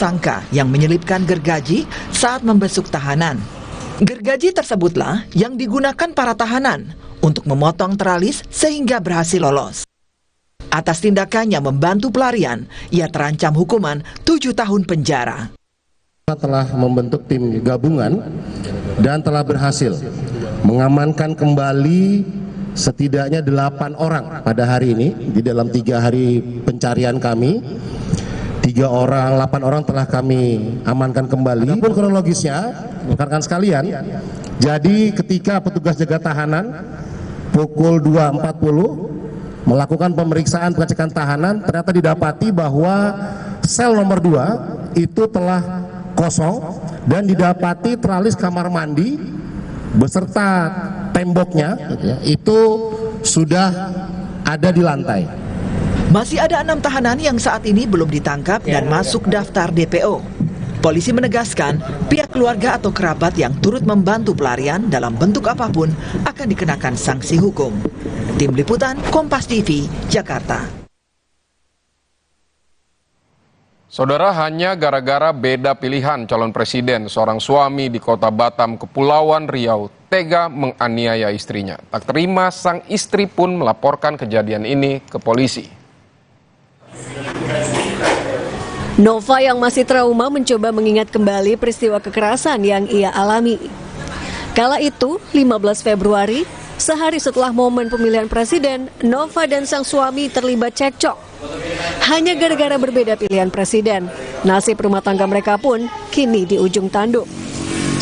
Tersangka yang menyelipkan gergaji saat membesuk tahanan. Gergaji tersebutlah yang digunakan para tahanan untuk memotong teralis sehingga berhasil lolos. Atas tindakannya membantu pelarian, ia terancam hukuman 7 tahun penjara. Telah membentuk tim gabungan dan telah berhasil mengamankan kembali setidaknya 8 orang pada hari ini. Di dalam 3 hari pencarian kami, 8 orang telah kami amankan kembali. Adapun kronologisnya, rekan-rekan sekalian, jadi ketika petugas jaga tahanan pukul 2.40 melakukan pemeriksaan pengecekan tahanan, ternyata didapati bahwa sel nomor 2 itu telah kosong dan didapati teralis kamar mandi beserta temboknya itu sudah ada di lantai. Masih ada 6 tahanan yang saat ini belum ditangkap dan masuk daftar DPO. Polisi menegaskan pihak keluarga atau kerabat yang turut membantu pelarian dalam bentuk apapun akan dikenakan sanksi hukum. Tim Liputan Kompas TV, Jakarta. Saudara, hanya gara-gara beda pilihan calon presiden, seorang suami di kota Batam, Kepulauan Riau, tega menganiaya istrinya. Tak terima, sang istri pun melaporkan kejadian ini ke polisi. Nova yang masih trauma mencoba mengingat kembali peristiwa kekerasan yang ia alami. Kala itu, 15 Februari, sehari setelah momen pemilihan presiden, Nova dan sang suami terlibat cekcok. Hanya gara-gara berbeda pilihan presiden, nasib rumah tangga mereka pun kini di ujung tanduk.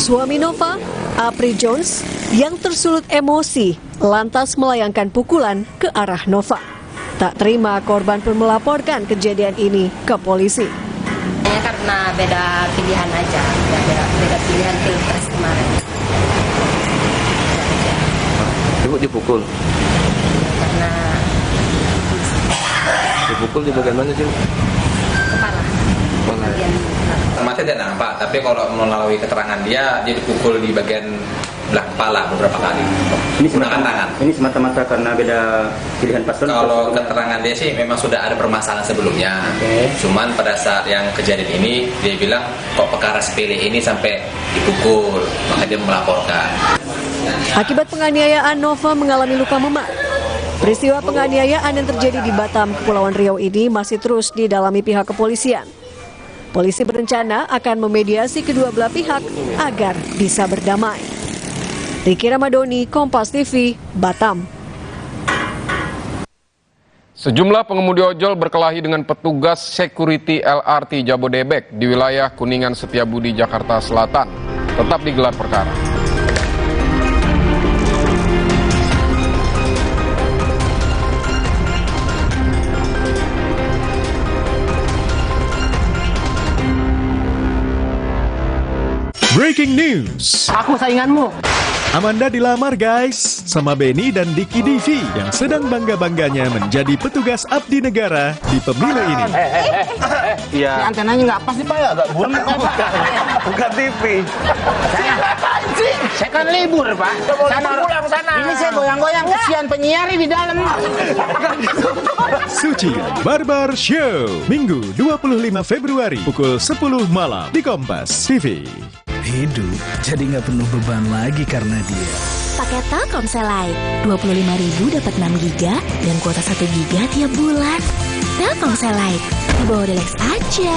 Suami Nova, Apri Jones, yang tersulut emosi, lantas melayangkan pukulan ke arah Nova. Tak terima, korban pun melaporkan kejadian ini ke polisi. Karena beda pilihan aja, beda pilihan pilpres kemarin. Ibu dipukul? Karena dipukul di bagian mana sih? kepala. Bagian Masih tidak nampak, tapi kalau melalui keterangan dia dipukul di bagian belah kepala beberapa kali. Ini semata-mata karena beda pilihan paslon. Kalau keterangan dia sih memang sudah ada permasalahan sebelumnya. Cuman pada saat yang kejadian ini dia bilang kok perkara sepele ini sampai dipukul, maka dia melaporkan. Akibat penganiayaan, Nova mengalami luka memar. Peristiwa penganiayaan yang terjadi di Batam, Kepulauan Riau ini masih terus didalami pihak kepolisian. Polisi berencana akan memediasi kedua belah pihak agar bisa berdamai. Riki Ramadhani, Kompas TV, Batam. Sejumlah pengemudi ojol berkelahi dengan petugas security LRT Jabodebek di wilayah Kuningan Setiabudi, Jakarta Selatan. Tetap digelar perkara. Breaking news. Aku sainganmu. Amanda dilamar guys sama Benny dan Diki Divi yang sedang bangga-bangganya menjadi petugas abdi negara di pemilu ini. Iya. Ini antenanya nggak pas nih Pak ya, agak buruk Pak. Bukan TV. Saya kan libur Pak. Sana pulang sana. Ini saya goyang-goyang, kesian penyiar di dalam. Suci Barbar Show, Minggu 25 Februari pukul 10 malam di Kompas TV. Hidup jadi nggak penuh beban lagi karena dia. Pakai Telkomsel Lite, 25.000 dapat 6 GB dan kuota 1 GB tiap bulan. Telkomsel Lite, di bawah Delex aja.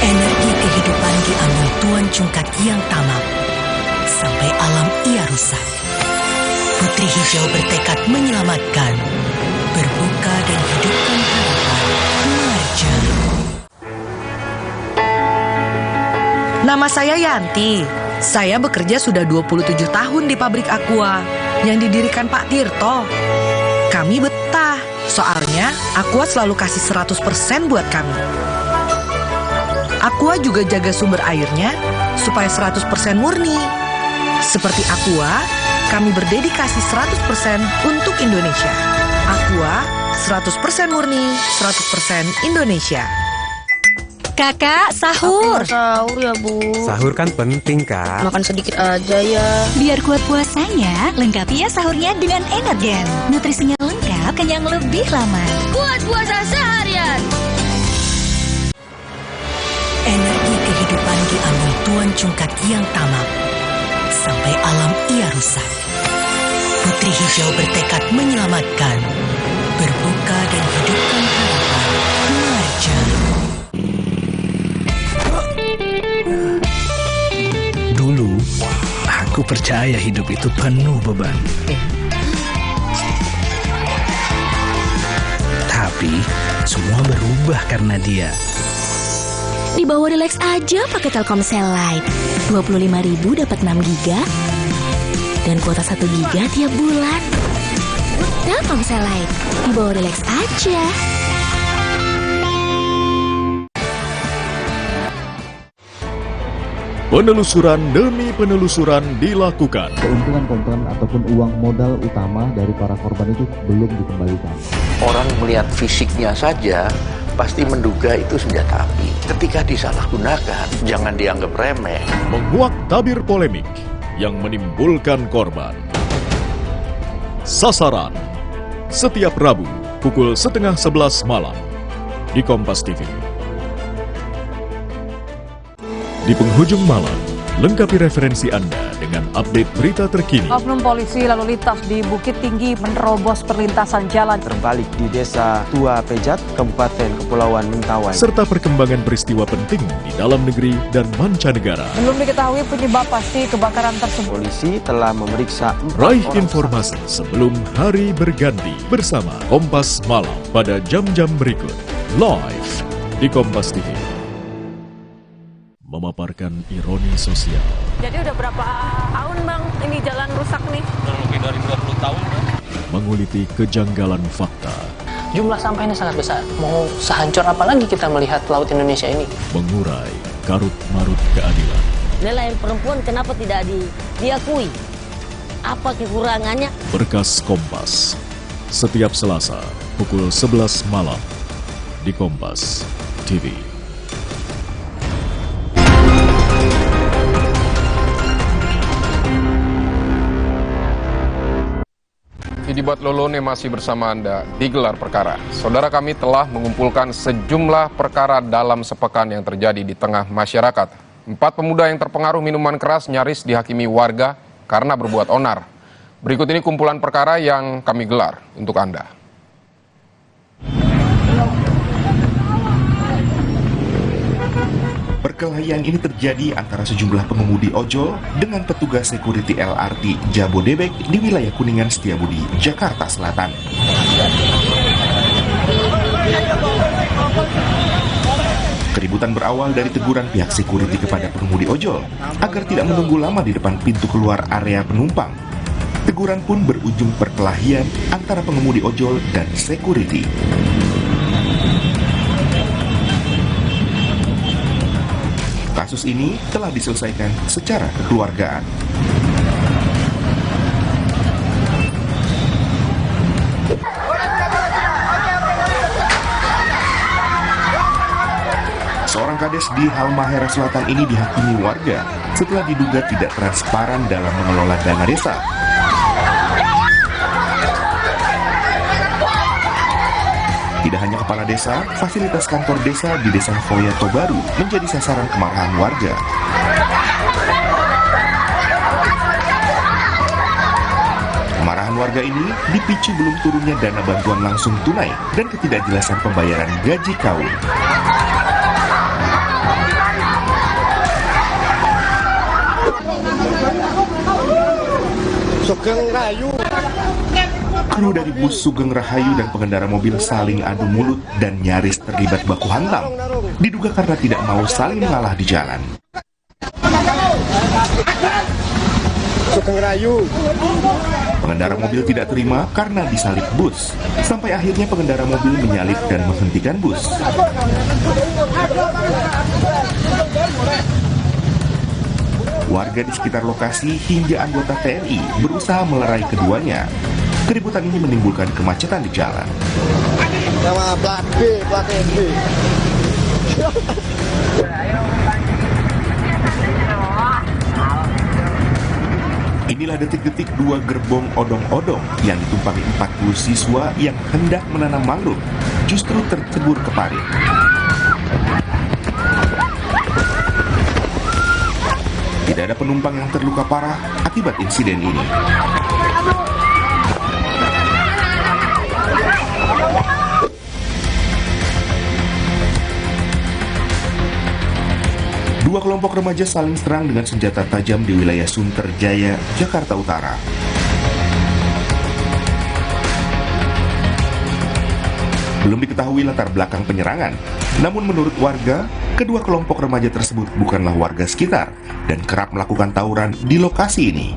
Energi kehidupan diambil Tuan Cungkat yang tamak, sampai alam ia rusak. Putri Hijau bertekad menyelamatkan, berbuka dan hidupkan harapan. Marja. Nama saya Yanti. Saya bekerja sudah 27 tahun di pabrik Aqua yang didirikan Pak Tirto. Kami betah, soalnya Aqua selalu kasih 100% buat kami. Aqua juga jaga sumber airnya supaya 100% murni. Seperti Aqua, kami berdedikasi 100% untuk Indonesia. Aqua, 100% murni, 100% Indonesia. Kakak, sahur. Sahur ya, Bu. Sahur kan penting, Kak. Makan sedikit aja ya. Biar kuat puasanya, lengkapi ya sahurnya dengan Energen. Nutrisinya lengkap, kenyang lebih lama. Kuat puasa seharian. Energi kehidupan diambil Tuan Cungkat yang tamak. Sampai alam ia rusak. Putri Hijau bertekad menyelamatkan. Berbuka dan hidupkan harapan. Marja. Dulu, aku percaya hidup itu penuh beban. Tapi, semua berubah karena dia. Di bawah relax aja pakai Telkomsel Lite. 25.000 dapat 6 GB dan kuota 1 GB tiap bulan. Telkomsel Lite, di bawah relax aja. Penelusuran demi penelusuran dilakukan. Keuntungan ataupun uang modal utama dari para korban itu belum dikembalikan. Orang melihat fisiknya saja pasti menduga itu senjata api. Ketika disalahgunakan, jangan dianggap remeh. Menguak tabir polemik yang menimbulkan korban. Sasaran setiap Rabu pukul 10:30 malam di Kompas TV. Di penghujung malam, lengkapi referensi Anda dengan update berita terkini. Oknum polisi lalu lintas di Bukit Tinggi menerobos perlintasan jalan terbalik di Desa Tua Pejat, Kabupaten Kepulauan Mentawai. Serta perkembangan peristiwa penting di dalam negeri dan mancanegara. Belum diketahui penyebab pasti kebakaran tersebut. Polisi telah memeriksa 4 Raih orang informasi sebelum hari berganti bersama Kompas Malam pada jam-jam berikut. Live di Kompas TV. Memaparkan ironi sosial. Jadi udah berapa tahun Bang ini jalan rusak nih? Lebih dari 20 tahun Bang. Menguliti kejanggalan fakta. Jumlah sampahnya sangat besar. Mau sehancur apa lagi kita melihat laut Indonesia ini? Mengurai karut-marut keadilan. Nelayan perempuan kenapa tidak diakui? Apa kekurangannya? Berkas Kompas. Setiap Selasa pukul 11 malam di Kompas TV. Idibat Lolone masih bersama Anda di Gelar Perkara. Saudara kami telah mengumpulkan sejumlah perkara dalam sepekan yang terjadi di tengah masyarakat. 4 pemuda yang terpengaruh minuman keras nyaris dihakimi warga karena berbuat onar. Berikut ini kumpulan perkara yang kami gelar untuk Anda. Perkelahian ini terjadi antara sejumlah pengemudi ojol dengan petugas security LRT Jabodebek di wilayah Kuningan Setiabudi, Jakarta Selatan. Keributan berawal dari teguran pihak security kepada pengemudi ojol agar tidak menunggu lama di depan pintu keluar area penumpang. Teguran pun berujung perkelahian antara pengemudi ojol dan security. Kasus ini telah diselesaikan secara kekeluargaan. Seorang kades di Halmahera Selatan ini dihakimi warga setelah diduga tidak transparan dalam mengelola dana desa. Tidak hanya kepala desa, fasilitas kantor desa di Desa Foya Tobaru menjadi sasaran kemarahan warga. Kemarahan warga ini dipicu belum turunnya dana bantuan langsung tunai dan ketidakjelasan pembayaran gaji kaum. Sugeng Rahayu. Kru dari bus Sugeng Rahayu dan pengendara mobil saling adu mulut dan nyaris terlibat baku hantam. Diduga karena tidak mau saling mengalah di jalan. Sugeng Rahayu. Pengendara mobil tidak terima karena disalip bus. Sampai akhirnya pengendara mobil menyalip dan menghentikan bus. Warga di sekitar lokasi hingga anggota TNI berusaha melerai keduanya. Keributan ini menimbulkan kemacetan di jalan. Sama plat B, plat B. Inilah detik-detik dua gerbong odong-odong yang ditumpangi 40 siswa yang hendak menanam mangrove justru tercebur ke parit. Tidak ada penumpang yang terluka parah akibat insiden ini. Dua kelompok remaja saling serang dengan senjata tajam di wilayah Sunterjaya, Jakarta Utara. Belum diketahui latar belakang penyerangan, namun menurut warga, kedua kelompok remaja tersebut bukanlah warga sekitar dan kerap melakukan tawuran di lokasi ini.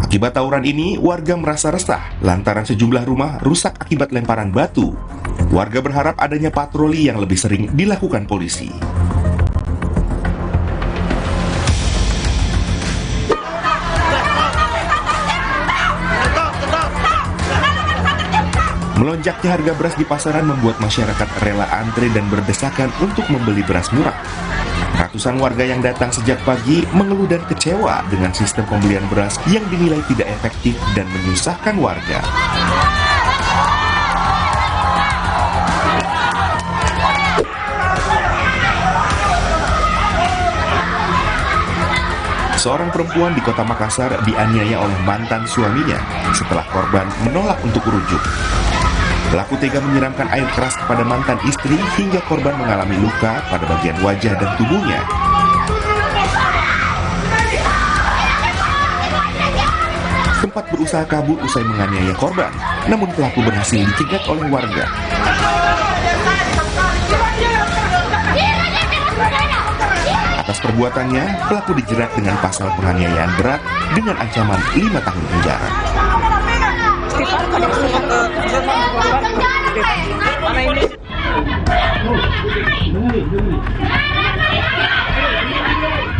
Akibat tawuran ini, warga merasa resah lantaran sejumlah rumah rusak akibat lemparan batu. Warga berharap adanya patroli yang lebih sering dilakukan polisi. Melonjaknya harga beras di pasaran membuat masyarakat rela antre dan berdesakan untuk membeli beras murah. Ratusan warga yang datang sejak pagi mengeluh dan kecewa dengan sistem pembelian beras yang dinilai tidak efektif dan menyusahkan warga. Seorang perempuan di kota Makassar dianiaya oleh mantan suaminya setelah korban menolak untuk rujuk. Pelaku tega menyiramkan air keras kepada mantan istri hingga korban mengalami luka pada bagian wajah dan tubuhnya. Sempat berusaha kabur usai menganiaya korban, namun pelaku berhasil dicegat oleh warga. Atas perbuatannya, pelaku dijerat dengan pasal penganiayaan berat dengan ancaman 5 tahun penjara.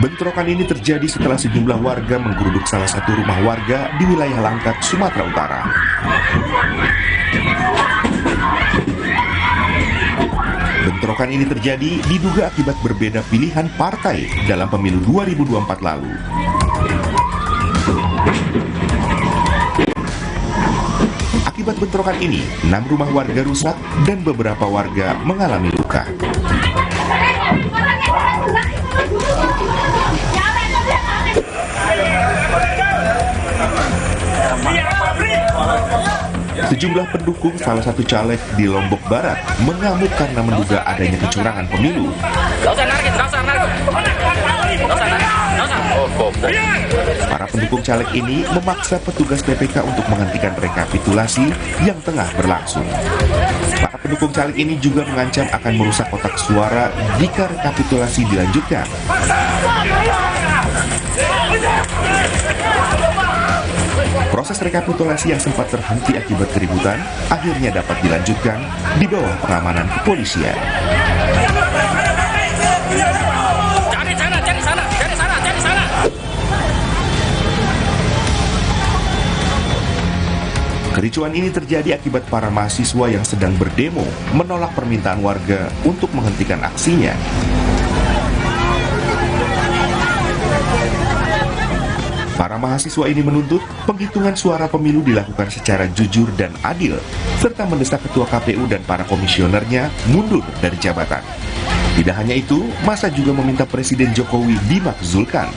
Bentrokan ini terjadi setelah sejumlah warga menggeruduk salah satu rumah warga di wilayah Langkat, Sumatera Utara. Bentrokan ini terjadi diduga akibat berbeda pilihan partai dalam pemilu 2024 lalu. Akibat bentrokan ini, 6 rumah warga rusak dan beberapa warga mengalami luka. Sejumlah pendukung salah satu caleg di Lombok Barat mengamuk karena menduga adanya kecurangan pemilu. Para pendukung caleg ini memaksa petugas PPK untuk menghentikan rekapitulasi yang tengah berlangsung. Para pendukung caleg ini juga mengancam akan merusak kotak suara jika rekapitulasi dilanjutkan. Proses rekapitulasi yang sempat terhenti akibat keributan akhirnya dapat dilanjutkan di bawah pengamanan kepolisian. Kericuan ini terjadi akibat para mahasiswa yang sedang berdemo menolak permintaan warga untuk menghentikan aksinya. Para mahasiswa ini menuntut penghitungan suara pemilu dilakukan secara jujur dan adil, serta mendesak Ketua KPU dan para komisionernya mundur dari jabatan. Tidak hanya itu, massa juga meminta Presiden Jokowi dimakzulkan.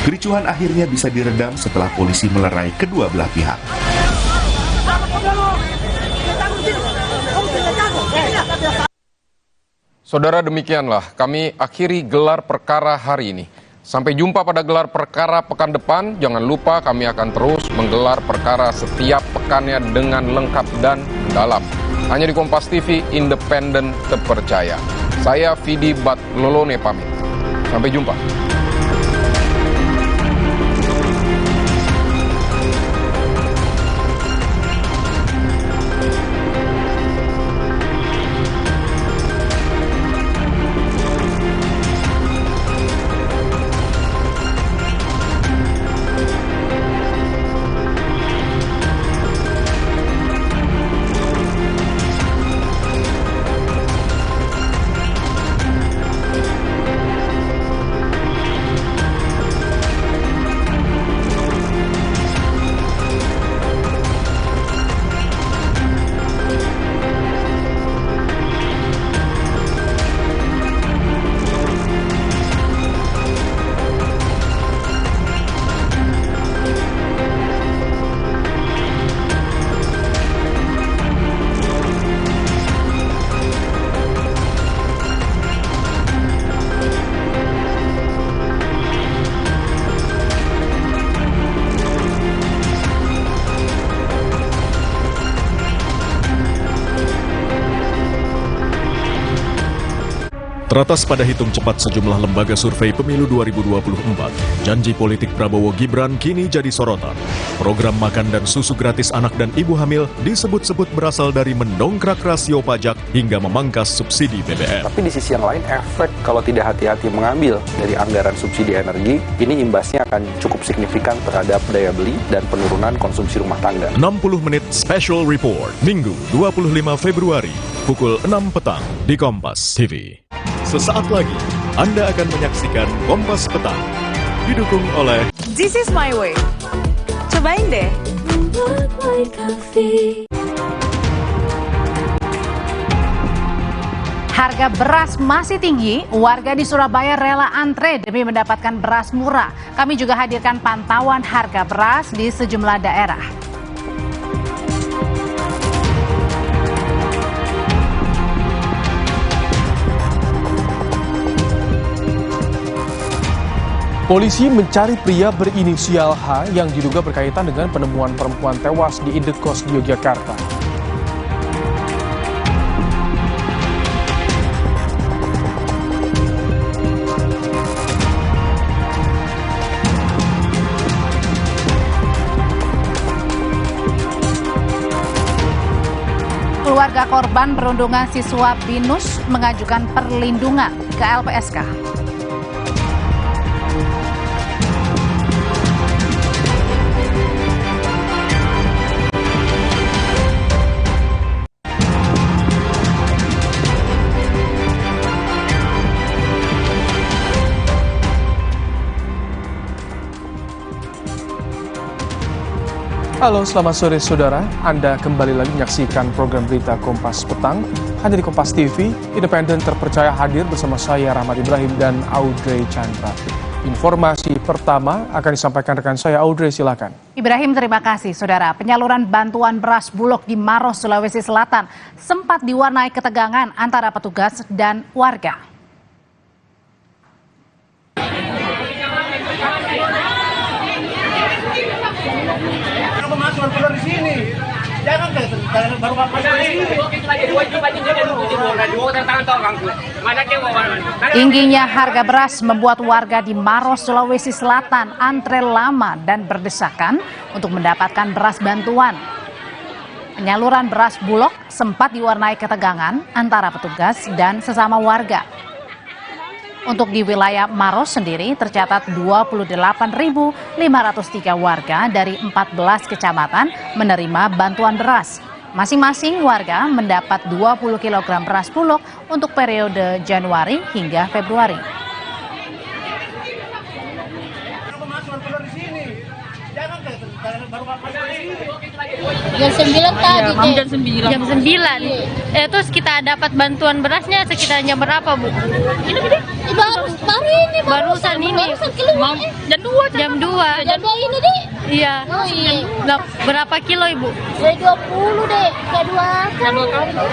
Kericuhan akhirnya bisa diredam setelah polisi melerai kedua belah pihak. Saudara, demikianlah kami akhiri gelar perkara hari ini. Sampai jumpa pada gelar perkara pekan depan. Jangan lupa kami akan terus menggelar perkara setiap pekannya dengan lengkap dan mendalam. Hanya di Kompas TV, independen, terpercaya. Saya Vidi Batlolone pamit. Sampai jumpa. Teratas pada hitung cepat sejumlah lembaga survei pemilu 2024, janji politik Prabowo Gibran kini jadi sorotan. Program makan dan susu gratis anak dan ibu hamil disebut-sebut berasal dari mendongkrak rasio pajak hingga memangkas subsidi BBM. Tapi di sisi yang lain, efek kalau tidak hati-hati mengambil dari anggaran subsidi energi, ini imbasnya akan cukup signifikan terhadap daya beli dan penurunan konsumsi rumah tangga. 60 menit Special Report, Minggu 25 Februari, pukul 6 petang di Kompas TV. Sesaat lagi, Anda akan menyaksikan Kompas Petang, didukung oleh This is my way. Cobain deh. Harga beras masih tinggi, warga di Surabaya rela antre demi mendapatkan beras murah. Kami juga hadirkan pantauan harga beras di sejumlah daerah. Polisi mencari pria berinisial H yang diduga berkaitan dengan penemuan perempuan tewas di Indekos di Yogyakarta. Keluarga korban perundungan siswa BINUS mengajukan perlindungan ke LPSK. Halo, selamat sore saudara. Anda kembali lagi menyaksikan program berita Kompas Petang hanya di Kompas TV, independen terpercaya hadir bersama saya Rahmat Ibrahim dan Audrey Chandra. Informasi pertama akan disampaikan rekan saya Audrey, silakan. Ibrahim, terima kasih saudara. Penyaluran bantuan beras Bulog di Maros, Sulawesi Selatan sempat diwarnai ketegangan antara petugas dan warga. Di sini. Jangan baru Tingginya harga beras membuat warga di Maros, Sulawesi Selatan antre lama dan berdesakan untuk mendapatkan beras bantuan. Penyaluran beras Bulog sempat diwarnai ketegangan antara petugas dan sesama warga. Untuk di wilayah Maros sendiri tercatat 28.503 warga dari 14 kecamatan menerima bantuan beras. Masing-masing warga mendapat 20 kg beras Bulog untuk periode Januari hingga Februari. Jam 9 tadi. Jam 9. Terus kita dapat bantuan berasnya sekitar jam berapa, Bu? Ini barusan ini. Jam 2. Jam 2 ini, Dek. Iya. Oh, iya. Berapa kilo, Ibu? 20, Dek. Kayak 2 kali.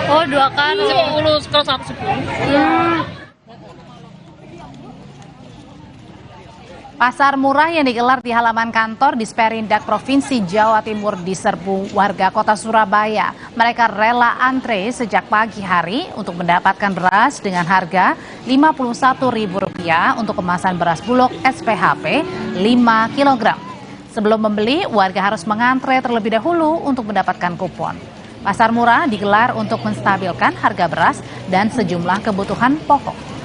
Oh, 2 kali. 10 kalau 110. Pasar murah yang digelar di halaman kantor Disperindak Provinsi Jawa Timur diserbu warga kota Surabaya. Mereka rela antre sejak pagi hari untuk mendapatkan beras dengan harga Rp51.000 untuk kemasan beras Bulog SPHP 5 kg. Sebelum membeli, warga harus mengantre terlebih dahulu untuk mendapatkan kupon. Pasar murah digelar untuk menstabilkan harga beras dan sejumlah kebutuhan pokok.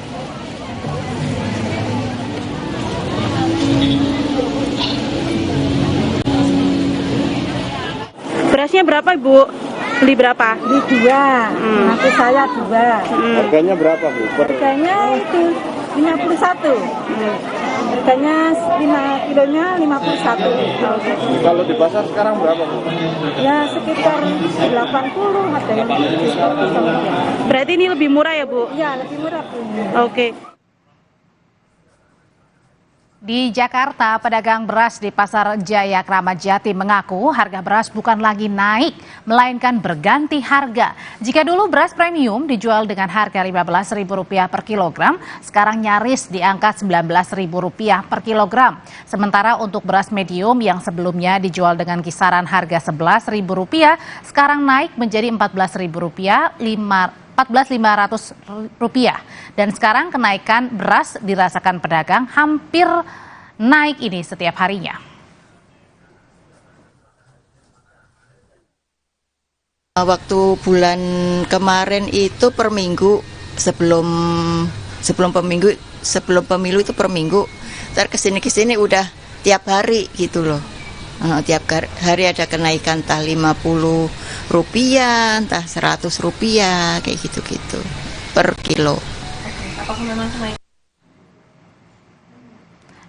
Berasnya berapa, Ibu? Beli berapa? Beli 2, nanti saya 2. Harganya berapa, Bu? Harganya itu 51. Harganya 5 kilonya 51. Kalau di pasar sekarang berapa, Bu? Ya sekitar 80 harganya. Berarti ini lebih murah ya, Bu? Iya, lebih murah, Bu. Oke. Di Jakarta, pedagang beras di Pasar Jaya Kramat Jati mengaku harga beras bukan lagi naik, melainkan berganti harga. Jika dulu beras premium dijual dengan harga Rp15.000 per kilogram, sekarang nyaris di angka Rp19.000 per kilogram. Sementara untuk beras medium yang sebelumnya dijual dengan kisaran harga Rp11.000, sekarang naik menjadi Rp14.000 Rp14.500. Dan sekarang kenaikan beras dirasakan pedagang hampir naik ini setiap harinya. Waktu bulan kemarin itu per minggu, sebelum pemilu itu per minggu. Ntar kesini udah tiap hari gitu loh. Tiap hari ada kenaikan, entah Rp50, entah Rp100, kayak gitu-gitu per kilo. Apakah memang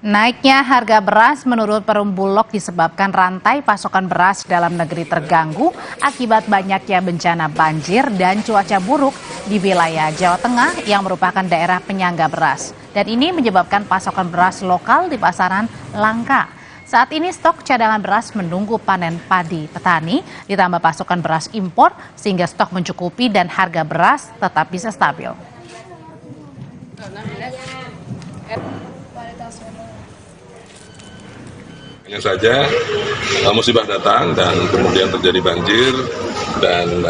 naiknya harga beras menurut Perum Bulog disebabkan rantai pasokan beras dalam negeri terganggu akibat banyaknya bencana banjir dan cuaca buruk di wilayah Jawa Tengah yang merupakan daerah penyangga beras. Dan ini menyebabkan pasokan beras lokal di pasaran langka. Saat ini stok cadangan beras menunggu panen padi petani, ditambah pasokan beras impor sehingga stok mencukupi dan harga beras tetap bisa stabil. Hanya saja musibah datang dan kemudian terjadi banjir dan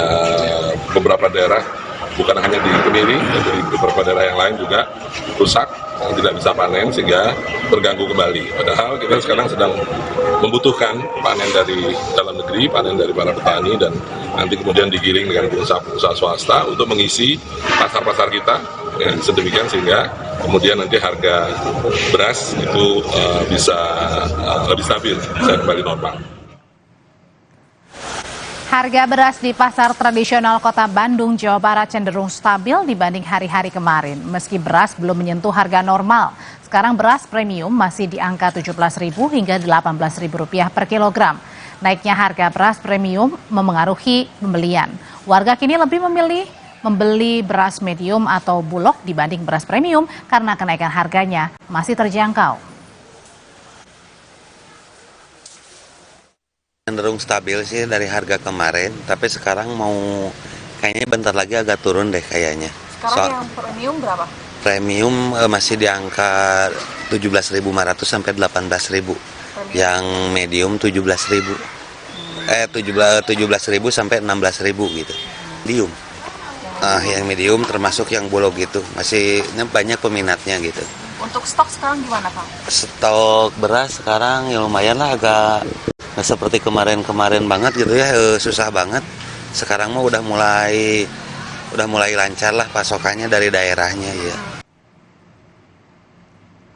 beberapa daerah, bukan hanya di Kemiri, tapi di beberapa daerah yang lain juga rusak, yang tidak bisa panen sehingga terganggu kembali. Padahal kita sekarang sedang membutuhkan panen dari dalam negeri, panen dari para petani, dan nanti kemudian digiring dengan pengusaha swasta untuk mengisi pasar-pasar kita sedemikian sehingga kemudian nanti harga beras itu bisa lebih stabil, bisa kembali normal. Harga beras di pasar tradisional Kota Bandung, Jawa Barat cenderung stabil dibanding hari-hari kemarin. Meski beras belum menyentuh harga normal, sekarang beras premium masih di angka Rp17.000 hingga Rp18.000 per kilogram. Naiknya harga beras premium memengaruhi pembelian. Warga kini lebih memilih membeli beras medium atau bulog dibanding beras premium karena kenaikan harganya masih terjangkau. Cenderung stabil sih dari harga kemarin, tapi sekarang mau kayaknya bentar lagi agak turun deh kayaknya. Sekarang yang premium berapa? Premium masih di angka 17.500 sampai 18.000. Yang medium 17.000. 17.000 sampai 16.000 gitu. Medium. Yang medium termasuk yang bulog gitu. Masih banyak peminatnya gitu. Untuk stok sekarang gimana, Kang? Stok beras sekarang ya lumayan lah, agak nggak seperti kemarin banget gitu ya, susah banget. Sekarang mah udah mulai lancar lah pasokannya dari daerahnya ya.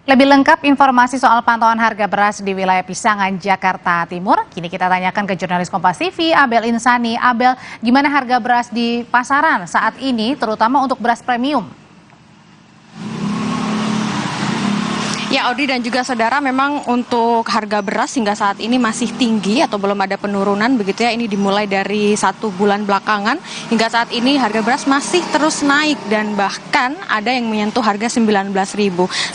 Lebih lengkap informasi soal pantauan harga beras di wilayah Pisangan, Jakarta Timur, kini kita tanyakan ke jurnalis Kompas TV, Abel Insani. Abel, gimana harga beras di pasaran saat ini, terutama untuk beras premium? Ya, Audrey dan juga saudara, memang untuk harga beras hingga saat ini masih tinggi atau belum ada penurunan begitu ya. Ini dimulai dari 1 bulan belakangan hingga saat ini harga beras masih terus naik dan bahkan ada yang menyentuh harga 19.000.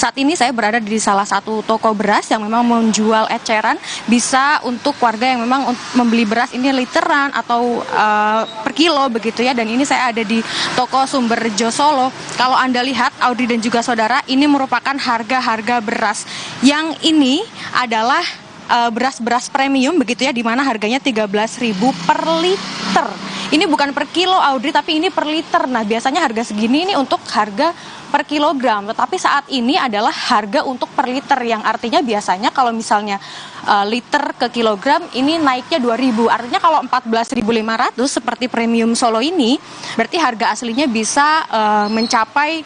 Saat ini saya berada di salah satu toko beras yang memang menjual eceran, bisa untuk warga yang memang membeli beras ini literan atau per kilo begitu ya. Dan ini saya ada di toko Sumberjo Solo. Kalau Anda lihat, Audrey dan juga saudara, ini merupakan harga-harga beras. Yang ini adalah beras-beras premium begitu ya, di mana harganya 13.000 per liter. Ini bukan per kilo, Audrey, tapi ini per liter. Nah, biasanya harga segini ini untuk harga per kilogram, tetapi saat ini adalah harga untuk per liter, yang artinya biasanya kalau misalnya liter ke kilogram ini naiknya 2.000. Artinya kalau 14.500 seperti premium Solo ini, berarti harga aslinya bisa mencapai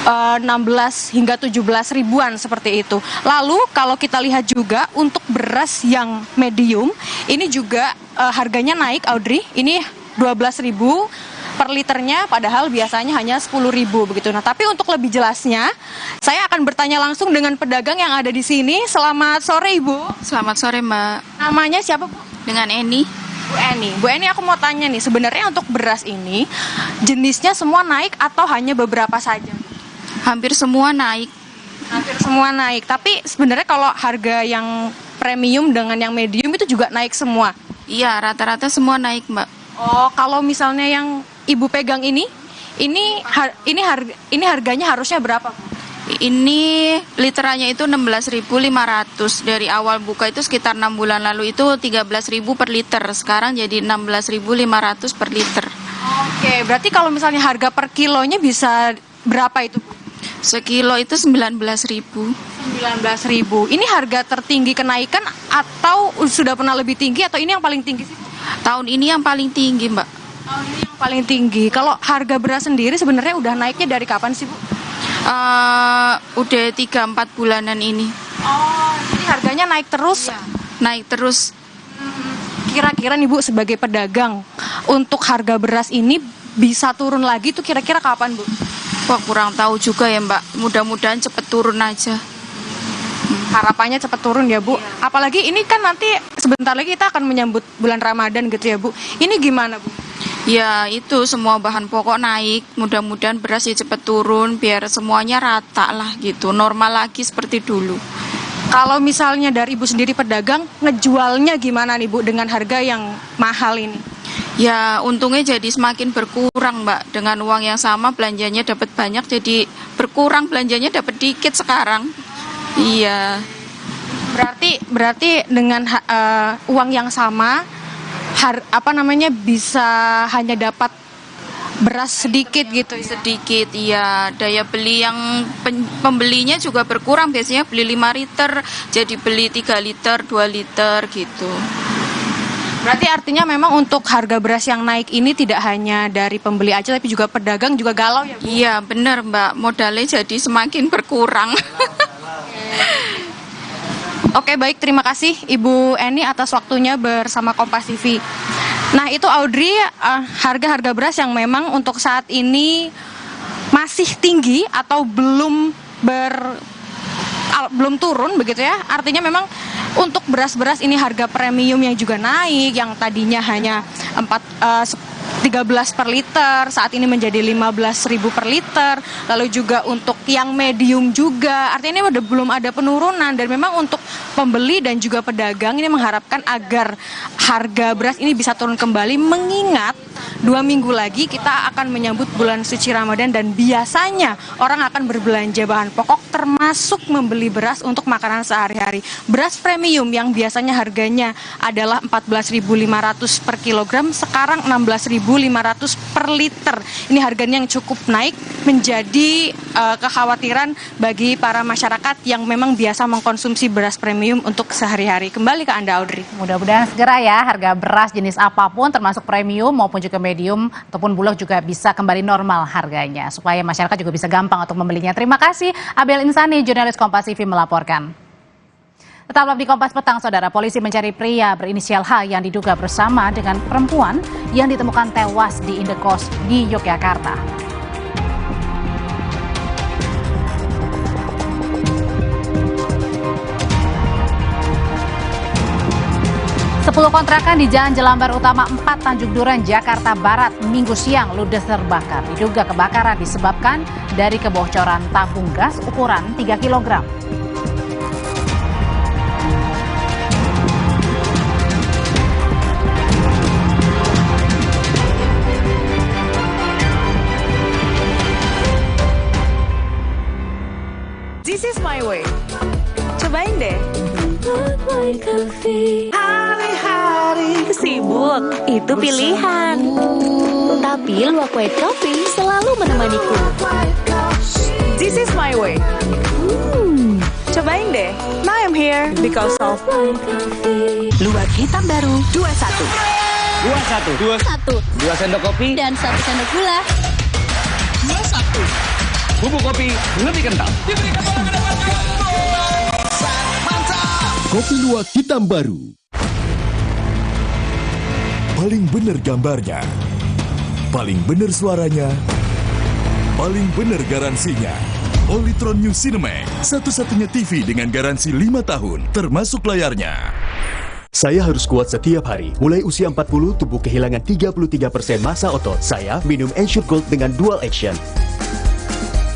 16 hingga 17 ribuan seperti itu. Lalu kalau kita lihat juga untuk beras yang medium, ini juga harganya naik, Audrey. Ini 12.000 per liternya, padahal biasanya hanya 10.000 begitu. Nah, tapi untuk lebih jelasnya, saya akan bertanya langsung dengan pedagang yang ada di sini. Selamat sore, Ibu. Selamat sore, Mbak. Namanya siapa, Bu? Dengan Eni. Bu Eni, aku mau tanya nih, sebenarnya untuk beras ini jenisnya semua naik atau hanya beberapa saja? Hampir semua naik. Hampir semua naik, tapi sebenarnya kalau harga yang premium dengan yang medium itu juga naik semua? Iya, rata-rata semua naik, Mbak. Oh, kalau misalnya yang Ibu pegang ini harganya harusnya berapa, Bu? Ini literannya itu 16.500. Dari awal buka itu sekitar 6 bulan lalu itu 13.000 per liter. Sekarang jadi 16.500 per liter. Oke, berarti kalau misalnya harga per kilonya bisa berapa itu? Sekilo itu 19.000. 19.000. Ini harga tertinggi kenaikan atau sudah pernah lebih tinggi atau ini yang paling tinggi sih? Tahun ini yang paling tinggi, Mbak. Tahun ini yang paling tinggi. Kalau harga beras sendiri sebenarnya udah naiknya dari kapan sih, Bu? Udah 3-4 bulanan ini. Oh, jadi harganya naik terus? Iya, naik terus. Kira-kira nih Bu, sebagai pedagang, untuk harga beras ini bisa turun lagi tuh kira-kira kapan, Bu? Wah, kurang tahu juga ya, Mbak. Mudah-mudahan cepet turun aja. Harapannya cepet turun ya, Bu. Iya. Apalagi ini kan nanti sebentar lagi kita akan menyambut bulan Ramadan gitu ya, Bu. Ini gimana, Bu? Ya, itu semua bahan pokok naik. Mudah-mudahan beras ya cepet turun biar semuanya rata lah gitu. Normal lagi seperti dulu. Kalau misalnya dari Ibu sendiri pedagang, ngejualnya gimana nih, Bu, dengan harga yang mahal ini? Ya, untungnya jadi semakin berkurang, Mbak. Dengan uang yang sama, belanjanya dapat banyak, jadi berkurang, belanjanya dapat dikit sekarang. Iya. Berarti dengan uang yang sama, bisa hanya dapat beras sedikit gitu? Sedikit, iya. Daya beli yang pembelinya juga berkurang. Biasanya beli 5 liter, jadi beli 3 liter, 2 liter gitu. Berarti artinya memang untuk harga beras yang naik ini tidak hanya dari pembeli aja, tapi juga pedagang juga galau ya, Bu? Iya, benar, Mbak. Modalnya jadi semakin berkurang. Oke, baik. Terima kasih Ibu Eni atas waktunya bersama Kompas TV. Nah, itu Audrey, harga-harga beras yang memang untuk saat ini masih tinggi atau belum turun begitu ya. Artinya memang untuk beras-beras ini harga premium yang juga naik, yang tadinya hanya 13 per liter, saat ini menjadi 15.000 per liter. Lalu juga untuk yang medium juga, artinya ini belum ada penurunan. Dan memang untuk pembeli dan juga pedagang ini mengharapkan agar harga beras ini bisa turun kembali, mengingat 2 minggu lagi kita akan menyambut bulan suci Ramadan dan biasanya orang akan berbelanja bahan pokok termasuk membeli beras untuk makanan sehari-hari. Beras premium yang biasanya harganya adalah 14.500 per kilogram, sekarang 16.500 per liter. Ini harganya yang cukup naik, menjadi kekhawatiran bagi para masyarakat yang memang biasa mengkonsumsi beras premium untuk sehari-hari. Kembali ke Anda, Audrey. Mudah-mudahan segera ya harga beras jenis apapun termasuk premium maupun juga medium ataupun bulog juga bisa kembali normal harganya supaya masyarakat juga bisa gampang untuk membelinya. Terima kasih Abel Insani, jurnalis Kompas TV melaporkan. Tetaplah di Kompas Petang, Saudara. Polisi mencari pria berinisial H yang diduga bersama dengan perempuan yang ditemukan tewas di indekos di Yogyakarta. 10 kontrakan di Jalan Jelambar Utama 4 Tanjung Duren, Jakarta Barat, Minggu siang ludes terbakar. Diduga kebakaran disebabkan dari kebocoran tabung gas ukuran 3 kg. This is my way. Cobain deh. Hari-hari sibuk, itu pilihan. Tapi Luwak White Coffee selalu menemaniku. This is my way. Cobain deh. Now I'm here because of Luwak hitam baru 21. 21. 2 sendok kopi Dan 1 sendok gula. 21. Bubuk kopi lebih kental. Kopi Luwak hitam baru. Paling bener gambarnya, paling bener suaranya, paling bener garansinya. Olitron New Cinemax, satu-satunya TV dengan garansi 5 tahun, termasuk layarnya. Saya harus kuat setiap hari. Mulai usia 40, tubuh kehilangan 33% massa otot. Saya minum Ensure Gold dengan dual action.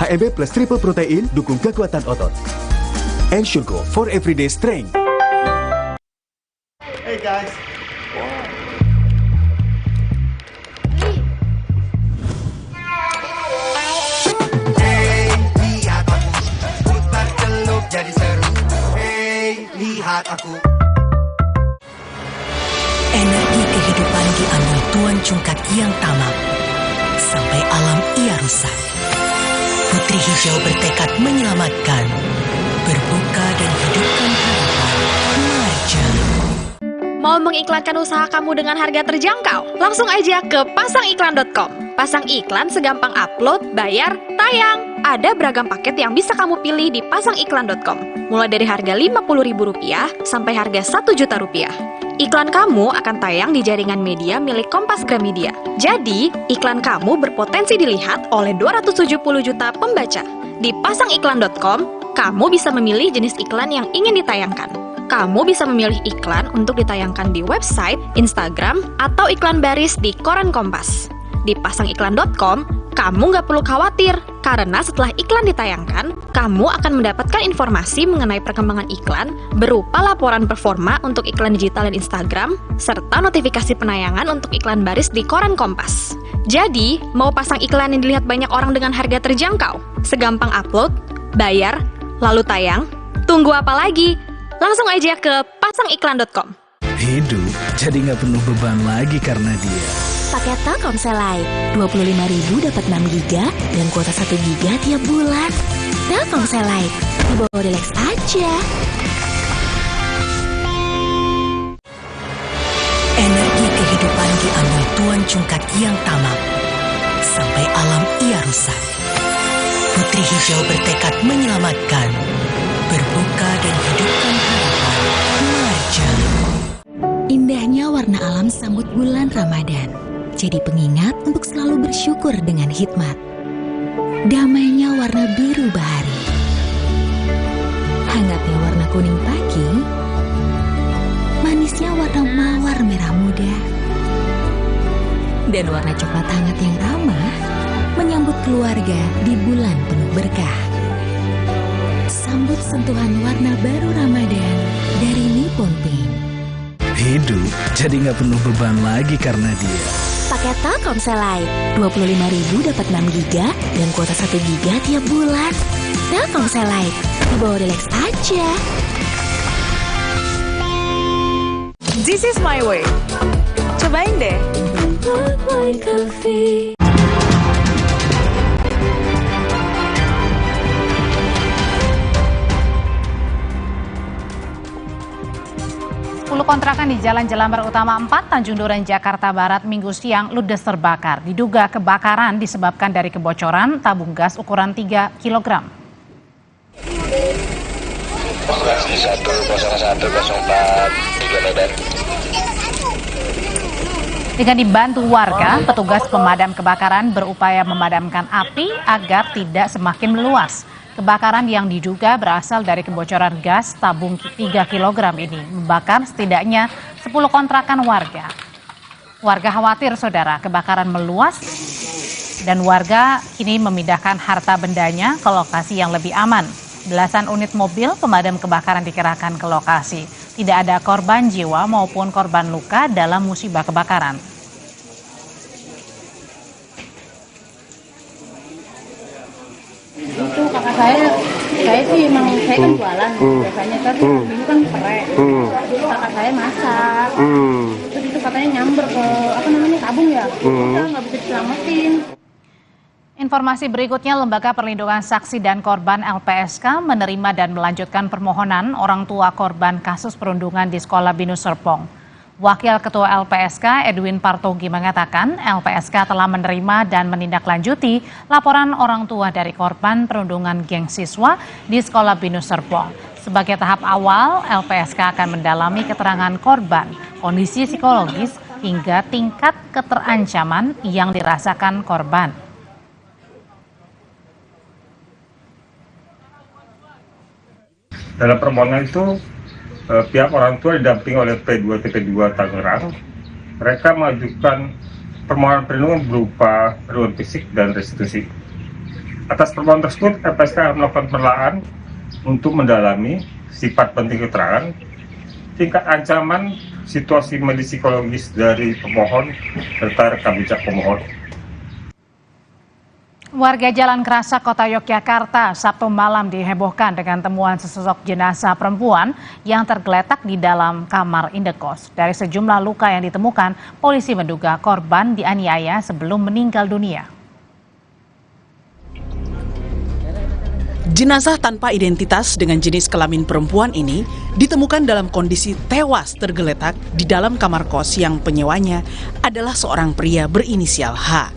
HMB plus triple protein, dukung kekuatan otot. Ensure Gold for everyday strength. Hey guys. Jadi seru. Hey, lihat aku. Energi kehidupan diambil Tuan Cungkat yang tamak. sampai alam ia rusak. Putri Hijau bertekad menyelamatkan, berbuka dan hidupkan harapan. Marja. Mau mengiklankan usaha kamu dengan harga terjangkau? Langsung aja ke pasangiklan.com. Pasang iklan segampang upload, bayar, tayang. Ada beragam paket yang bisa kamu pilih di pasangiklan.com. Mulai dari harga Rp50.000 sampai harga Rp1.000.000. Iklan kamu akan tayang di jaringan media milik Kompas Gramedia. Jadi, iklan kamu berpotensi dilihat oleh 270 juta pembaca. Di pasangiklan.com, kamu bisa memilih jenis iklan yang ingin ditayangkan. Kamu bisa memilih iklan untuk ditayangkan di website, Instagram, atau iklan baris di koran Kompas. Di pasangiklan.com, kamu nggak perlu khawatir, karena setelah iklan ditayangkan, kamu akan mendapatkan informasi mengenai perkembangan iklan berupa laporan performa untuk iklan digital dan Instagram, serta notifikasi penayangan untuk iklan baris di koran Kompas. Jadi, mau pasang iklan yang dilihat banyak orang dengan harga terjangkau? Segampang upload, bayar, lalu tayang? Tunggu apa lagi? Langsung aja ke pasangiklan.com. Hidup jadi nggak penuh beban lagi karena dia. Paket Telkomsel Lite, 25.000 dapat 6 GB dan kuota 1 GB tiap bulan. Telkomsel Lite, dibawa relax aja. Energi kehidupan diambil Tuan Cungkat yang tamak, sampai alam ia rusak. Putri Hijau bertekad menyelamatkan, berbuka dan hidupkan harapan. Marja. Indahnya warna alam sambut bulan Ramadan, jadi pengingat untuk selalu bersyukur dengan hikmat. Damainya warna biru bahari, hangatnya warna kuning pagi, manisnya warna mawar merah muda, dan warna coklat hangat yang ramah menyambut keluarga di bulan penuh berkah. Sambut sentuhan warna baru Ramadan dari Nippon Paint. Hidup jadi nggak penuh beban lagi karena dia. Paket Telkomsel Lite, 25.000 dapat 6 GB dan kuota 1 GB tiap bulan. Telkomsel Lite, dibawa relax aja. This is my way. Cobain deh. Coffee. 10 kontrakan di Jalan Jelambar Utama 4, Tanjung Duren, Jakarta Barat, Minggu siang ludes terbakar. Diduga kebakaran disebabkan dari kebocoran tabung gas ukuran 3 kg. Lokasi 10104 3 Medan. Dengan dibantu warga, petugas pemadam kebakaran berupaya memadamkan api agar tidak semakin meluas. Kebakaran yang diduga berasal dari kebocoran gas tabung 3 kg ini membakar setidaknya 10 kontrakan warga. Warga khawatir, saudara, kebakaran meluas dan warga kini memindahkan harta bendanya ke lokasi yang lebih aman. Belasan unit mobil pemadam kebakaran dikerahkan ke lokasi. Tidak ada korban jiwa maupun korban luka dalam musibah kebakaran. Itu kakak saya sih emang saya kan jualan biasanya, tapi minggu kan perek. Kakak saya masak, terus itu katanya nyamber ke tabung ya, kita nggak bisa diselamatin. Informasi berikutnya, Lembaga Perlindungan Saksi dan Korban LPSK menerima dan melanjutkan permohonan orang tua korban kasus perundungan di Sekolah Binus Serpong. Wakil Ketua LPSK Edwin Partogi mengatakan LPSK telah menerima dan menindaklanjuti laporan orang tua dari korban perundungan geng siswa di Sekolah Binus Serpong. Sebagai tahap awal, LPSK akan mendalami keterangan korban, kondisi psikologis, hingga tingkat keterancaman yang dirasakan korban. Dalam permohonan itu, pihak orang tua didampingi oleh P2 TP2 Tangerang. Mereka mengajukan permohonan perlindungan berupa perlindungan fisik dan restitusi. Atas permohonan tersebut, LPSK akan melakukan penelaahan untuk mendalami sifat penting keterangan, tingkat ancaman, situasi medis psikologis dari pemohon, serta rekam jejak pemohon. Warga Jalan Kerasak, Kota Yogyakarta, Sabtu malam dihebohkan dengan temuan sesosok jenazah perempuan yang tergeletak di dalam kamar indekos. Dari sejumlah luka yang ditemukan, polisi menduga korban dianiaya sebelum meninggal dunia. Jenazah tanpa identitas dengan jenis kelamin perempuan ini ditemukan dalam kondisi tewas tergeletak di dalam kamar kos yang penyewanya adalah seorang pria berinisial H.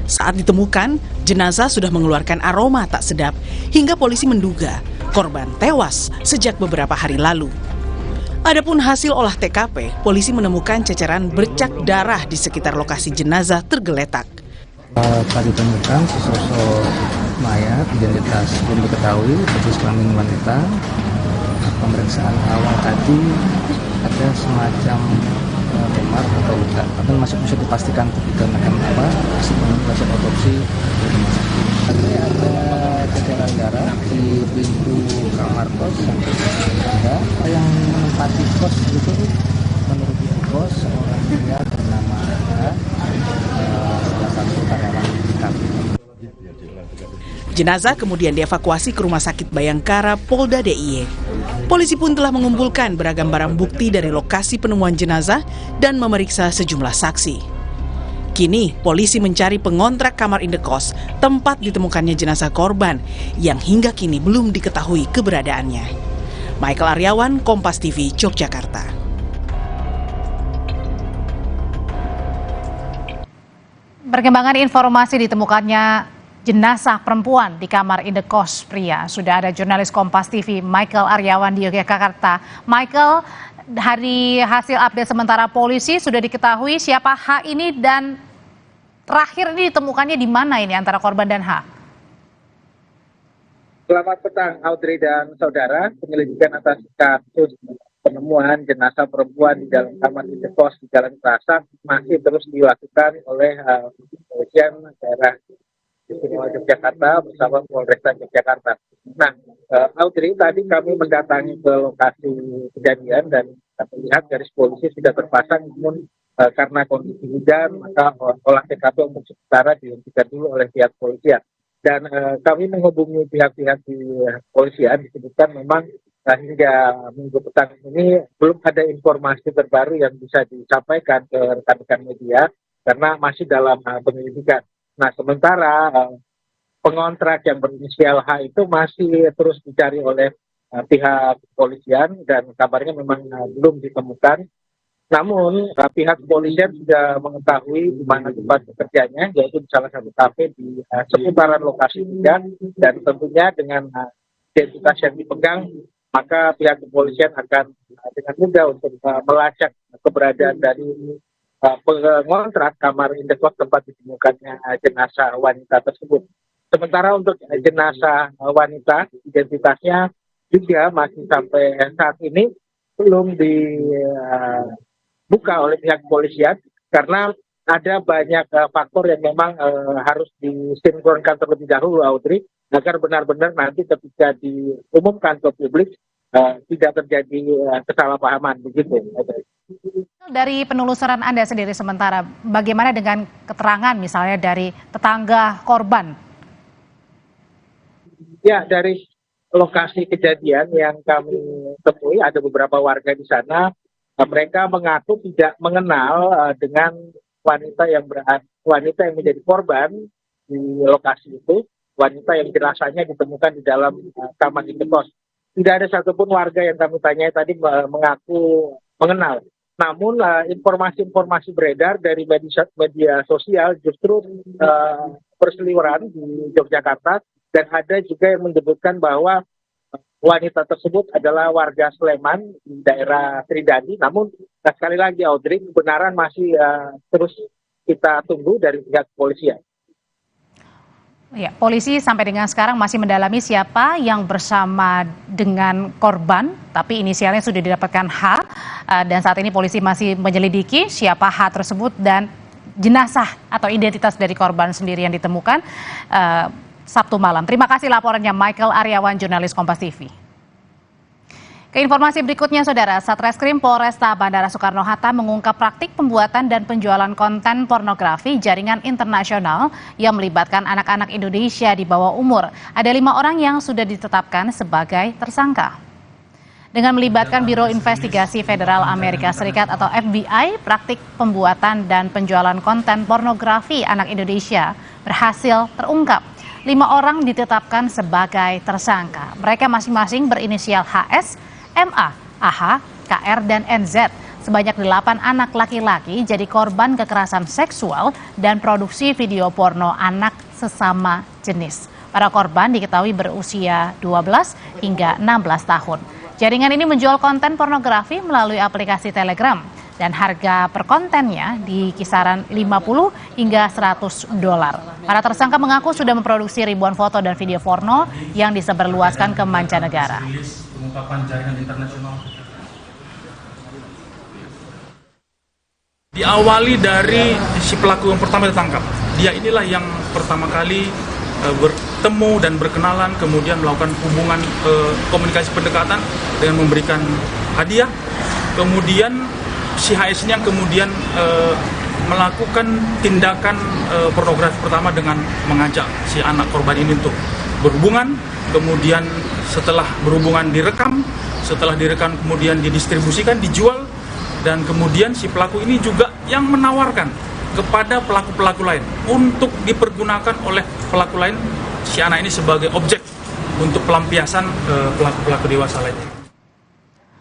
Saat ditemukan, jenazah sudah mengeluarkan aroma tak sedap hingga polisi menduga korban tewas sejak beberapa hari lalu. Adapun hasil olah TKP, polisi menemukan ceceran bercak darah di sekitar lokasi jenazah tergeletak. Saat ditemukan sesosok mayat, identitas belum diketahui, jenis kelamin wanita. Pemeriksaan awal tadi ada semacam memar atau luka, tapi masih bisa dipastikan dikarenakan apa, hasil otopsi di rumah sakit. Ada ceceran darah di pintu kamar kos sampai ada yang menempati kos itu. Menurut ibu kos, seorang pria bernama salah satu karyawan di kafe. Jenazah kemudian dievakuasi ke Rumah Sakit Bayangkara Polda DIY. Polisi pun telah mengumpulkan beragam barang bukti dari lokasi penemuan jenazah dan memeriksa sejumlah saksi. Kini, polisi mencari pengontrak kamar indekos tempat ditemukannya jenazah korban yang hingga kini belum diketahui keberadaannya. Michael Aryawan, Kompas TV, Yogyakarta. Perkembangan informasi ditemukannya jenazah perempuan di kamar indekos pria. Sudah ada jurnalis Kompas TV Michael Aryawan di Yogyakarta. Michael, dari hasil update sementara polisi sudah diketahui siapa H ini dan terakhir ini ditemukannya di mana ini antara korban dan H? Selamat petang Audrey dan saudara. Penyelidikan atas kasus penemuan jenazah perempuan di dalam kamar indekos di Jalan Prasak masih terus dilakukan oleh kepolisian daerah Istimewa Yogyakarta bersama Polresta Yogyakarta. Nah, Audrey, tadi kami mendatangi ke lokasi kejadian dan melihat garis polisi sudah terpasang, namun karena kondisi hujan maka olah TKP untuk sementara dihentikan dulu oleh pihak polisian. Dan kami menghubungi pihak-pihak di polisian, disebutkan memang hingga minggu petang ini belum ada informasi terbaru yang bisa disampaikan ke rekan-rekan media karena masih dalam penyelidikan. Nah, sementara pengontrak yang berinisial H itu masih terus dicari oleh pihak kepolisian dan kabarnya memang belum ditemukan. Namun, pihak kepolisian sudah mengetahui di mana tempat bekerjanya, yaitu di salah satu kafe di seputaran lokasi kejadian, dan tentunya dengan identitas yang dipegang, maka pihak kepolisian akan dengan mudah untuk melacak keberadaan dari pengontrak kamar indekos tempat ditemukannya jenazah wanita tersebut. Sementara untuk jenazah wanita, identitasnya juga masih sampai saat ini belum dibuka oleh pihak kepolisian karena ada banyak faktor yang memang harus disinkronkan terlebih dahulu, Audrey, agar benar-benar nanti ketika diumumkan ke publik tidak terjadi kesalahpahaman begitu, Audrey. Dari penelusuran Anda sendiri sementara, bagaimana dengan keterangan misalnya dari tetangga korban? Ya, dari lokasi kejadian yang kami temui, ada beberapa warga di sana, mereka mengaku tidak mengenal dengan wanita yang menjadi korban di lokasi itu, wanita yang jenazahnya ditemukan di dalam kamar indekos. Tidak ada satupun warga yang kami tanyai tadi mengaku mengenal. Namun informasi-informasi beredar dari media sosial justru berseliweran di Yogyakarta dan ada juga yang menyebutkan bahwa wanita tersebut adalah warga Sleman di daerah Tridadi. Namun sekali lagi Audrey, kebenaran masih terus kita tunggu dari pihak kepolisian. Ya, polisi sampai dengan sekarang masih mendalami siapa yang bersama dengan korban, tapi inisialnya sudah didapatkan H, dan saat ini polisi masih menyelidiki siapa H tersebut dan jenazah atau identitas dari korban sendiri yang ditemukan Sabtu malam. Terima kasih laporannya Michael Aryawan, jurnalis Kompas TV. Ke informasi berikutnya, Saudara, Satreskrim Polresta Bandara Soekarno-Hatta mengungkap praktik pembuatan dan penjualan konten pornografi jaringan internasional yang melibatkan anak-anak Indonesia di bawah umur. Ada 5 orang yang sudah ditetapkan sebagai tersangka. Dengan melibatkan Biro Investigasi Federal Amerika Serikat atau FBI, praktik pembuatan dan penjualan konten pornografi anak Indonesia berhasil terungkap. 5 orang ditetapkan sebagai tersangka. Mereka masing-masing berinisial HS, MA, AH, KR, dan NZ. Sebanyak 8 anak laki-laki jadi korban kekerasan seksual dan produksi video porno anak sesama jenis. Para korban diketahui berusia 12 hingga 16 tahun. Jaringan ini menjual konten pornografi melalui aplikasi Telegram dan harga per kontennya di kisaran 50 hingga $100. Para tersangka mengaku sudah memproduksi ribuan foto dan video porno yang disebarluaskan ke mancanegara. Pengungkapan jaringan internasional. Diawali dari si pelaku yang pertama ditangkap. Dia inilah yang pertama kali bertemu dan berkenalan, kemudian melakukan hubungan komunikasi pendekatan dengan memberikan hadiah. Kemudian si HS ini yang kemudian melakukan tindakan pornografi pertama dengan mengajak si anak korban ini untuk berhubungan. Kemudian setelah berhubungan direkam, setelah direkam kemudian didistribusikan, dijual. Dan kemudian si pelaku ini juga yang menawarkan kepada pelaku-pelaku lain untuk dipergunakan oleh pelaku lain si anak ini sebagai objek untuk pelampiasan pelaku-pelaku dewasa lainnya.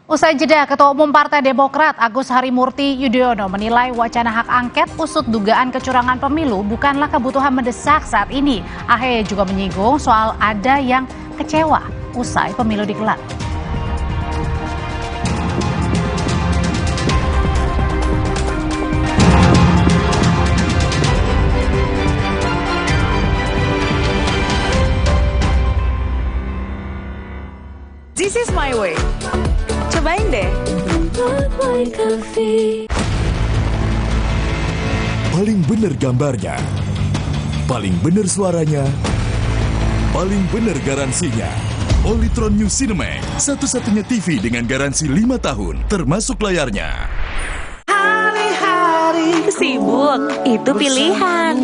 Usai jeda, Ketua Umum Partai Demokrat Agus Harimurti Yudhoyono menilai wacana hak angket usut dugaan kecurangan pemilu bukanlah kebutuhan mendesak saat ini. AHY juga menyinggung soal ada yang kecewa usai pemilu digelar. This is my way. Cobain deh. Paling bener gambarnya, paling bener suaranya, paling bener garansinya. Polytron New Cinemax, satu-satunya TV dengan garansi 5 tahun, termasuk layarnya. Hari-hari sibuk, itu pilihan.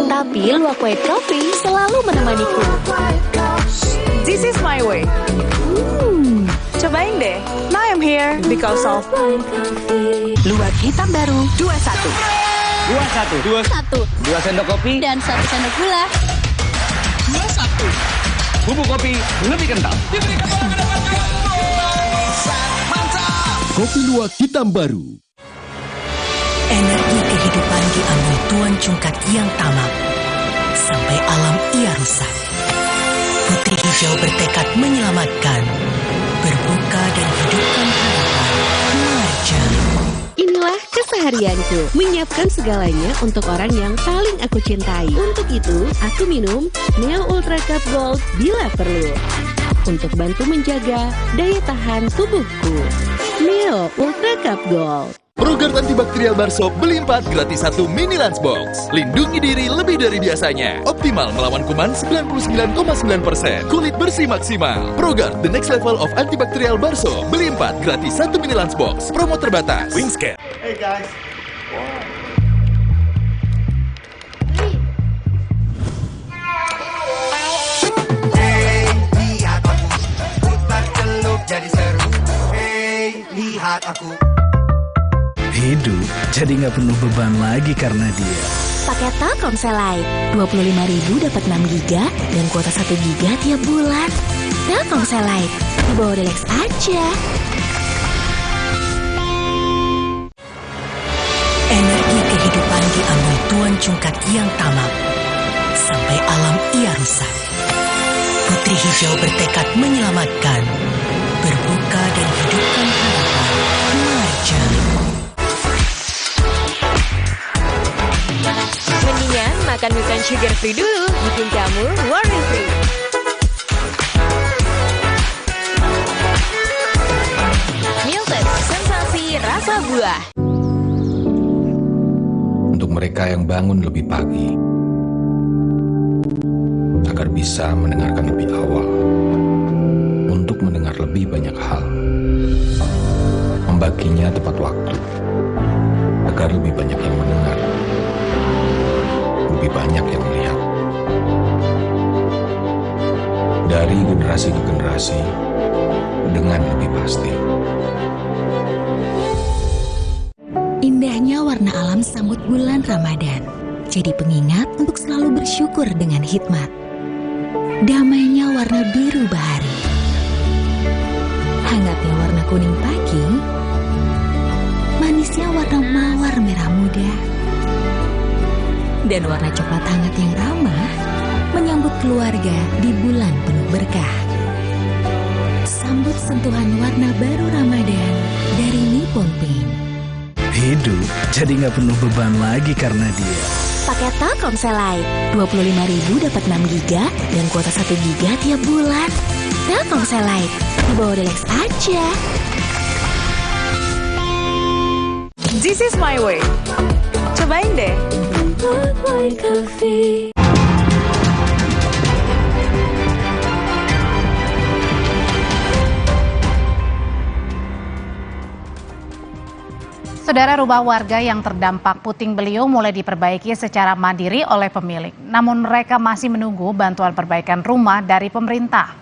Tapi Luwak White Coffee selalu menemaniku. This is my way. Cobain deh. Now I'm here because of Luwak hitam baru 21. 2 sendok kopi dan 1 sendok gula. 21. Bubuk kopi lebih kental. Kopi Luwak hitam baru. Energi kehidupan diambil Tuan Cungkak yang tamak, sampai alam ia rusak. Putri Hijau bertekad menyelamatkan, berbuka dan hidupkan harapan. Marja. Inilah keseharianku, menyiapkan segalanya untuk orang yang paling aku cintai. Untuk itu, aku minum Neo Ultra Cup Gold bila perlu, untuk bantu menjaga daya tahan tubuhku. Neo Ultra Cup Gold. Progrard antibakterial Barso beli 4 gratis 1 mini lunchbox. Lindungi diri lebih dari biasanya. Optimal melawan kuman 99,9%. Kulit bersih maksimal. Progrard, the next level of antibakterial Barso. Beli 4 gratis 1 mini lunchbox. Promo terbatas. Wingscan. Hey guys. Hey, lihat aku. Putar celup jadi seru. Hey, lihat aku. Hidup jadi nggak penuh beban lagi karena dia. Pakai Telkomsel Lite, 25.000 dapat 6 GB dan kuota 1 GB tiap bulan. Telkomsel Lite, dibawa relax aja. Energi kehidupan diambil Tuan Cungkak yang tamak, sampai alam ia rusak. Putri Hijau bertekad menyelamatkan, berbuka dan hidupkan harapan. Marja. Mendingan makan bukan sugar free dulu, bikin kamu worry free. Milton, sensasi rasa buah. Untuk mereka yang bangun lebih pagi, agar bisa mendengarkan lebih awal, untuk mendengar lebih banyak hal, membaginya tepat waktu, agar lebih banyak yang mendengar, lebih banyak yang melihat. Dari generasi ke generasi, dengan lebih pasti. Indahnya warna alam sambut bulan Ramadan. Jadi pengingat untuk selalu bersyukur dengan hikmat. damainya warna biru bahari, hangatnya warna kuning pagi, manisnya warna mawar merah muda, dan warna coklat hangat yang ramah menyambut keluarga di bulan penuh berkah. Sambut sentuhan warna baru Ramadan dari Nippon Paint. Hidup jadi nggak penuh beban lagi karena dia. Pakai Telkomsel Lite, 25.000 dapat 6 GB dan kuota 1 GB tiap bulan. Telkomsel Lite, dibawa relax aja. This is my way. Cobain deh. Saudara, rumah warga yang terdampak puting beliung mulai diperbaiki secara mandiri oleh pemilik. Namun mereka masih menunggu bantuan perbaikan rumah dari pemerintah.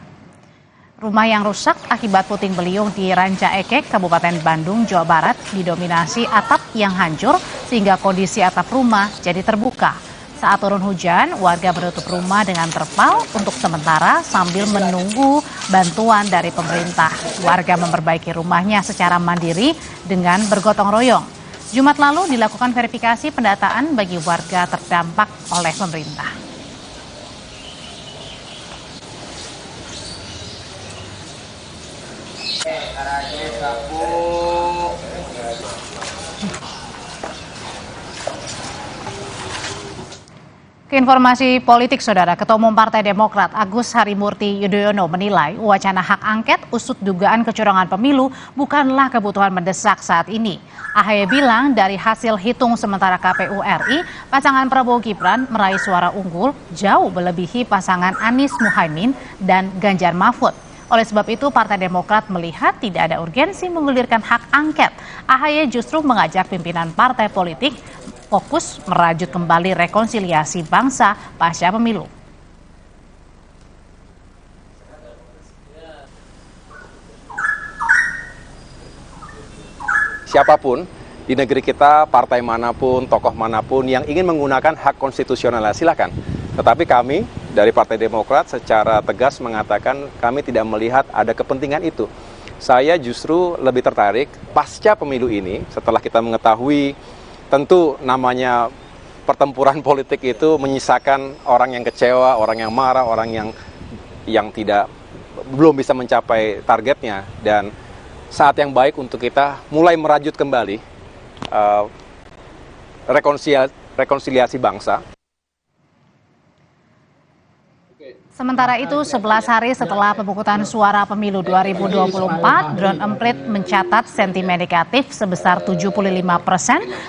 Rumah yang rusak akibat puting beliung di Ranca Ekek, Kabupaten Bandung, Jawa Barat, didominasi atap yang hancur sehingga kondisi atap rumah jadi terbuka. Saat turun hujan, warga menutup rumah dengan terpal untuk sementara sambil menunggu bantuan dari pemerintah. Warga memperbaiki rumahnya secara mandiri dengan bergotong royong. Jumat lalu dilakukan verifikasi pendataan bagi warga terdampak oleh pemerintah. Informasi politik, Saudara. Ketua Umum Partai Demokrat Agus Harimurti Yudhoyono menilai wacana hak angket usut dugaan kecurangan pemilu bukanlah kebutuhan mendesak saat ini. AHY bilang dari hasil hitung sementara KPU RI, pasangan Prabowo Gibran meraih suara unggul jauh melebihi pasangan Anies Muhaimin dan Ganjar Mahfud. Oleh sebab itu, Partai Demokrat melihat tidak ada urgensi menggulirkan hak angket. AHY justru mengajak pimpinan partai politik fokus merajut kembali rekonsiliasi bangsa pasca pemilu. Siapapun di negeri kita, partai manapun, tokoh manapun yang ingin menggunakan hak konstitusional, silakan. Tetapi kami dari Partai Demokrat secara tegas mengatakan kami tidak melihat ada kepentingan itu. Saya justru lebih tertarik pasca pemilu ini, setelah kita mengetahui tentu namanya pertempuran politik itu menyisakan orang yang kecewa, orang yang marah, orang yang belum bisa mencapai targetnya, dan saat yang baik untuk kita mulai merajut kembali rekonsiliasi bangsa. Sementara itu, 11 hari setelah pemungutan suara pemilu 2024, Drone Emprit mencatat sentimen negatif sebesar 75%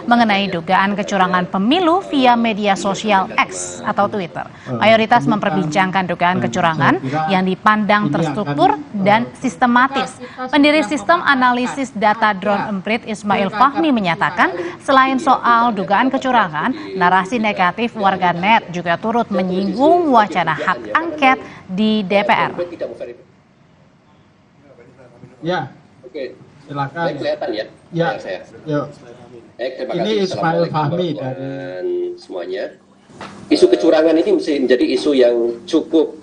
mengenai dugaan kecurangan pemilu via media sosial X atau Twitter. Mayoritas memperbincangkan dugaan kecurangan yang dipandang terstruktur dan sistematis. Pendiri sistem analisis data Drone Emprit, Ismail Fahmi, menyatakan selain soal dugaan kecurangan, narasi negatif warganet juga turut menyinggung wacana hak angket di DPR. Ya, oke, silakan. Kelihatan ya? Ya, saya. Yuk. Terima ini kasih. Ismail Fahmi dari semuanya. Isu kecurangan ini menjadi isu yang cukup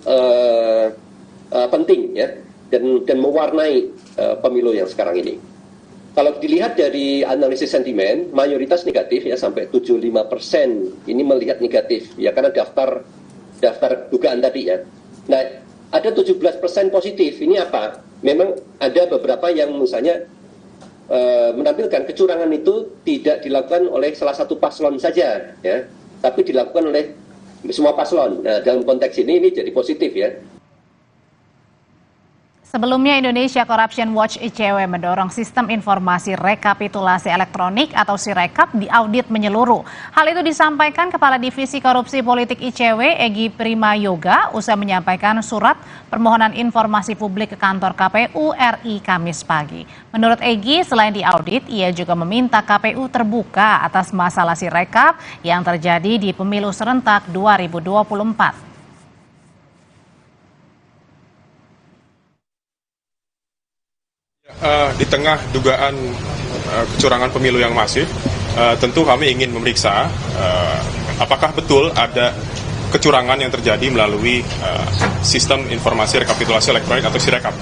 penting ya, dan mewarnai pemilu yang sekarang ini. Kalau dilihat dari analisis sentimen, mayoritas negatif ya, sampai 75% ini melihat negatif ya, karena daftar dugaan tadi ya. Nah, ada 17% positif. Ini apa? Memang ada beberapa yang misalnya menampilkan kecurangan itu tidak dilakukan oleh salah satu paslon saja ya, tapi dilakukan oleh semua paslon. Nah, dalam konteks ini jadi positif ya. Sebelumnya, Indonesia Corruption Watch ICW mendorong sistem informasi rekapitulasi elektronik atau Sirekap diaudit menyeluruh. Hal itu disampaikan Kepala Divisi Korupsi Politik ICW, Egy Primayoga, usai menyampaikan surat permohonan informasi publik ke kantor KPU RI Kamis pagi. Menurut Egy, selain diaudit, ia juga meminta KPU terbuka atas masalah Sirekap yang terjadi di pemilu serentak 2024. Di tengah dugaan kecurangan pemilu yang masif, tentu kami ingin memeriksa apakah betul ada kecurangan yang terjadi melalui sistem informasi rekapitulasi elektronik atau Sirekap.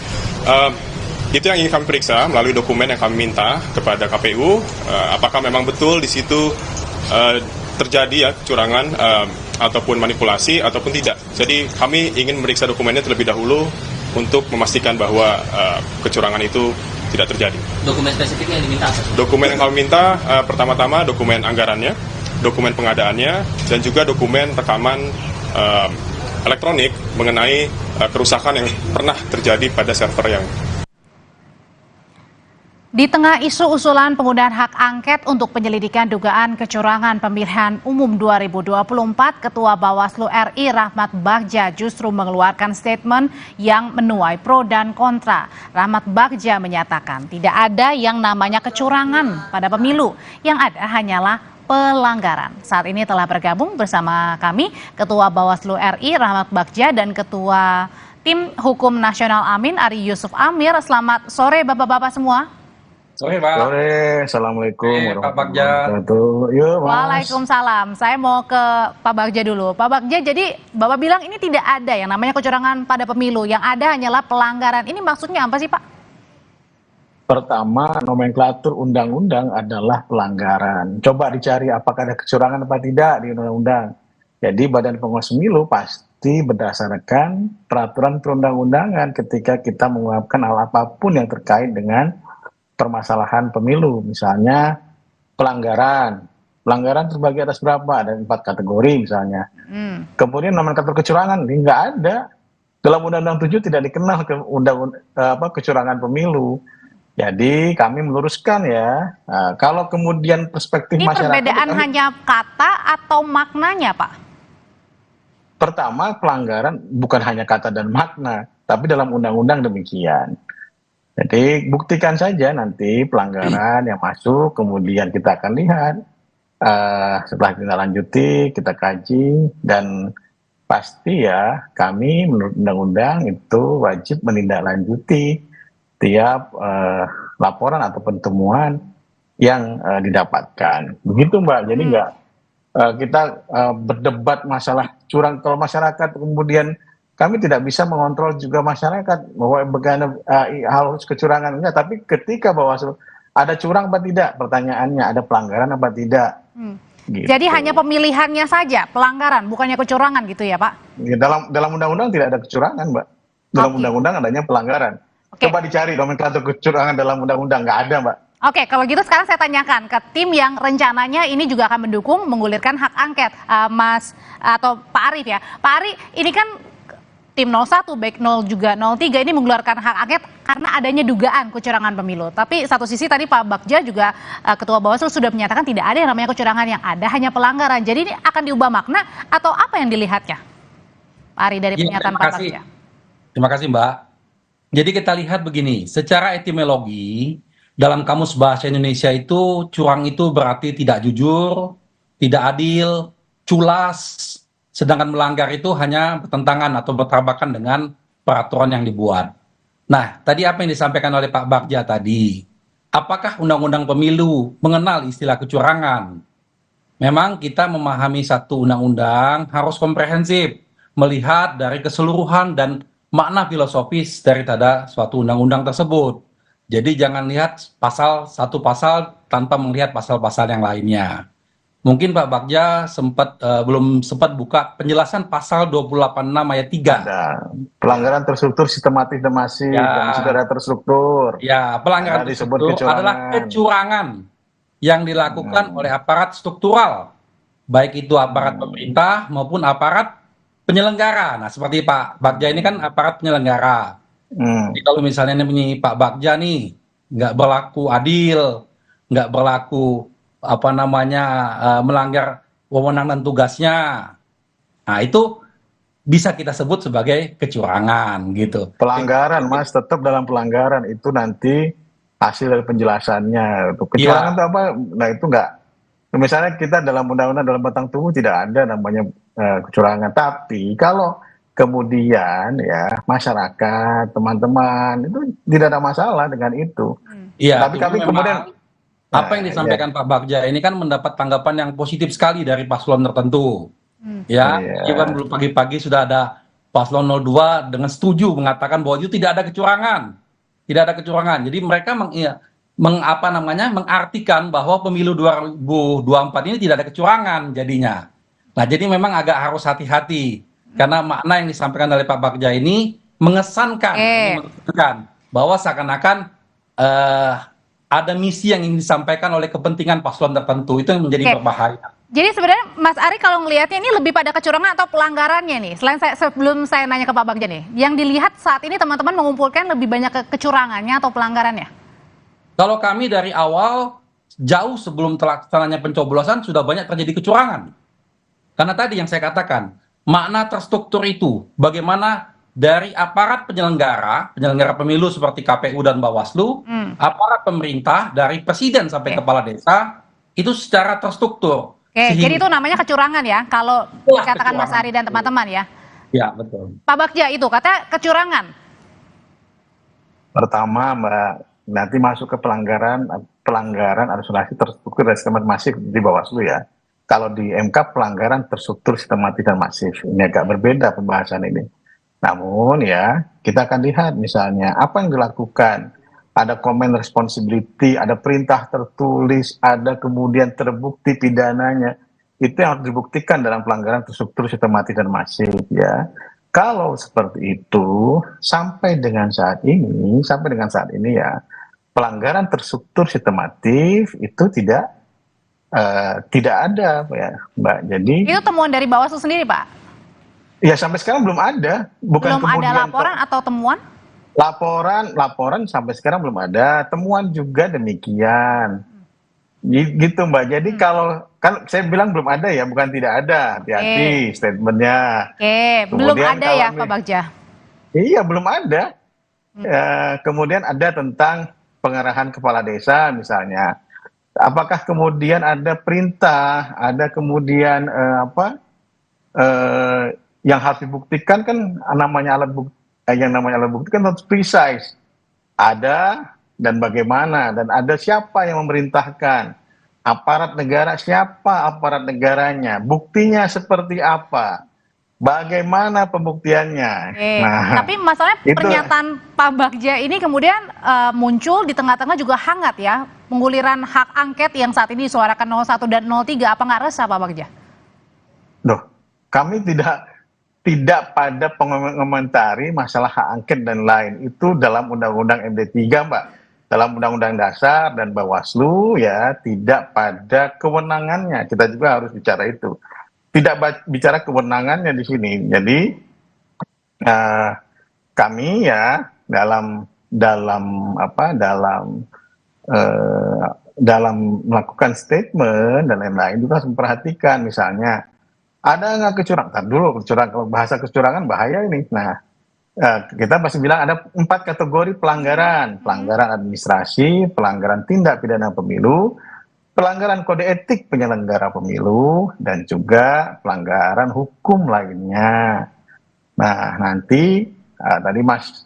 Itu yang ingin kami periksa melalui dokumen yang kami minta kepada KPU, apakah memang betul di situ terjadi ya kecurangan ataupun manipulasi ataupun tidak. Jadi kami ingin memeriksa dokumennya terlebih dahulu untuk memastikan bahwa kecurangan itu tidak terjadi. Dokumen spesifiknya yang diminta apa? Dokumen yang kami minta pertama-tama dokumen anggarannya, dokumen pengadaannya, dan juga dokumen rekaman elektronik mengenai kerusakan yang pernah terjadi pada server yang. Di tengah isu usulan penggunaan hak angket untuk penyelidikan dugaan kecurangan pemilihan umum 2024, Ketua Bawaslu RI Rahmat Bagja justru mengeluarkan statement yang menuai pro dan kontra. Rahmat Bagja menyatakan tidak ada yang namanya kecurangan pada pemilu, yang ada hanyalah pelanggaran. Saat ini telah bergabung bersama kami Ketua Bawaslu RI Rahmat Bagja dan Ketua Tim Hukum Nasional Amin Ari Yusuf Amir. Selamat sore Bapak-bapak semua. Sore Pak. Sore, Assalamualaikum Pak Bagja. Yuk, Mas. Waalaikumsalam. Saya mau ke Pak Bagja dulu. Pak Bagja, jadi Bapak bilang ini tidak ada yang namanya kecurangan pada pemilu, yang ada hanyalah pelanggaran. Ini maksudnya apa sih Pak? Pertama, nomenklatur undang-undang adalah pelanggaran. Coba dicari apakah ada kecurangan apa tidak di undang-undang. Jadi Badan Pengawas Pemilu pasti berdasarkan peraturan perundang-undangan ketika kita mengungkapkan hal apapun yang terkait dengan permasalahan pemilu, misalnya pelanggaran terbagi atas berapa, ada 4 kategori misalnya. Kemudian nomenklatur kecurangan ini nggak ada dalam Undang-Undang 7, tidak dikenal ke kecurangan pemilu. Jadi kami meluruskan ya, kalau kemudian perspektif Ini masyarakat. Perbedaan hanya kata atau maknanya Pak? Pertama, pelanggaran bukan hanya kata dan makna, tapi dalam undang-undang demikian. Jadi buktikan saja nanti pelanggaran yang masuk, kemudian kita akan lihat setelah kita lanjuti, kita kaji, dan pasti ya kami menurut undang-undang itu wajib menindaklanjuti tiap laporan atau temuan yang didapatkan. Begitu Mbak, jadi nggak kita berdebat masalah curang. Kalau masyarakat kemudian kami tidak bisa mengontrol juga masyarakat bahwa bagaimana hal kecurangan enggak, tapi ketika Bawaslu ada curang apa tidak, pertanyaannya ada pelanggaran apa tidak. Gitu. Jadi hanya pemilihannya saja pelanggaran, bukannya kecurangan gitu ya Pak? Ya, dalam undang-undang tidak ada kecurangan Mbak. Dalam undang-undang adanya pelanggaran. Coba dicari nomenklatur kecurangan dalam undang-undang, nggak ada Mbak. Oke, kalau gitu sekarang saya tanyakan ke tim yang rencananya ini juga akan mendukung menggulirkan hak angket, Mas atau Pak Arief ya. Pak Arief, ini kan tim 01, baik 0 juga 03 ini mengeluarkan hak angket karena adanya dugaan kecurangan pemilu. Tapi satu sisi tadi Pak Bagja juga Ketua Bawaslu sudah menyatakan tidak ada yang namanya kecurangan, yang ada hanya pelanggaran. Jadi ini akan diubah makna atau apa yang dilihatnya? Pak Ari dari pernyataan Pak Bagja. Terima kasih Mbak. Jadi kita lihat begini, secara etimologi dalam Kamus Bahasa Indonesia itu curang itu berarti tidak jujur, tidak adil, culas. Sedangkan melanggar itu hanya bertentangan atau bertabrakan dengan peraturan yang dibuat. Nah, tadi apa yang disampaikan oleh Pak Bagja tadi, apakah Undang-Undang Pemilu mengenal istilah kecurangan? Memang kita memahami satu undang-undang harus komprehensif, melihat dari keseluruhan dan makna filosofis daripada suatu undang-undang tersebut. Jadi jangan lihat satu pasal tanpa melihat pasal-pasal yang lainnya. Mungkin Pak Bagja belum sempat buka penjelasan pasal 286 ayat 3. Ada pelanggaran terstruktur sistematis dan masif, dan saudara terstruktur. Ya, pelanggaran terstruktur adalah kecurangan yang dilakukan oleh aparat struktural, baik itu aparat pemerintah maupun aparat penyelenggara. Nah, seperti Pak Bagja ini kan aparat penyelenggara. Jadi kalau misalnya ini Pak Bagja nih nggak berlaku adil, nggak berlaku melanggar wewenang dan tugasnya. Nah, itu bisa kita sebut sebagai kecurangan gitu. Pelanggaran, Mas, tetap dalam pelanggaran itu nanti hasil dari penjelasannya. Kecurangan itu apa? Nah, itu enggak. Misalnya kita dalam undang-undang dalam batang tubuh tidak ada namanya kecurangan. Tapi kalau kemudian ya masyarakat, teman-teman itu tidak ada masalah dengan itu. Iya. Tapi kami kemudian apa yang disampaikan Pak Bagja ini kan mendapat tanggapan yang positif sekali dari paslon tertentu. Ya, Iya. itu kan belum pagi-pagi sudah ada paslon 02 dengan setuju mengatakan bahwa itu tidak ada kecurangan. Tidak ada kecurangan. Jadi mereka mengartikan bahwa pemilu 2024 ini tidak ada kecurangan jadinya. Nah, jadi memang agak harus hati-hati karena makna yang disampaikan oleh Pak Bagja ini mengesankan bahwa seakan-akan ada misi yang ingin disampaikan oleh kepentingan paslon tertentu. Itu yang menjadi berbahaya. Jadi sebenarnya Mas Ari kalau ngelihatnya ini lebih pada kecurangan atau pelanggarannya nih? Sebelum saya nanya ke Pak Bagja nih, yang dilihat saat ini teman-teman mengumpulkan lebih banyak kecurangannya atau pelanggarannya? Kalau kami dari awal jauh sebelum terlaksananya pencoblosan sudah banyak terjadi kecurangan. Karena tadi yang saya katakan, makna terstruktur itu bagaimana dari aparat penyelenggara pemilu seperti KPU dan Bawaslu, aparat pemerintah dari presiden sampai kepala desa itu secara terstruktur. Jadi itu namanya kecurangan ya, kalau dikatakan Mas Ari dan teman-teman ya? Ya, betul. Pak Bagja itu katanya kecurangan. Pertama, Mbak, nanti masuk ke pelanggaran administrasi terstruktur dan sistematis masif di Bawaslu ya. Kalau di MK pelanggaran terstruktur, sistematis dan masif. Ini agak berbeda pembahasan ini. Namun ya, kita akan lihat misalnya apa yang dilakukan. Ada command responsibility, ada perintah tertulis, ada kemudian terbukti pidananya. Itu yang harus dibuktikan dalam pelanggaran terstruktur, sistematis dan masif ya. Kalau seperti itu sampai dengan saat ini ya, pelanggaran terstruktur sistematif itu tidak ada ya, Mbak. Jadi itu temuan dari Bawaslu sendiri, Pak? Ya sampai sekarang belum ada. Belum ada laporan atau temuan? Laporan sampai sekarang belum ada, temuan juga demikian. Gitu Mbak. Jadi kalau kan saya bilang belum ada ya, bukan tidak ada. Hati-hati statementnya. Belum ada ya Pak Bagja? Iya, belum ada. Kemudian ada tentang pengarahan kepala desa misalnya. Apakah kemudian ada perintah, ada kemudian yang harus dibuktikan kan namanya alat bukti. Yang namanya alat bukti kan harus precise. Ada dan bagaimana, dan ada siapa yang memerintahkan. Aparat negara, siapa aparat negaranya, buktinya seperti apa, bagaimana pembuktiannya. Nah, tapi masalahnya pernyataan Pak Bagja ini kemudian muncul di tengah-tengah juga hangat ya, pengguliran hak angket yang saat ini disuarakan 01 dan 03, apa nggak resah Pak Bagja? Kami tidak pada mengomentari masalah hak angket dan lain. Itu dalam Undang-Undang MD3, Mbak. Dalam Undang-Undang Dasar dan Bawaslu ya, tidak pada kewenangannya. Kita juga harus bicara itu. Tidak bicara kewenangannya di sini. Jadi kami ya dalam melakukan statement dan lain-lain juga harus memperhatikan misalnya ada nggak kecurangan? Dulu kecurangan, kalau bahasa kecurangan bahaya ini. Nah, kita pasti bilang ada 4 kategori pelanggaran: pelanggaran administrasi, pelanggaran tindak pidana pemilu, pelanggaran kode etik penyelenggara pemilu, dan juga pelanggaran hukum lainnya. Nah, nanti tadi Mas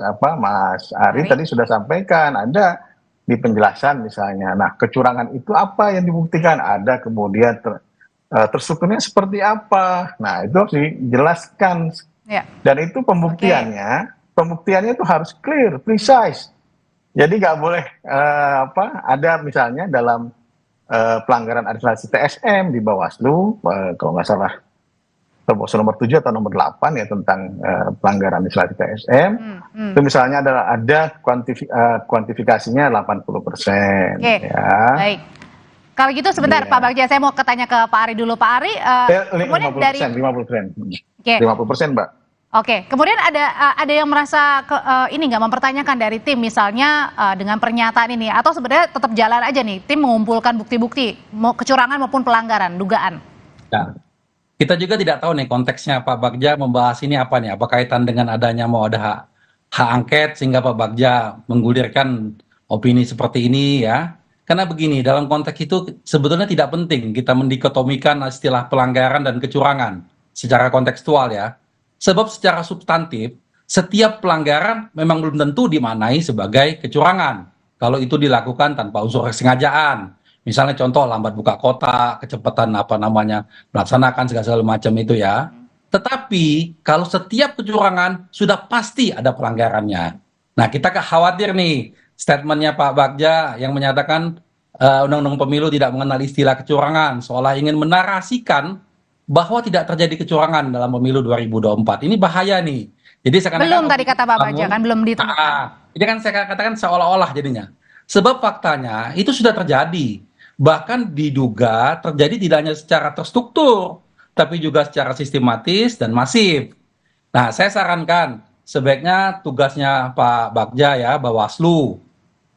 Ari tadi sudah sampaikan ada di penjelasan misalnya. Nah, kecurangan itu apa yang dibuktikan? Ada kemudian terstrukturnya seperti apa. Nah, itu harus dijelaskan. Dan itu pembuktiannya itu harus clear, precise. Jadi nggak boleh ada misalnya dalam pelanggaran administrasi TSM di Bawaslu, kalau nggak salah Bawaslu nomor 7 atau nomor 8 ya tentang pelanggaran administrasi TSM. Itu misalnya ada kuantifikasinya 80%. Ya. Baik. Kalau gitu sebentar Pak Bagja, saya mau ketanya ke Pak Ari dulu. Pak Ari, kemudian 50%. 50%, Mbak. Oke, kemudian ada yang merasa ini nggak mempertanyakan dari tim misalnya dengan pernyataan ini, atau sebenarnya tetap jalan aja nih tim mengumpulkan bukti-bukti kecurangan maupun pelanggaran dugaan. Nah, kita juga tidak tahu nih konteksnya Pak Bagja membahas ini apa nih, apa kaitan dengan adanya mau ada hak angket sehingga Pak Bagja menggulirkan opini seperti ini ya. Karena begini, dalam konteks itu sebetulnya tidak penting kita mendikotomikan istilah pelanggaran dan kecurangan secara kontekstual ya. Sebab secara substantif, setiap pelanggaran memang belum tentu dimaknai sebagai kecurangan. Kalau itu dilakukan tanpa unsur kesengajaan. Misalnya contoh lambat buka kotak, kecepatan melaksanakan segala macam itu ya. Tetapi kalau setiap kecurangan sudah pasti ada pelanggarannya. Nah, kita khawatir nih statementnya Pak Bagja yang menyatakan Undang-Undang Pemilu tidak mengenal istilah kecurangan, seolah ingin menarasikan bahwa tidak terjadi kecurangan dalam pemilu 2024. Ini bahaya nih. Jadi belum tadi kata Pak Bagja kan belum ditemukan. Ini kan saya katakan seolah-olah jadinya. Sebab faktanya itu sudah terjadi. Bahkan diduga terjadi tidak hanya secara terstruktur, tapi juga secara sistematis dan masif. Nah, saya sarankan sebaiknya tugasnya Pak Bagja ya, Bawaslu,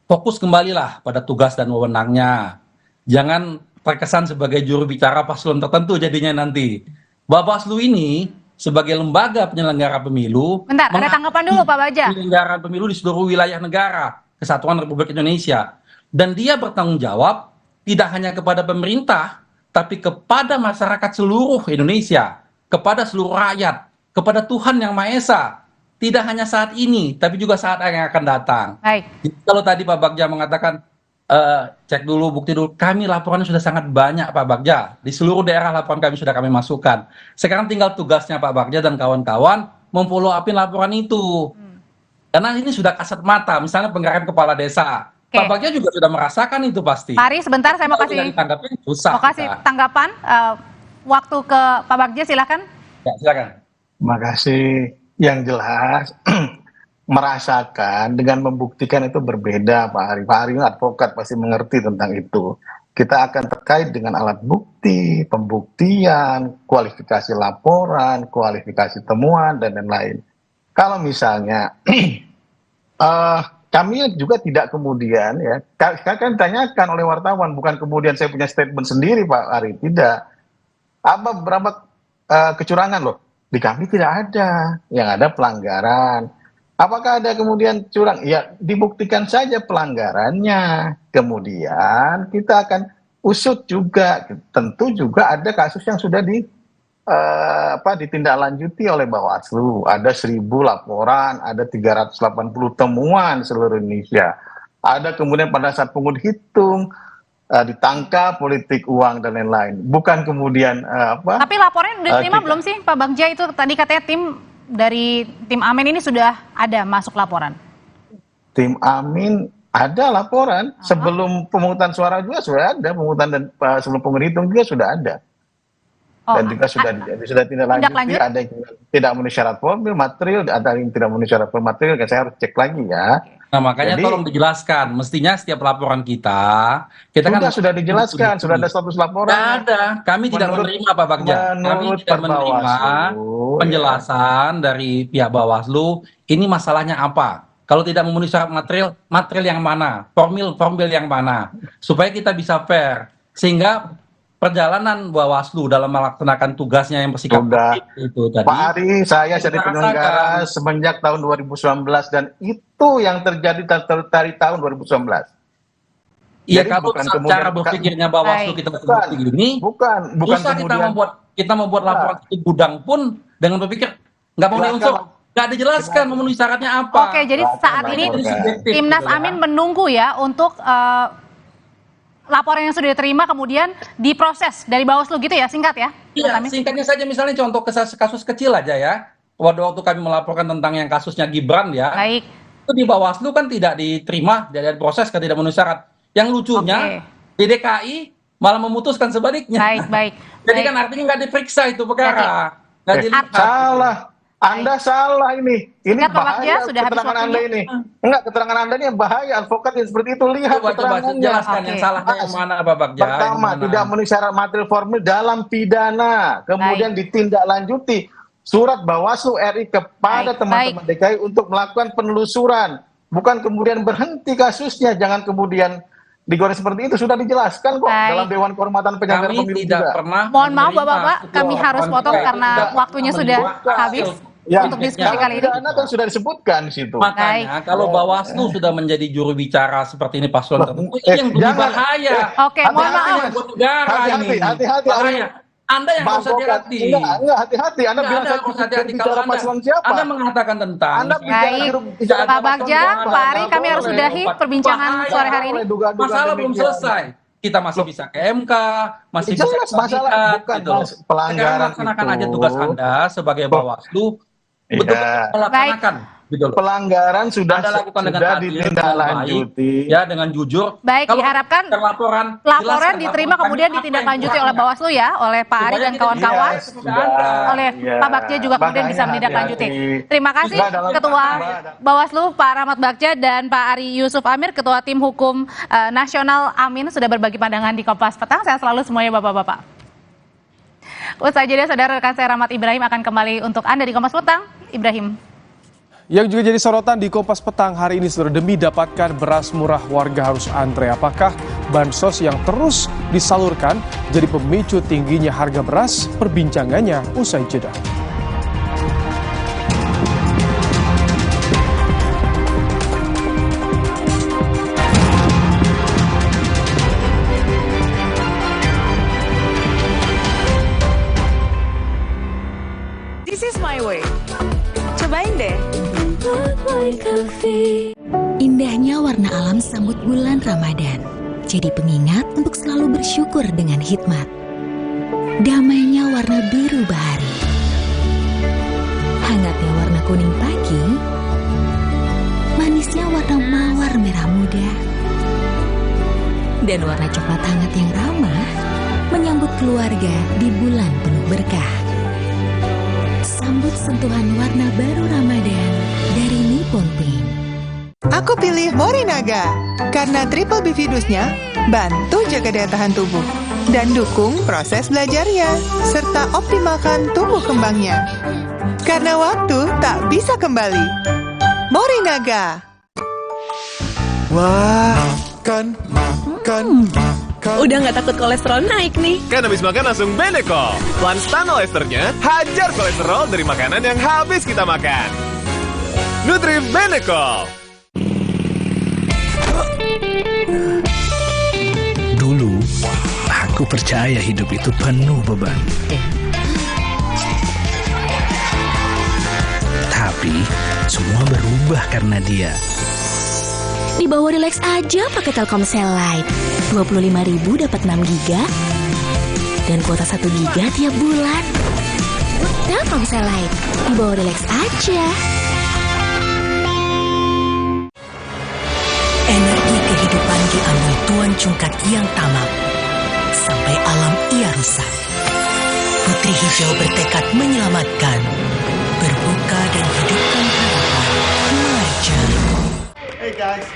fokus kembalilah pada tugas dan wewenangnya. Jangan terkesan sebagai juru bicara paslon tertentu jadinya nanti. Bawaslu ini sebagai lembaga penyelenggara pemilu. Bentar, ada tanggapan dulu Pak Bagja. Penyelenggaraan pemilu di seluruh wilayah negara Kesatuan Republik Indonesia. Dan dia bertanggung jawab tidak hanya kepada pemerintah, tapi kepada masyarakat seluruh Indonesia, kepada seluruh rakyat, kepada Tuhan Yang Maha Esa. Tidak hanya saat ini, tapi juga saat yang akan datang. Baik. Jadi, kalau tadi Pak Bagja mengatakan, cek dulu, bukti dulu, kami laporannya sudah sangat banyak Pak Bagja. Di seluruh daerah laporan kami sudah kami masukkan. Sekarang tinggal tugasnya Pak Bagja dan kawan-kawan memfollow upin laporan itu. Karena ini sudah kasat mata, misalnya penggerakan kepala desa. Pak Bagja juga sudah merasakan itu pasti. Pak Ari, sebentar saya mau kasih tanggapan. Waktu ke Pak Bagja, silakan. Ya, silakan. Terima kasih. Yang jelas merasakan dengan membuktikan itu berbeda, Pak Ari. Pak Ari advokat pasti mengerti tentang itu. Kita akan terkait dengan alat bukti, pembuktian, kualifikasi laporan, kualifikasi temuan, dan lain-lain. Kalau misalnya kami juga tidak kemudian ya, kan tanyakan oleh wartawan, bukan kemudian saya punya statement sendiri Pak Ari, tidak. Berapa kecurangan loh? Di kami tidak ada, yang ada pelanggaran. Apakah ada kemudian curang? Ya dibuktikan saja pelanggarannya. Kemudian kita akan usut juga. Tentu juga ada kasus yang sudah ditindaklanjuti oleh Bawaslu. Ada 1.000 laporan, ada 380 temuan seluruh Indonesia. Ada kemudian pada saat pengundian hitung ditangkap politik uang dan lain-lain. Bukan kemudian Tapi laporannya udah diterima belum sih Pak Bagja? Itu tadi katanya tim Amin ini sudah ada masuk laporan. Tim Amin ada laporan sebelum pemungutan suara juga sudah ada, pemungutan dan sebelum penghitung juga sudah ada. Dan juga sudah tidak lanjut, ada yang tidak memenuhi syarat formil material, ada yang tidak memenuhi syarat formil material, saya harus cek lagi ya. Nah makanya tolong dijelaskan, mestinya setiap laporan kita kan sudah dijelaskan, sudah ada status laporan. Tidak ada, kami tidak menerima Pak Bagja, kami tidak menerima penjelasan dari pihak Bawaslu, ini masalahnya apa? Kalau tidak memenuhi syarat material yang mana? Formil yang mana? Supaya kita bisa fair, sehingga perjalanan Bawaslu dalam melaksanakan tugasnya yang bersikap itu tadi. Pak Ari, saya jadi penyelenggara semenjak tahun 2019 dan itu yang terjadi dari tahun 2019. Iya, kalau cara berpikirnya Bawaslu kita seperti ini, bukan kita membuat laporan itu gudang pun dengan berpikir nggak memenuhi unsur, nggak dijelaskan memenuhi syaratnya apa. Oke, jadi saat ini Timnas Amin menunggu ya untuk laporan yang sudah diterima kemudian diproses dari Bawaslu gitu ya, singkat ya? Iya, singkatnya saja misalnya contoh kasus kecil aja ya. Waktu kami melaporkan tentang yang kasusnya Gibran ya. Baik. Itu di Bawaslu kan tidak diterima, dari proses kan tidak memenuhi syarat. Yang lucunya di DKI malah memutuskan sebaliknya. Baik. Jadi kan artinya nggak diperiksa itu perkara. Nggak dilihat. Salah. Anda salah ini. Ini bahaya keterangan Anda ini. Enggak, keterangan Anda ini bahaya. Advokat yang seperti itu, lihat keterangannya. Jelaskan yang salahnya yang mana Pak Bagja. Pertama, tidak memenuhi syarat material formil dalam pidana. Kemudian ditindaklanjuti surat Bawaslu RI kepada teman-teman DKI untuk melakukan penelusuran. Bukan kemudian berhenti kasusnya. Jangan kemudian digoreng seperti itu, sudah dijelaskan kok dalam Dewan Kehormatan Penyelenggara Pemilu juga. Mohon maaf Bapak-bapak, kami harus potong karena waktunya sudah habis. Untuk diskusi kali ini kan sudah disebutkan di situ. Makanya kalau Bawaslu sudah menjadi juru bicara seperti ini paslon tertentu, ini yang lebih bahaya. Oke, mohon maaf. Hati-hati. Anda yang harus hati-hati. Enggak, hati-hati. Anda bilang saya harus hati-hati kalau Anda mengatakan tentang. Pak Bagja, Pak Ari, kami harus sudahi perbincangan sore hari ini. Masalah belum selesai. kita masih bisa ke MK, masih Jelas, bisa masalah bukan, gitu. Mas, pelanggaran Sekarang laksanakan itu. aja tugas Anda sebagai Bawaslu, betul-betul melaksanakan. Gitu loh. Pelanggaran sudah Anda lakukan dengan sudah adil, ditindaklanjuti. baik, ya dengan jujur. Baik, Kalau diharapkan laporan diterima kemudian ditindaklanjuti oleh Bawaslu ya, oleh Pak Ari dan kawan-kawan, oleh Pak Bagja juga kemudian bisa menindaklanjuti. Terima kasih Ketua Bawaslu Pak Rahmat Bagja dan Pak Ari Yusuf Amir, Ketua Tim Hukum Nasional Amin, sudah berbagi pandangan di Kompas Petang. Saya selalu semuanya Bapak-Bapak. Usai jeda, saudara, rekan saya Rahmat Ibrahim akan kembali untuk Anda di Kompas Petang. Ibrahim. Yang juga jadi sorotan di Kompas Petang hari ini, saudara, demi dapatkan beras murah warga harus antre. Apakah bansos yang terus disalurkan jadi pemicu tingginya harga beras? Perbincangannya usai jeda. This is my way. Cobain deh. Indahnya warna alam sambut bulan Ramadan, jadi pengingat untuk selalu bersyukur dengan hikmat. Damainya warna biru bahari, hangatnya warna kuning pagi, manisnya warna mawar merah muda, dan warna coklat hangat yang ramah menyambut keluarga di bulan penuh berkah. Sambut sentuhan warna baru Ramadan dari Nippon Paint. Aku pilih Morinaga karena triple bifidusnya bantu jaga daya tahan tubuh dan dukung proses belajarnya serta optimalkan tumbuh kembangnya. Karena waktu tak bisa kembali. Morinaga. Wah, makan. Udah nggak takut kolesterol naik nih. Kan habis makan langsung Benecol. Lanstan esternya hajar kolesterol dari makanan yang habis kita makan. Nutri Benecol. Dulu, aku percaya hidup itu penuh beban. Tapi, semua berubah karena dia. Di bawah Relax aja pakai Telkomsel Lite. 25.000 dapat 6 giga dan kuota 1 giga tiap bulan. Telkomsel Lite, di bawah Relax aja. Energi kehidupan diambil Tuan Cungkat yang tamak, sampai alam ia rusak. Putri Hijau bertekad menyelamatkan, berbuka dan hidupkan harapan. Marja. Hey guys.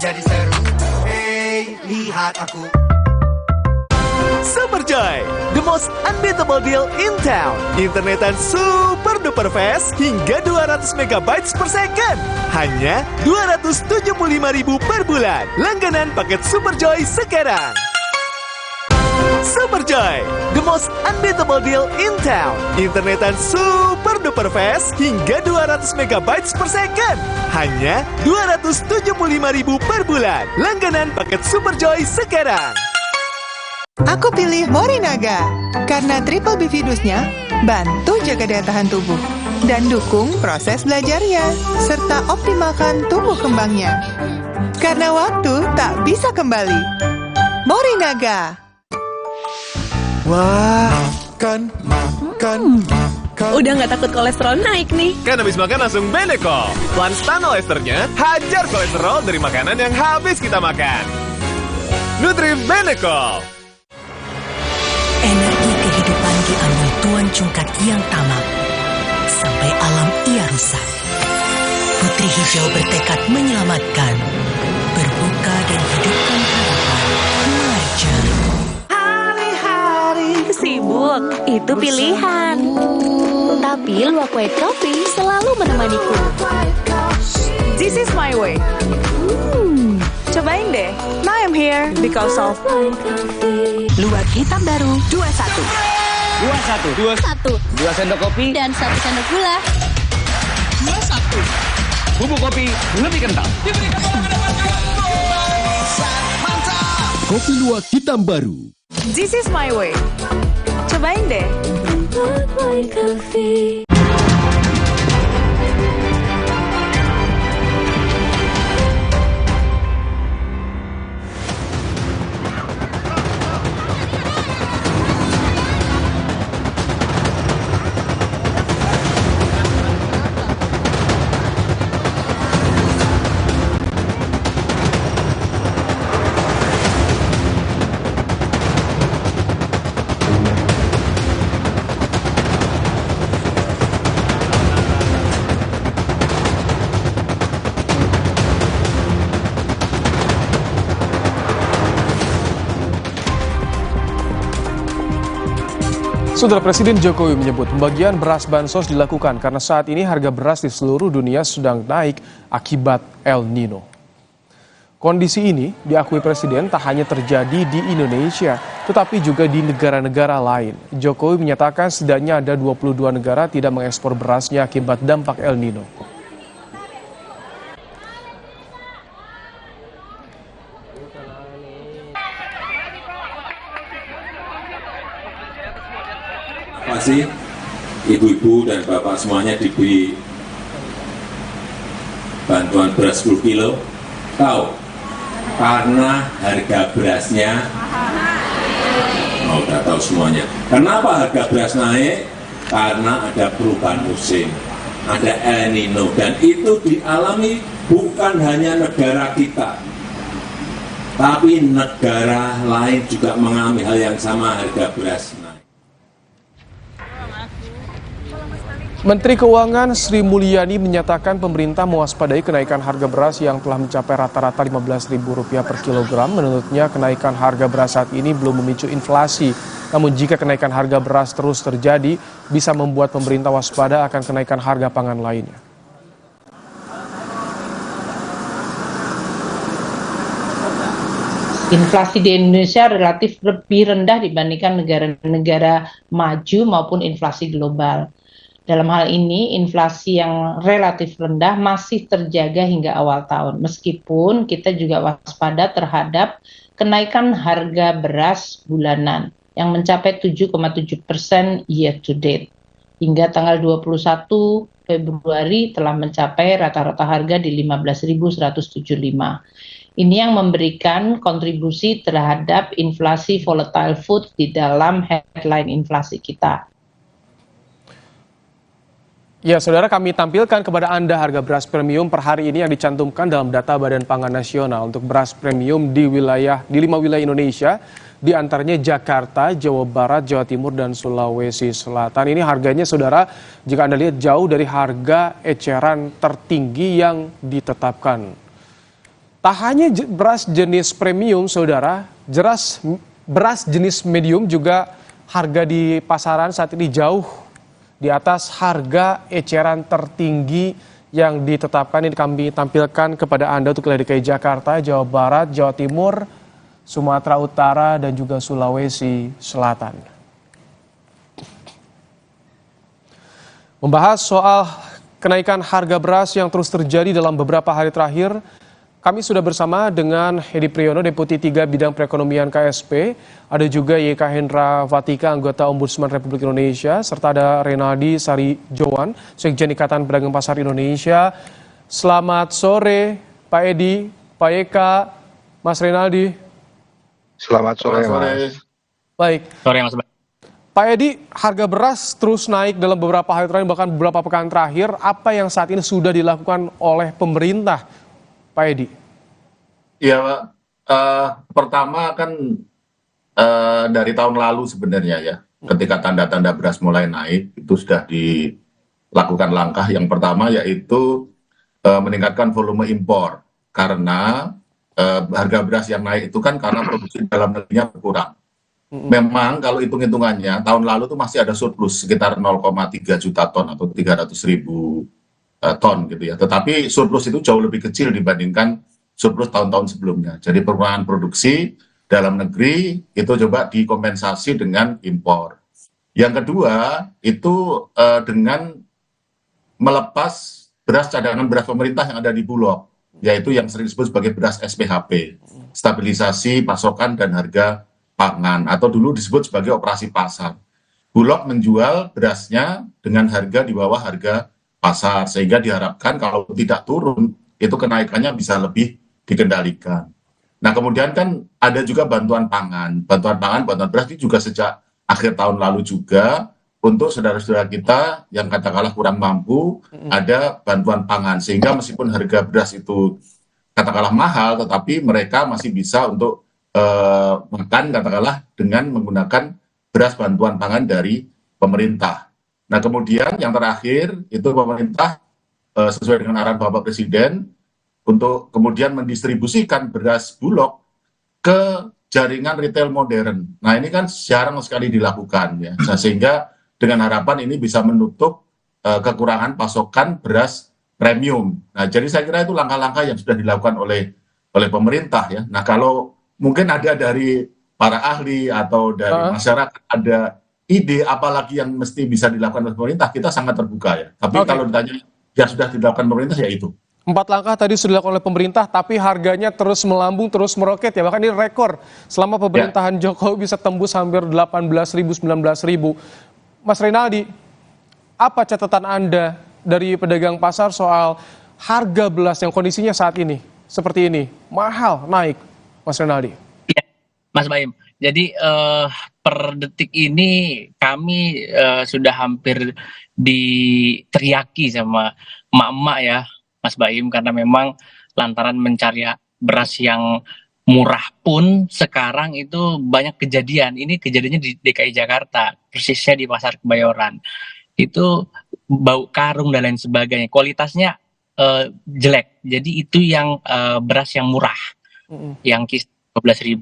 Jadi seru. Hey, lihat aku. Superjoy, the most unbeatable deal in town. Internetan super duper fast hingga 200 MB per second. Hanya 275.000 per bulan. Langganan paket Superjoy sekarang. Superjoy, the most unbeatable deal in town. Internetan super duper fast hingga 200 MB per second. Hanya 275.000 per bulan. Langganan paket Superjoy sekarang. Aku pilih Morinaga karena triple bifidusnya bantu jaga daya tahan tubuh dan dukung proses belajarnya serta optimalkan tumbuh kembangnya. Karena waktu tak bisa kembali. Morinaga. Wah, makan. Udah nggak takut kolesterol naik nih. Kan habis makan langsung Benecol. Lanstan esternya hajar kolesterol dari makanan yang habis kita makan. Nutri Benecol. Energi kehidupan diambil Tuan Cungkat yang tamak, sampai alam ia rusak. Putri Hijau bertekad menyelamatkan, berbuka dan hidupkan harapan. Marja. Hari-hari sibuk, itu pilihan. Tapi luwak white coffee selalu menemaniku. This is my way. Cobain deh. Now I'm here because of Luwak hitam baru 21. 2 sendok kopi Dan 1 sendok gula. 21. Bubuk kopi lebih kental. Kopi luwak hitam baru. This is my way. Cobain deh. Good Boy Coffee. Saudara Presiden Jokowi menyebut pembagian beras bansos dilakukan karena saat ini harga beras di seluruh dunia sedang naik akibat El Nino. Kondisi ini diakui Presiden tak hanya terjadi di Indonesia, tetapi juga di negara-negara lain. Jokowi menyatakan setidaknya ada 22 negara tidak mengekspor berasnya akibat dampak El Nino. Masih ibu-ibu dan bapak semuanya diberi bantuan beras 10 kilo. Tahu? Karena harga berasnya, udah tahu semuanya. Kenapa harga beras naik? Karena ada perubahan musim, ada El Nino, dan itu dialami bukan hanya negara kita, tapi negara lain juga mengalami hal yang sama, harga beras naik. Menteri Keuangan Sri Mulyani menyatakan pemerintah mewaspadai kenaikan harga beras yang telah mencapai rata-rata Rp15.000 per kilogram. Menurutnya kenaikan harga beras saat ini belum memicu inflasi. Namun jika kenaikan harga beras terus terjadi, bisa membuat pemerintah waspada akan kenaikan harga pangan lainnya. Inflasi di Indonesia relatif lebih rendah dibandingkan negara-negara maju maupun inflasi global. Dalam hal ini, inflasi yang relatif rendah masih terjaga hingga awal tahun. Meskipun kita juga waspada terhadap kenaikan harga beras bulanan yang mencapai 7,7% year to date. Hingga tanggal 21 Februari telah mencapai rata-rata harga di 15.175. Ini yang memberikan kontribusi terhadap inflasi volatile food di dalam headline inflasi kita. Ya, saudara, kami tampilkan kepada Anda harga beras premium per hari ini yang dicantumkan dalam data Badan Pangan Nasional untuk beras premium di 5 wilayah Indonesia, di antaranya Jakarta, Jawa Barat, Jawa Timur, dan Sulawesi Selatan. Ini harganya, saudara, jika Anda lihat jauh dari harga eceran tertinggi yang ditetapkan. Tak hanya beras jenis premium, saudara, beras jenis medium juga harga di pasaran saat ini jauh di atas harga eceran tertinggi yang ditetapkan. Ini kami tampilkan kepada Anda untuk wilayah DKI Jakarta, Jawa Barat, Jawa Timur, Sumatera Utara, dan juga Sulawesi Selatan. Membahas soal kenaikan harga beras yang terus terjadi dalam beberapa hari terakhir, kami sudah bersama dengan Hedi Priyono, Deputi 3 Bidang Perekonomian KSP, ada juga YK Hendra Vatika, anggota Ombudsman Republik Indonesia, serta ada Renaldi Sari Jowan, Sekjen Ikatan Pedagang Pasar Indonesia. Selamat sore, Pak Edi, Pak YK, Mas Renaldi. Selamat sore, Mas. Baik. Sore, Mas. Pak Edi, harga beras terus naik dalam beberapa hari terakhir, bahkan beberapa pekan terakhir. Apa yang saat ini sudah dilakukan oleh pemerintah, Pak Edi? Iya, Pak. Pertama kan dari tahun lalu sebenarnya ya, ketika tanda-tanda beras mulai naik, itu sudah dilakukan langkah yang pertama, yaitu meningkatkan volume impor. Karena harga beras yang naik itu kan karena produksi dalam negerinya berkurang. Memang kalau hitung-hitungannya, tahun lalu itu masih ada surplus sekitar 0,3 juta ton atau 300.000 ton gitu ya. Tetapi surplus itu jauh lebih kecil dibandingkan surplus tahun-tahun sebelumnya. Jadi pengurangan produksi dalam negeri itu coba dikompensasi dengan impor. Yang kedua itu dengan melepas beras cadangan beras pemerintah yang ada di Bulog, yaitu yang sering disebut sebagai beras SPHP, stabilisasi pasokan dan harga pangan, atau dulu disebut sebagai operasi pasar. Bulog menjual berasnya dengan harga di bawah harga pasar, sehingga diharapkan kalau tidak turun, itu kenaikannya bisa lebih dikendalikan. Nah, kemudian kan ada juga bantuan pangan, bantuan beras itu juga sejak akhir tahun lalu juga untuk saudara-saudara kita yang katakanlah kurang mampu, ada bantuan pangan, sehingga meskipun harga beras itu katakanlah mahal, tetapi mereka masih bisa untuk makan katakanlah dengan menggunakan beras bantuan pangan dari pemerintah. Nah, kemudian yang terakhir itu pemerintah sesuai dengan arahan Bapak Presiden untuk kemudian mendistribusikan beras Bulog ke jaringan retail modern. Nah, ini kan jarang sekali dilakukan ya. Nah, sehingga dengan harapan ini bisa menutup kekurangan pasokan beras premium. Nah, jadi saya kira itu langkah-langkah yang sudah dilakukan oleh pemerintah ya. Nah, kalau mungkin ada dari para ahli atau dari masyarakat ada ide apalagi yang mesti bisa dilakukan oleh pemerintah, kita sangat terbuka ya. Tapi kalau ditanya yang sudah dilakukan pemerintah ya itu. 4 langkah tadi sudah dilakukan oleh pemerintah, tapi harganya terus melambung, terus meroket ya. Bahkan ini rekor selama pemerintahan Jokowi bisa tembus hampir 18.000, 19.000. Mas Reynaldi, apa catatan Anda dari pedagang pasar soal harga beras yang kondisinya saat ini seperti ini, mahal, naik, Mas Reynaldi? Iya, Mas Baim. Jadi per detik ini kami sudah hampir diteriaki sama emak-emak ya, Mas Baim, karena memang lantaran mencari beras yang murah pun sekarang itu banyak kejadian. Ini kejadiannya di DKI Jakarta, persisnya di Pasar Kebayoran. Itu bau karung dan lain sebagainya. Kualitasnya jelek. Jadi itu yang beras yang murah, yang 12.000.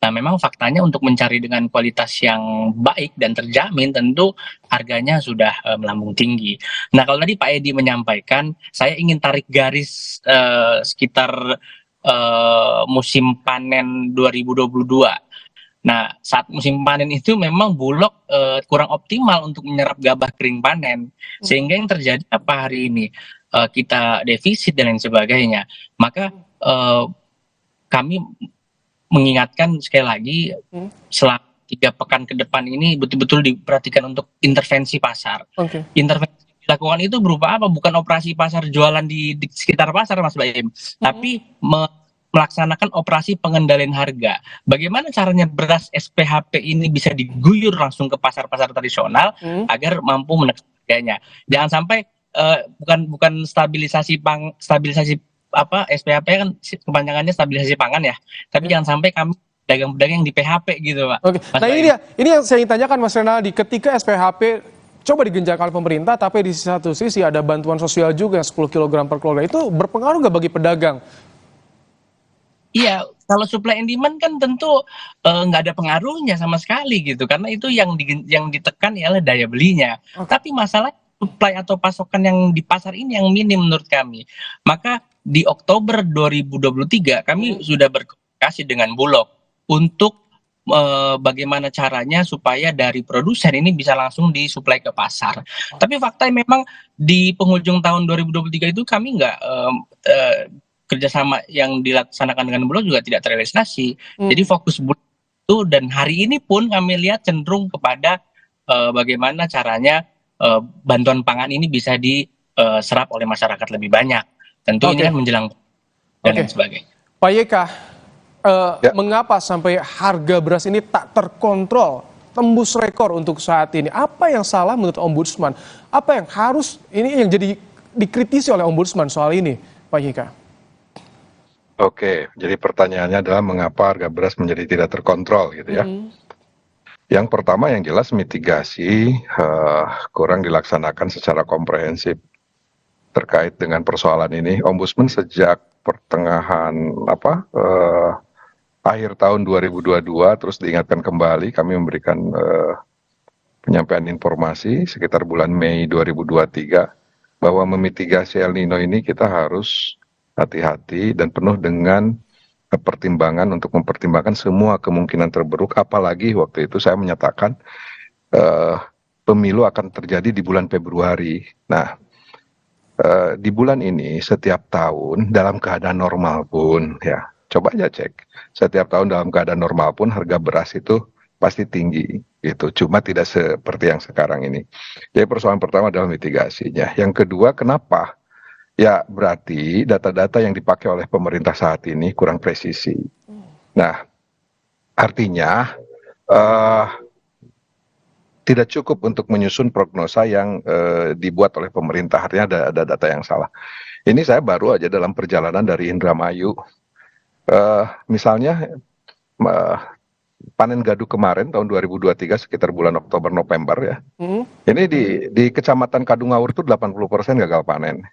Nah, memang faktanya untuk mencari dengan kualitas yang baik dan terjamin tentu harganya sudah melambung tinggi. Nah, kalau tadi Pak Edi menyampaikan, saya ingin tarik garis sekitar musim panen 2022. Nah, saat musim panen itu memang Bulog kurang optimal untuk menyerap gabah kering panen, sehingga yang terjadi apa hari ini kita defisit dan lain sebagainya. Maka kami mengingatkan sekali lagi selama 3 pekan ke depan ini betul-betul diperhatikan untuk intervensi pasar. Intervensi dilakukan itu berupa apa? Bukan operasi pasar jualan di sekitar pasar, Mas Baim, tapi melaksanakan operasi pengendalian harga. Bagaimana caranya beras SPHP ini bisa diguyur langsung ke pasar-pasar tradisional agar mampu menekan harganya. Jangan sampai bukan stabilisasi SPHP kan kepanjangannya stabilisasi pangan ya. Tapi jangan sampai kami pedagang-pedagang yang di PHP gitu, Pak. Nah, ini yang saya ingin tanyakan, Mas Reynaldi. Ketika SPHP coba digencarkan pemerintah, tapi di satu sisi ada bantuan sosial juga yang 10 kg per keluarga, itu berpengaruh nggak bagi pedagang? Iya, kalau supply and demand kan tentu nggak ada pengaruhnya sama sekali gitu, karena itu yang ditekan ialah daya belinya. Tapi masalah supply atau pasokan yang di pasar ini yang minim menurut kami. Maka di Oktober 2023 kami sudah berkomunikasi dengan Bulog untuk bagaimana caranya supaya dari produsen ini bisa langsung disuplai ke pasar. Tapi faktanya memang di penghujung tahun 2023 itu kami nggak kerjasama yang dilaksanakan dengan Bulog juga tidak terrealisasi. Jadi fokus Bulog itu, dan hari ini pun kami lihat cenderung kepada bagaimana caranya bantuan pangan ini bisa diserap oleh masyarakat lebih banyak. Tentu ini kan menjelang dan sebagainya. Pak YK, mengapa sampai harga beras ini tak terkontrol, tembus rekor untuk saat ini? Apa yang salah menurut Ombudsman? Apa yang harus, ini yang jadi dikritisi oleh Ombudsman soal ini, Pak YK? Oke, jadi pertanyaannya adalah mengapa harga beras menjadi tidak terkontrol gitu ya. Yang pertama yang jelas mitigasi kurang dilaksanakan secara komprehensif terkait dengan persoalan ini. Ombudsman sejak pertengahan akhir tahun 2022 terus diingatkan kembali, kami memberikan penyampaian informasi sekitar bulan Mei 2023 bahwa memitigasi El Nino ini kita harus hati-hati dan penuh dengan pertimbangan untuk mempertimbangkan semua kemungkinan terburuk, apalagi waktu itu saya menyatakan pemilu akan terjadi di bulan Februari. Nah, di bulan ini setiap tahun dalam keadaan normal pun ya, coba aja cek, setiap tahun dalam keadaan normal pun harga beras itu pasti tinggi gitu. Cuma tidak seperti yang sekarang ini. Jadi persoalan pertama adalah mitigasinya. Yang kedua, kenapa? Ya berarti data-data yang dipakai oleh pemerintah saat ini kurang presisi. Nah, artinya tidak cukup untuk menyusun prognosa yang dibuat oleh pemerintah. Artinya ada data yang salah. Ini saya baru aja dalam perjalanan dari Indramayu. Misalnya panen gadu kemarin tahun 2023 sekitar bulan Oktober November ya. Ini di Kecamatan Kadungawur itu 80% gagal panen.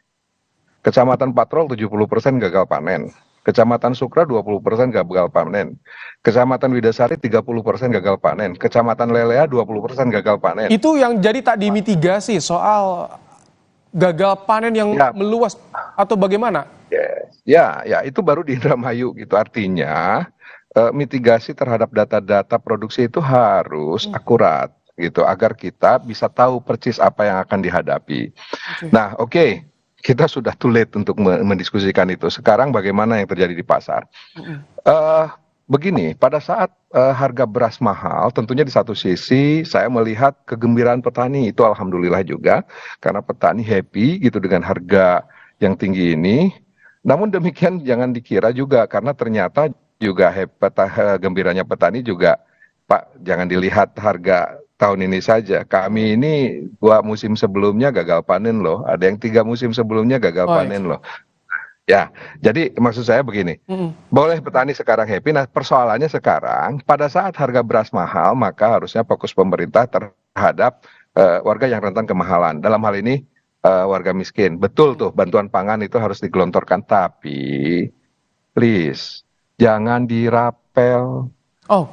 Kecamatan Patrol 70% gagal panen. Kecamatan Sukra 20% gagal panen. Kecamatan Widasari 30% gagal panen. Kecamatan Lelea 20% gagal panen. Itu yang jadi tak dimitigasi soal gagal panen yang meluas atau bagaimana? Ya, itu baru di Indramayu gitu. Artinya mitigasi terhadap data-data produksi itu harus akurat gitu agar kita bisa tahu persis apa yang akan dihadapi. Nah, oke. Kita sudah too late untuk mendiskusikan itu. Sekarang bagaimana yang terjadi di pasar? Begini, pada saat harga beras mahal, tentunya di satu sisi saya melihat kegembiraan petani itu alhamdulillah juga, karena petani happy gitu dengan harga yang tinggi ini. Namun demikian jangan dikira juga, karena ternyata juga gembiranya petani juga, Pak, jangan dilihat harga tahun ini saja. Kami ini 2 musim sebelumnya gagal panen loh. Ada yang 3 musim sebelumnya gagal panen loh. Ya, jadi maksud saya begini. Boleh petani sekarang happy. Nah, persoalannya sekarang pada saat harga beras mahal, maka harusnya fokus pemerintah terhadap warga yang rentan kemahalan. Dalam hal ini warga miskin. Betul tuh, bantuan pangan itu harus digelontorkan. Tapi please jangan dirapel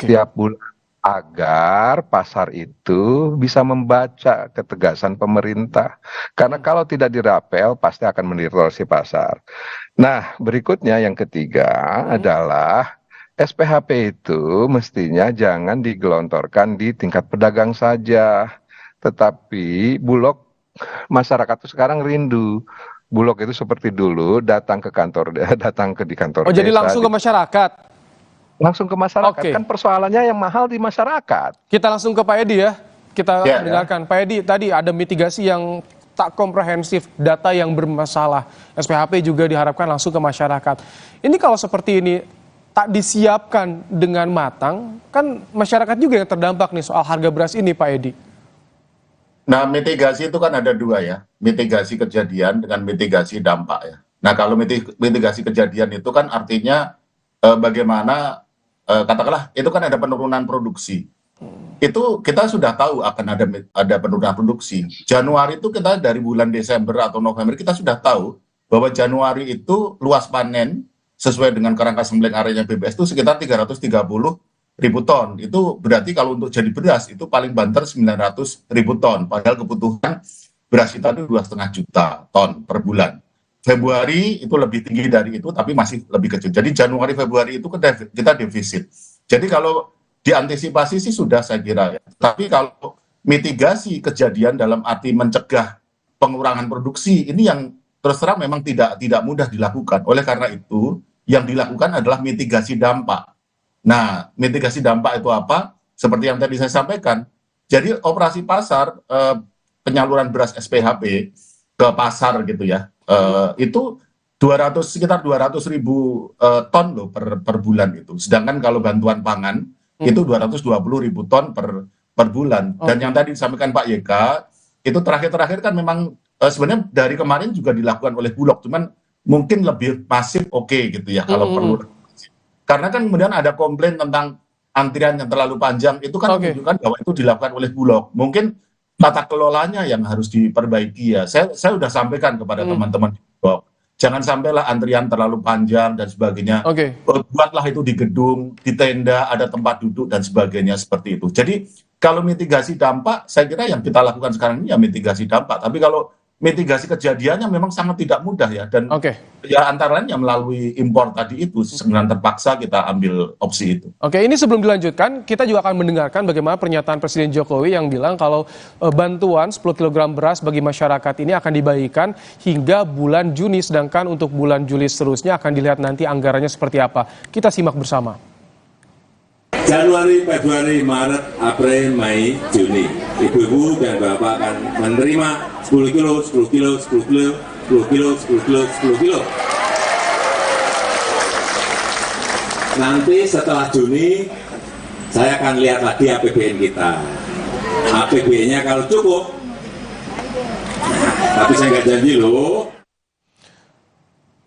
tiap bulan, agar pasar itu bisa membaca ketegasan pemerintah. Karena kalau tidak dirapel, pasti akan mendistorsi pasar. Nah, berikutnya yang ketiga adalah SPHP itu mestinya jangan digelontorkan di tingkat pedagang saja. Tetapi Bulog, masyarakat itu sekarang rindu. Bulog itu seperti dulu datang ke kantor, datang di kantor desa. Jadi langsung ke masyarakat? Langsung ke masyarakat, kan persoalannya yang mahal di masyarakat. Kita langsung ke Pak Edi ya, kita dengarkan. Pak Edi, tadi ada mitigasi yang tak komprehensif, data yang bermasalah. SPHP juga diharapkan langsung ke masyarakat. Ini kalau seperti ini tak disiapkan dengan matang, kan masyarakat juga yang terdampak nih soal harga beras ini, Pak Edi. Nah, mitigasi itu kan ada 2 ya, mitigasi kejadian dengan mitigasi dampak ya. Nah, kalau mitigasi kejadian itu kan artinya bagaimana katakanlah itu kan ada penurunan produksi. Itu kita sudah tahu akan ada penurunan produksi. Januari itu kita dari bulan Desember atau November kita sudah tahu bahwa Januari itu luas panen sesuai dengan kerangka sembleng areanya BBS itu sekitar 330.000 ton. Itu berarti kalau untuk jadi beras itu paling banter 900.000 ton. Padahal kebutuhan beras kita itu 2,5 juta ton per bulan. Februari itu lebih tinggi dari itu, tapi masih lebih kecil. Jadi Januari, Februari itu kita defisit. Jadi kalau diantisipasi sih sudah saya kira ya. Tapi kalau mitigasi kejadian dalam arti mencegah pengurangan produksi, ini yang terus terang memang tidak mudah dilakukan. Oleh karena itu, yang dilakukan adalah mitigasi dampak. Nah, mitigasi dampak itu apa? Seperti yang tadi saya sampaikan. Jadi operasi pasar, penyaluran beras SPHP ke pasar gitu ya, itu sekitar 200.000 ton loh per bulan itu. Sedangkan kalau bantuan pangan itu 220.000 ton per bulan. Dan yang tadi disampaikan Pak YK itu terakhir kan memang sebenarnya dari kemarin juga dilakukan oleh Bulog, cuman mungkin lebih masif gitu ya kalau perlu. Karena kan kemudian ada komplain tentang antrian yang terlalu panjang, itu kan menunjukkan bahwa itu dilakukan oleh Bulog. Mungkin tata kelolanya yang harus diperbaiki ya. Saya sudah sampaikan kepada teman-teman di Bulog. Jangan sampailah antrian terlalu panjang dan sebagainya. Buatlah itu di gedung, di tenda, ada tempat duduk dan sebagainya seperti itu. Jadi kalau mitigasi dampak, saya kira yang kita lakukan sekarang ini ya mitigasi dampak. Tapi kalau mitigasi kejadiannya memang sangat tidak mudah ya. Dan ya antara lain yang melalui impor tadi itu sebenarnya terpaksa kita ambil opsi itu. Ini sebelum dilanjutkan, kita juga akan mendengarkan bagaimana pernyataan Presiden Jokowi yang bilang kalau bantuan 10 kg beras bagi masyarakat ini akan dibagikan hingga bulan Juni, sedangkan untuk bulan Juli seterusnya akan dilihat nanti anggarannya seperti apa. Kita simak bersama. Januari, Februari, Maret, April, Mei, Juni. Ibu-ibu dan bapak akan menerima 10 kilo, 10 kilo, 10 kilo, 10 kilo, 10 kilo, 10 kilo. Nanti setelah Juni, saya akan lihat lagi APBN kita. APBN-nya kalau cukup, tapi saya nggak janji loh.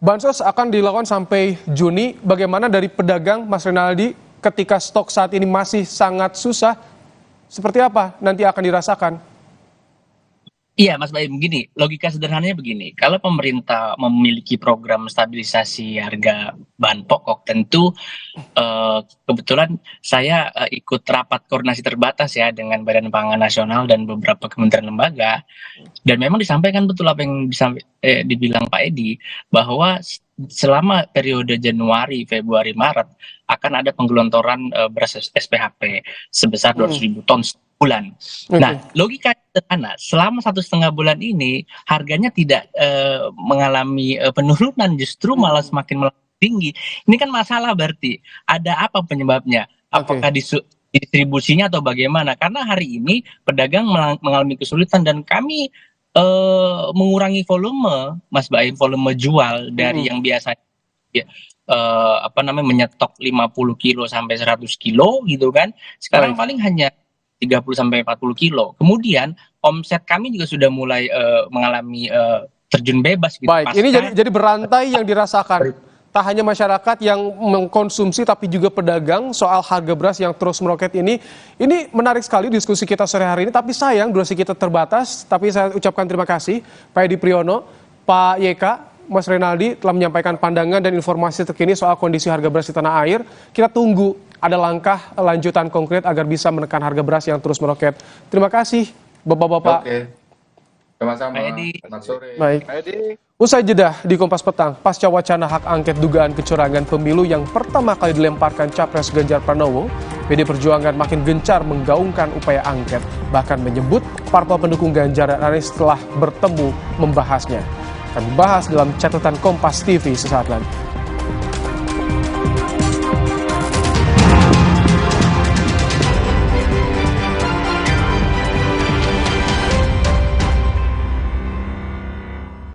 Bansos akan dilakukan sampai Juni. Bagaimana dari pedagang, Mas Renaldi, ketika stok saat ini masih sangat susah, seperti apa nanti akan dirasakan? Iya, Mas Baim, begini, logika sederhananya begini, kalau pemerintah memiliki program stabilisasi harga bahan pokok, tentu kebetulan saya ikut rapat koordinasi terbatas ya dengan Badan Pangan Nasional dan beberapa kementerian lembaga, dan memang disampaikan betul apa yang dibilang Pak Edi, bahwa selama periode Januari, Februari, Maret akan ada penggelontoran beras SPHP sebesar 200.000 ton bulan. Nah, logika sederhana, selama 1,5 bulan ini harganya tidak mengalami penurunan, justru malah semakin tinggi. Ini kan masalah, berarti ada apa penyebabnya? Apakah distribusinya atau bagaimana? Karena hari ini pedagang mengalami kesulitan dan kami mengurangi volume, Mas Baim, volume jual dari yang biasanya menyetok 50 kilo sampai 100 kilo gitu kan. Sekarang paling hanya 30 sampai 40 kilo. Kemudian omset kami juga sudah mulai mengalami terjun bebas gitu. Baik, ini jadi berantai yang dirasakan. Tak hanya masyarakat yang mengkonsumsi tapi juga pedagang soal harga beras yang terus meroket ini. Ini menarik sekali diskusi kita sore hari ini, tapi sayang durasi kita terbatas. Tapi saya ucapkan terima kasih Pak Edi Priyono, Pak YK, Mas Renaldi telah menyampaikan pandangan dan informasi terkini soal kondisi harga beras di tanah air. Kita tunggu ada langkah lanjutan konkret agar bisa menekan harga beras yang terus meroket. Terima kasih Bapak-bapak. Oke. Sama-sama. Selamat sore. Baik. Usai jeda di Kompas Petang, pasca wacana hak angket dugaan kecurangan pemilu yang pertama kali dilemparkan Capres Ganjar Pranowo, PD Perjuangan makin gencar menggaungkan upaya angket, bahkan menyebut parpol pendukung Ganjar dan Anies telah bertemu membahasnya. Kami bahas dalam catatan Kompas TV sesaat lagi.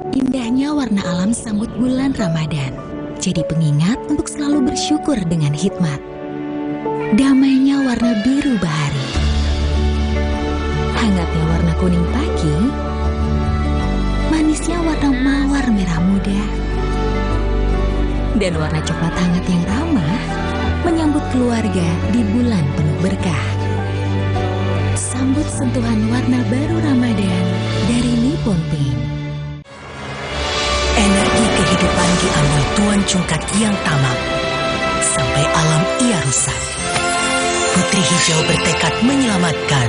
Indahnya warna alam sambut bulan Ramadan, jadi pengingat untuk selalu bersyukur dengan hikmat. Damainya warna biru bahari, hangatnya warna kuning pagi, manisnya warna mawar merah muda, dan warna coklat hangat yang ramah menyambut keluarga di bulan penuh berkah. Sambut sentuhan warna baru Ramadan dari Nippon Paint. Energi kehidupan diambil Tuan Cungkat yang tamak, sampai alam ia rusak. Putri Hijau bertekad menyelamatkan,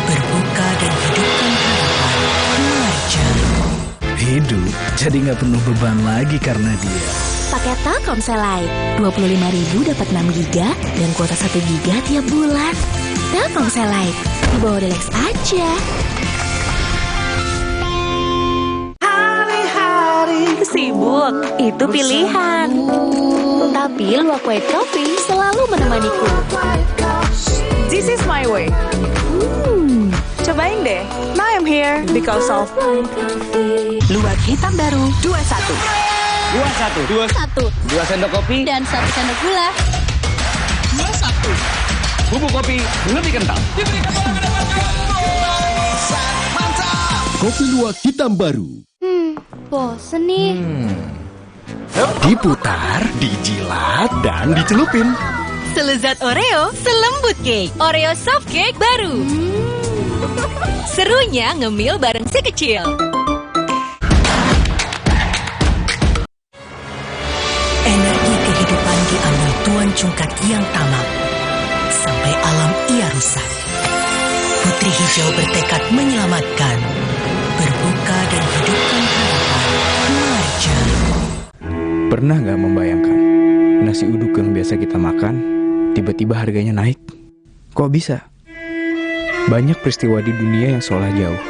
berbuka dan hidupkan harapan. Marja. Hidup jadi nggak penuh beban lagi karena dia. Pakai Telkomsel Lite, 25.000 dapat 6 GB dan kuota 1 GB tiap bulan. Telkomsel Lite, di bawah Lex aja. Sibuk, itu pilihan. Tapi Luwak White Coffee selalu menemaniku. This is my way. Cobain deh. Now I'm here because of Luwak hitam baru 21. 2 sendok kopi dan 1 sendok gula. 21. Bubuk kopi lebih kental. Kopi Luwak hitam baru. Bosen nih. Diputar, dijilat, dan dicelupin. selezat Oreo, selembut cake. Oreo soft cake baru. Serunya ngemil bareng si kecil. Energi kehidupan diambil Tuan Cungkat yang tamak, sampai alam ia rusak. Putri Hijau bertekad menyelamatkan, berbuka dan hidupkan harapan. Marja. Pernah nggak membayangkan nasi uduk yang biasa kita makan tiba-tiba harganya naik? Kok bisa? Banyak peristiwa di dunia yang seolah jauh,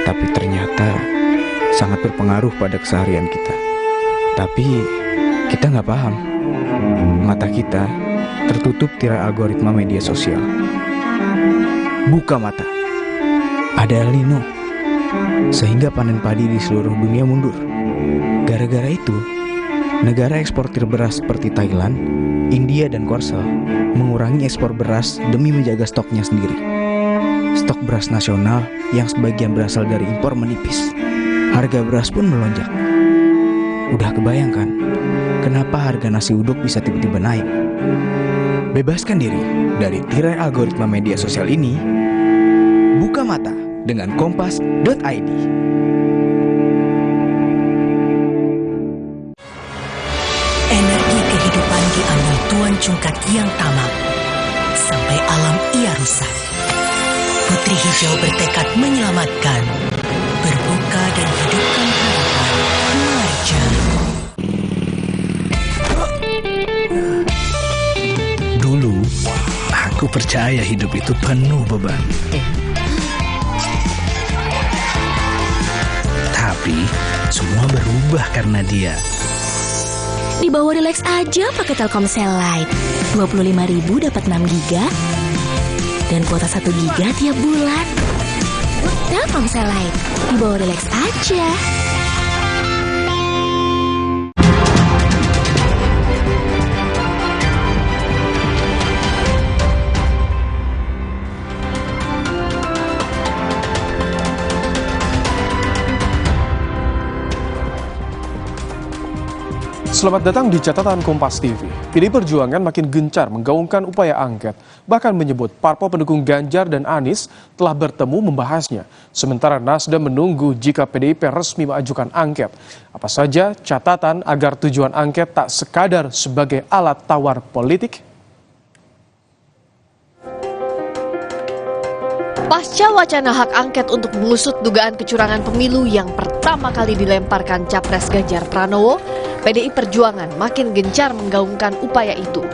tapi ternyata sangat berpengaruh pada keseharian kita. Tapi kita nggak paham. Mata kita tertutup tirai algoritma media sosial. Buka mata, ada El Nino, sehingga panen padi di seluruh dunia mundur. Gara-gara itu, negara eksportir beras seperti Thailand, India, dan Korsel mengurangi ekspor beras demi menjaga stoknya sendiri. Stok beras nasional yang sebagian berasal dari impor menipis. Harga beras pun melonjak. Udah kebayangkan kenapa harga nasi uduk bisa tiba-tiba naik? Bebaskan diri dari tirai algoritma media sosial ini. Buka mata dengan kompas.id. Energi kehidupan diambil Tuan Cungkat yang tamak, sampai alam ia rusak. Putri Hijau bertekad menyelamatkan, berbuka dan hidupkan harapan. Marja. Dulu, aku percaya hidup itu penuh beban. Tapi, semua berubah karena dia. Di bawah Relax aja pakai Telkomsel Lite. 25.000 dapat 6 GB dan kuota 1 GB tiap bulan. Telkomsel Lite, di bawah Relax aja. Selamat datang di catatan Kompas TV. PDI Perjuangan makin gencar menggaungkan upaya angket, bahkan menyebut parpol pendukung Ganjar dan Anies telah bertemu membahasnya. Sementara Nasdem menunggu jika PDIP resmi mengajukan angket. Apa saja catatan agar tujuan angket tak sekadar sebagai alat tawar politik? Pasca wacana hak angket untuk mengusut dugaan kecurangan pemilu yang pertama kali dilemparkan Capres Ganjar Pranowo, PDI Perjuangan makin gencar menggaungkan upaya itu.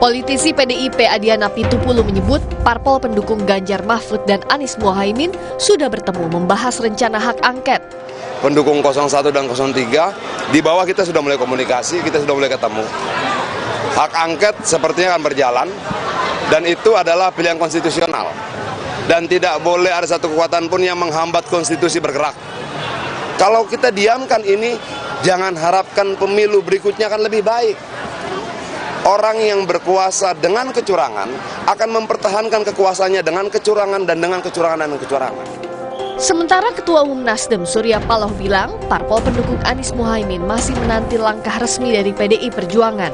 Politisi PDIP Adiana Pitupulu menyebut parpol pendukung Ganjar Mahfud dan Anies Muhaimin sudah bertemu membahas rencana hak angket. Pendukung 01 dan 03, di bawah kita sudah mulai komunikasi, kita sudah mulai ketemu. Hak angket sepertinya akan berjalan, dan itu adalah pilihan konstitusional. Dan tidak boleh ada satu kekuatan pun yang menghambat konstitusi bergerak. Kalau kita diamkan ini, jangan harapkan pemilu berikutnya akan lebih baik. Orang yang berkuasa dengan kecurangan akan mempertahankan kekuasaannya dengan kecurangan dan dengan kecurangan dan kecurangan. Sementara Ketua Umum Nasdem Surya Paloh bilang, parpol pendukung Anies Muhaimin masih menanti langkah resmi dari PDI Perjuangan.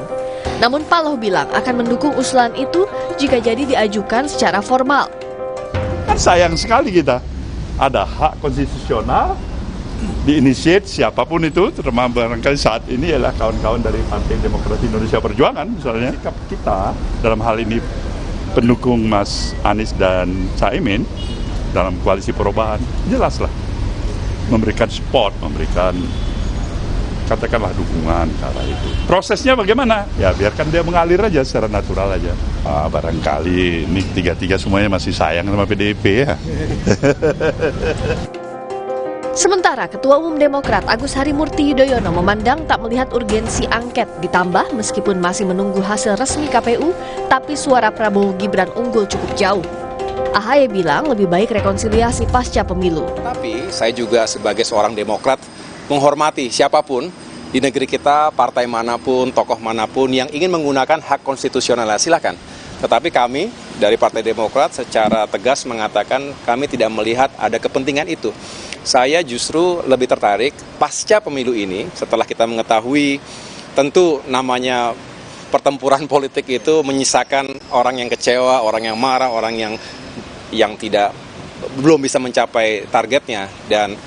Namun Paloh bilang akan mendukung usulan itu jika jadi diajukan secara formal. Kan sayang sekali kita, ada hak konstitusional, diinisiat siapapun itu, terutama barangkali saat ini adalah kawan-kawan dari Partai Demokrasi Indonesia Perjuangan misalnya. Sikap kita dalam hal ini pendukung Mas Anies dan Caimin dalam koalisi perubahan, jelaslah memberikan support, memberikan katakanlah dukungan ke arah itu. Prosesnya bagaimana? Ya biarkan dia mengalir aja secara natural aja. Barangkali ini tiga-tiga semuanya masih sayang sama PDIP ya. Sementara Ketua Umum Demokrat Agus Harimurti Yudhoyono memandang tak melihat urgensi angket, ditambah meskipun masih menunggu hasil resmi KPU, tapi suara Prabowo Gibran unggul cukup jauh. AHY bilang lebih baik rekonsiliasi pasca pemilu. Tapi saya juga sebagai seorang Demokrat menghormati siapapun di negeri kita, partai manapun, tokoh manapun yang ingin menggunakan hak konstitusional, silakan. Tetapi kami dari Partai Demokrat secara tegas mengatakan kami tidak melihat ada kepentingan itu. Saya justru lebih tertarik pasca pemilu ini, setelah kita mengetahui tentu namanya pertempuran politik itu menyisakan orang yang kecewa, orang yang marah, orang yang belum bisa mencapai targetnya, dan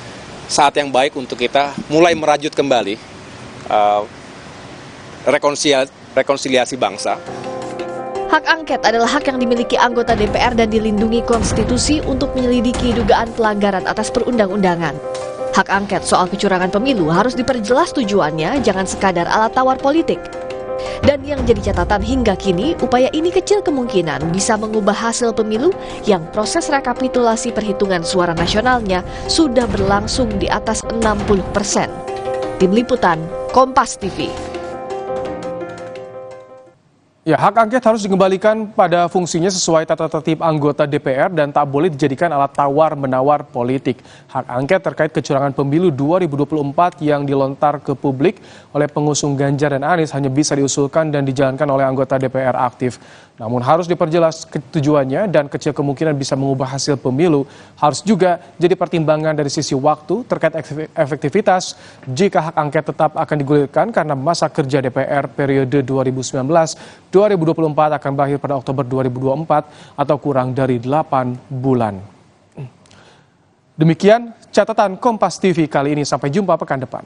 saat yang baik untuk kita mulai merajut kembali rekonsiliasi bangsa. Hak angket adalah hak yang dimiliki anggota DPR dan dilindungi konstitusi untuk menyelidiki dugaan pelanggaran atas perundang-undangan. Hak angket soal kecurangan pemilu harus diperjelas tujuannya, jangan sekadar alat tawar politik. Dan yang jadi catatan hingga kini, upaya ini kecil kemungkinan bisa mengubah hasil pemilu yang proses rekapitulasi perhitungan suara nasionalnya sudah berlangsung di atas 60%. Tim Liputan, Kompas TV. Ya, hak angket harus dikembalikan pada fungsinya sesuai tata tertib anggota DPR dan tak boleh dijadikan alat tawar-menawar politik. Hak angket terkait kecurangan pemilu 2024 yang dilontar ke publik oleh pengusung Ganjar dan Anies hanya bisa diusulkan dan dijalankan oleh anggota DPR aktif. Namun harus diperjelas tujuannya dan kecil kemungkinan bisa mengubah hasil pemilu. Harus juga jadi pertimbangan dari sisi waktu terkait efektivitas jika hak angket tetap akan digulirkan karena masa kerja DPR periode 2019-2024 akan berakhir pada Oktober 2024 atau kurang dari 8 bulan. Demikian catatan Kompas TV kali ini. Sampai jumpa pekan depan.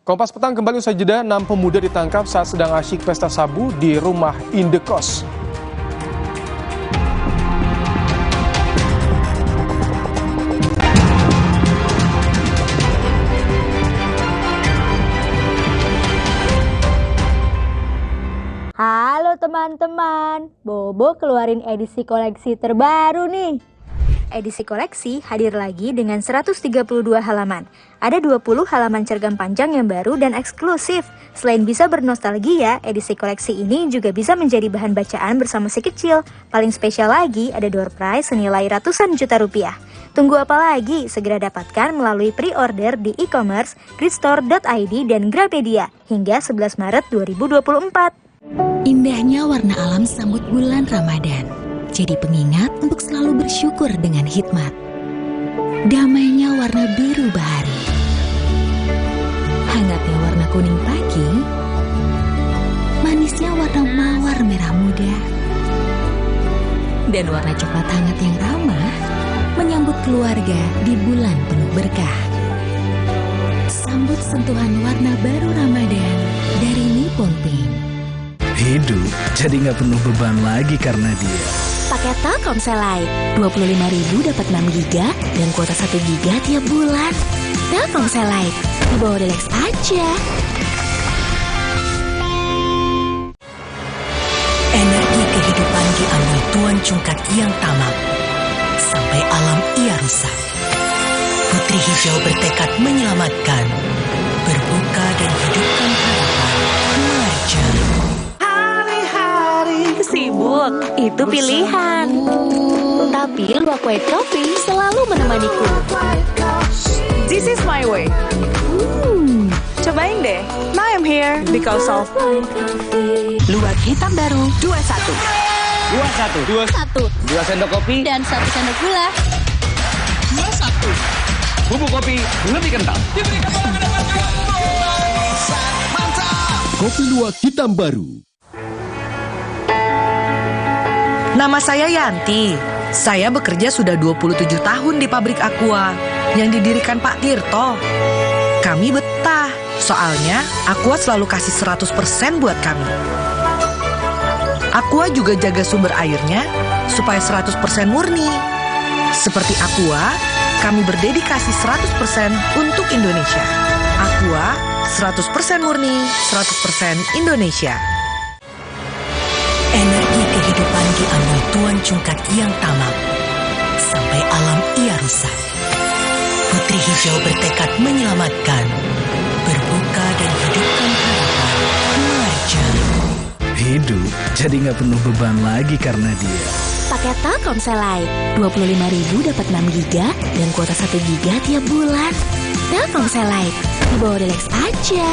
Kompas Petang kembali usai jeda. 6 pemuda ditangkap saat sedang asyik pesta sabu di rumah indekos. Halo teman-teman, Bobo keluarin edisi koleksi terbaru nih. Edisi koleksi hadir lagi dengan 132 halaman. Ada 20 halaman cergam panjang yang baru dan eksklusif. Selain bisa bernostalgia, edisi koleksi ini juga bisa menjadi bahan bacaan bersama si kecil. Paling spesial lagi, ada door prize senilai ratusan juta rupiah. Tunggu apa lagi? Segera dapatkan melalui pre-order di e-commerce, gridstore.id dan Grapedia hingga 11 Maret 2024. Indahnya warna alam sambut bulan Ramadan. Jadi pengingat untuk selalu bersyukur dengan hikmat. Damainya warna biru bahari. Hangatnya warna kuning pagi. Manisnya warna mawar merah muda. Dan warna coklat hangat yang ramah menyambut keluarga di bulan penuh berkah. Sambut sentuhan warna baru Ramadan dari Nippon Paint. Hidup jadi nggak penuh beban lagi karena dia. Paket Telkomsel Lite, 25.000 dapat 6 GB dan kuota 1 GB tiap bulan. Telkomsel Lite, di bawah Relax aja. Energi kehidupan diambil Tuan Cungkak yang tamak, sampai alam ia rusak. Putri Hijau bertekad menyelamatkan, berbuka dan hidupkan harapan. Marja. Sibuk, itu pilihan. Tapi luwak white coffee selalu menemaniku. This is my way. Cobain deh. Now I'm here because of Luwak hitam baru 21. 21. 2 sendok kopi Dan 1 sendok gula. 21. Bubuk kopi lebih kental. Kopi luwak hitam baru. Nama saya Yanti. Saya bekerja sudah 27 tahun di pabrik Aqua yang didirikan Pak Tirto. Kami betah, soalnya Aqua selalu kasih 100% buat kami. Aqua juga jaga sumber airnya supaya 100% murni. Seperti Aqua, kami berdedikasi 100% untuk Indonesia. Aqua, 100% murni, 100% Indonesia. Energi kehidupan diambil Tuan Cungkak yang tamak, sampai alam ia rusak. Putri Hijau bertekad menyelamatkan, berbuka dan hidupkan harapan. Marja. Hidup jadi nggak penuh beban lagi karena dia. Paket Telkomsel Lite, 25.000 dapat 6 GB dan kuota 1 GB tiap bulan. Telkomsel Lite, di bawah Relax aja.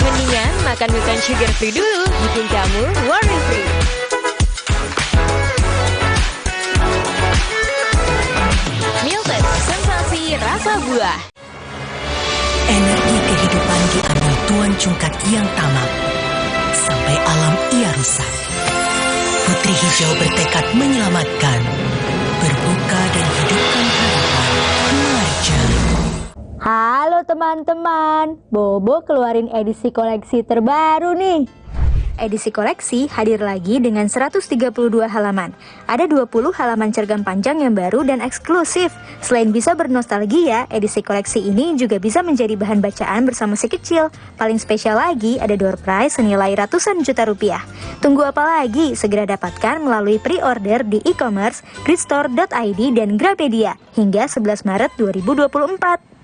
Mendingan makan bukan sugar free dulu, bikin kamu worry free. Milton, sensasi rasa buah. Energi kehidupan diambil Tuan Cungkak yang tamak, sampai alam ia rusak. Putri Hijau bertekad menyelamatkan, berbuka dan hidupkan harapan. Marja. Halo teman-teman, Bobo keluarin edisi koleksi terbaru nih. Edisi koleksi hadir lagi dengan 132 halaman. Ada 20 halaman cergam panjang yang baru dan eksklusif. Selain bisa bernostalgia, edisi koleksi ini juga bisa menjadi bahan bacaan bersama si kecil. Paling spesial lagi, ada door prize senilai ratusan juta rupiah. Tunggu apa lagi? Segera dapatkan melalui pre-order di e-commerce, gridstore.id dan Grapedia hingga 11 Maret 2024.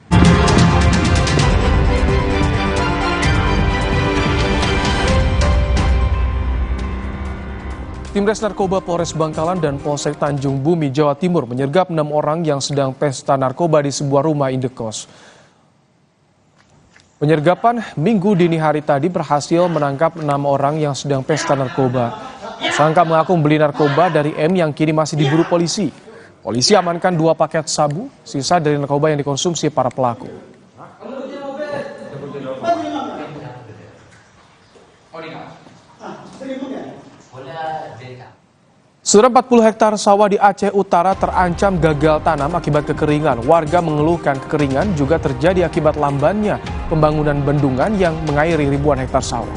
Timres Narkoba Polres Bangkalan dan Polsek Tanjung Bumi, Jawa Timur menyergap 6 orang yang sedang pesta narkoba di sebuah rumah indekos. Penyergapan Minggu dini hari tadi berhasil menangkap 6 orang yang sedang pesta narkoba. Tersangka mengaku membeli narkoba dari M yang kini masih diburu polisi. Polisi amankan 2 paket sabu, sisa dari narkoba yang dikonsumsi para pelaku. Saudara, 40 hektar sawah di Aceh Utara terancam gagal tanam akibat kekeringan. Warga mengeluhkan kekeringan juga terjadi akibat lambannya pembangunan bendungan yang mengairi ribuan hektar sawah.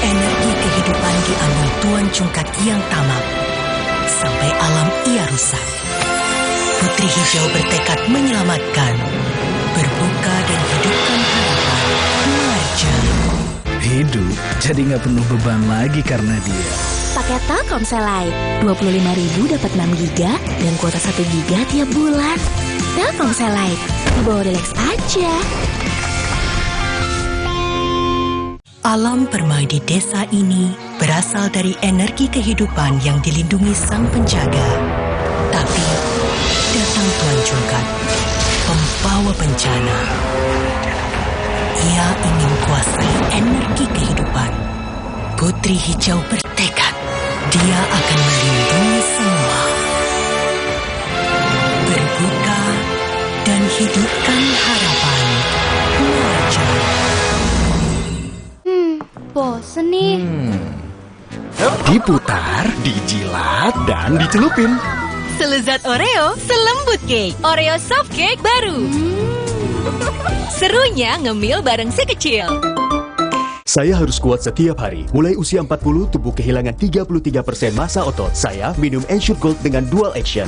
Energi kehidupan diambil Tuan Cungkat yang tamak, sampai alam ia rusak. Putri Hijau bertekad menyelamatkan, berbuka dan hidupkan harapan. Marja. Hidup jadi nggak penuh beban lagi karena dia. Paket Telkomsel Lite, 25.000 dapat 6 GB dan kuota 1 GB tiap bulan. Telkomsel Lite, dibawa relax aja. Alam permai di desa ini berasal dari energi kehidupan yang dilindungi sang penjaga. Tapi datang Tuan Cungkat, pembawa bencana. Ia ingin kuasai energi kehidupan. Putri Hijau bertekad, dia akan melindungi semua. Berbuka dan hidupkan harapan. Marja. Bosen nih. Diputar, dijilat, dan dicelupin. Selezat Oreo, selembut cake. Oreo soft cake baru. Serunya ngemil bareng si kecil. Saya harus kuat setiap hari. Mulai usia 40, tubuh kehilangan 33% massa otot. Saya minum Ensure Gold dengan dual action.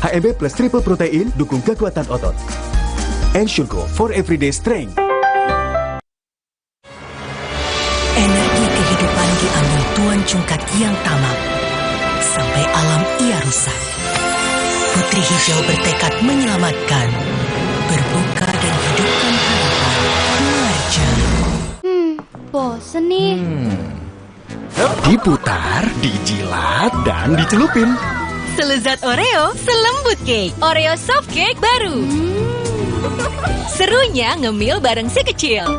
HMB plus triple protein dukung kekuatan otot. Ensure Gold for everyday strength. Energi kehidupan diambil Tuan Cungkat yang tamak, sampai alam ia rusak. Putri Hijau bertekad menyelamatkan, berbuka dan hidupkan harapan. Marja. Bosen nih. Diputar, dijilat, dan dicelupin. Selezat Oreo, selembut cake. Oreo soft cake baru. Serunya ngemil bareng si kecil.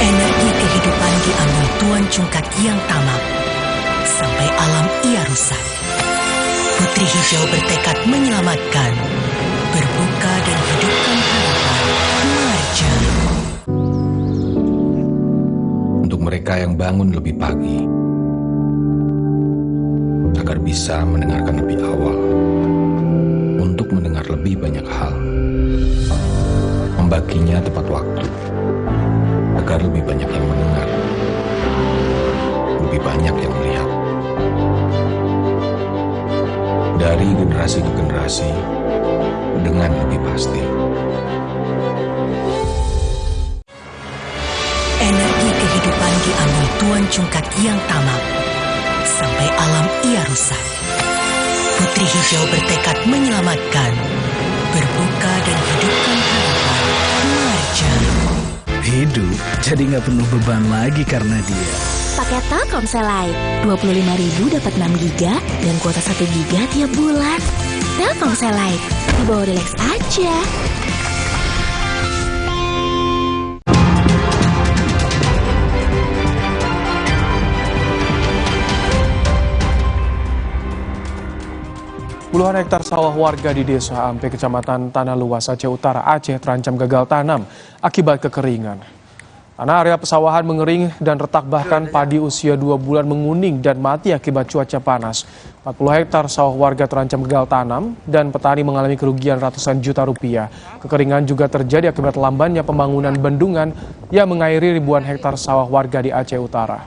Energi kehidupan diambil Tuan Cungkat yang tamak, sampai alam ia rusak. Putri Hijau bertekad menyelamatkan, berbuka dan hidupkan harapan. Marja. Untuk mereka yang bangun lebih pagi, agar bisa mendengarkan lebih awal, untuk mendengar lebih banyak hal, membaginya tepat waktu, agar lebih banyak yang mendengar, lebih banyak yang melihat. Dari generasi ke generasi, dengan lebih pasti. Energi kehidupan diambil Tuan Cungkat yang tamak, sampai alam ia rusak. Putri Hijau bertekad menyelamatkan, berbuka dan hidupkan harapan. Marja. Hidup jadi nggak penuh beban lagi karena dia. Paket Telkomsel Lite, 25.000 dapat 6 GB dan kuota 1 GB tiap bulan. Telkomsel Lite, dibawa relax aja. Puluhan hektar sawah warga di Desa Ampe, Kecamatan Tanah Luas, Aceh Utara, Aceh terancam gagal tanam akibat kekeringan. Tanah area pesawahan mengering dan retak, bahkan padi usia 2 bulan menguning dan mati akibat cuaca panas. 40 hektar sawah warga terancam gagal tanam dan petani mengalami kerugian ratusan juta rupiah. Kekeringan juga terjadi akibat lambannya pembangunan bendungan yang mengairi ribuan hektar sawah warga di Aceh Utara.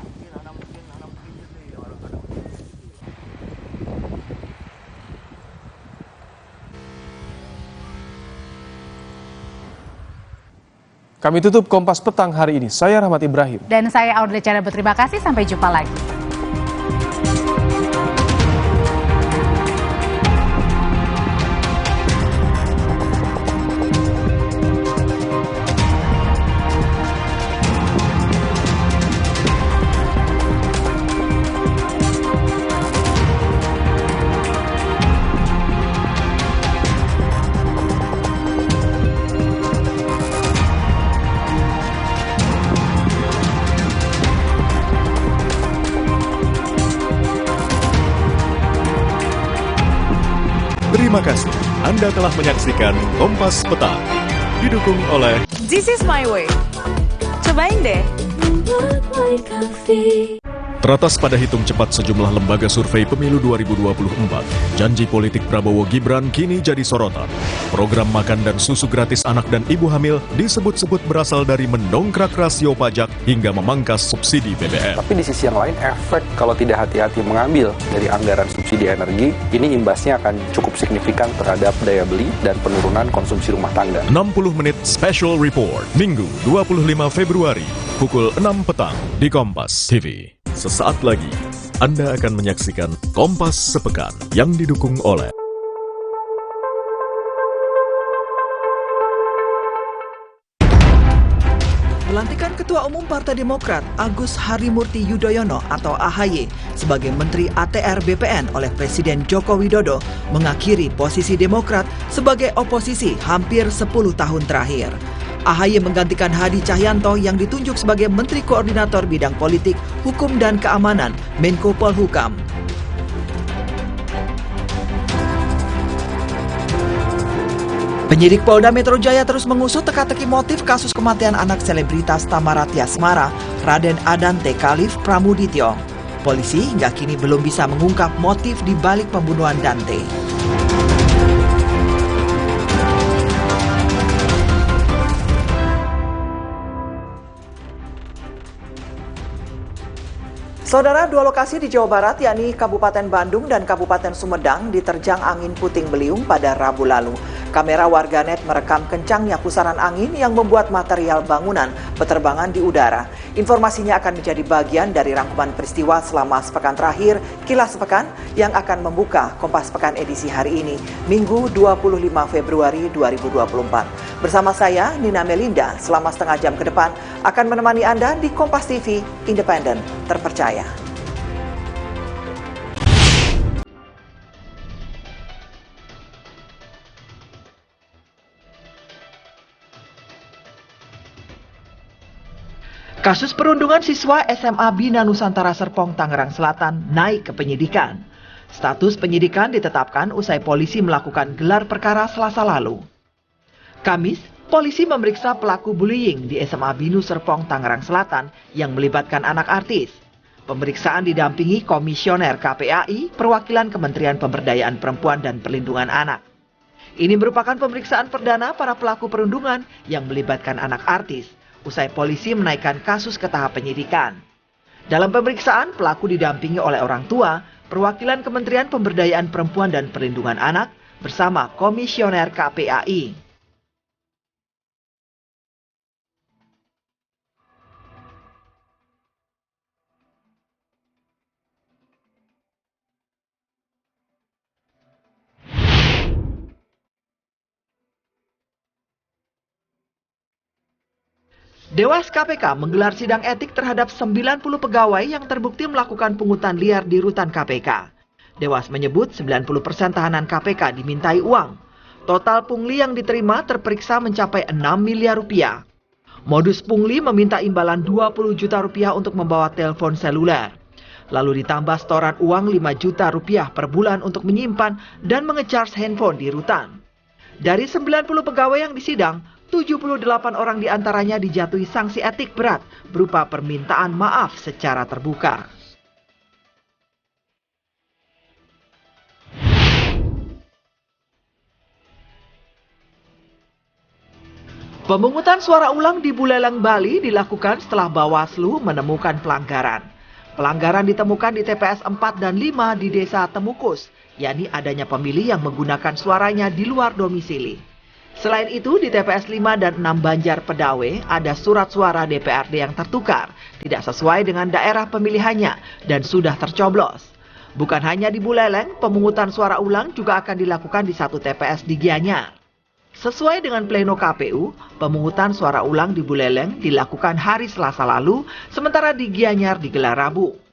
Kami tutup Kompas Petang hari ini. Saya Rahmat Ibrahim. Dan saya Audrey Chandra, berterima kasih. Sampai jumpa lagi. Terima kasih Anda telah menyaksikan Kompas Petang. Didukung oleh This is my way. Cobain deh. Teratas pada hitung cepat sejumlah lembaga survei pemilu 2024. Janji politik Prabowo Gibran kini jadi sorotan. Program makan dan susu gratis anak dan ibu hamil disebut-sebut berasal dari mendongkrak rasio pajak hingga memangkas subsidi BBM. Tapi di sisi yang lain, efek kalau tidak hati-hati mengambil dari anggaran subsidi energi, ini imbasnya akan cukup signifikan terhadap daya beli dan penurunan konsumsi rumah tangga. 60 menit Special Report, Minggu 25 Februari, pukul 6 petang di Kompas TV. Sesaat lagi, Anda akan menyaksikan Kompas Sepekan yang didukung oleh Pelantikan Ketua Umum Partai Demokrat Agus Harimurti Yudhoyono atau AHY sebagai Menteri ATR BPN oleh Presiden Joko Widodo mengakhiri posisi Demokrat sebagai oposisi hampir 10 tahun terakhir. AHY menggantikan Hadi Cahyanto yang ditunjuk sebagai Menteri Koordinator Bidang Politik, Hukum dan Keamanan, Menko Polhukam. Penyidik Polda Metro Jaya terus mengusut teka-teki motif kasus kematian anak selebritas Tamarat Yasmara, Raden Adante Khalif Pramudityo. Polisi hingga kini belum bisa mengungkap motif di balik pembunuhan Dante. Saudara, dua lokasi di Jawa Barat, yakni Kabupaten Bandung dan Kabupaten Sumedang, diterjang angin puting beliung pada Rabu lalu. Kamera warganet merekam kencangnya pusaran angin yang membuat material bangunan berterbangan di udara. Informasinya akan menjadi bagian dari rangkuman peristiwa selama sepekan terakhir, Kilas Sepekan, yang akan membuka Kompas Pekan edisi hari ini, Minggu 25 Februari 2024. Bersama saya, Nina Melinda, selama setengah jam ke depan akan menemani Anda di Kompas TV, independen, terpercaya. Kasus perundungan siswa SMA Bina Nusantara Serpong, Tangerang Selatan naik ke penyidikan. Status penyidikan ditetapkan usai polisi melakukan gelar perkara Selasa lalu. Kamis, polisi memeriksa pelaku bullying di SMA Binu Serpong, Tangerang Selatan yang melibatkan anak artis. Pemeriksaan didampingi Komisioner KPAI, perwakilan Kementerian Pemberdayaan Perempuan dan Perlindungan Anak. Ini merupakan pemeriksaan perdana para pelaku perundungan yang melibatkan anak artis, usai polisi menaikkan kasus ke tahap penyidikan. Dalam pemeriksaan, pelaku didampingi oleh orang tua, perwakilan Kementerian Pemberdayaan Perempuan dan Perlindungan Anak, bersama Komisioner KPAI. Dewas KPK menggelar sidang etik terhadap 90 pegawai yang terbukti melakukan pungutan liar di rutan KPK. Dewas menyebut 90% tahanan KPK dimintai uang. Total pungli yang diterima terperiksa mencapai 6 miliar rupiah. Modus pungli meminta imbalan 20 juta rupiah untuk membawa telepon seluler. Lalu ditambah setoran uang 5 juta rupiah per bulan untuk menyimpan dan mengecharge handphone di rutan. Dari 90 pegawai yang disidang, 78 orang diantaranya dijatuhi sanksi etik berat berupa permintaan maaf secara terbuka. Pemungutan suara ulang di Buleleng, Bali dilakukan setelah Bawaslu menemukan pelanggaran. Pelanggaran ditemukan di TPS 4 dan 5 di Desa Temukus, yakni adanya pemilih yang menggunakan suaranya di luar domisili. Selain itu, di TPS 5 dan 6 Banjar Pedawe ada surat suara DPRD yang tertukar, tidak sesuai dengan daerah pemilihannya dan sudah tercoblos. Bukan hanya di Buleleng, pemungutan suara ulang juga akan dilakukan di satu TPS di Gianyar. Sesuai dengan pleno KPU, pemungutan suara ulang di Buleleng dilakukan hari Selasa lalu, sementara di Gianyar digelar Rabu.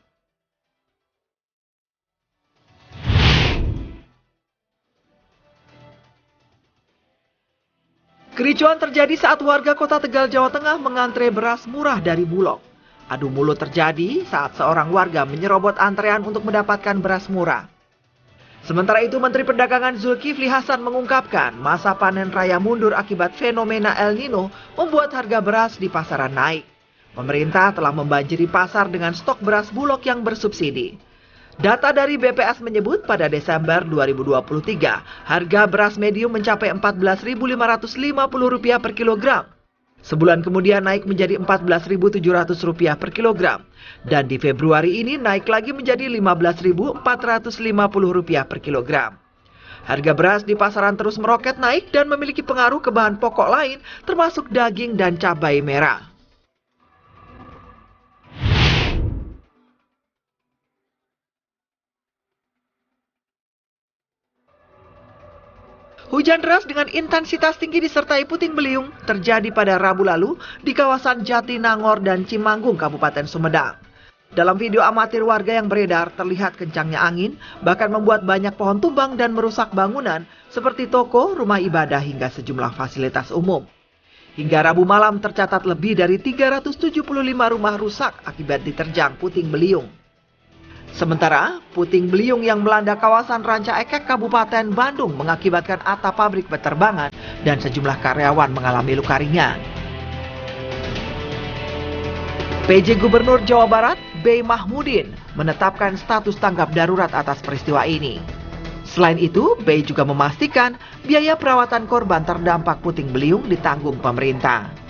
Kericuan terjadi saat warga Kota Tegal, Jawa Tengah mengantre beras murah dari Bulog. Adu mulut terjadi saat seorang warga menyerobot antrean untuk mendapatkan beras murah. Sementara itu, Menteri Perdagangan Zulkifli Hasan mengungkapkan masa panen raya mundur akibat fenomena El Nino membuat harga beras di pasaran naik. Pemerintah telah membanjiri pasar dengan stok beras Bulog yang bersubsidi. Data dari BPS menyebut pada Desember 2023, harga beras medium mencapai Rp14.550 per kilogram. Sebulan kemudian naik menjadi Rp14.700 per kilogram. Dan di Februari ini naik lagi menjadi Rp15.450 per kilogram. Harga beras di pasaran terus meroket naik dan memiliki pengaruh ke bahan pokok lain termasuk daging dan cabai merah. Hujan deras dengan intensitas tinggi disertai puting beliung terjadi pada Rabu lalu di kawasan Jatinangor dan Cimanggung, Kabupaten Sumedang. Dalam video amatir warga yang beredar, terlihat kencangnya angin, bahkan membuat banyak pohon tumbang dan merusak bangunan seperti toko, rumah ibadah, hingga sejumlah fasilitas umum. Hingga Rabu malam tercatat lebih dari 375 rumah rusak akibat diterjang puting beliung. Sementara, puting beliung yang melanda kawasan Ranca Ekek, Kabupaten Bandung mengakibatkan atap pabrik berterbangan dan sejumlah karyawan mengalami luka ringan. PJ Gubernur Jawa Barat, B. Mahmudin, menetapkan status tanggap darurat atas peristiwa ini. Selain itu, B. juga memastikan biaya perawatan korban terdampak puting beliung ditanggung pemerintah.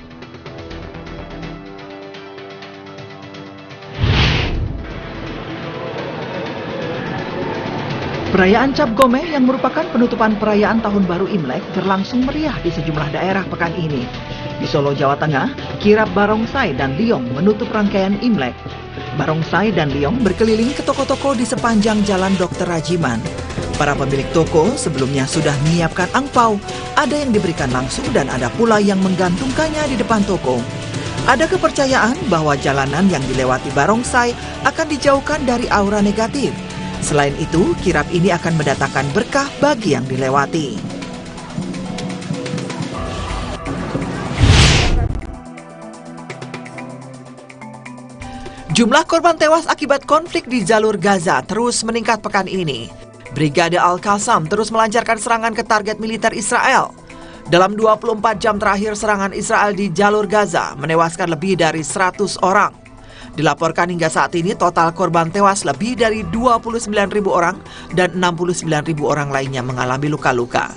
Perayaan Cap Gomeh yang merupakan penutupan perayaan Tahun Baru Imlek berlangsung meriah di sejumlah daerah pekan ini. Di Solo, Jawa Tengah, kirap barongsai dan liong menutup rangkaian Imlek. Barongsai dan liong berkeliling ke toko-toko di sepanjang Jalan Dr. Rajiman. Para pemilik toko sebelumnya sudah menyiapkan angpau, ada yang diberikan langsung dan ada pula yang menggantungkannya di depan toko. Ada kepercayaan bahwa jalanan yang dilewati barongsai akan dijauhkan dari aura negatif. Selain itu, kirap ini akan mendatangkan berkah bagi yang dilewati. Jumlah korban tewas akibat konflik di jalur Gaza terus meningkat pekan ini. Brigade Al-Qassam terus melancarkan serangan ke target militer Israel. Dalam 24 jam terakhir, serangan Israel di jalur Gaza menewaskan lebih dari 100 orang. Dilaporkan hingga saat ini total korban tewas lebih dari 29.000 orang dan 69.000 orang lainnya mengalami luka-luka.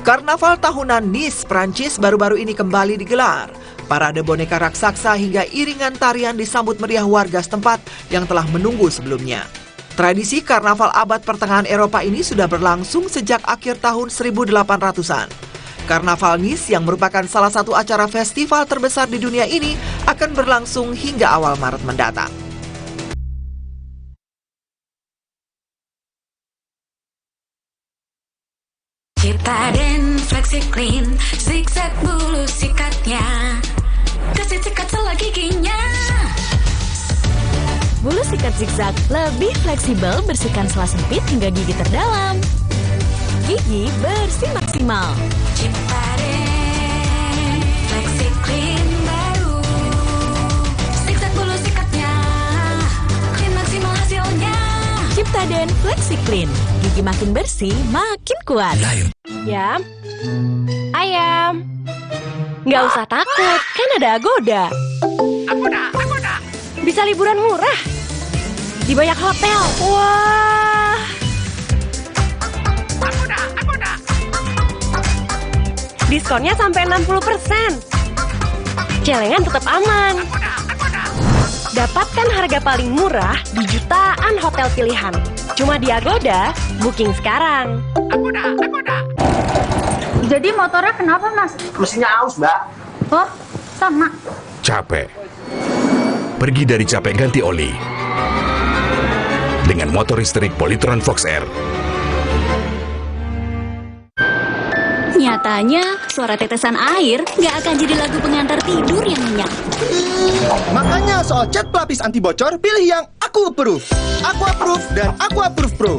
Karnaval tahunan Nice, Prancis baru-baru ini kembali digelar. Parade boneka raksasa hingga iringan tarian disambut meriah warga setempat yang telah menunggu sebelumnya. Tradisi karnaval abad pertengahan Eropa ini sudah berlangsung sejak akhir tahun 1800-an. Karnaval Nice yang merupakan salah satu acara festival terbesar di dunia ini akan berlangsung hingga awal Maret mendatang. Ciptaden Flexi Clean, zigzag bulu sikatnya, kasih sikat sela giginya. Bulu sikat zigzag lebih fleksibel, bersihkan sela sempit hingga gigi terdalam. Gigi bersih maksimal. Ciptaden Flexi Clean baru, zigzag bulu sikatnya, clean maksimal hasilnya. Ciptaden Flexi Clean, Gigi makin bersih, makin kuat. Yam, ayam. Nggak usah takut, kan ada Agoda. Agoda. Bisa liburan murah di banyak hotel. Wah. Agoda. Diskonnya sampai 60%. Celengan tetap aman. Dapatkan harga paling murah di jutaan hotel pilihan. Cuma di Agoda, booking sekarang. Agoda. Jadi motornya kenapa, Mas? Mesinnya aus, Mbak. Oh, sama. Capek. Pergi dari capek ganti oli. Dengan motor listrik Polytron Fox R. Nyatanya, suara tetesan air nggak akan jadi lagu pengantar tidur yang nyenyak. Makanya soal cat pelapis anti bocor, pilih yang Aku Approve. Aku Approve dan Aku Approve Pro.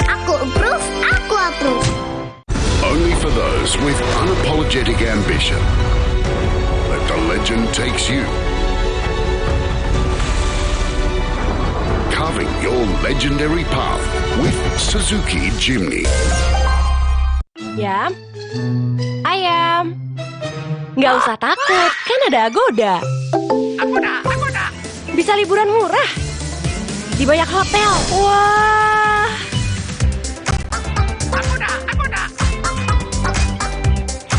Aku approve. Only for those with unapologetic ambition. Let the legend takes you. Carving your legendary path with Suzuki Jimny. Yam, ayam. Nggak usah takut, kan ada Agoda. Agoda. Bisa liburan murah di banyak hotel. Wah. Agoda.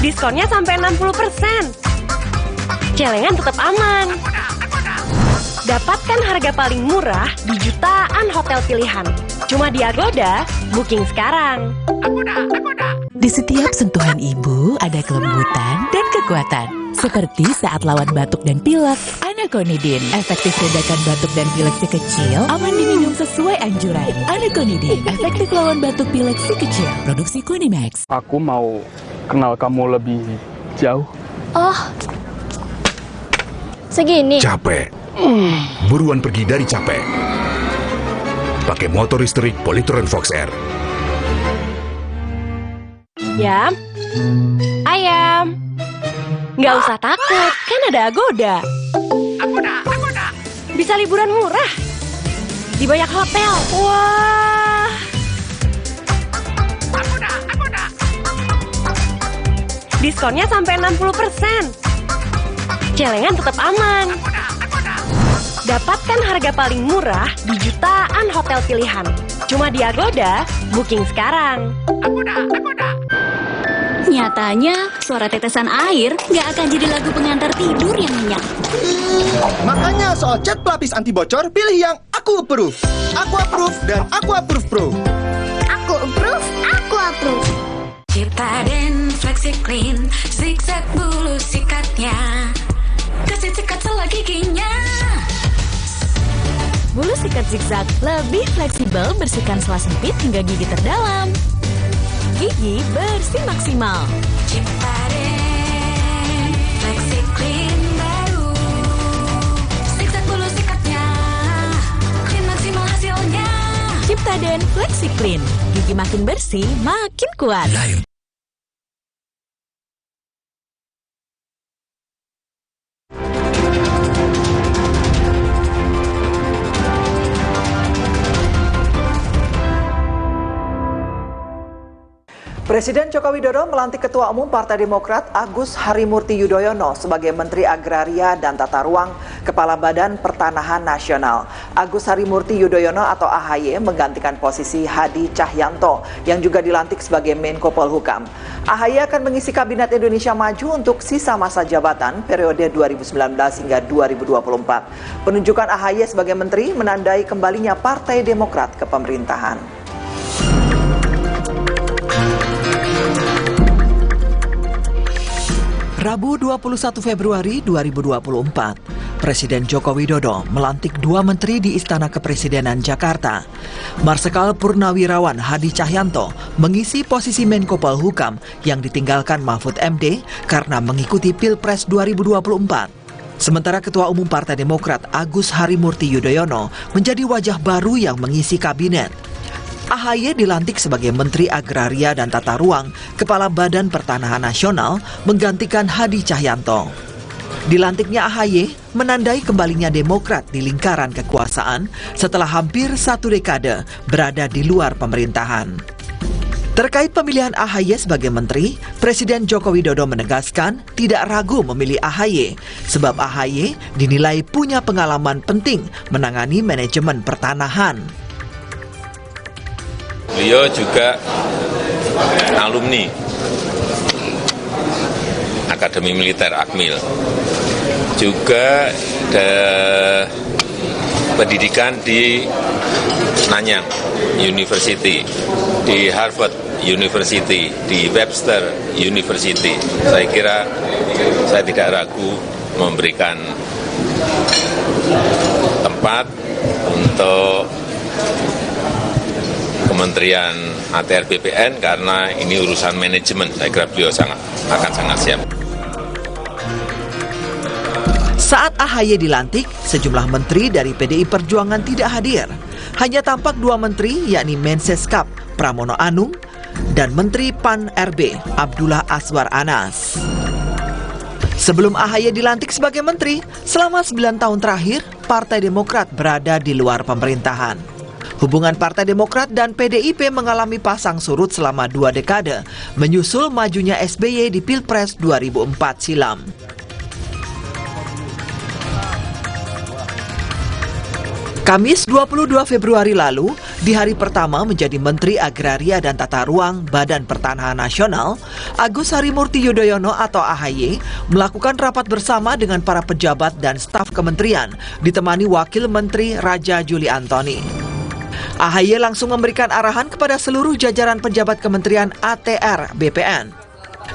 Diskonnya sampai 60%. Celengan tetap aman. Dapatkan harga paling murah di jutaan hotel pilihan. Cuma di Agoda, booking sekarang. Agoda. Di setiap sentuhan ibu ada kelembutan dan kekuatan. Seperti saat lawan batuk dan pilek, Anaconidin efektif redakan batuk dan pilek si kecil, aman diminum sesuai anjuran. Anaconidin efektif lawan batuk pilek si kecil. Produksi Kunimax. Aku mau kenal kamu lebih jauh. Oh, segini. Capek. Buruan pergi dari capek. Pakai motor listrik Polytron Fox R. Yam, ayam. Nggak usah takut, kan ada Agoda. Agoda. Bisa liburan murah di banyak hotel. Wah. Agoda. Diskonnya sampai 60%. Celengan tetap aman. Dapatkan harga paling murah di jutaan hotel pilihan. Cuma di Agoda, booking sekarang. Agoda. Nyatanya, suara tetesan air nggak akan jadi lagu pengantar tidur yang nyenyak. Makanya soal cat pelapis anti bocor, pilih yang Aku Approve. Aku Approve dan Aku Approve Pro. Aku approve. Ciptaden FlexiClean, zigzag bulu sikatnya, kasih sikat sela giginya. Bulu sikat zigzag lebih fleksibel, bersihkan sela sempit hingga gigi terdalam. Gigi bersih maksimal. Ciptaden FlexiClean baru, zigzag bulu sikatnya, clean maksimal hasilnya. Ciptaden FlexiClean, gigi makin bersih, makin kuat. Presiden Joko Widodo melantik Ketua Umum Partai Demokrat Agus Harimurti Yudhoyono sebagai Menteri Agraria dan Tata Ruang Kepala Badan Pertanahan Nasional. Agus Harimurti Yudhoyono atau AHY menggantikan posisi Hadi Cahyanto yang juga dilantik sebagai Menko Polhukam. AHY akan mengisi Kabinet Indonesia Maju untuk sisa masa jabatan periode 2019 hingga 2024. Penunjukan AHY sebagai Menteri menandai kembalinya Partai Demokrat ke pemerintahan. Rabu 21 Februari 2024, Presiden Joko Widodo melantik 2 menteri di Istana Kepresidenan Jakarta. Marsikal Purnawirawan Hadi Cahyanto mengisi posisi Menko Polhukam yang ditinggalkan Mahfud MD karena mengikuti Pilpres 2024. Sementara Ketua Umum Partai Demokrat Agus Harimurti Yudhoyono menjadi wajah baru yang mengisi kabinet. AHY dilantik sebagai Menteri Agraria dan Tata Ruang Kepala Badan Pertanahan Nasional menggantikan Hadi Cahyanto. Dilantiknya AHY menandai kembalinya Demokrat di lingkaran kekuasaan setelah hampir 1 dekade berada di luar pemerintahan. Terkait pemilihan AHY sebagai menteri, Presiden Joko Widodo menegaskan tidak ragu memilih AHY sebab AHY dinilai punya pengalaman penting menangani manajemen pertanahan. Beliau juga alumni Akademi Militer Akmil, juga pendidikan di Nanyang University, di Harvard University, di Webster University. Saya kira saya tidak ragu memberikan tempat untuk Kementerian ATR BPN karena ini urusan manajemen. Saya kira beliau akan sangat siap. Saat AHY dilantik, sejumlah menteri dari PDI Perjuangan tidak hadir. Hanya tampak 2 menteri, yakni Menseskap Pramono Anung dan Menteri PAN RB Abdullah Azwar Anas. Sebelum AHY dilantik sebagai menteri, selama 9 tahun terakhir, Partai Demokrat berada di luar pemerintahan. Hubungan Partai Demokrat dan PDIP mengalami pasang surut selama 2 dekade, menyusul majunya SBY di Pilpres 2004 silam. Kamis 22 Februari lalu, di hari pertama menjadi Menteri Agraria dan Tata Ruang Badan Pertanahan Nasional, Agus Harimurti Yudhoyono atau AHY melakukan rapat bersama dengan para pejabat dan staf kementerian, ditemani Wakil Menteri Raja Juli Antoni. AHY langsung memberikan arahan kepada seluruh jajaran pejabat Kementerian ATR BPN.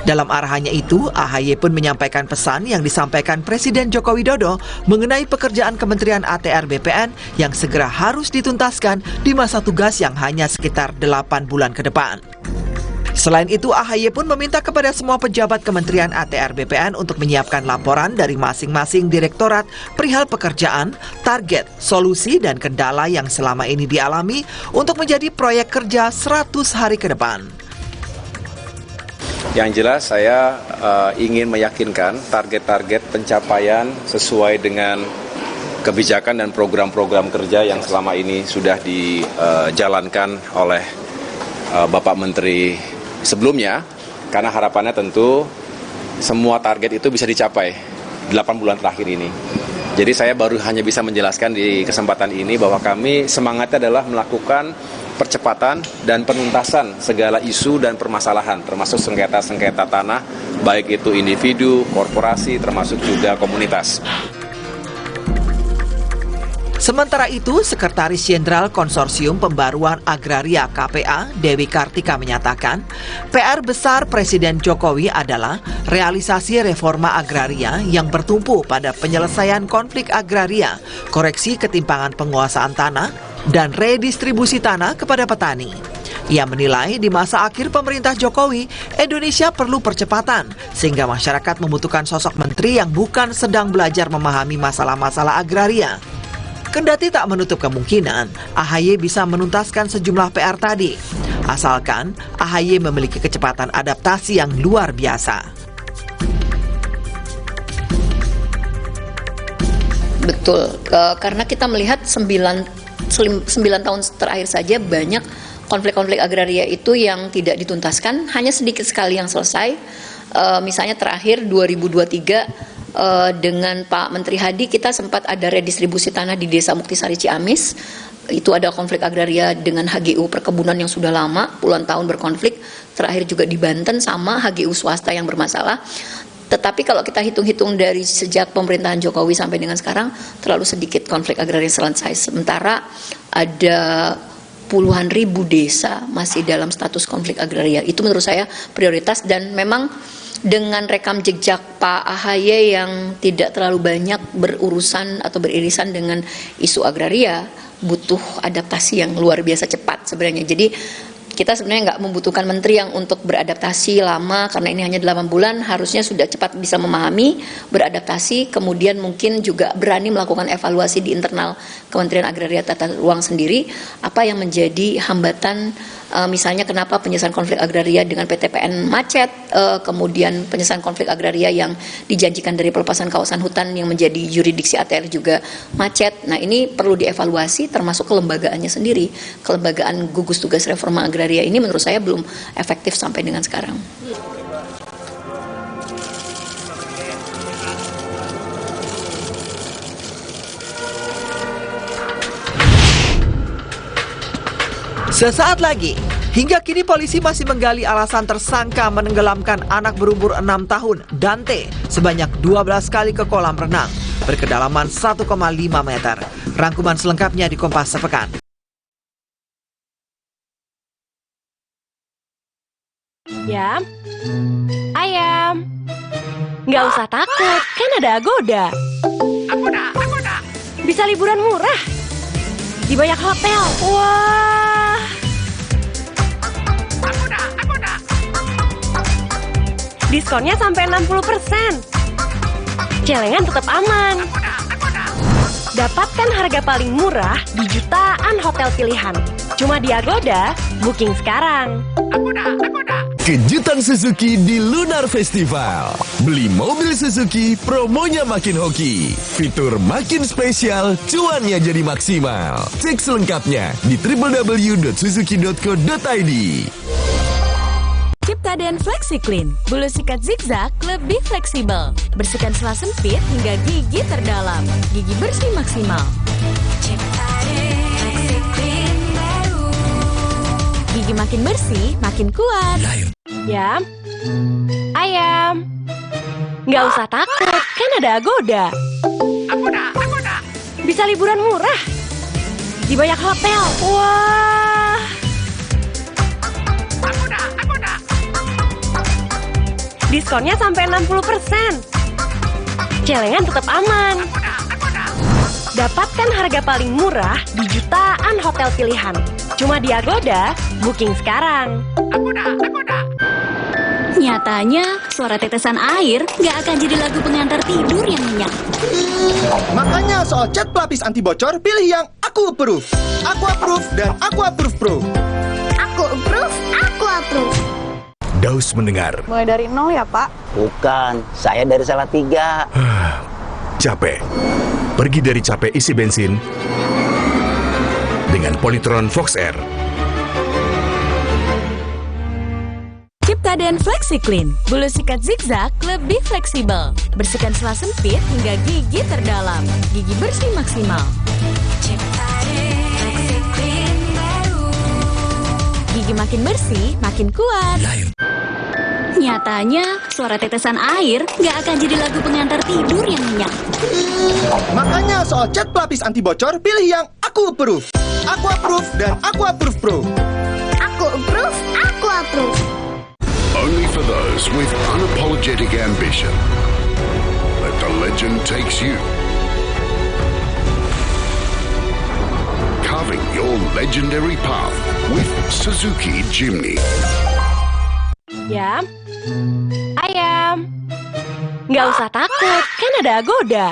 Dalam arahannya itu, AHY pun menyampaikan pesan yang disampaikan Presiden Joko Widodo mengenai pekerjaan Kementerian ATR BPN yang segera harus dituntaskan di masa tugas yang hanya sekitar 8 bulan ke depan. Selain itu, AHY pun meminta kepada semua pejabat Kementerian ATR BPN untuk menyiapkan laporan dari masing-masing direktorat perihal pekerjaan, target, solusi, dan kendala yang selama ini dialami untuk menjadi proyek kerja 100 hari ke depan. Yang jelas saya ingin meyakinkan target-target pencapaian sesuai dengan kebijakan dan program-program kerja yang selama ini sudah dijalankan oleh Bapak Menteri sebelumnya, karena harapannya tentu semua target itu bisa dicapai 8 bulan terakhir ini. Jadi saya baru hanya bisa menjelaskan di kesempatan ini bahwa kami semangatnya adalah melakukan percepatan dan penuntasan segala isu dan permasalahan, termasuk sengketa-sengketa tanah, baik itu individu, korporasi, termasuk juga komunitas. Sementara itu, Sekretaris Jenderal Konsorsium Pembaruan Agraria KPA, Dewi Kartika menyatakan, PR besar Presiden Jokowi adalah realisasi reforma agraria yang bertumpu pada penyelesaian konflik agraria, koreksi ketimpangan penguasaan tanah, dan redistribusi tanah kepada petani. Ia menilai di masa akhir pemerintah Jokowi, Indonesia perlu percepatan, sehingga masyarakat membutuhkan sosok menteri yang bukan sedang belajar memahami masalah-masalah agraria. Kendati tak menutup kemungkinan, AHY bisa menuntaskan sejumlah PR tadi, asalkan AHY memiliki kecepatan adaptasi yang luar biasa. Betul, karena kita melihat 9 tahun terakhir saja banyak konflik-konflik agraria itu yang tidak dituntaskan, hanya sedikit sekali yang selesai. Misalnya terakhir 2023 dengan Pak Menteri Hadi kita sempat ada redistribusi tanah di Desa Muktisari Ciamis. Itu ada konflik agraria dengan HGU perkebunan yang sudah lama, puluhan tahun berkonflik. Terakhir juga di Banten sama HGU swasta yang bermasalah. Tetapi kalau kita hitung-hitung dari sejak pemerintahan Jokowi sampai dengan sekarang, terlalu sedikit konflik agraria selesai. Sementara ada puluhan ribu desa masih dalam status konflik agraria. Itu menurut saya prioritas, dan memang dengan rekam jejak Pak AHY yang tidak terlalu banyak berurusan atau beririsan dengan isu agraria, butuh adaptasi yang luar biasa cepat sebenarnya. Jadi kita sebenarnya nggak membutuhkan menteri yang untuk beradaptasi lama, karena ini hanya 8 bulan, harusnya sudah cepat bisa memahami, beradaptasi, kemudian mungkin juga berani melakukan evaluasi di internal Kementerian Agraria Tata Ruang sendiri, apa yang menjadi hambatan Misalnya kenapa penyelesaian konflik agraria dengan PTPN macet, kemudian penyelesaian konflik agraria yang dijanjikan dari pelepasan kawasan hutan yang menjadi yurisdiksi ATR juga macet. Nah, ini perlu dievaluasi termasuk kelembagaannya sendiri. Kelembagaan gugus tugas reforma agraria ini menurut saya belum efektif sampai dengan sekarang. Sesaat lagi, hingga kini polisi masih menggali alasan tersangka menenggelamkan anak berumur 6 tahun, Dante, sebanyak 12 kali ke kolam renang berkedalaman 1,5 meter. Rangkuman selengkapnya di Kompas Sepekan. Yam, ayam, nggak usah takut, kan ada Agoda. Agoda. Bisa liburan murah di banyak hotel. Wah. Agoda. Diskonnya sampai 60%. Celengan tetap aman. Dapatkan harga paling murah di jutaan hotel pilihan. Cuma di Agoda, booking sekarang. Agoda. Kejutan Suzuki di Lunar Festival. Beli mobil Suzuki, promonya makin hoki. Fitur makin spesial, cuannya jadi maksimal. Cek selengkapnya di www.suzuki.co.id. Ciptaden FlexiClean, bulu sikat zigzag lebih fleksibel. Bersihkan sela sempit hingga gigi terdalam. Gigi bersih maksimal. Ciptaden FlexiClean baru. Gigi makin bersih, makin kuat. Yam, ayam, nggak usah takut, kan ada Agoda. Agoda. Bisa liburan murah di banyak hotel. Wah. Agoda. Diskonnya sampai 60%. Celengan tetap aman. Dapatkan harga paling murah di jutaan hotel pilihan. Cuma di Agoda, booking sekarang. Agoda. Nyatanya, suara tetesan air nggak akan jadi lagu pengantar tidur yang nyenyak. Makanya soal cat pelapis anti bocor, pilih yang Aku Approve. Aku Approve dan Aku Approve Pro. Aku approve, aku approve. Daus mendengar. Mulai dari 0 ya, Pak? Bukan, saya dari Salatiga. Capek. Pergi dari capek isi bensin dengan Polytron Fox Air. Ciptaden FlexiClean, bulu sikat zigzag lebih fleksibel. Bersihkan sela sempit hingga gigi terdalam. Gigi bersih maksimal. Ciptaden FlexiClean baru. Gigi makin bersih, makin kuat. Nyatanya, suara tetesan air nggak akan jadi lagu pengantar tidur yang nyenyak. Makanya soal cat pelapis anti bocor, pilih yang Aku Approve. Aku Approve dan Aku Approve Pro. Aku approve, aku approve. Only for those with unapologetic ambition. Let the legend takes you. Carving your legendary path with Suzuki Jimny. Yam, ayam, nggak usah takut, kan ada Agoda.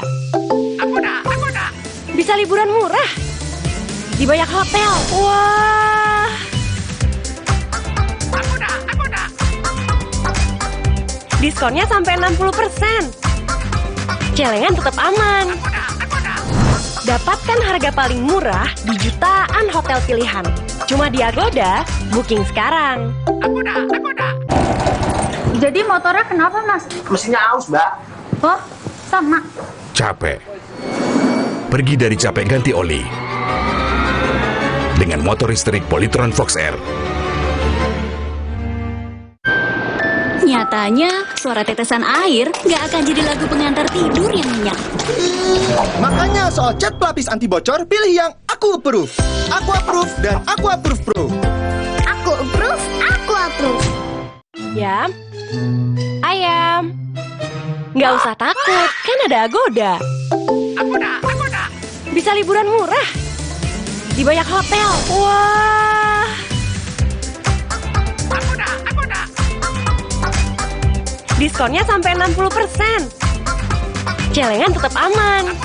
Agoda. Bisa liburan murah di banyak hotel. Wah. Agoda. Diskonnya sampai 60%. Celengan tetap aman. Dapatkan harga paling murah di jutaan hotel pilihan. Cuma di Agoda, booking sekarang. Agoda. Jadi motornya kenapa, Mas? Mesinnya aus, Mbak. Oh, sama. Capek. Pergi dari capek ganti oli dengan motor listrik Polytron Fox Air. Nyatanya, suara tetesan air nggak akan jadi lagu pengantar tidur yang nyenyak. Makanya soal cat pelapis anti bocor, pilih yang Aku Approve. Aku Approve dan Aku Approve Pro. Aku approve, aku approve. Yam, ayam, nggak usah takut, kan ada Agoda. Agoda. Bisa liburan murah di banyak hotel. Wah. Agoda. Diskonnya sampai 60%. Celengan tetap aman.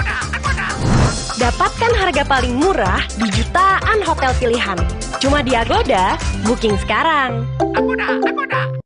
Dapatkan harga paling murah di jutaan hotel pilihan. Cuma di Agoda, booking sekarang. Agoda.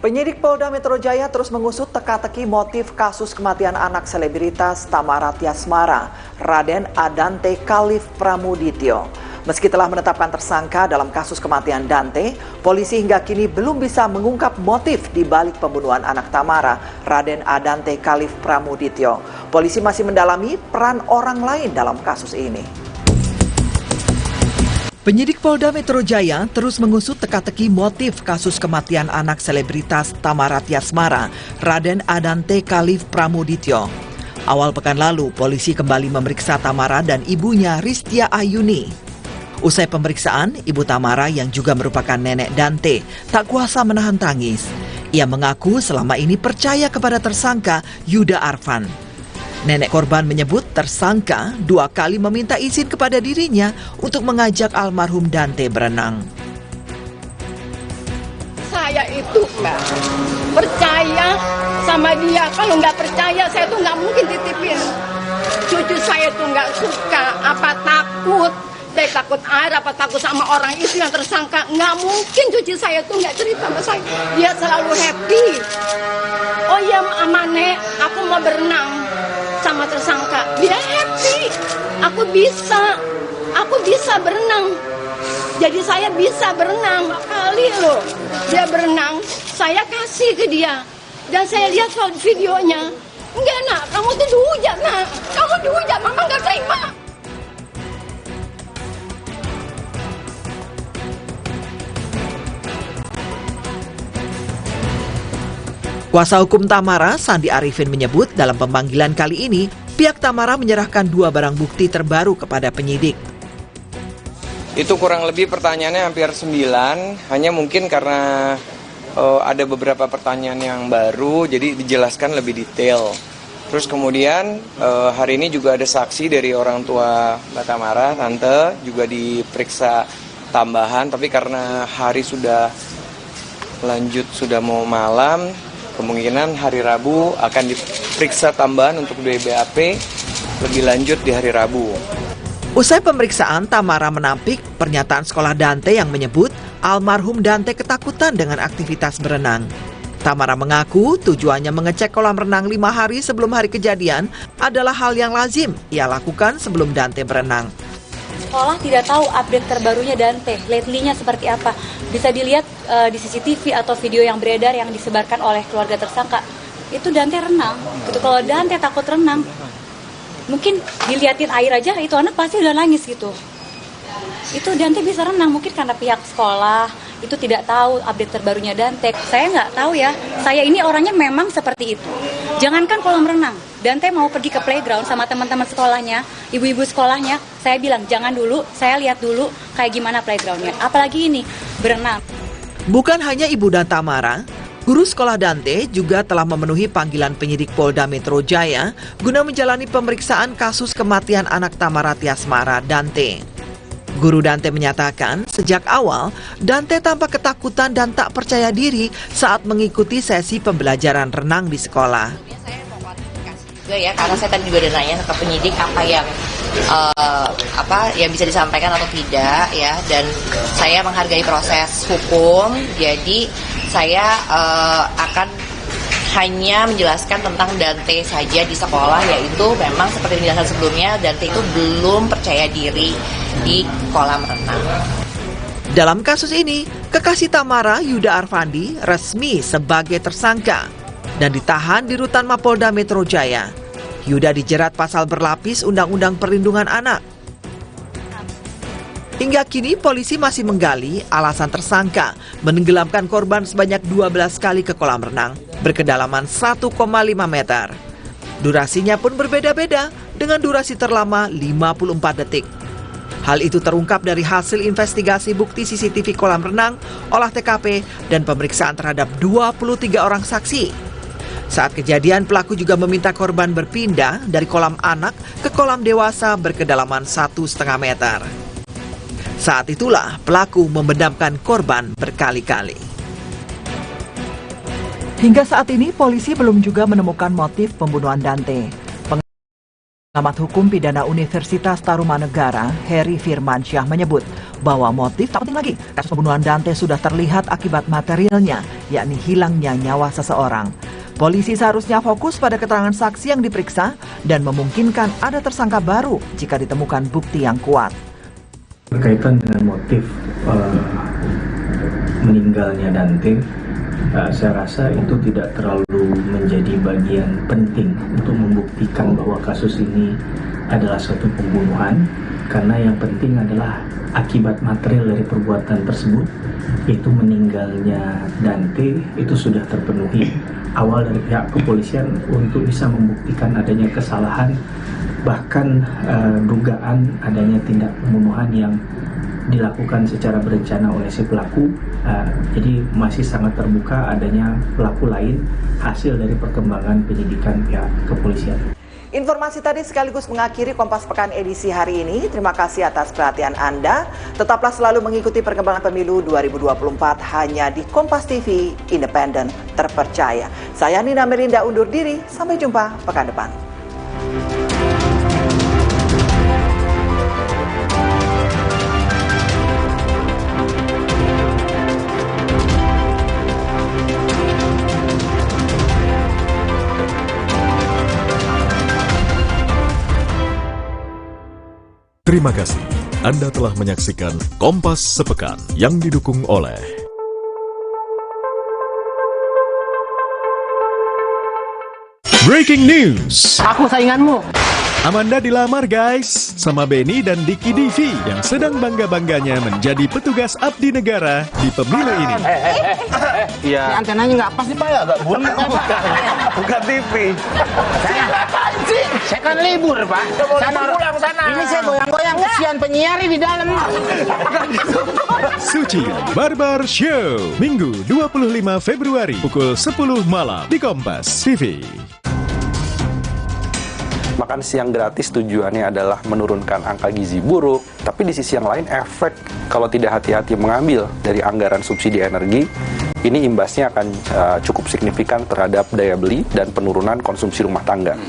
Penyidik Polda Metro Jaya terus mengusut teka-teki motif kasus kematian anak selebritas Thamara Tyasmara, Raden Adante Khalif Pramudityo. Meski telah menetapkan tersangka dalam kasus kematian Dante, polisi hingga kini belum bisa mengungkap motif di balik pembunuhan anak Thamara, Raden Adante Khalif Pramudityo. Polisi masih mendalami peran orang lain dalam kasus ini. Penyidik Polda Metro Jaya terus mengusut teka-teki motif kasus kematian anak selebritas Thamara Tyasmara, Raden Adante Khalif Pramudityo. Awal pekan lalu, polisi kembali memeriksa Thamara dan ibunya Ristia Ayuni. Usai pemeriksaan, ibu Thamara yang juga merupakan nenek Dante tak kuasa menahan tangis. Ia mengaku selama ini percaya kepada tersangka Yuda Arfan. Nenek korban menyebut tersangka 2 kali meminta izin kepada dirinya untuk mengajak almarhum Dante berenang. Saya itu Mbak, percaya sama dia. Kalau nggak percaya saya tuh nggak mungkin titipin. Cucu saya tuh nggak suka, apa takut. Saya takut air, apa takut sama orang itu yang tersangka. Nggak mungkin cucu saya tuh nggak cerita sama saya. Dia selalu happy. Oh iya Nek, aku mau berenang sama tersangka. Dia happy. Aku bisa berenang. Jadi saya bisa berenang. Kali loh dia berenang, saya kasih ke dia. Dan saya lihat videonya. Enggak nak, kamu tuh dihujat nak. Kamu dihujat, mama nggak terima. Kuasa hukum Thamara, Sandi Arifin menyebut dalam pemanggilan kali ini, pihak Thamara menyerahkan 2 barang bukti terbaru kepada penyidik. Itu kurang lebih pertanyaannya hampir 9, hanya mungkin karena ada beberapa pertanyaan yang baru, jadi dijelaskan lebih detail. Terus kemudian hari ini juga ada saksi dari orang tua Mbak Thamara, Tante, juga diperiksa tambahan, tapi karena hari sudah lanjut, sudah mau malam, kemungkinan hari Rabu akan diperiksa tambahan untuk BAP lebih lanjut di hari Rabu. Usai pemeriksaan, Thamara menampik pernyataan sekolah Dante yang menyebut almarhum Dante ketakutan dengan aktivitas berenang. Thamara mengaku tujuannya mengecek kolam renang 5 hari sebelum hari kejadian adalah hal yang lazim ia lakukan sebelum Dante berenang. Sekolah tidak tahu update terbarunya Dante, lately-nya seperti apa. Bisa dilihat di CCTV atau video yang beredar yang disebarkan oleh keluarga tersangka. Itu Dante renang. Gitu. Kalau Dante takut renang, mungkin diliatin air aja itu anak pasti udah nangis gitu. Itu Dante bisa renang, mungkin karena pihak sekolah itu tidak tahu update terbarunya Dante. Saya nggak tahu ya, saya ini orangnya memang seperti itu. Jangankan kolam renang, Dante mau pergi ke playground sama teman-teman sekolahnya, ibu-ibu sekolahnya, saya bilang jangan dulu, saya lihat dulu kayak gimana playgroundnya. Apalagi ini, berenang. Bukan hanya ibu dan Thamara, guru sekolah Dante juga telah memenuhi panggilan penyidik Polda Metro Jaya guna menjalani pemeriksaan kasus kematian anak Thamara Tyasmara, Dante. Guru Dante menyatakan sejak awal Dante tampak ketakutan dan tak percaya diri saat mengikuti sesi pembelajaran renang di sekolah. Juga ya, karena saya tadi juga udah nanya ke penyidik apa yang bisa disampaikan atau tidak ya, dan saya menghargai proses hukum, jadi saya akan hanya menjelaskan tentang Dante saja di sekolah, yaitu memang seperti penjelasan sebelumnya, Dante itu belum percaya diri di kolam renang. Dalam kasus ini, kekasih Thamara, Yuda Arfandi, resmi sebagai tersangka dan ditahan di Rutan Mapolda Metro Jaya. Yuda dijerat pasal berlapis Undang-Undang Perlindungan Anak. Hingga kini polisi masih menggali alasan tersangka menenggelamkan korban sebanyak 12 kali ke kolam renang berkedalaman 1,5 meter. Durasinya pun berbeda-beda dengan durasi terlama 54 detik. Hal itu terungkap dari hasil investigasi bukti CCTV kolam renang, olah TKP, dan pemeriksaan terhadap 23 orang saksi. Saat kejadian, pelaku juga meminta korban berpindah dari kolam anak ke kolam dewasa berkedalaman 1,5 meter. Saat itulah pelaku membenamkan korban berkali-kali. Hingga saat ini polisi belum juga menemukan motif pembunuhan Dante. Pengamat hukum pidana Universitas Tarumanegara, Heri Firmansyah menyebut bahwa motif tak penting lagi. Kasus pembunuhan Dante sudah terlihat akibat materialnya, yakni hilangnya nyawa seseorang. Polisi seharusnya fokus pada keterangan saksi yang diperiksa dan memungkinkan ada tersangka baru jika ditemukan bukti yang kuat. Berkaitan dengan motif meninggalnya Dante, saya rasa itu tidak terlalu menjadi bagian penting untuk membuktikan bahwa kasus ini adalah suatu pembunuhan, karena yang penting adalah akibat material dari perbuatan tersebut, yaitu meninggalnya Dante, itu sudah terpenuhi. Awal dari pihak kepolisian untuk bisa membuktikan adanya kesalahan, bahkan dugaan adanya tindak pembunuhan yang dilakukan secara berencana oleh si pelaku. Jadi masih sangat terbuka adanya pelaku lain hasil dari perkembangan penyidikan pihak kepolisian. Informasi tadi sekaligus mengakhiri Kompas Pekan edisi hari ini. Terima kasih atas perhatian Anda. Tetaplah selalu mengikuti perkembangan pemilu 2024 hanya di Kompas TV, independen, terpercaya. Saya Nina Melinda undur diri. Sampai jumpa pekan depan. Terima kasih. Anda telah menyaksikan Kompas Sepekan yang didukung oleh Breaking News. Aku sainganmu. Amanda dilamar guys sama Benny dan Diki Divi yang sedang bangga-bangganya menjadi petugas abdi negara di pemilu ini. Iya. Ini antenanya nggak pas nih Pak ya, agak bulat. Bukan TV. Saya kan libur Pak. Sana pulang sana. Ini saya goyang-goyang, kesian penyiar di dalam. Suci Barbar Show, Minggu 25 Februari pukul 10 malam di Kompas TV. Makan siang gratis tujuannya adalah menurunkan angka gizi buruk, tapi di sisi yang lain efek kalau tidak hati-hati mengambil dari anggaran subsidi energi, ini imbasnya akan cukup signifikan terhadap daya beli dan penurunan konsumsi rumah tangga.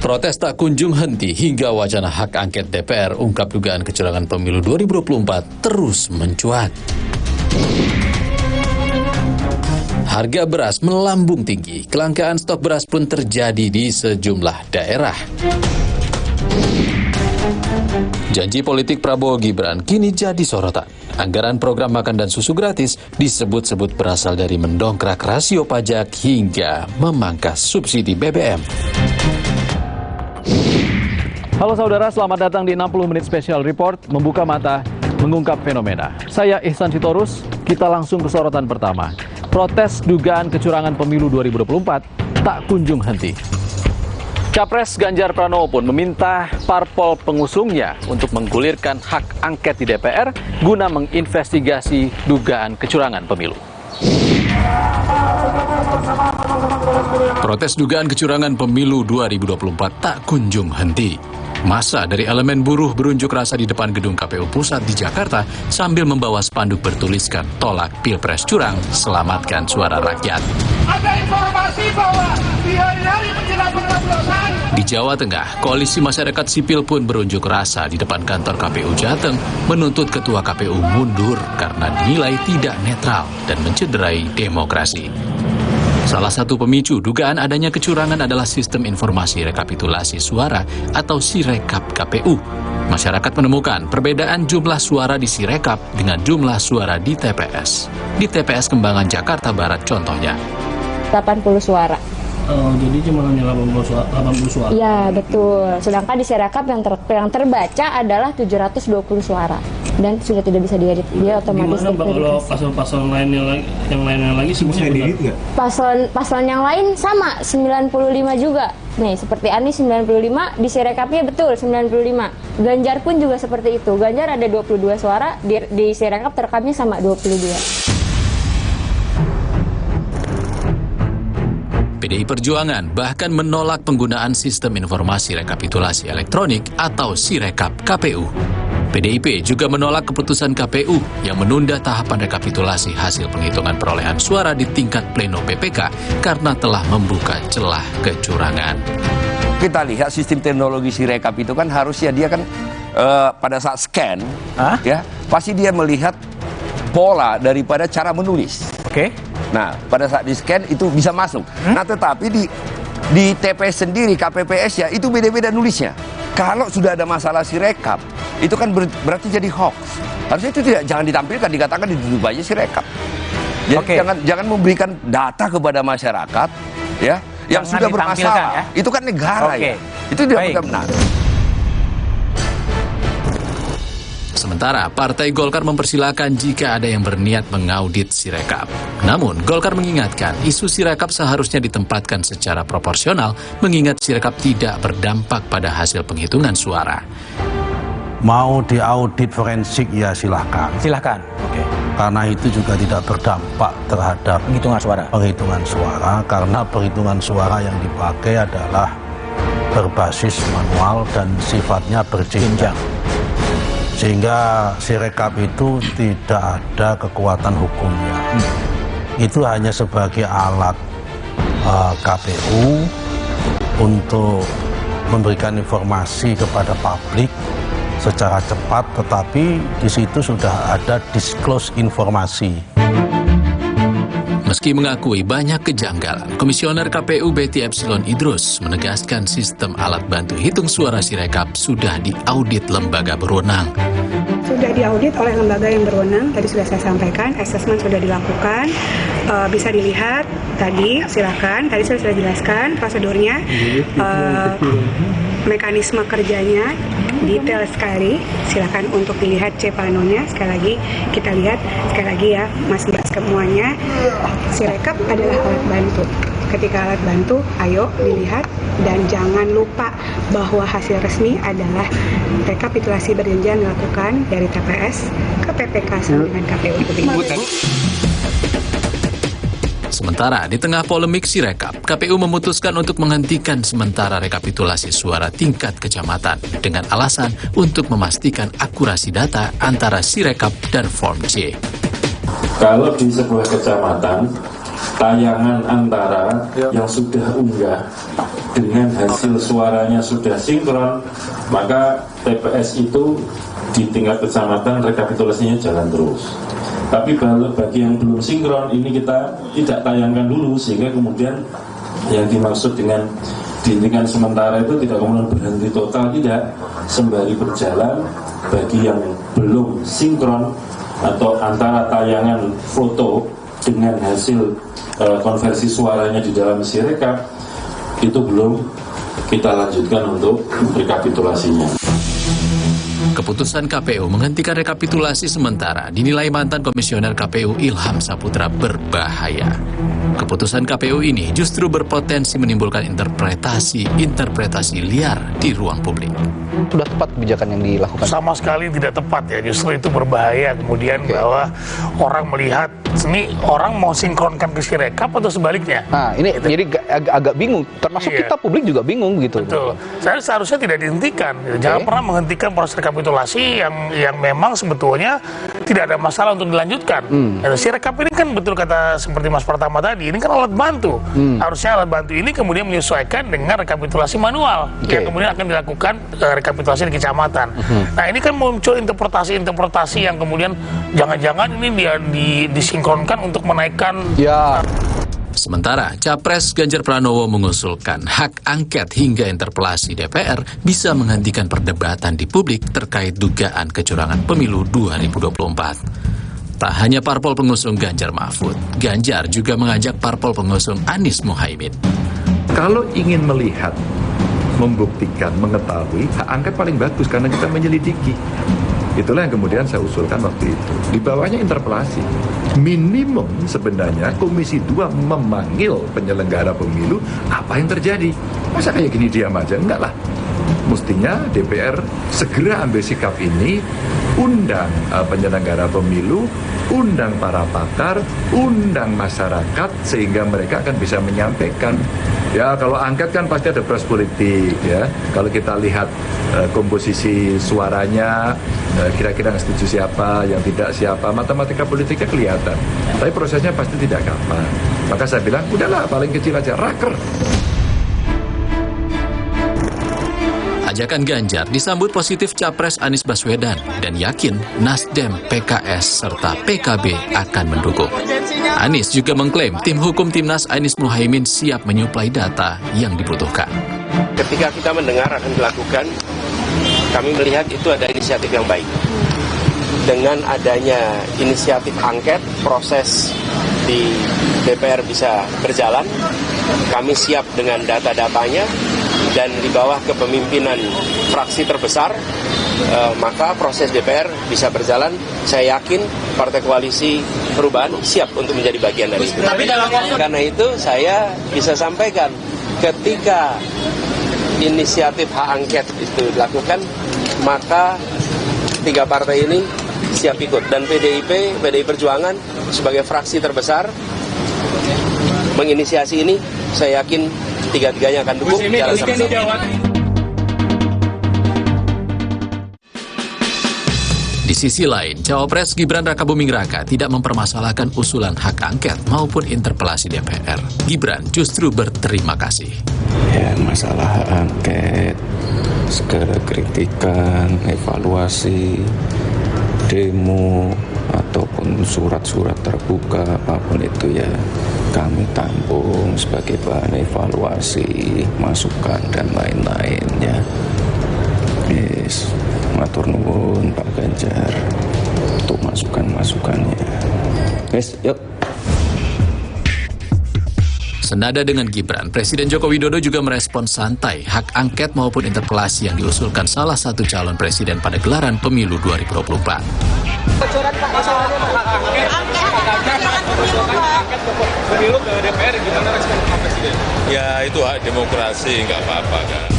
Protes tak kunjung henti hingga wacana hak angket DPR ungkap dugaan kecurangan pemilu 2024 terus mencuat. Harga beras melambung tinggi, kelangkaan stok beras pun terjadi di sejumlah daerah. Janji politik Prabowo Gibran kini jadi sorotan. Anggaran program makan dan susu gratis disebut-sebut berasal dari mendongkrak rasio pajak hingga memangkas subsidi BBM. Halo saudara, selamat datang di 60 Menit Special Report, membuka mata, mengungkap fenomena. Saya Ihsan Sitorus, kita langsung ke sorotan pertama. Protes dugaan kecurangan pemilu 2024 tak kunjung henti. Capres Ganjar Pranowo pun meminta parpol pengusungnya untuk menggulirkan hak angket di DPR guna menginvestigasi dugaan kecurangan pemilu. Protes dugaan kecurangan pemilu 2024 tak kunjung henti. Massa dari elemen buruh berunjuk rasa di depan gedung KPU Pusat di Jakarta sambil membawa spanduk bertuliskan tolak Pilpres curang, selamatkan suara rakyat. Ada informasi bahwa di hari-hari menjelang pencoblosan di Jawa Tengah, koalisi masyarakat sipil pun berunjuk rasa di depan kantor KPU Jateng menuntut ketua KPU mundur karena dinilai tidak netral dan mencederai demokrasi. Salah satu pemicu dugaan adanya kecurangan adalah sistem informasi rekapitulasi suara atau Sirekap KPU. Masyarakat menemukan perbedaan jumlah suara di Sirekap dengan jumlah suara di TPS. Di TPS Kembangan Jakarta Barat contohnya. 80 suara. Jadi cuma hanya 80 suara? Iya, betul. Sedangkan di Sirekap yang terbaca adalah 720 suara. dan sudah tidak bisa diedit. Dia otomatis gimana kalau pasal-pasal lainnya lagi semuanya diedit nggak? Paslon yang lain sama 95 juga. Nih seperti Anies 95, di Sirekapnya betul 95. Ganjar pun juga seperti itu. Ganjar ada 22 suara, di Sirekap terekamnya sama 22. PDI Perjuangan bahkan menolak penggunaan sistem informasi rekapitulasi elektronik atau Sirekap KPU. PDIP juga menolak keputusan KPU yang menunda tahapan rekapitulasi hasil penghitungan perolehan suara di tingkat pleno PPK karena telah membuka celah kecurangan. Kita lihat sistem teknologi Sirekap itu kan harusnya dia kan pada saat scan, ya pasti dia melihat pola daripada cara menulis. Oke. Nah, pada saat di scan itu bisa masuk. Nah, tetapi di TPS sendiri, KPPS ya, itu beda-beda nulisnya. Kalau sudah ada masalah Sirekap, itu kan berarti jadi hoax. Harusnya itu jangan ditampilkan, dikatakan ditutup aja Sirekap. Jadi jangan memberikan data kepada masyarakat, ya, yang sudah bermasalah. Ya? Itu kan negara ya. Itu tidak benar. Sementara Partai Golkar mempersilahkan jika ada yang berniat mengaudit Sirekap. Namun, Golkar mengingatkan isu Sirekap seharusnya ditempatkan secara proporsional, mengingat Sirekap tidak berdampak pada hasil penghitungan suara. Mau diaudit forensik ya silahkan. Silahkan. Oke. Karena itu juga tidak berdampak terhadap penghitungan suara. Karena penghitungan suara yang dipakai adalah berbasis manual dan sifatnya berjenjang. Sehingga Sirekap itu tidak ada kekuatan hukumnya. Itu hanya sebagai alat KPU untuk memberikan informasi kepada publik secara cepat, tetapi di situ sudah ada disclose informasi. Meski mengakui banyak kejanggalan, Komisioner KPU Betty Epsilon Idrus menegaskan sistem alat bantu hitung suara Sirekap sudah diaudit lembaga berwenang. Sudah diaudit oleh lembaga yang berwenang, tadi sudah saya sampaikan, asesmen sudah dilakukan, bisa dilihat tadi, silakan, tadi saya sudah jelaskan prosedurnya, mekanisme kerjanya, detail sekali, silakan untuk dilihat C planonya, sekali lagi kita lihat, sekali lagi ya Mas Mbak semuanya, Sirekap adalah alat bantu. Ketika alat bantu, ayo dilihat dan jangan lupa bahwa hasil resmi adalah rekapitulasi berjenjang dilakukan dari TPS ke PPK sama dengan KPU. Sementara di tengah polemik Sirekap, KPU memutuskan untuk menghentikan sementara rekapitulasi suara tingkat kecamatan dengan alasan untuk memastikan akurasi data antara Sirekap dan Form C. Kalau di sebuah kecamatan, tayangan antara yang sudah unggah dengan hasil suaranya sudah sinkron, maka TPS itu di tingkat kecamatan rekapitulasinya jalan terus. Tapi bagi yang belum sinkron, ini kita tidak tayangkan dulu, sehingga kemudian yang dimaksud dengan dihentikan sementara itu tidak kemudian berhenti total, tidak, sembari berjalan. Bagi yang belum sinkron atau antara tayangan foto dengan hasil konversi suaranya di dalam Sirekap, itu belum kita lanjutkan untuk rekapitulasinya. Keputusan KPU menghentikan rekapitulasi sementara dinilai mantan Komisioner KPU Ilham Saputra berbahaya. Keputusan KPU ini justru berpotensi menimbulkan interpretasi liar di ruang publik. Sudah tepat kebijakan yang dilakukan? Sama sekali tidak tepat ya, justru itu berbahaya kemudian bahwa orang melihat ini orang mau sinkronkan ke Sirekap atau sebaliknya. Nah ini jadi agak bingung, termasuk kita publik juga bingung gitu. Betul, seharusnya tidak dihentikan, jangan pernah menghentikan proses rekapitulasi yang memang sebetulnya tidak ada masalah untuk dilanjutkan. Sirekap ini kan betul kata seperti Mas Pratama tadi, ini kan alat bantu. Harusnya alat bantu ini kemudian menyesuaikan dengan rekapitulasi manual yang kemudian akan dilakukan rekapitulasi di kecamatan. Nah ini kan muncul interpretasi yang kemudian jangan-jangan ini dia disinkronkan untuk menaikkan. Sementara Capres Ganjar Pranowo mengusulkan hak angket hingga interpelasi DPR bisa menghentikan perdebatan di publik terkait dugaan kecurangan pemilu 2024. Tak hanya parpol pengusung Ganjar Mahfud, Ganjar juga mengajak parpol pengusung Anies Muhaimin. Kalau ingin melihat, membuktikan, mengetahui, hak angket paling bagus karena kita menyelidiki. Itulah yang kemudian saya usulkan waktu itu. Di bawahnya interpelasi. Minimum sebenarnya Komisi 2 memanggil penyelenggara pemilu, apa yang terjadi. Masa kayak gini diam aja? Enggak lah. Mestinya DPR segera ambil sikap ini, undang penyelenggara pemilu, undang para pakar, undang masyarakat, sehingga mereka akan bisa menyampaikan. Ya, kalau angket kan pasti ada proses politik, ya. Kalau kita lihat komposisi suaranya, kira-kira yang setuju siapa, yang tidak siapa, matematika politiknya kelihatan. Tapi prosesnya pasti tidak gampang. Maka saya bilang, udahlah paling kecil aja, raker. Ajakan Ganjar disambut positif Capres Anies Baswedan dan yakin Nasdem, PKS, serta PKB akan mendukung. Anies juga mengklaim tim hukum Timnas Anies Muhaimin siap menyuplai data yang dibutuhkan. Ketika kita mendengar akan dilakukan, kami melihat itu ada inisiatif yang baik. Dengan adanya inisiatif angket, proses di DPR bisa berjalan. Kami siap dengan data-datanya. Dan di bawah kepemimpinan fraksi terbesar, maka proses DPR bisa berjalan. Saya yakin Partai Koalisi Perubahan siap untuk menjadi bagian dari itu. Karena itu saya bisa sampaikan, ketika inisiatif hak angket itu dilakukan, maka 3 partai ini siap ikut. Dan PDI Perjuangan sebagai fraksi terbesar menginisiasi ini, saya yakin tiga-tiganya akan dukung jalan sama-sama. Di sisi lain, Cawapres Gibran Rakabuming Raka tidak mempermasalahkan usulan hak angket maupun interpelasi DPR. Gibran justru berterima kasih. Ya, masalah hak angket, segala kritikan, evaluasi, demo, ataupun surat-surat terbuka, apapun itu ya, kami tampung sebagai bahan evaluasi, masukan, dan lain-lain ya. Yes, matur nuwun Pak Ganjar untuk masukan-masukannya. Yes, yuk. Senada dengan Gibran, Presiden Joko Widodo juga merespon santai hak angket maupun interpelasi yang diusulkan salah satu calon presiden pada gelaran pemilu 2024. Pemilu ke DPR gimana respon Pak Presiden? Ya itu hak demokrasi, nggak apa-apa kan.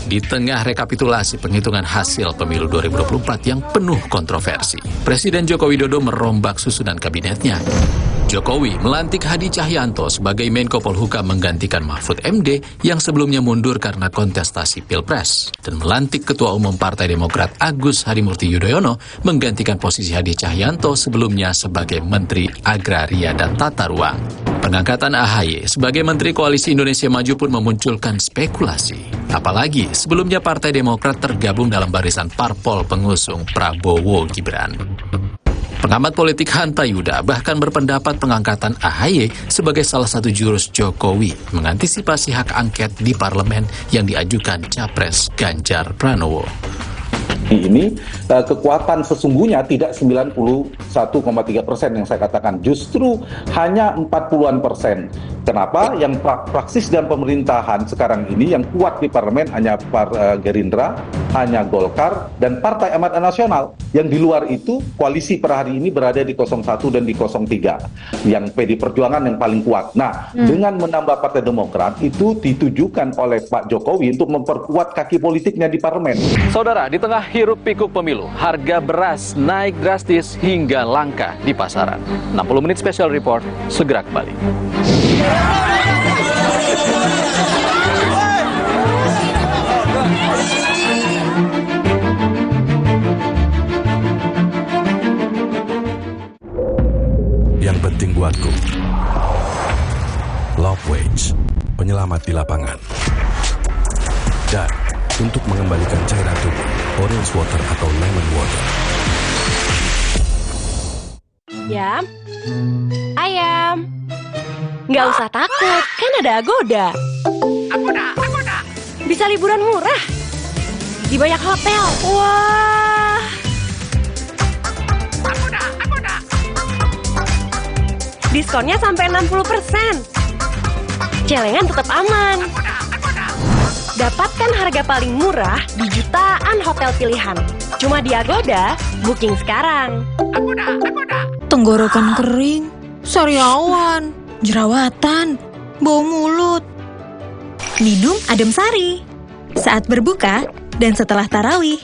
Di tengah rekapitulasi penghitungan hasil pemilu 2024 yang penuh kontroversi, Presiden Joko Widodo merombak susunan kabinetnya. Jokowi melantik Hadi Cahyanto sebagai Menko Polhukam menggantikan Mahfud MD yang sebelumnya mundur karena kontestasi Pilpres, dan melantik Ketua Umum Partai Demokrat Agus Harimurti Yudhoyono menggantikan posisi Hadi Cahyanto sebelumnya sebagai Menteri Agraria dan Tata Ruang. Pengangkatan AHY sebagai Menteri Koalisi Indonesia Maju pun memunculkan spekulasi. Apalagi sebelumnya Partai Demokrat tergabung dalam barisan parpol pengusung Prabowo Gibran. Pengamat politik Hanta Yuda bahkan berpendapat pengangkatan AHY sebagai salah satu jurus Jokowi mengantisipasi hak angket di parlemen yang diajukan Capres Ganjar Pranowo. Ini kekuatan sesungguhnya tidak 91,3% yang saya katakan, justru hanya 40-an%. Kenapa? Yang praksis dan pemerintahan sekarang ini yang kuat di parlemen hanya Gerindra, hanya Golkar, dan Partai Amanat Nasional. Yang di luar itu, koalisi per hari ini berada di 01 dan di 03. Yang PD Perjuangan yang paling kuat. Nah, dengan menambah Partai Demokrat, itu ditujukan oleh Pak Jokowi untuk memperkuat kaki politiknya di parlemen. Saudara, di tengah hiruk pikuk pemilu, harga beras naik drastis hingga langka di pasaran. 60 menit special report, segera kembali. Yang penting buatku, Love Wage, penyelamat di lapangan. Dan untuk mengembalikan cairan tubuh, orange water atau lemon water. Yam, ayam. Nggak usah takut, kan ada Agoda. Agoda. Bisa liburan murah di banyak hotel. Wah. Agoda. Diskonnya sampai 60%. Celengan tetap aman. Dapatkan harga paling murah di jutaan hotel pilihan. Cuma di Agoda, booking sekarang. Tenggorokan kering, sariawan, jerawatan, bau mulut. Minum Adem Sari saat berbuka dan setelah tarawih.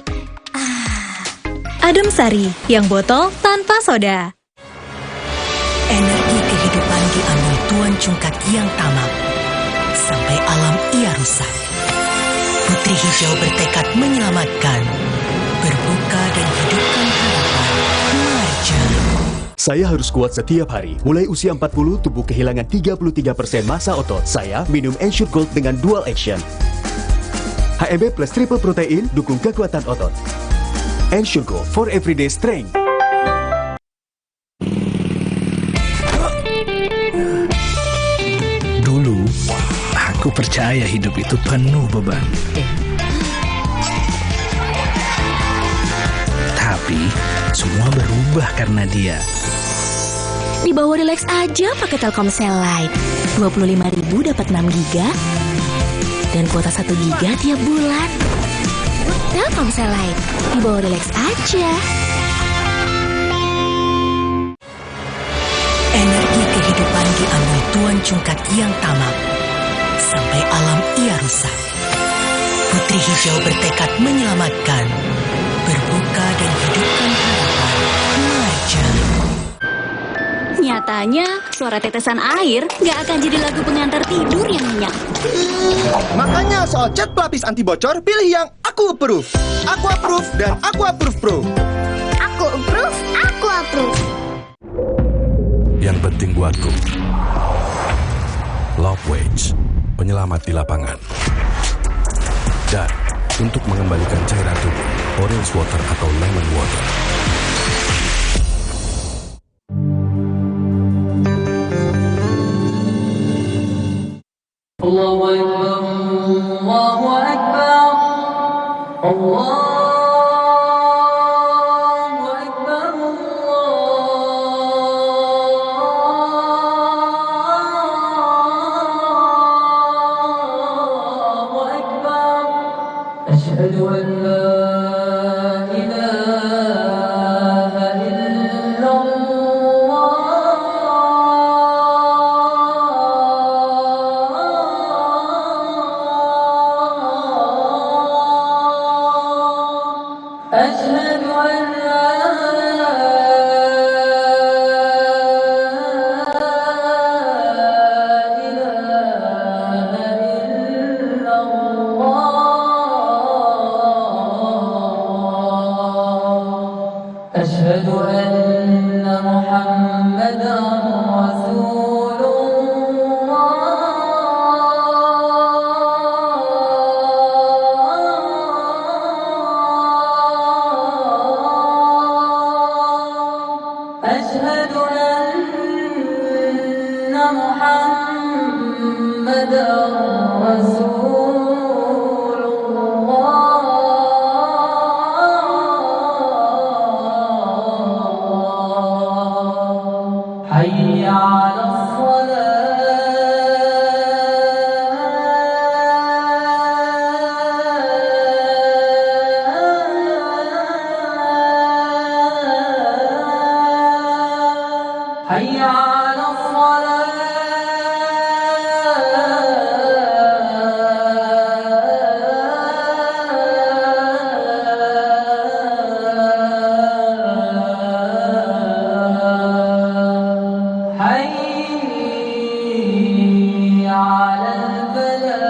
Adem Sari yang botol tanpa soda. Energi kehidupan diambil Tuan Cungkat yang tamak. Sampai alam ia rusak. Putri Hijau bertekad menyelamatkan. Berbuka dan hidupkan harapan. Marja. Saya harus kuat setiap hari. Mulai usia 40, tubuh kehilangan 33% massa otot. Saya minum Ensure Gold dengan Dual Action. HMB plus triple protein dukung kekuatan otot. Ensure Gold for everyday strength. Dulu, aku percaya hidup itu penuh beban. Tapi, semua berubah karena dia. Di bawah Relax aja pakai Telkomsel Lite. 25.000 dapat 6 giga dan kuota 1 giga tiap bulan. Telkomsel Lite, di bawah Relax aja. Energi kehidupan diambil Tuan Cungkat yang tamak. Sampai alam ia rusak. Putri Hijau bertekad menyelamatkan. Berbuka dan hidupkan harapan. Marja. Nyatanya, suara tetesan air nggak akan jadi lagu pengantar tidur yang nyenyak. Makanya soal cat pelapis anti bocor, pilih yang Aku Approve. Aku Approve dan Aku Approve Pro. Aku approve, aku approve. Yang penting buatku, Love Wage, penyelamat di lapangan. Dan untuk mengembalikan cairan tubuh, Orange Water atau Lemon Water. Allahu Akbar, Allahu Akbar, Allahu Akbar, Allahu Akbar. Asyhadu an la ilaha illallah. أشهد أن لا إله إلا الله أشهد أن محمدا رسول أشهد أن محمدا رسول الله حي على حي على الصلاة حي على الفلاح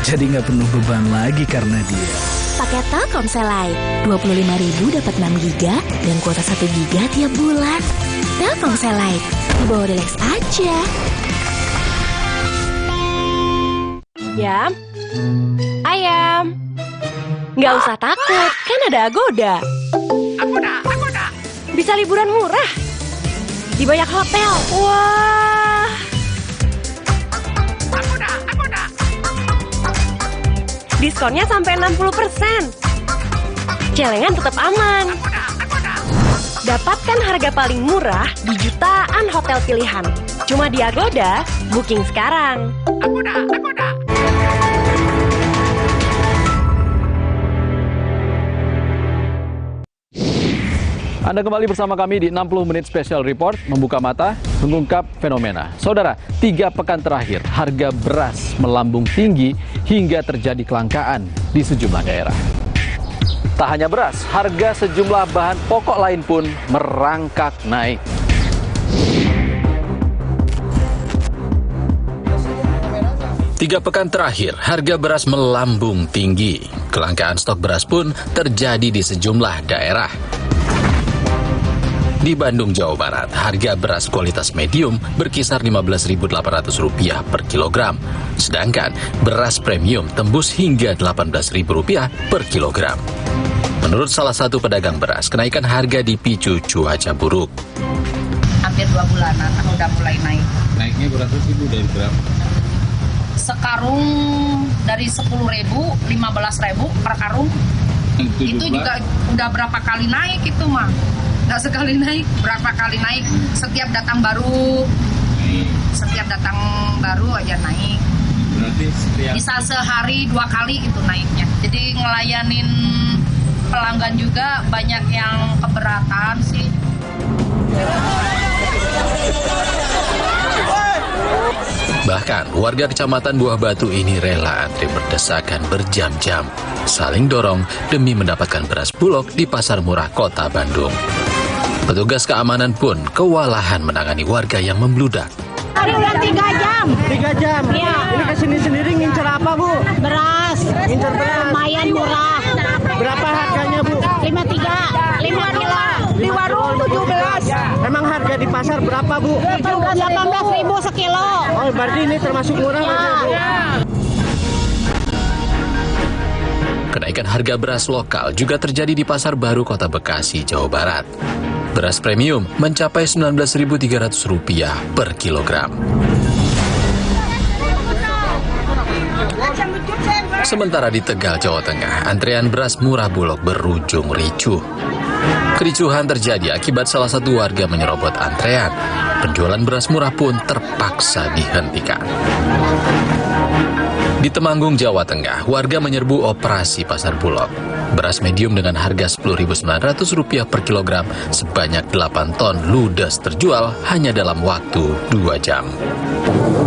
jadi nggak penuh beban lagi karena dia. Paket Telkomsel Lite, 25.000 dapat 6 GB dan kuota 1 GB tiap bulan. Telkomsel Lite, di bawah Relax aja. Yam, ayam. Nggak usah takut, kan ada Agoda. Agoda. Bisa liburan murah di banyak hotel. Wah. Agoda. Diskonnya sampai 60%. Celengan tetap aman. Dapatkan harga paling murah di jutaan hotel pilihan. Cuma di Agoda, booking sekarang. Agoda. Anda kembali bersama kami di 60 Menit Special Report, membuka mata, mengungkap fenomena. Saudara, 3 pekan terakhir, harga beras melambung tinggi hingga terjadi kelangkaan di sejumlah daerah. Tak hanya beras, harga sejumlah bahan pokok lain pun merangkak naik. Tiga pekan terakhir, harga beras melambung tinggi. Kelangkaan stok beras pun terjadi di sejumlah daerah. Di Bandung, Jawa Barat, harga beras kualitas medium berkisar Rp15.800 per kilogram. Sedangkan beras premium tembus hingga Rp18.000 per kilogram. Menurut salah satu pedagang beras, kenaikan harga dipicu cuaca buruk. Hampir 2 bulanan udah mulai naik. Naiknya berapa sih Bu, dari berapa? Sekarung dari 10.000, 15.000 per karung. Itu juga udah berapa kali naik itu mah. Nggak sekali naik, berapa kali naik. Setiap datang baru aja naik. Berarti bisa sehari 2 kali itu naiknya. Jadi ngelayanin pelanggan juga banyak yang keberatan sih. Bahkan, warga Kecamatan Buah Batu ini rela antri berdesakan berjam-jam, saling dorong demi mendapatkan beras Bulog di Pasar Murah Kota Bandung. Petugas keamanan pun kewalahan menangani warga yang membludak. Udah 3 jam. 3 jam? Iya. Ini kesini sendiri ngincer apa, Bu? Beras. Ngincer beras. Lumayan murah. Berapa harganya, Bu? 5 kilo. Di warung 17. Emang harga di pasar berapa, Bu? 18.000 sekilo. Oh, berarti ini termasuk murah, ya. Bu? Kenaikan harga beras lokal juga terjadi di Pasar Baru Kota Bekasi, Jawa Barat. Beras premium mencapai Rp19.300 per kilogram. Sementara di Tegal, Jawa Tengah, antrean beras murah Bulog berujung ricuh. Kericuhan terjadi akibat salah satu warga menyerobot antrean. Penjualan beras murah pun terpaksa dihentikan. Di Temanggung, Jawa Tengah, warga menyerbu operasi Pasar Bulog. Beras medium dengan harga Rp10.900 per kilogram sebanyak 8 ton ludes terjual hanya dalam waktu 2 jam.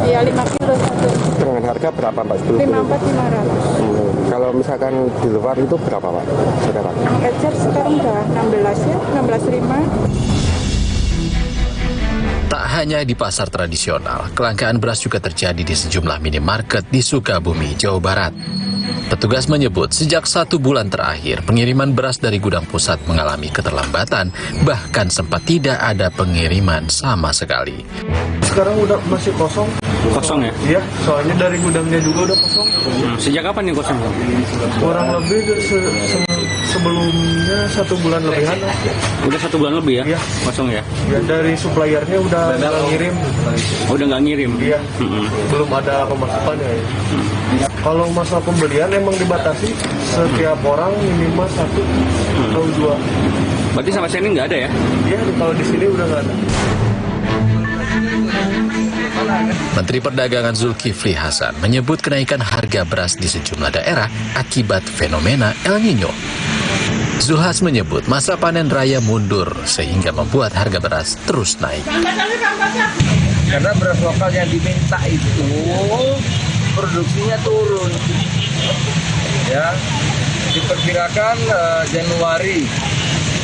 Iya, 5 kilo satu. Dengan harga berapa, Pak? 54.500. Kalau misalkan di luar itu berapa, Pak? Sekarang? Ecer sekarang udah 16 ya, 16.500. Tak hanya di pasar tradisional, kelangkaan beras juga terjadi di sejumlah minimarket di Sukabumi, Jawa Barat. Petugas menyebut sejak 1 bulan terakhir, pengiriman beras dari gudang pusat mengalami keterlambatan, bahkan sempat tidak ada pengiriman sama sekali. Sekarang udah masih kosong. Kosong ya? Iya, soalnya dari gudangnya juga udah kosong. Sejak kapan nih kosong? Kurang lebih sebelumnya 1 bulan lebihan. Udah 1 bulan lebih ya? Iya. Kosong ya? Ya, dari suppliernya udah nggak ngirim. Oh, udah nggak ngirim? Iya. Belum ada pemasukan ya. Kalau masalah pembelian emang dibatasi setiap orang minimal 1 atau 2. Berarti sampai sini nggak ada ya? Iya, kalau di sini udah nggak ada. Menteri Perdagangan Zulkifli Hasan menyebut kenaikan harga beras di sejumlah daerah akibat fenomena El Nino. Zulhas menyebut masa panen raya mundur sehingga membuat harga beras terus naik. Karena beras lokal yang diminta itu produksinya turun. Ya, diperkirakan Januari,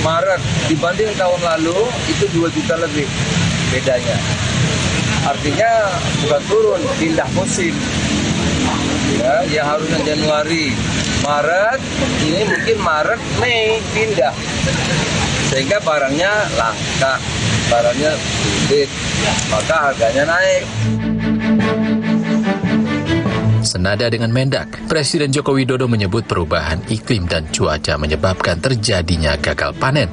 Maret dibanding tahun lalu itu 2 juta lebih bedanya. Artinya bukan turun, pindah musim. Ya, yang harusnya Januari, Maret, ini mungkin Maret, Mei pindah. Sehingga barangnya langka, barangnya sulit, maka harganya naik. Senada dengan Mendak, Presiden Joko Widodo menyebut perubahan iklim dan cuaca menyebabkan terjadinya gagal panen.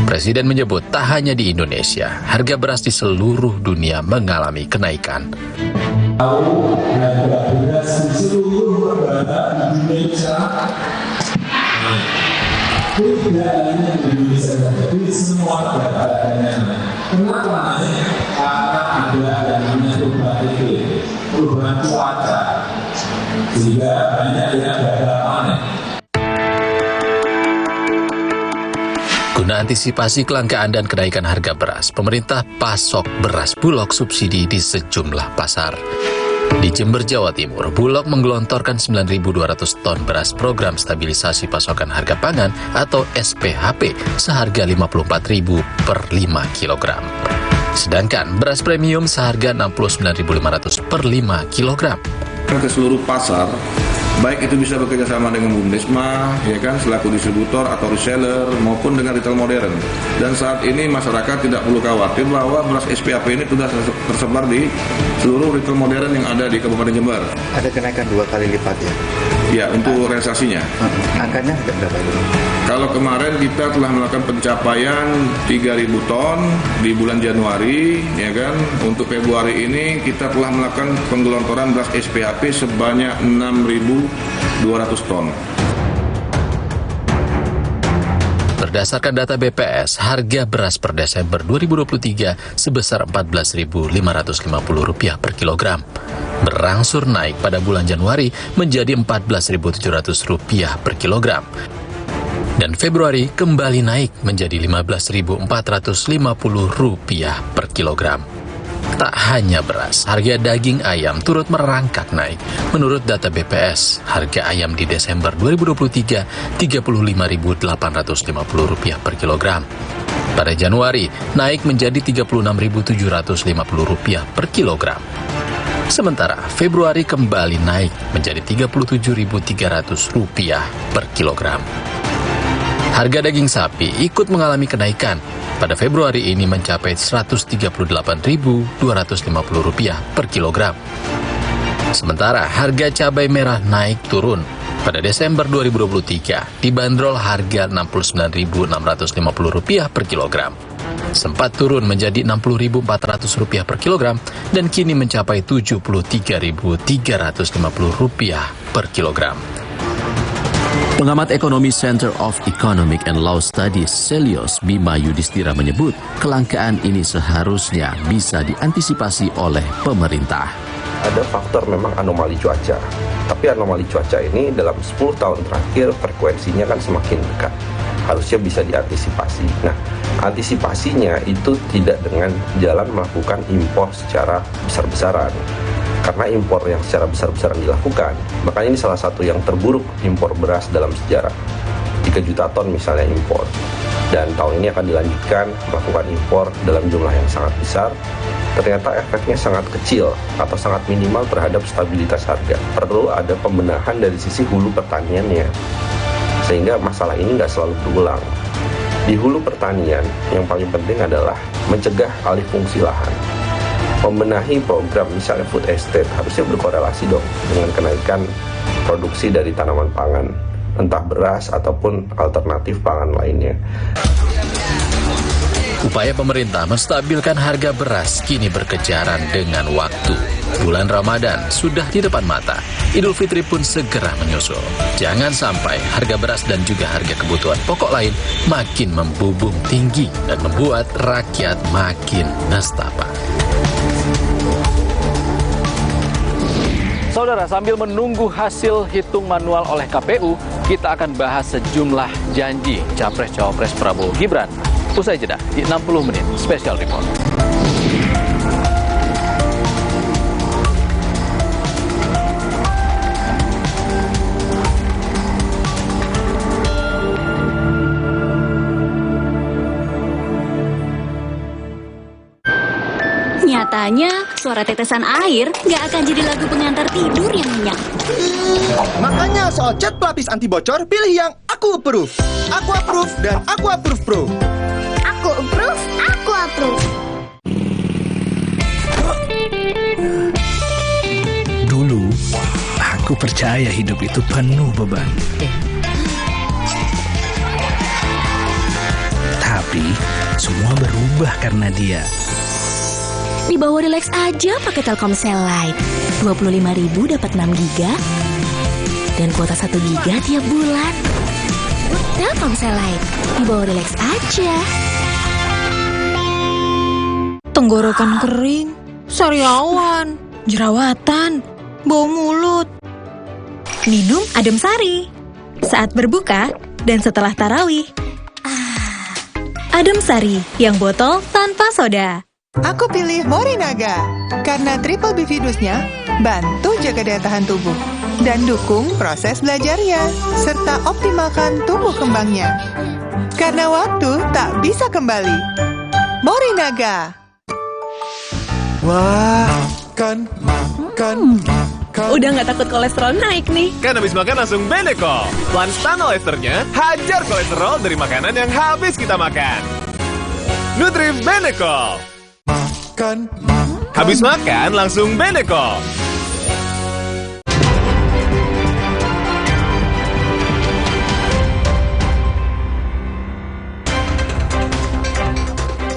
Presiden menyebut tak hanya di Indonesia, harga beras di seluruh dunia mengalami kenaikan. Harga beras di seluruh Indonesia tidak hanya di Indonesia, tapi semua daerahnya. Kenapa naik? Karena ada yang namanya perubahan iklim, perubahan cuaca, sehingga banyak yang gagal panen. Guna antisipasi kelangkaan dan kenaikan harga beras, pemerintah pasok beras Bulog subsidi di sejumlah pasar. Di Jember, Jawa Timur, Bulog menggelontorkan 9.200 ton beras program stabilisasi pasokan harga pangan atau SPHP seharga Rp54.000 per 5 kg. Sedangkan beras premium seharga Rp69.500 per 5 kg. Ke seluruh pasar, baik itu bisa bekerja sama dengan Bumdesma, ya kan, selaku distributor atau reseller, maupun dengan retail modern. Dan saat ini masyarakat tidak perlu khawatir bahwa beras SPHP ini sudah tersebar di seluruh retail modern yang ada di Kabupaten Jember. Ada kenaikan 2 kali lipat ya? Ya, untuk realisasinya. Angkanya berapa itu? Kalau kemarin kita telah melakukan pencapaian 3.000 ton di bulan Januari, ya kan. Untuk Februari ini kita telah melakukan penggelontoran beras SPHP sebanyak 6.200 ton. Berdasarkan data BPS, harga beras per Desember 2023 sebesar Rp14.550 per kilogram. Berangsur naik pada bulan Januari menjadi Rp14.700 per kilogram. Dan Februari kembali naik menjadi Rp15.450 per kilogram. Tak hanya beras, harga daging ayam turut merangkak naik. Menurut data BPS, harga ayam di Desember 2023 Rp35.850 per kilogram. Pada Januari, naik menjadi Rp36.750 per kilogram. Sementara Februari kembali naik menjadi Rp37.300 per kilogram. Harga daging sapi ikut mengalami kenaikan. Pada Februari ini mencapai Rp138.250 per kilogram. Sementara harga cabai merah naik turun. Pada Desember 2023 dibanderol harga Rp69.650 per kilogram. Sempat turun menjadi Rp60.400 per kilogram dan kini mencapai Rp73.350 per kilogram. Pengamat ekonomi Center of Economic and Law Studies Selios Bima Yudhistira menyebut kelangkaan ini seharusnya bisa diantisipasi oleh pemerintah. Ada faktor memang anomali cuaca, tapi anomali cuaca ini dalam 10 tahun terakhir frekuensinya kan semakin dekat. Harusnya bisa diantisipasi. Nah, antisipasinya itu tidak dengan jalan melakukan impor secara besar-besaran. Karena impor yang secara besar-besaran dilakukan, makanya ini salah satu yang terburuk impor beras dalam sejarah. 3 juta ton misalnya impor. Dan tahun ini akan dilanjutkan melakukan impor dalam jumlah yang sangat besar. Ternyata efeknya sangat kecil atau sangat minimal terhadap stabilitas harga. Perlu ada pembenahan dari sisi hulu pertaniannya, sehingga masalah ini nggak selalu berulang. Di hulu pertanian, yang paling penting adalah mencegah alih fungsi lahan. Membenahi program misalnya food estate harusnya berkorelasi dong dengan kenaikan produksi dari tanaman pangan, entah beras ataupun alternatif pangan lainnya. Upaya pemerintah menstabilkan harga beras kini berkejaran dengan waktu. Bulan Ramadan sudah di depan mata. Idul Fitri pun segera menyusul. Jangan sampai harga beras dan juga harga kebutuhan pokok lain makin membubung tinggi dan membuat rakyat makin nestapa. Saudara, sambil menunggu hasil hitung manual oleh KPU, kita akan bahas sejumlah janji Capres-Cawapres Prabowo Gibran. Usai jeda di 60 menit Special Report. Katanya suara tetesan air nggak akan jadi lagu pengantar tidur yang nyenyak. Makanya soal cat pelapis anti bocor, pilih yang Aku Approve. Aku Approve dan Aku Approve Pro. Aku approve, aku approve. Dulu, aku percaya hidup itu penuh beban. Tapi, semua berubah karena dia. Di bawah Relax aja pakai Telkomsel Lite. 25.000 dapat 6 giga dan kuota 1 giga tiap bulan. Telkomsel Lite, di bawah Relax aja. Tenggorokan kering, sariawan, jerawatan, bau mulut. Minum Adem Sari saat berbuka dan setelah tarawih. Adem Sari yang botol tanpa soda. Aku pilih Morinaga karena triple bifidusnya bantu jaga daya tahan tubuh dan dukung proses belajarnya serta optimalkan tumbuh kembangnya. Karena waktu tak bisa kembali. Morinaga. Wah, makan. Udah nggak takut kolesterol naik nih. Kan habis makan langsung Benecol. Lanstan esternya hajar kolesterol dari makanan yang habis kita makan. Nutrif Benecol. Habis makan langsung Benecol.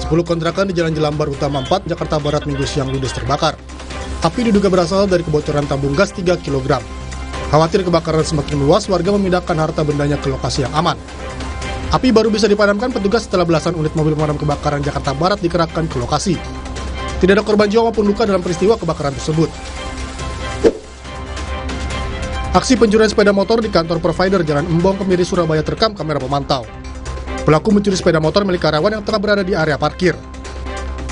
Sepuluh kontrakan di Jalan Jelambar Utama 4, Jakarta Barat Minggu siang ludes terbakar. Api diduga berasal dari kebocoran tabung gas 3 kg. Khawatir kebakaran semakin meluas, warga memindahkan harta bendanya ke lokasi yang aman. Api baru bisa dipadamkan petugas setelah belasan unit mobil pemadam kebakaran Jakarta Barat dikerahkan ke lokasi. Tidak ada korban jiwa maupun luka dalam peristiwa kebakaran tersebut. Aksi pencurian sepeda motor di kantor provider Jalan Embong Kemiri, Surabaya terekam kamera pemantau. Pelaku mencuri sepeda motor milik karyawan yang tengah berada di area parkir.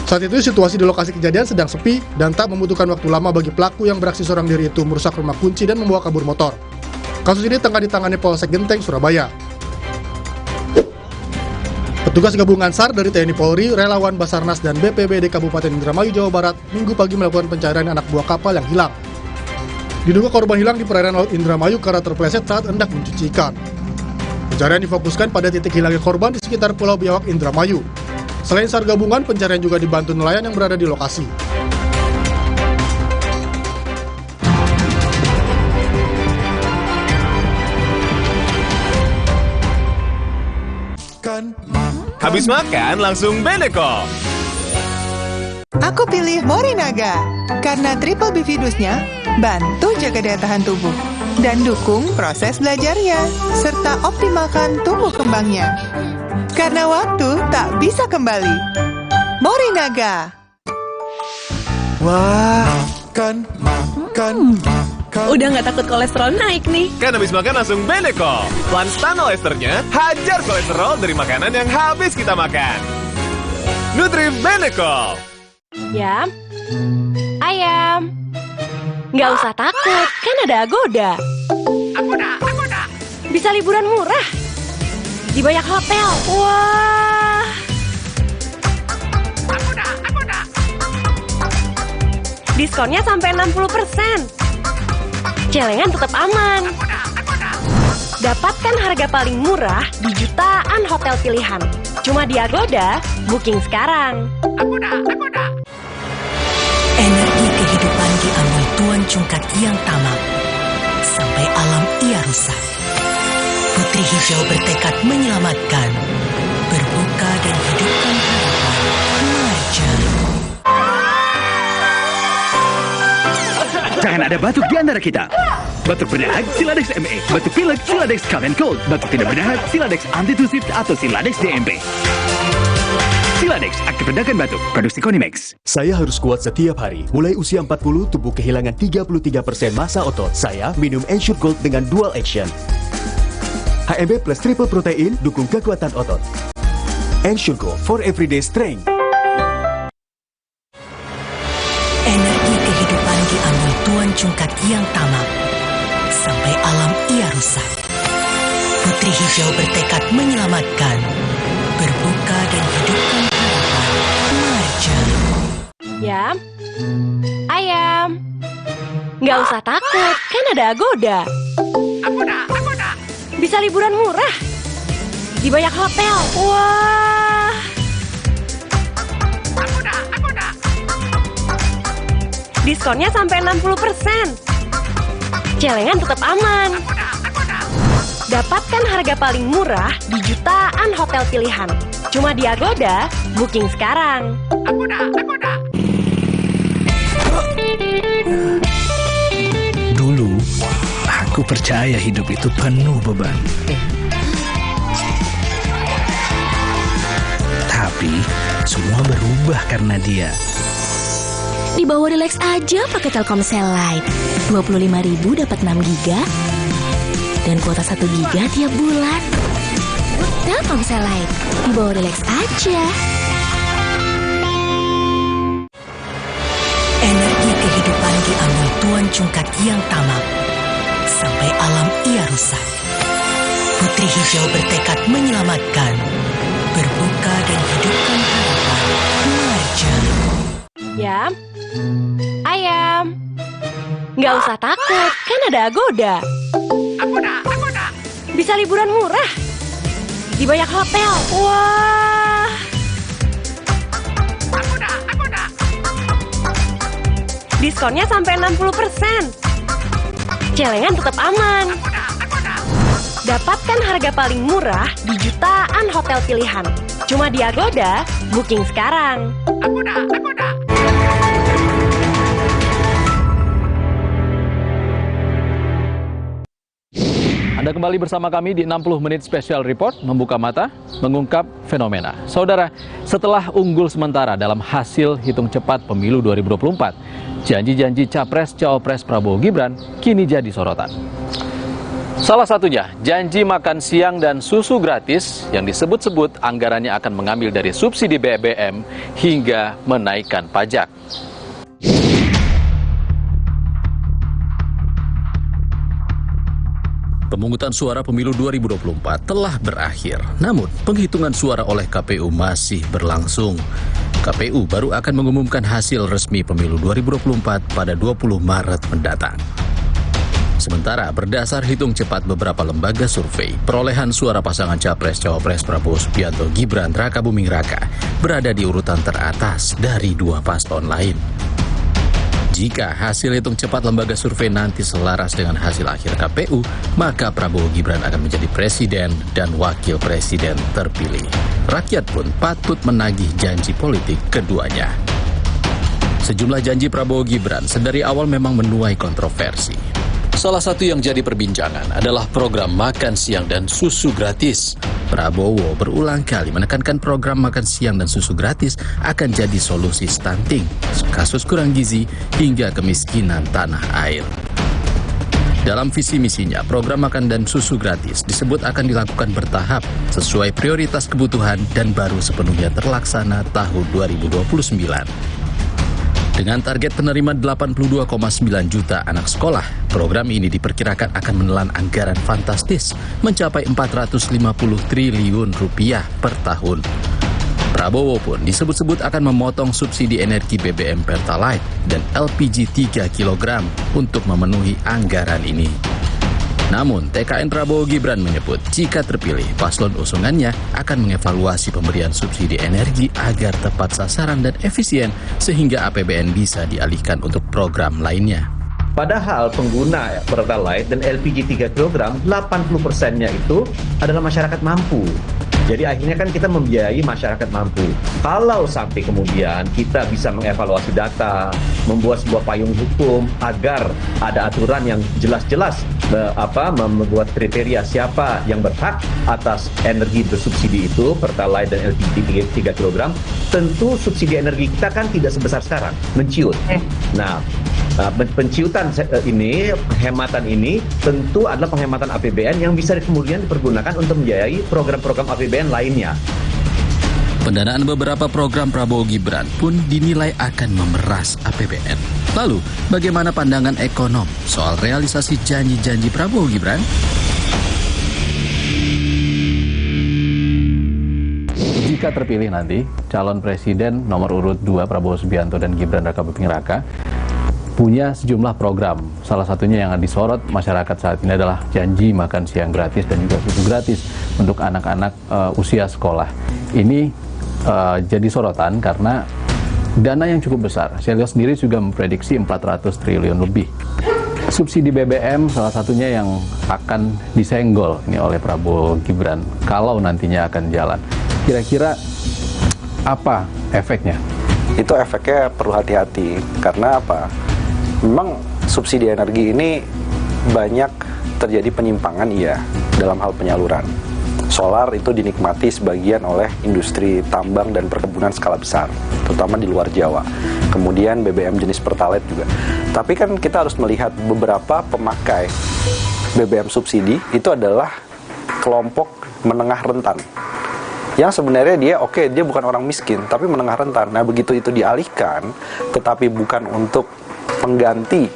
Saat itu situasi di lokasi kejadian sedang sepi dan tak membutuhkan waktu lama bagi pelaku yang beraksi seorang diri itu merusak rumah kunci dan membawa kabur motor. Kasus ini tengah ditangani Polsek Genteng, Surabaya. Petugas gabungan SAR dari TNI Polri, relawan Basarnas dan BPBD Kabupaten Indramayu, Jawa Barat, Minggu pagi melakukan pencarian anak buah kapal yang hilang. Diduga korban hilang di perairan Laut Indramayu karena terpeleset saat hendak mencuci ikan. Pencarian difokuskan pada titik hilangnya korban di sekitar Pulau Biawak, Indramayu. Selain SAR gabungan, pencarian juga dibantu nelayan yang berada di lokasi. Habis makan langsung Benecol. Aku pilih Morinaga karena triple bifidusnya bantu jaga daya tahan tubuh dan dukung proses belajarnya serta optimalkan tumbuh kembangnya. Karena waktu tak bisa kembali. Morinaga. Wah, makan. Udah nggak takut kolesterol naik nih. Kan habis makan langsung Benecol. Lanstan esternya hajar kolesterol dari makanan yang habis kita makan. Nutrif Benecol. Yam, ayam. Nggak usah takut, kan ada Agoda. Agoda. Bisa liburan murah di banyak hotel. Wah. Agoda. Diskonnya sampai 60%. Celengan tetap aman. Dapatkan harga paling murah di jutaan hotel pilihan. Cuma di Agoda, booking sekarang. Agoda. Energi kehidupan diambil Tuan Cungkat yang tamak, sampai alam ia rusak. Putri Hijau bertekad menyelamatkan, berbuka dan hidupkan harapan. Marja. Jangan ada batuk di antara kita. Batuk berdahak, Siladex ME. Batuk pilek, Siladex Cough and Cold. Batuk tidak berdahak, Siladex Antitusif atau Siladex DMP. Siladex, aktif redakan batuk. Produksi Konimax. Saya harus kuat setiap hari. Mulai usia 40, tubuh kehilangan 33% massa otot. Saya minum Ensure Gold dengan Dual Action. HMB plus triple protein, dukung kekuatan otot. Ensure Gold for everyday strength. Energi kehidupan diambil Tuan Cungkat yang tamak, sampai alam ia rusak. Putri Hijau bertekad menyelamatkan, berbuka dan hidupkan harapan. Marja. Yam, Ayam. Nggak usah takut, kan ada Agoda. Agoda. Bisa liburan murah di banyak hotel. Wah. Agoda. Diskonnya sampai 60%. Celengan tetap aman. Dapatkan harga paling murah di jutaan hotel pilihan. Cuma di Agoda, booking sekarang. Agoda. Dulu, aku percaya hidup itu penuh beban. Tapi, semua berubah karena dia. Di bawah Relax aja pakai Telkomsel Lite. 25.000 dapat 6 giga dan kuota 1 giga tiap bulan. Telkomsel Lite, di bawah Relax aja. Energi kehidupan diambil Tuan Cungkat yang tamak, sampai alam ia rusak. Putri Hijau bertekad menyelamatkan, berbuka dan hidupkan harapan mengajar. Ayam. Nggak usah takut, kan ada Agoda. Agoda. Bisa liburan murah di banyak hotel. Wah. Agoda. Diskonnya sampai 60%. Celengan tetap aman. Dapatkan harga paling murah di jutaan hotel pilihan. Cuma di Agoda, booking sekarang. Agoda. Anda kembali bersama kami di 60 Menit Special Report, membuka mata, mengungkap fenomena. Saudara, setelah unggul sementara dalam hasil hitung cepat pemilu 2024, janji-janji Capres-Cawapres Prabowo Gibran kini jadi sorotan. Salah satunya, janji makan siang dan susu gratis yang disebut-sebut anggarannya akan mengambil dari subsidi BBM hingga menaikkan pajak. Pemungutan suara pemilu 2024 telah berakhir. Namun, penghitungan suara oleh KPU masih berlangsung. KPU baru akan mengumumkan hasil resmi pemilu 2024 pada 20 Maret mendatang. Sementara berdasar hitung cepat beberapa lembaga survei, perolehan suara pasangan Capres-Cawapres Prabowo Subianto Gibran Rakabuming Raka berada di urutan teratas dari dua paslon lain. Jika hasil hitung cepat lembaga survei nanti selaras dengan hasil akhir KPU, maka Prabowo Gibran akan menjadi presiden dan wakil presiden terpilih. Rakyat pun patut menagih janji politik keduanya. Sejumlah janji Prabowo Gibran sedari awal memang menuai kontroversi. Salah satu yang jadi perbincangan adalah program makan siang dan susu gratis. Prabowo berulang kali menekankan program makan siang dan susu gratis akan jadi solusi stunting, kasus kurang gizi, hingga kemiskinan tanah air. Dalam visi misinya, program makan dan susu gratis disebut akan dilakukan bertahap sesuai prioritas kebutuhan dan baru sepenuhnya terlaksana tahun 2029. Dengan target penerima 82,9 juta anak sekolah, program ini diperkirakan akan menelan anggaran fantastis mencapai 450 triliun rupiah per tahun. Prabowo pun disebut-sebut akan memotong subsidi energi BBM Pertalite dan LPG 3 kg untuk memenuhi anggaran ini. Namun, TKN Prabowo Gibran menyebut jika terpilih, paslon usungannya akan mengevaluasi pemberian subsidi energi agar tepat sasaran dan efisien sehingga APBN bisa dialihkan untuk program lainnya. Padahal pengguna Pertalite dan LPG 3 kg, 80%-nya itu adalah masyarakat mampu. Jadi akhirnya kan kita membiayai masyarakat mampu. Kalau sampai kemudian kita bisa mengevaluasi data, membuat sebuah payung hukum agar ada aturan yang jelas-jelas membuat kriteria siapa yang berhak atas energi bersubsidi itu, Pertalite dan LPG 3 kg, tentu subsidi energi kita kan tidak sebesar sekarang, menciut. Nah, penciutan ini, penghematan ini tentu adalah penghematan APBN yang bisa kemudian dipergunakan untuk membiayai program-program APBN lainnya. Pendanaan beberapa program Prabowo Gibran pun dinilai akan memeras APBN. Lalu, bagaimana pandangan ekonom soal realisasi janji-janji Prabowo Jika jika terpilih nanti, calon presiden nomor urut 2 Prabowo Subianto dan Gibran Rakabuming Raka punya sejumlah program. Salah satunya yang disorot masyarakat saat ini adalah janji makan siang gratis dan juga susu gratis untuk anak-anak usia sekolah. Ini jadi sorotan karena dana yang cukup besar. Selyos sendiri juga memprediksi 400 triliun lebih. Subsidi BBM salah satunya yang akan disenggol ini oleh Prabowo Gibran kalau nantinya akan jalan. Kira-kira apa efeknya? Itu efeknya perlu hati-hati karena apa? Memang subsidi energi ini banyak terjadi penyimpangan dalam hal penyaluran. Solar itu dinikmati sebagian oleh industri tambang dan perkebunan skala besar, terutama di luar Jawa. Kemudian BBM jenis Pertalite juga. Tapi kan kita harus melihat beberapa pemakai BBM subsidi itu adalah kelompok menengah rentan. Yang sebenarnya dia bukan orang miskin, tapi menengah rentan. Nah, begitu itu dialihkan, tetapi bukan untuk pengganti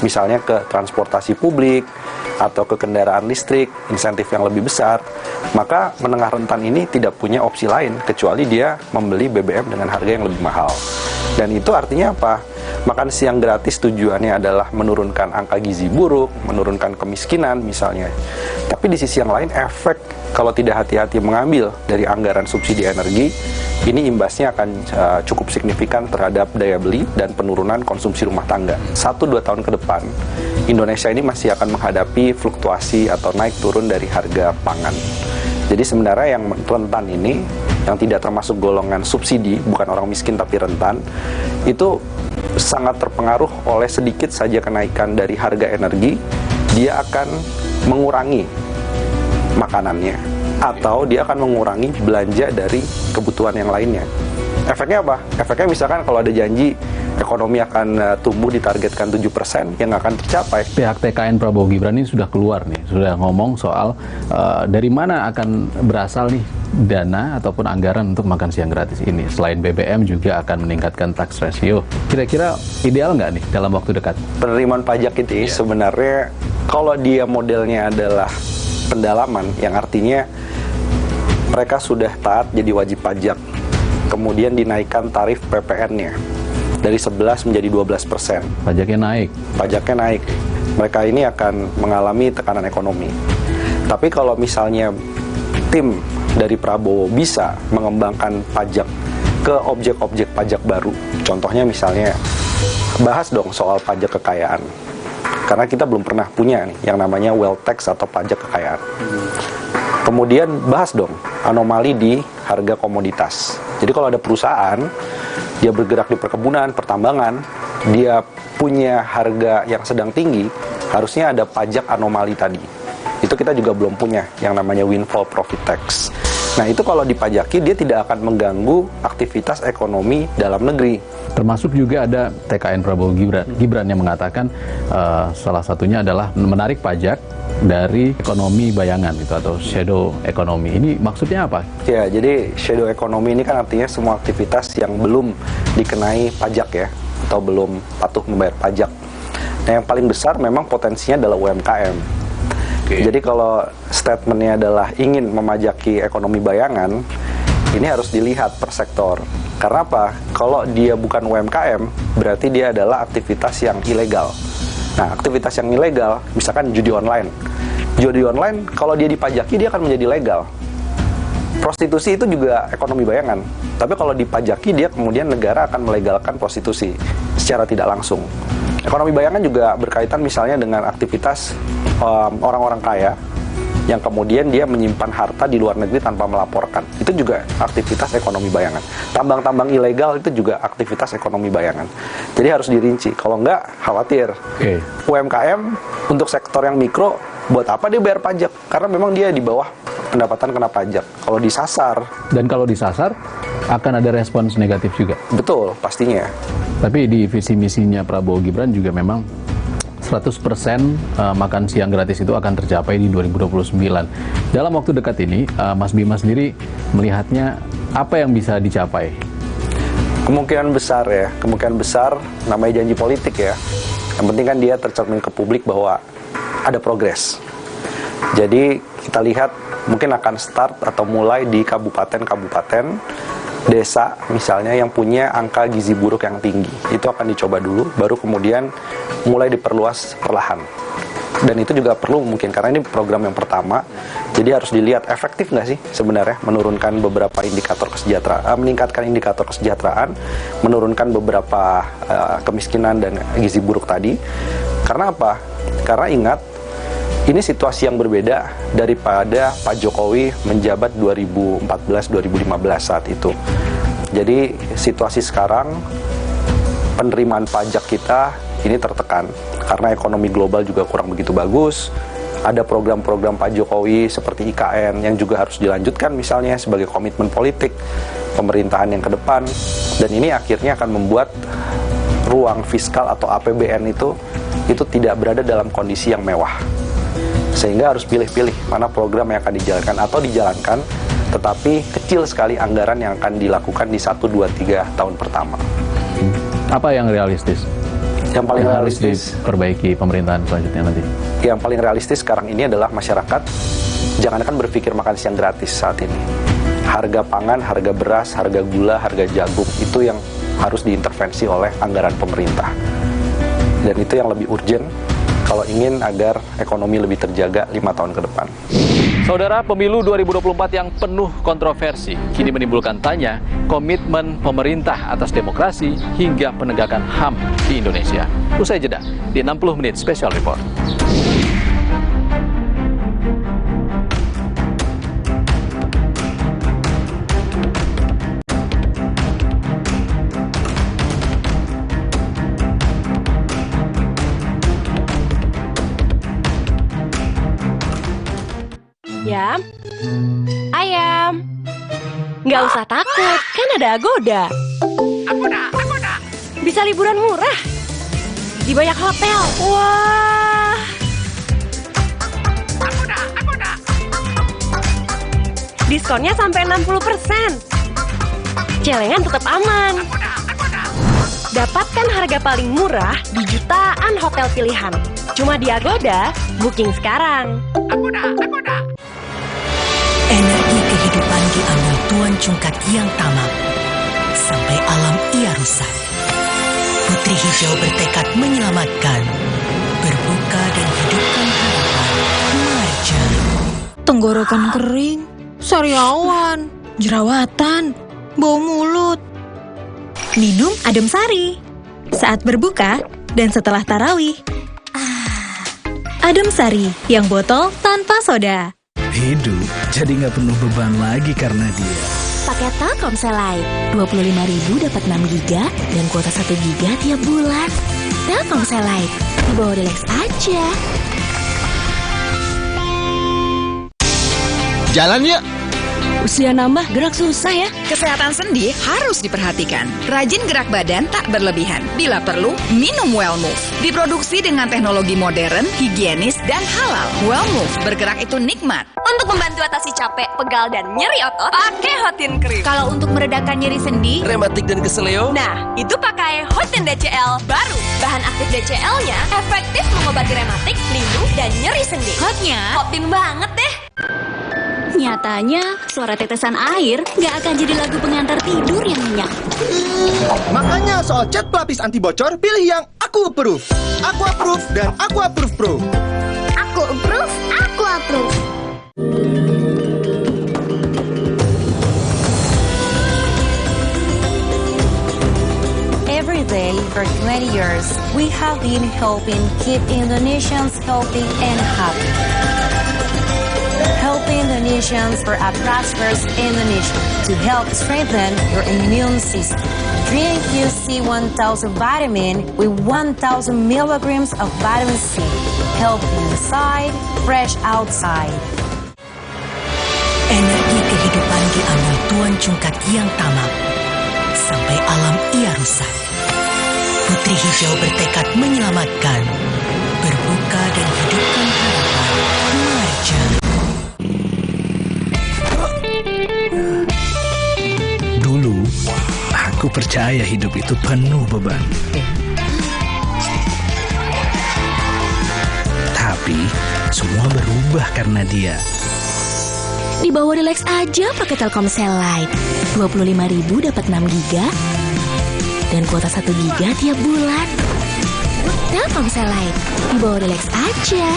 misalnya ke transportasi publik atau ke kendaraan listrik, insentif yang lebih besar, maka menengah rentan ini tidak punya opsi lain kecuali dia membeli BBM dengan harga yang lebih mahal. Dan itu artinya apa? Makan siang gratis tujuannya adalah menurunkan angka gizi buruk, menurunkan kemiskinan misalnya. Tapi di sisi yang lain, efek kalau tidak hati-hati mengambil dari anggaran subsidi energi, ini imbasnya akan cukup signifikan terhadap daya beli dan penurunan konsumsi rumah tangga. 1-2 tahun ke depan, Indonesia ini masih akan menghadapi fluktuasi atau naik turun dari harga pangan. Jadi sebenarnya yang rentan ini, yang tidak termasuk golongan subsidi, bukan orang miskin tapi rentan, itu sangat terpengaruh oleh sedikit saja kenaikan dari harga energi, dia akan mengurangi makanannya, atau dia akan mengurangi belanja dari kebutuhan yang lainnya. Efeknya apa? Efeknya misalkan kalau ada janji ekonomi akan tumbuh ditargetkan 7%, yang akan tercapai. Pihak TKN Prabowo Gibran ini sudah keluar nih, sudah ngomong soal dari mana akan berasal nih dana ataupun anggaran untuk makan siang gratis ini. Selain BBM juga akan meningkatkan tax ratio. Kira-kira ideal nggak nih dalam waktu dekat? Penerimaan pajak itu sebenarnya kalau dia modelnya adalah pendalaman, yang artinya mereka sudah taat jadi wajib pajak, kemudian dinaikkan tarif PPN-nya dari 11 menjadi 12%. Pajaknya naik. Pajaknya naik. Mereka ini akan mengalami tekanan ekonomi. Tapi kalau misalnya tim dari Prabowo bisa mengembangkan pajak ke objek-objek pajak baru, contohnya misalnya bahas dong soal pajak kekayaan. Karena kita belum pernah punya nih yang namanya wealth tax atau pajak kekayaan. Kemudian bahas dong anomali di harga komoditas. Jadi kalau ada perusahaan, dia bergerak di perkebunan, pertambangan, dia punya harga yang sedang tinggi, harusnya ada pajak anomali tadi. Itu kita juga belum punya, yang namanya windfall profit tax. Nah, itu kalau dipajaki, dia tidak akan mengganggu aktivitas ekonomi dalam negeri. Termasuk juga ada TKN Prabowo Gibran yang mengatakan salah satunya adalah menarik pajak dari ekonomi bayangan gitu, atau shadow economy. Ini maksudnya apa? Ya, jadi shadow economy ini kan artinya semua aktivitas yang belum dikenai pajak ya, atau belum patuh membayar pajak. Nah, yang paling besar memang potensinya adalah UMKM. Jadi kalau statementnya adalah ingin memajaki ekonomi bayangan, ini harus dilihat per sektor. Karena apa? Kalau dia bukan UMKM, berarti dia adalah aktivitas yang ilegal. Nah, aktivitas yang ilegal, misalkan judi online. Judi online, kalau dia dipajaki, dia akan menjadi legal. Prostitusi itu juga ekonomi bayangan. Tapi kalau dipajaki, dia kemudian negara akan melegalkan prostitusi secara tidak langsung. Ekonomi bayangan juga berkaitan misalnya dengan aktivitas orang-orang kaya yang kemudian dia menyimpan harta di luar negeri tanpa melaporkan. Itu juga aktivitas ekonomi bayangan. Tambang-tambang ilegal itu juga aktivitas ekonomi bayangan. Jadi harus dirinci. Kalau enggak, khawatir. UMKM untuk sektor yang mikro, buat apa dia bayar pajak? Karena memang dia di bawah pendapatan kena pajak. Kalau disasar. Dan kalau disasar, akan ada respons negatif juga? Betul, pastinya. Tapi di visi misinya Prabowo Gibran juga memang 100% makan siang gratis itu akan tercapai di 2029. Dalam waktu dekat ini, Mas Bima sendiri melihatnya apa yang bisa dicapai? Kemungkinan besar ya, kemungkinan besar, namanya janji politik ya. Yang penting kan dia tercermin ke publik bahwa ada progres. Jadi kita lihat mungkin akan start atau mulai di kabupaten-kabupaten, desa misalnya yang punya angka gizi buruk yang tinggi. Itu akan dicoba dulu, baru kemudian mulai diperluas perlahan. Dan itu juga perlu mungkin, karena ini program yang pertama, jadi harus dilihat efektif nggak sih sebenarnya menurunkan beberapa indikator kesejahteraan, meningkatkan indikator kesejahteraan, menurunkan beberapa kemiskinan dan gizi buruk tadi. Karena apa? Karena ingat, ini situasi yang berbeda daripada Pak Jokowi menjabat 2014-2015 saat itu. Jadi situasi sekarang, penerimaan pajak kita ini tertekan karena ekonomi global juga kurang begitu bagus. Ada program-program Pak Jokowi seperti IKN yang juga harus dilanjutkan misalnya sebagai komitmen politik pemerintahan yang ke depan. Dan ini akhirnya akan membuat ruang fiskal atau APBN itu tidak berada dalam kondisi yang mewah. Sehingga harus pilih-pilih mana program yang akan dijalankan atau dijalankan, tetapi kecil sekali anggaran yang akan dilakukan di 1, 2, 3 tahun pertama. Apa yang realistis? Yang paling harus realistis diperbaiki pemerintahan selanjutnya nanti. Yang paling realistis sekarang ini adalah masyarakat jangankan berpikir makan siang gratis saat ini. Harga pangan, harga beras, harga gula, harga jagung itu yang harus diintervensi oleh anggaran pemerintah. Dan itu yang lebih urgent kalau ingin agar ekonomi lebih terjaga 5 tahun ke depan. Saudara, pemilu 2024 yang penuh kontroversi kini menimbulkan tanya komitmen pemerintah atas demokrasi hingga penegakan HAM di Indonesia. Usai jeda di 60 menit Special Report. Yam, ayam. Nggak usah takut, kan ada Agoda. Agoda. Bisa liburan murah di banyak hotel. Wah. Agoda. Diskonnya sampai 60%. Celengan tetap aman. Dapatkan harga paling murah di jutaan hotel pilihan. Cuma di Agoda, booking sekarang. Agoda. Energi kehidupan diambil Tuan Cungkat yang tamak, sampai alam ia rusak. Putri Hijau bertekad menyelamatkan, berbuka dan hidupkan harapan. Marja. Tenggorokan kering, sariawan, jerawatan, bau mulut. Minum Adem Sari saat berbuka dan setelah tarawih. Adem Sari yang botol tanpa soda. Hidup jadi nggak penuh beban lagi karena dia. Paket Telkomsel Lite, 25.000 dapat 6 GB dan kuota 1 GB tiap bulan. Telkomsel Lite, di bawah Relax aja. Jalan yuk! Usia nambah, gerak susah ya. Kesehatan sendi harus diperhatikan. Rajin gerak badan tak berlebihan. Bila perlu, minum Wellmove. Diproduksi dengan teknologi modern, higienis, dan halal. Wellmove, bergerak itu nikmat. Untuk membantu atasi capek, pegal, dan nyeri otot, pakai Hotin Cream. Kalau untuk meredakan nyeri sendi, rematik dan keseleo, nah, itu pakai Hotin DCL baru. Bahan aktif DCL-nya efektif mengobati rematik, lindung, dan nyeri sendi. Hotnya Hotin banget deh. Nyatanya, suara tetesan air nggak akan jadi lagu pengantar tidur yang nyenyak. Makanya soal cat pelapis anti bocor, pilih yang Aku Approve. Aku Approve dan Aku Approve Pro. Aku approve, aku approve. Every day for 20 years, we have been helping keep Indonesians healthy and happy. Helping Indonesians for a prosperous Indonesia to help strengthen your immune system. Drink UC 1000 vitamin with 1000 milligrams of vitamin C. Healthy inside, fresh outside. Energi kehidupan diambil Tuan Cungkat yang tamak, sampai alam ia rusak. Putri Hijau bertekad menyelamatkan, berbuka dan hidupkan harapan. Marja. Dulu, aku percaya hidup itu penuh beban. Tapi, semua berubah karena dia. Di bawah Relax aja pakai Telkomsel Lite. 25.000 dapat 6 GB dan kuota 1 GB tiap bulan. Telkomsel Lite, di bawah Relax aja.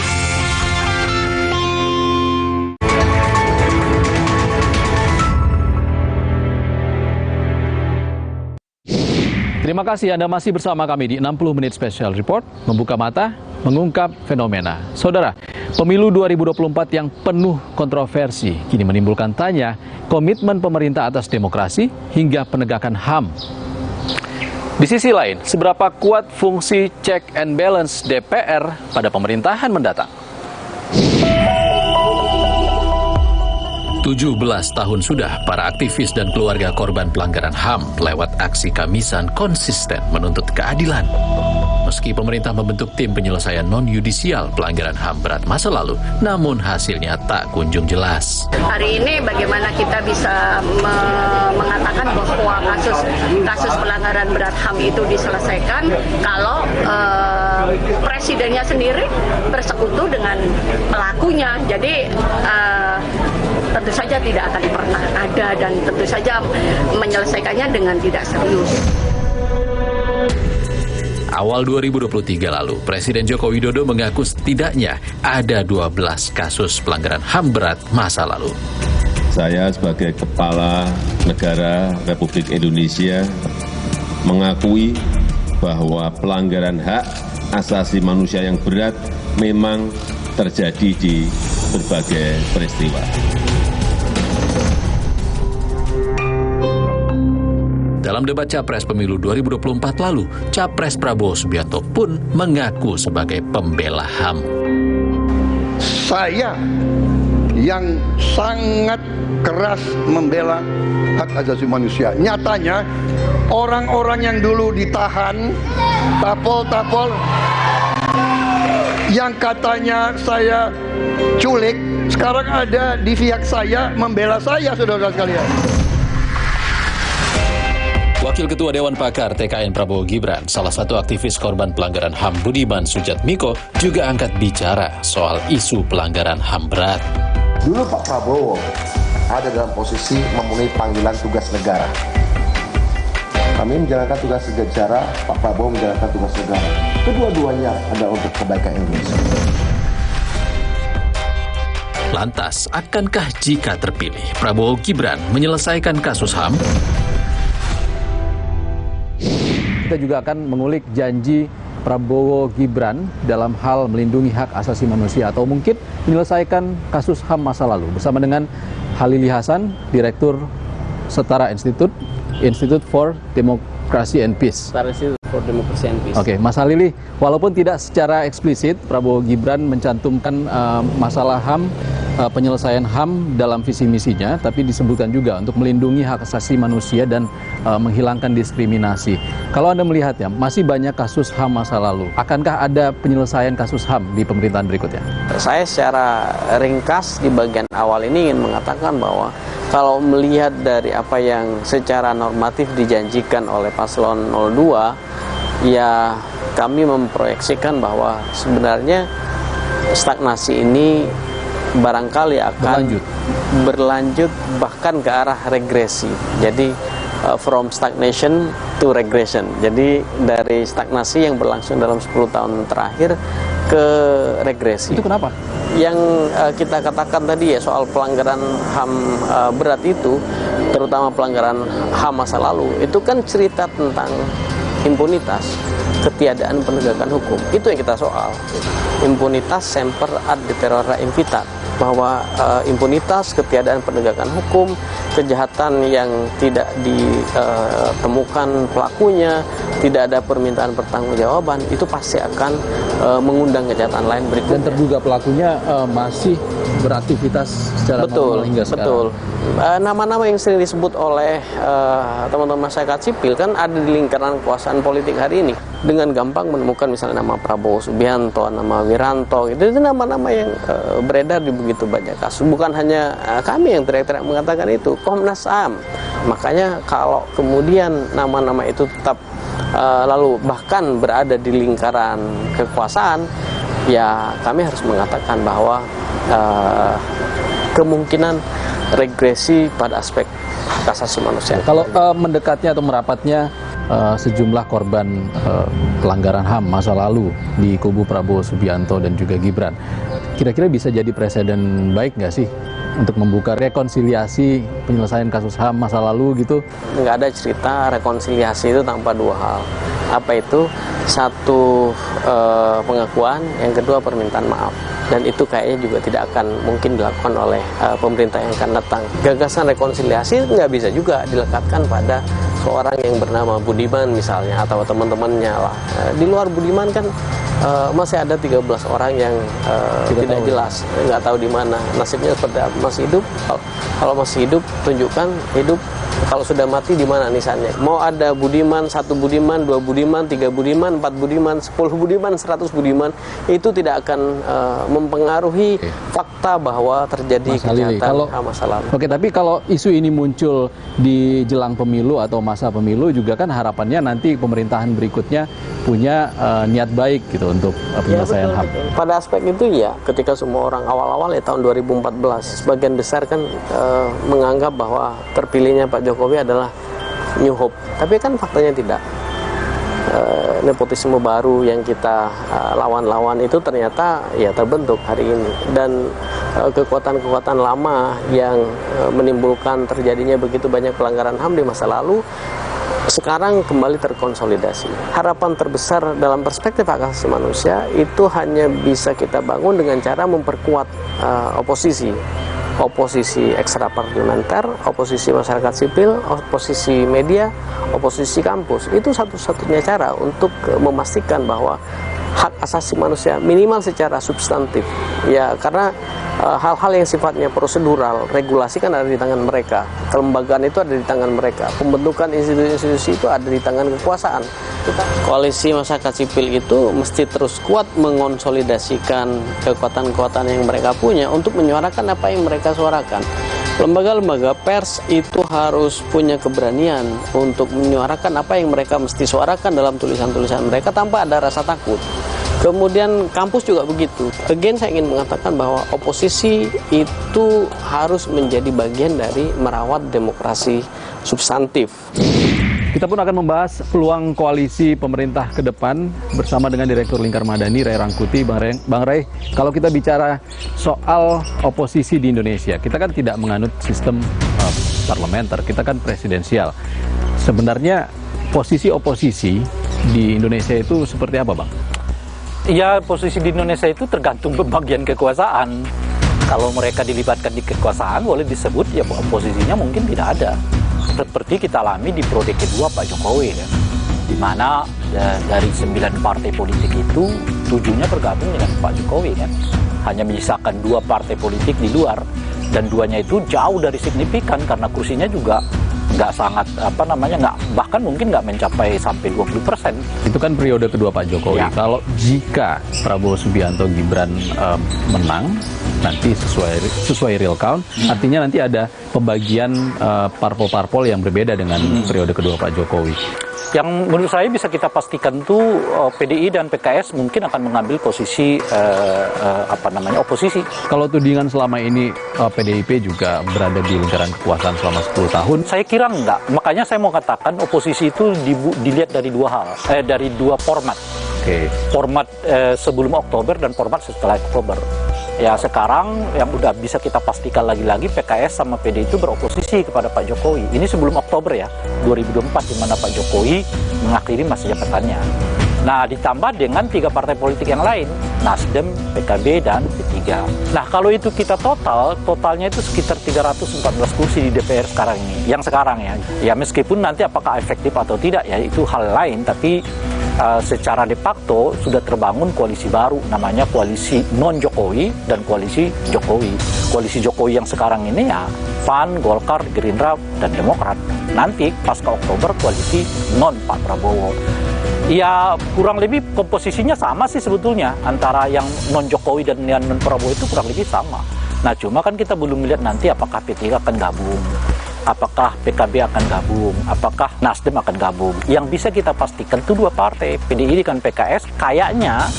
Terima kasih Anda masih bersama kami di 60 Menit Special Report, membuka mata, mengungkap fenomena. Saudara, pemilu 2024 yang penuh kontroversi kini menimbulkan tanya komitmen pemerintah atas demokrasi hingga penegakan HAM. Di sisi lain, seberapa kuat fungsi check and balance DPR pada pemerintahan mendatang? 17 tahun sudah para aktivis dan keluarga korban pelanggaran HAM lewat aksi Kamisan konsisten menuntut keadilan. Meski pemerintah membentuk tim penyelesaian non-yudisial pelanggaran HAM berat masa lalu, namun hasilnya tak kunjung jelas. Hari ini bagaimana kita bisa mengatakan bahwa kasus pelanggaran berat HAM itu diselesaikan kalau presidennya sendiri bersekutu dengan pelakunya. Jadi tentu saja tidak akan pernah ada dan tentu saja menyelesaikannya dengan tidak serius. Awal 2023 lalu, Presiden Joko Widodo mengaku setidaknya ada 12 kasus pelanggaran HAM berat masa lalu. Saya sebagai Kepala Negara Republik Indonesia mengakui bahwa pelanggaran hak asasi manusia yang berat memang terjadi di berbagai peristiwa. Dalam debat Capres Pemilu 2024 lalu, Capres Prabowo Subianto pun mengaku sebagai pembela HAM. Saya yang sangat keras membela hak asasi manusia. Nyatanya, orang-orang yang dulu ditahan, tapol-tapol, yang katanya saya culik, sekarang ada di pihak saya membela saya, saudara sekalian. Wakil Ketua Dewan Pakar TKN Prabowo Gibran, salah satu aktivis korban pelanggaran HAM Budiman Sujatmiko, juga angkat bicara soal isu pelanggaran HAM berat. Dulu Pak Prabowo ada dalam posisi memenuhi panggilan tugas negara. Kami menjalankan tugas negara, Pak Prabowo menjalankan tugas negara. Kedua-duanya ada untuk kebaikan Indonesia. Lantas, akankah jika terpilih, Prabowo Gibran menyelesaikan kasus HAM? Kita juga akan mengulik janji Prabowo Gibran dalam hal melindungi hak asasi manusia atau mungkin menyelesaikan kasus HAM masa lalu bersama dengan Halili Hasan, Direktur Setara Institute for Democracy and Peace. Setara Institute for Democracy and Peace. Oke, Mas Halili, walaupun tidak secara eksplisit Prabowo Gibran mencantumkan masalah HAM, penyelesaian HAM dalam visi misinya, tapi disebutkan juga untuk melindungi hak asasi manusia dan menghilangkan diskriminasi. Kalau Anda melihatnya, masih banyak kasus HAM masa lalu. Akankah ada penyelesaian kasus HAM di pemerintahan berikutnya? Saya secara ringkas di bagian awal ini ingin mengatakan bahwa kalau melihat dari apa yang secara normatif dijanjikan oleh paslon 02, ya kami memproyeksikan bahwa sebenarnya stagnasi ini barangkali akan berlanjut bahkan ke arah regresi. Jadi from stagnation to regression. Jadi dari stagnasi yang berlangsung dalam 10 tahun terakhir ke regresi. Itu kenapa? Yang kita katakan tadi ya soal pelanggaran HAM berat itu, terutama pelanggaran HAM masa lalu, itu kan cerita tentang impunitas, ketiadaan penegakan hukum. Itu yang kita soal. Impunitas semper ad deterrora invitat, bahwa impunitas, ketiadaan penegakan hukum, kejahatan yang tidak ditemukan pelakunya, tidak ada permintaan pertanggungjawaban, itu pasti akan mengundang kejahatan lain berikutnya. Dan terduga pelakunya masih beraktivitas secara normal hingga sekarang. Betul. Nama-nama yang sering disebut oleh teman-teman masyarakat sipil kan ada di lingkaran kekuasaan politik hari ini. Dengan gampang menemukan misalnya nama Prabowo Subianto, nama Wiranto, itu nama-nama yang beredar di begitu banyak kasus. Bukan hanya kami yang teriak-teriak mengatakan itu, Komnas HAM. Makanya kalau kemudian nama-nama itu tetap lalu bahkan berada di lingkaran kekuasaan, ya kami harus mengatakan bahwa kemungkinan regresi pada aspek hak asasi manusia. Kalau mendekatnya atau merapatnya sejumlah korban pelanggaran HAM masa lalu di kubu Prabowo Subianto dan juga Gibran, kira-kira bisa jadi presiden baik nggak sih untuk membuka rekonsiliasi penyelesaian kasus HAM masa lalu gitu? Nggak ada cerita rekonsiliasi itu tanpa dua hal. Apa itu? Satu, pengakuan, yang kedua permintaan maaf. Dan itu kayaknya juga tidak akan mungkin dilakukan oleh pemerintah yang akan datang. Gagasan rekonsiliasi nggak bisa juga dilekatkan pada seorang yang bernama Budiman misalnya, atau teman-temannya lah. Di luar Budiman kan masih ada 13 orang yang tidak jelas, nggak tahu di mana nasibnya seperti apa. Masih hidup? Kalau masih hidup, tunjukkan hidup. Kalau sudah mati, di mana nisannya? Mau ada Budiman, 1 Budiman, 2 Budiman, 3 Budiman, 4 Budiman, 10 Budiman, 100 Budiman, itu tidak akan mempengaruhi fakta bahwa terjadi kejahatan masa lalu. Oke, tapi kalau isu ini muncul di jelang pemilu atau masa pemilu juga kan harapannya nanti pemerintahan berikutnya punya niat baik gitu untuk penyelesaian HAM. Pada aspek itu ya, ketika semua orang awal-awal ya tahun 2014, sebagian besar kan menganggap bahwa terpilihnya Pak Jokowi adalah New Hope. Tapi kan faktanya tidak. Nepotisme baru yang kita lawan-lawan itu ternyata ya terbentuk hari ini. Dan kekuatan-kekuatan lama yang menimbulkan terjadinya begitu banyak pelanggaran HAM di masa lalu sekarang kembali terkonsolidasi. Harapan terbesar dalam perspektif hak asasi manusia itu hanya bisa kita bangun dengan cara memperkuat oposisi ekstraparlementer, oposisi masyarakat sipil, oposisi media, oposisi kampus. Itu satu-satunya cara untuk memastikan bahwa hak asasi manusia minimal secara substantif. Ya, karena hal-hal yang sifatnya prosedural, regulasi kan ada di tangan mereka, kelembagaan itu ada di tangan mereka, pembentukan institusi-institusi itu ada di tangan kekuasaan. Koalisi masyarakat sipil itu mesti terus kuat mengonsolidasikan kekuatan-kekuatan yang mereka punya untuk menyuarakan apa yang mereka suarakan. Lembaga-lembaga pers itu harus punya keberanian untuk menyuarakan apa yang mereka mesti suarakan dalam tulisan-tulisan mereka tanpa ada rasa takut. Kemudian kampus juga begitu. Again, saya ingin mengatakan bahwa oposisi itu harus menjadi bagian dari merawat demokrasi substantif. Kita pun akan membahas peluang koalisi pemerintah ke depan bersama dengan Direktur Lingkar Madani, Ray Rangkuti. Bang Ray, kalau kita bicara soal oposisi di Indonesia, kita kan tidak menganut sistem parlementer, kita kan presidensial. Sebenarnya posisi oposisi di Indonesia itu seperti apa, Bang? Ya, posisi di Indonesia itu tergantung pembagian kekuasaan. Kalau mereka dilibatkan di kekuasaan, boleh disebut ya oposisinya mungkin tidak ada. Seperti kita alami di periode kedua Pak Jokowi, ya, di mana dari 9 partai politik itu 7-nya bergabung dengan Pak Jokowi, kan. Hanya menyisakan 2 partai politik di luar, dan 2-nya itu jauh dari signifikan karena kursinya juga nggak sangat bahkan mungkin nggak mencapai sampai 20%. Itu kan periode kedua Pak Jokowi. Ya. Kalau jika Prabowo Subianto Gibran menang nanti sesuai real count, artinya nanti ada pembagian parpol-parpol yang berbeda dengan periode kedua Pak Jokowi. Yang menurut saya bisa kita pastikan tuh PDI dan PKS mungkin akan mengambil posisi oposisi. Kalau tudingan selama ini PDIP juga berada di lingkaran kekuasaan selama 10 tahun. Saya kira enggak. Makanya saya mau katakan oposisi itu dilihat dari dari dua format. Format sebelum Oktober dan format setelah Oktober. Ya, sekarang yang udah bisa kita pastikan lagi-lagi PKS sama PD itu beroposisi kepada Pak Jokowi. Ini sebelum Oktober ya, 2024, di mana Pak Jokowi mengakhiri masa jabatannya. Nah, ditambah dengan 3 partai politik yang lain, Nasdem, PKB, dan P3. Nah, kalau itu kita totalnya itu sekitar 314 kursi di DPR sekarang ini. Yang sekarang ya. Ya, meskipun nanti apakah efektif atau tidak ya, itu hal lain, tapi secara de facto sudah terbangun koalisi baru, namanya koalisi non-Jokowi dan koalisi Jokowi. Koalisi Jokowi yang sekarang ini ya PAN, Golkar, Gerindra, dan Demokrat. Nanti pasca Oktober koalisi non-Pak Prabowo. Ya kurang lebih komposisinya sama sih sebetulnya, antara yang non-Jokowi dan yang non-Prabowo itu kurang lebih sama. Nah, cuma kan kita belum melihat nanti apakah P3 akan gabung, apakah PKB akan gabung, apakah Nasdem akan gabung. Yang bisa kita pastikan itu 2 partai, PDI dan PKS, kayaknya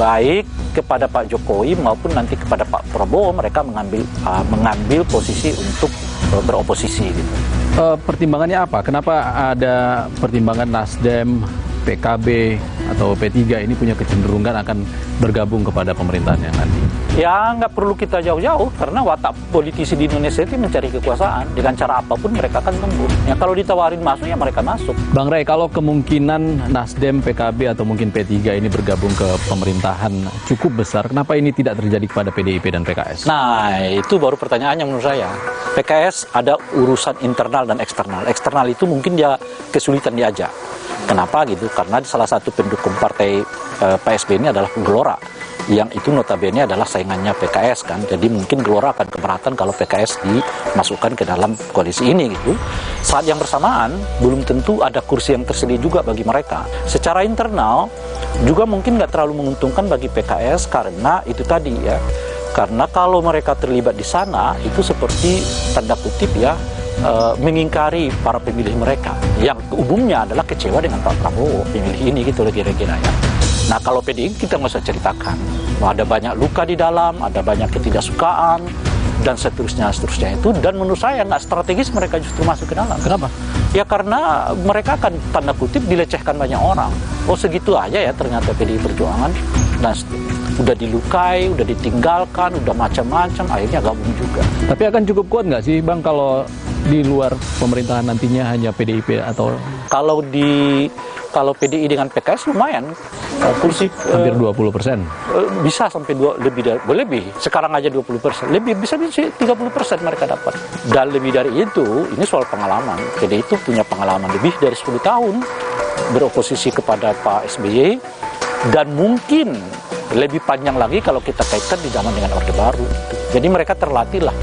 baik kepada Pak Jokowi maupun nanti kepada Pak Prabowo, mereka mengambil posisi untuk beroposisi gitu. Pertimbangannya apa? Kenapa ada pertimbangan Nasdem, PKB atau P3 ini punya kecenderungan akan bergabung kepada pemerintahan yang nanti? Ya nggak perlu kita jauh-jauh, karena watak politisi di Indonesia itu mencari kekuasaan. Dengan cara apapun mereka akan tembus. Ya kalau ditawarin masuk, ya mereka masuk. Bang Ray, kalau kemungkinan Nasdem, PKB atau mungkin P3 ini bergabung ke pemerintahan cukup besar, kenapa ini tidak terjadi kepada PDIP dan PKS? Nah, itu baru pertanyaannya menurut saya. PKS ada urusan internal dan eksternal. Eksternal itu mungkin dia kesulitan diajak. Kenapa gitu? Karena salah satu pendukung partai Pak SBY ini adalah Gelora, yang itu notabene adalah saingannya PKS kan. Jadi mungkin Gelora akan keberatan kalau PKS dimasukkan ke dalam koalisi ini gitu. Saat yang bersamaan belum tentu ada kursi yang tersedia juga bagi mereka. Secara internal juga mungkin nggak terlalu menguntungkan bagi PKS karena itu tadi ya. Karena kalau mereka terlibat di sana itu seperti tanda kutip ya, mengingkari para pemilih mereka yang umumnya adalah kecewa dengan Pak Prabowo pemilih ini gitu kira-kira ya. Nah kalau PDI kita nggak usah ceritakan, ada banyak luka di dalam, ada banyak ketidaksukaan dan seterusnya itu, dan menurut saya nggak strategis mereka justru masuk ke dalam. Kenapa? Ya karena mereka akan tanda kutip dilecehkan banyak orang. Oh segitu aja ya ternyata PDI Perjuangan, dan udah dilukai, udah ditinggalkan, udah macam-macam, akhirnya gabung juga. Tapi akan cukup kuat nggak sih Bang kalau di luar pemerintahan nantinya hanya PDIP atau? Kalau PDI dengan PKS lumayan, kursi hampir 20%. Bisa sampai lebih. Sekarang aja 20%, lebih bisa 30% mereka dapat. Dan lebih dari itu, ini soal pengalaman. PDI itu punya pengalaman lebih dari 10 tahun beroposisi kepada Pak SBY, dan mungkin lebih panjang lagi kalau kita kaitkan di zaman dengan Orde Baru. Jadi mereka terlatih lah.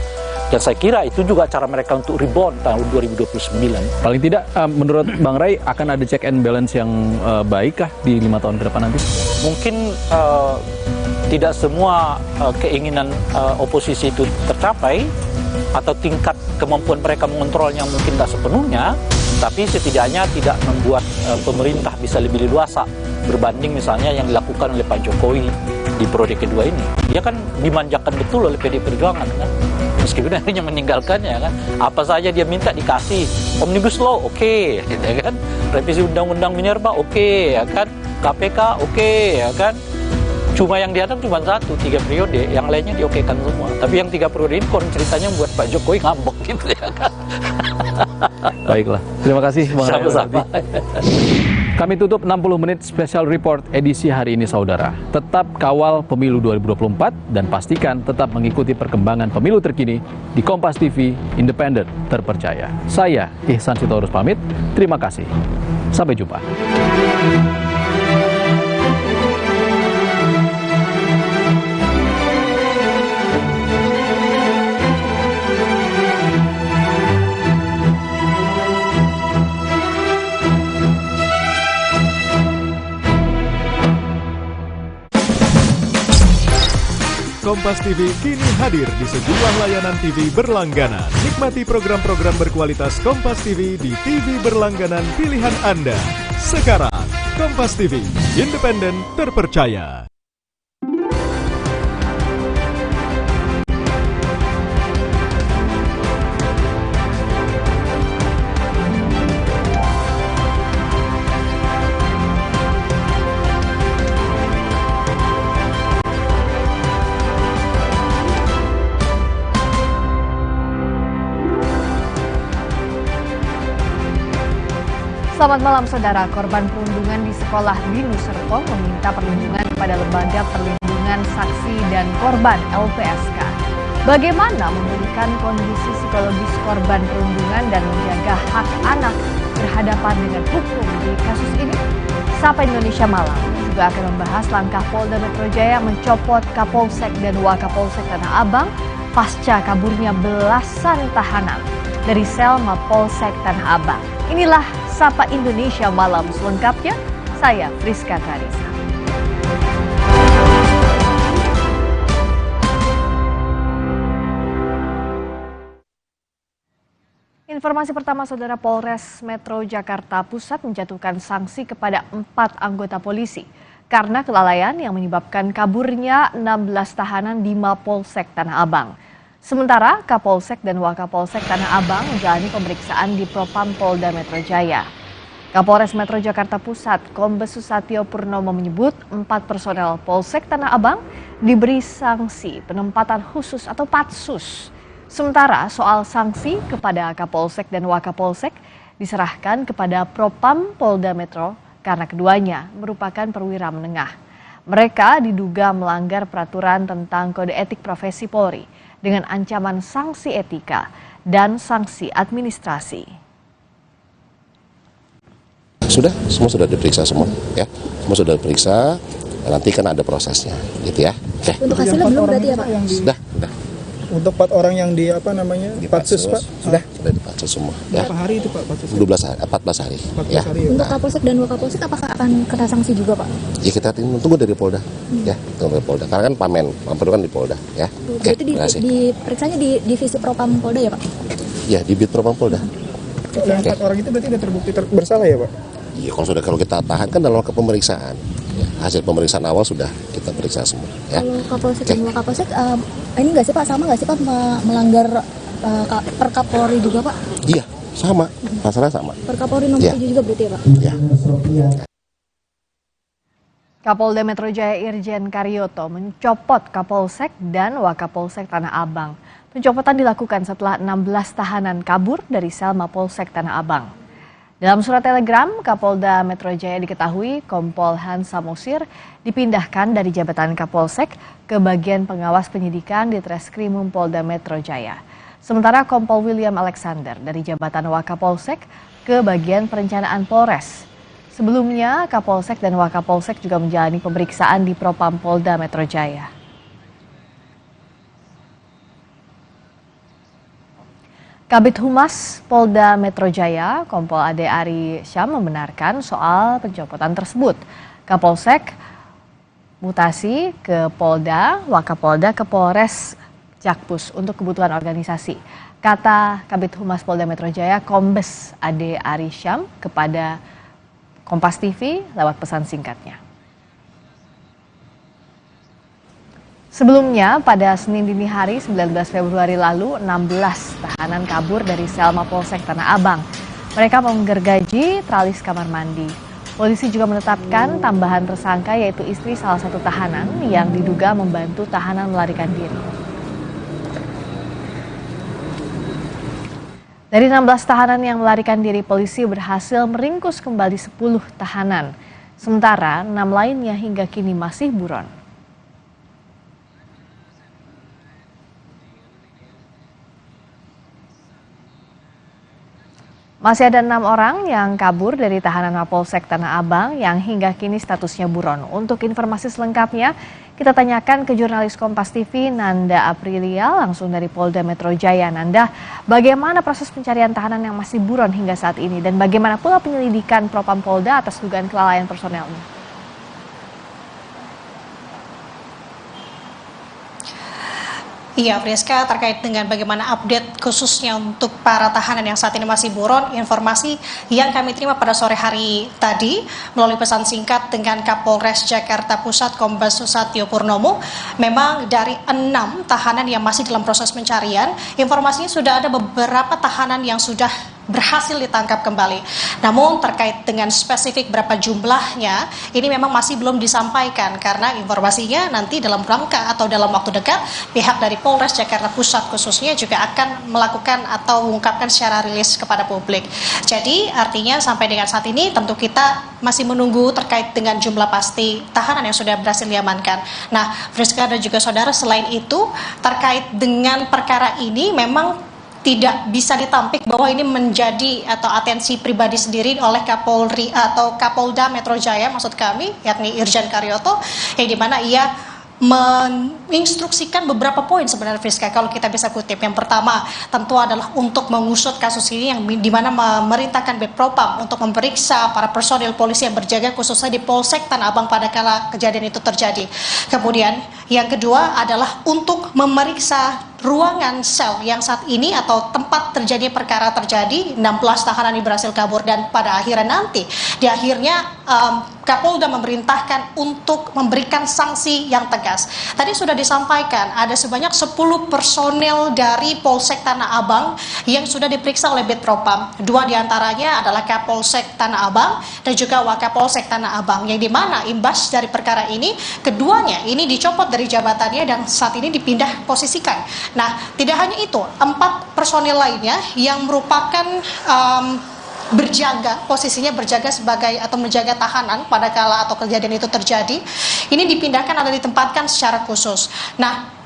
Dan saya kira itu juga cara mereka untuk rebound tahun 2029. Paling tidak, menurut Bang Ray, akan ada check and balance yang baik kah di 5 tahun ke depan nanti? Mungkin tidak semua keinginan oposisi itu tercapai, atau tingkat kemampuan mereka mengontrolnya mungkin tidak sepenuhnya, tapi setidaknya tidak membuat pemerintah bisa lebih leluasa berbanding misalnya yang dilakukan oleh Pak Jokowi di periode kedua ini. Dia kan dimanjakan betul oleh PDI Perjuangan kan. Meskipun akhirnya meninggalkannya kan, apa saja dia minta dikasih. Omnibus Law oke, gitu kan. Revisi Undang-Undang Minerba oke, ya kan. KPK oke, ya kan. Cuma yang dihadap cuma 3 periode, yang lainnya diokekan semua. Tapi yang 3 periode ini konon ceritanya buat Pak Jokowi ngambek gitu ya kan. Baiklah, terima kasih Bang Ray. Sama-sama. Kami tutup 60 menit special report edisi hari ini saudara. Tetap kawal pemilu 2024 dan pastikan tetap mengikuti perkembangan pemilu terkini di Kompas TV, independen, terpercaya. Saya Ihsan Sitorus pamit, terima kasih. Sampai jumpa. Kompas TV kini hadir di sejumlah layanan TV berlangganan. Nikmati program-program berkualitas Kompas TV di TV berlangganan pilihan Anda. Sekarang, Kompas TV, independen, terpercaya. Selamat malam saudara, korban perundungan di sekolah di Serpong meminta perlindungan kepada Lembaga Perlindungan Saksi dan Korban LPSK. Bagaimana memulihkan kondisi psikologis korban perundungan dan menjaga hak anak berhadapan dengan hukum di kasus ini? Sapa Indonesia Malam juga akan membahas langkah Polda Metro Jaya mencopot Kapolsek dan Wakapolsek Tanah Abang pasca kaburnya belasan tahanan dari sel Mapolsek Tanah Abang. Inilah Sapa Indonesia Malam selengkapnya, saya Friska Clarissa. Informasi pertama saudara, Polres Metro Jakarta Pusat menjatuhkan sanksi kepada 4 anggota polisi karena kelalaian yang menyebabkan kaburnya 16 tahanan di Mapolsek Tanah Abang. Sementara Kapolsek dan Wakapolsek Tanah Abang menjalani pemeriksaan di Propam Polda Metro Jaya. Kapolres Metro Jakarta Pusat, Kombes Susatyo Purnomo menyebut 4 personel Polsek Tanah Abang diberi sanksi penempatan khusus atau patsus. Sementara soal sanksi kepada Kapolsek dan Wakapolsek diserahkan kepada Propam Polda Metro karena keduanya merupakan perwira menengah. Mereka diduga melanggar peraturan tentang kode etik profesi Polri dengan ancaman sanksi etika dan sanksi administrasi. Semua sudah diperiksa semua, ya. Semua sudah diperiksa. Nanti kan ada prosesnya, gitu ya. Oke. Untuk hasilnya belum berarti ya Pak? Sudah. Untuk 4 orang yang di patsus Pak? Sudah dipatsus semua. Berapa hari itu Pak patsus? 14 hari. 14 ya. hari. Untuk Kapolsek dan Wakapolsek apakah akan kena sanksi juga Pak? Ya kita tunggu dari Polda, ya. Tunggu dari Polda. Karena kan pamen kan di Polda, ya. Oke, terima kasih. Diperiksanya di divisi Propam Polda ya Pak? Ya, di Bid Propam Polda. Yang 4 orang itu berarti sudah terbukti bersalah ya Pak? Iya, kalau kita tahan kan dalam pemeriksaan. Ya, hasil pemeriksaan awal sudah kita periksa semua. Ya. Kalau Kapolsek dan Wakapolsek, ini nggak sih Pak, sama nggak sih Pak melanggar Perkapolri juga Pak? Iya, sama. Masalah sama. Perkapolri nomor 7 juga berarti ya Pak? Iya. Kapolda Metro Jaya Irjen Karyoto mencopot Kapolsek dan Wakapolsek Tanah Abang. Pencopotan dilakukan setelah 16 tahanan kabur dari sel Mapolsek Tanah Abang. Dalam surat telegram, Kapolda Metro Jaya diketahui Kompol Hans Samosir dipindahkan dari jabatan Kapolsek ke bagian pengawas penyidikan di Treskrimum Polda Metro Jaya. Sementara Kompol William Alexander dari jabatan Wakapolsek ke bagian perencanaan Polres. Sebelumnya, Kapolsek dan Wakapolsek juga menjalani pemeriksaan di Propam Polda Metro Jaya. Kabid Humas Polda Metro Jaya, Kompol Ade Ari Syam membenarkan soal pencopotan tersebut. Kapolsek mutasi ke Polda, Wakapolda ke Polres Jakpus untuk kebutuhan organisasi. Kata Kabid Humas Polda Metro Jaya, Kombes Ade Ari Syam kepada Kompas TV lewat pesan singkatnya. Sebelumnya, pada Senin dini hari 19 Februari lalu, 16 tahanan kabur dari sel Mapolsek Tanah Abang. Mereka menggergaji tralis kamar mandi. Polisi juga menetapkan tambahan tersangka yaitu istri salah satu tahanan yang diduga membantu tahanan melarikan diri. Dari 16 tahanan yang melarikan diri, polisi berhasil meringkus kembali 10 tahanan. Sementara 6 lainnya hingga kini masih buron. Masih ada 6 orang yang kabur dari tahanan Mapolsek Tanah Abang yang hingga kini statusnya buron. Untuk informasi selengkapnya, kita tanyakan ke jurnalis Kompas TV Nanda Aprilia langsung dari Polda Metro Jaya. Nanda, bagaimana proses pencarian tahanan yang masih buron hingga saat ini dan bagaimana pula penyelidikan Propam Polda atas dugaan kelalaian personelnya? Iya, Friska, terkait dengan bagaimana update khususnya untuk para tahanan yang saat ini masih buron, informasi yang kami terima pada sore hari tadi melalui pesan singkat dengan Kapolres Jakarta Pusat Kombes Susatyo Purnomo, memang dari 6 tahanan yang masih dalam proses pencarian, informasinya sudah ada beberapa tahanan yang sudah berhasil ditangkap kembali. Namun terkait dengan spesifik berapa jumlahnya, ini memang masih belum disampaikan karena informasinya nanti dalam rangka atau dalam waktu dekat pihak dari Polres Jakarta Pusat khususnya juga akan melakukan atau mengungkapkan secara rilis kepada publik. Jadi artinya sampai dengan saat ini tentu kita masih menunggu terkait dengan jumlah pasti tahanan yang sudah berhasil diamankan. Nah, Friska dan juga saudara, selain itu terkait dengan perkara ini memang tidak bisa ditampik bahwa ini menjadi atau atensi pribadi sendiri oleh Kapolri atau Kapolda Metro Jaya maksud kami, yakni Irjen Karyoto, yang dimana ia menginstruksikan beberapa poin sebenarnya, Friska, kalau kita bisa kutip. Yang pertama tentu adalah untuk mengusut kasus ini yang dimana memerintahkan Bepropam untuk memeriksa para personil polisi yang berjaga khususnya di Polsek Tanah Abang pada kala kejadian itu terjadi. Kemudian yang kedua adalah untuk memeriksa ruangan sel yang saat ini atau tempat terjadi perkara terjadi, 16 tahanan ini berhasil kabur dan pada akhirnya nanti di akhirnya Kapolda memerintahkan untuk memberikan sanksi yang tegas. Tadi sudah disampaikan ada sebanyak 10 personel dari Polsek Tanah Abang yang sudah diperiksa oleh Bitpropam. 2 diantaranya adalah Kapolsek Tanah Abang dan juga Wakapolsek Tanah Abang, yang dimana imbas dari perkara ini keduanya ini dicopot dari jabatannya dan saat ini dipindah posisikan. Nah, tidak hanya itu, 4 personil lainnya yang merupakan berjaga, posisinya berjaga sebagai atau menjaga tahanan pada kala atau kejadian itu terjadi, ini dipindahkan atau ditempatkan secara khusus. Nah,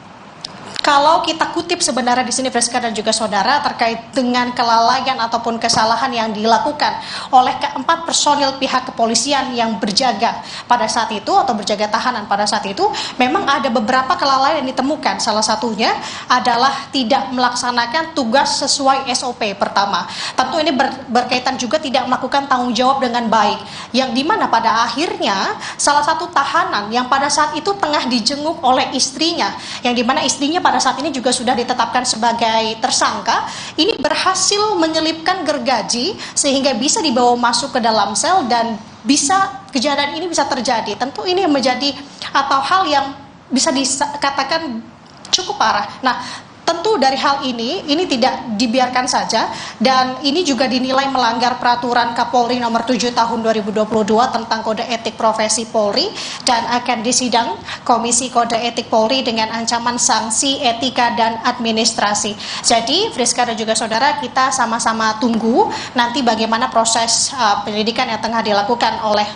kalau kita kutip sebenarnya di sini Friska dan juga saudara terkait dengan kelalaian ataupun kesalahan yang dilakukan oleh keempat personil pihak kepolisian yang berjaga pada saat itu atau berjaga tahanan pada saat itu, memang ada beberapa kelalaian yang ditemukan. Salah satunya adalah tidak melaksanakan tugas sesuai SOP pertama. Tentu ini berkaitan juga tidak melakukan tanggung jawab dengan baik, yang dimana pada akhirnya salah satu tahanan yang pada saat itu tengah dijenguk oleh istrinya, yang dimana istrinya pada saat ini juga sudah ditetapkan sebagai tersangka, ini berhasil menyelipkan gergaji sehingga bisa dibawa masuk ke dalam sel dan bisa kejadian ini bisa terjadi. Tentu ini menjadi atau hal yang bisa dikatakan cukup parah. Nah, tentu dari hal ini tidak dibiarkan saja dan ini juga dinilai melanggar peraturan Kapolri nomor 7 tahun 2022 tentang kode etik profesi Polri dan akan disidang Komisi Kode Etik Polri dengan ancaman sanksi etika dan administrasi. Jadi Friska dan juga saudara, kita sama-sama tunggu nanti bagaimana proses penyelidikan yang tengah dilakukan oleh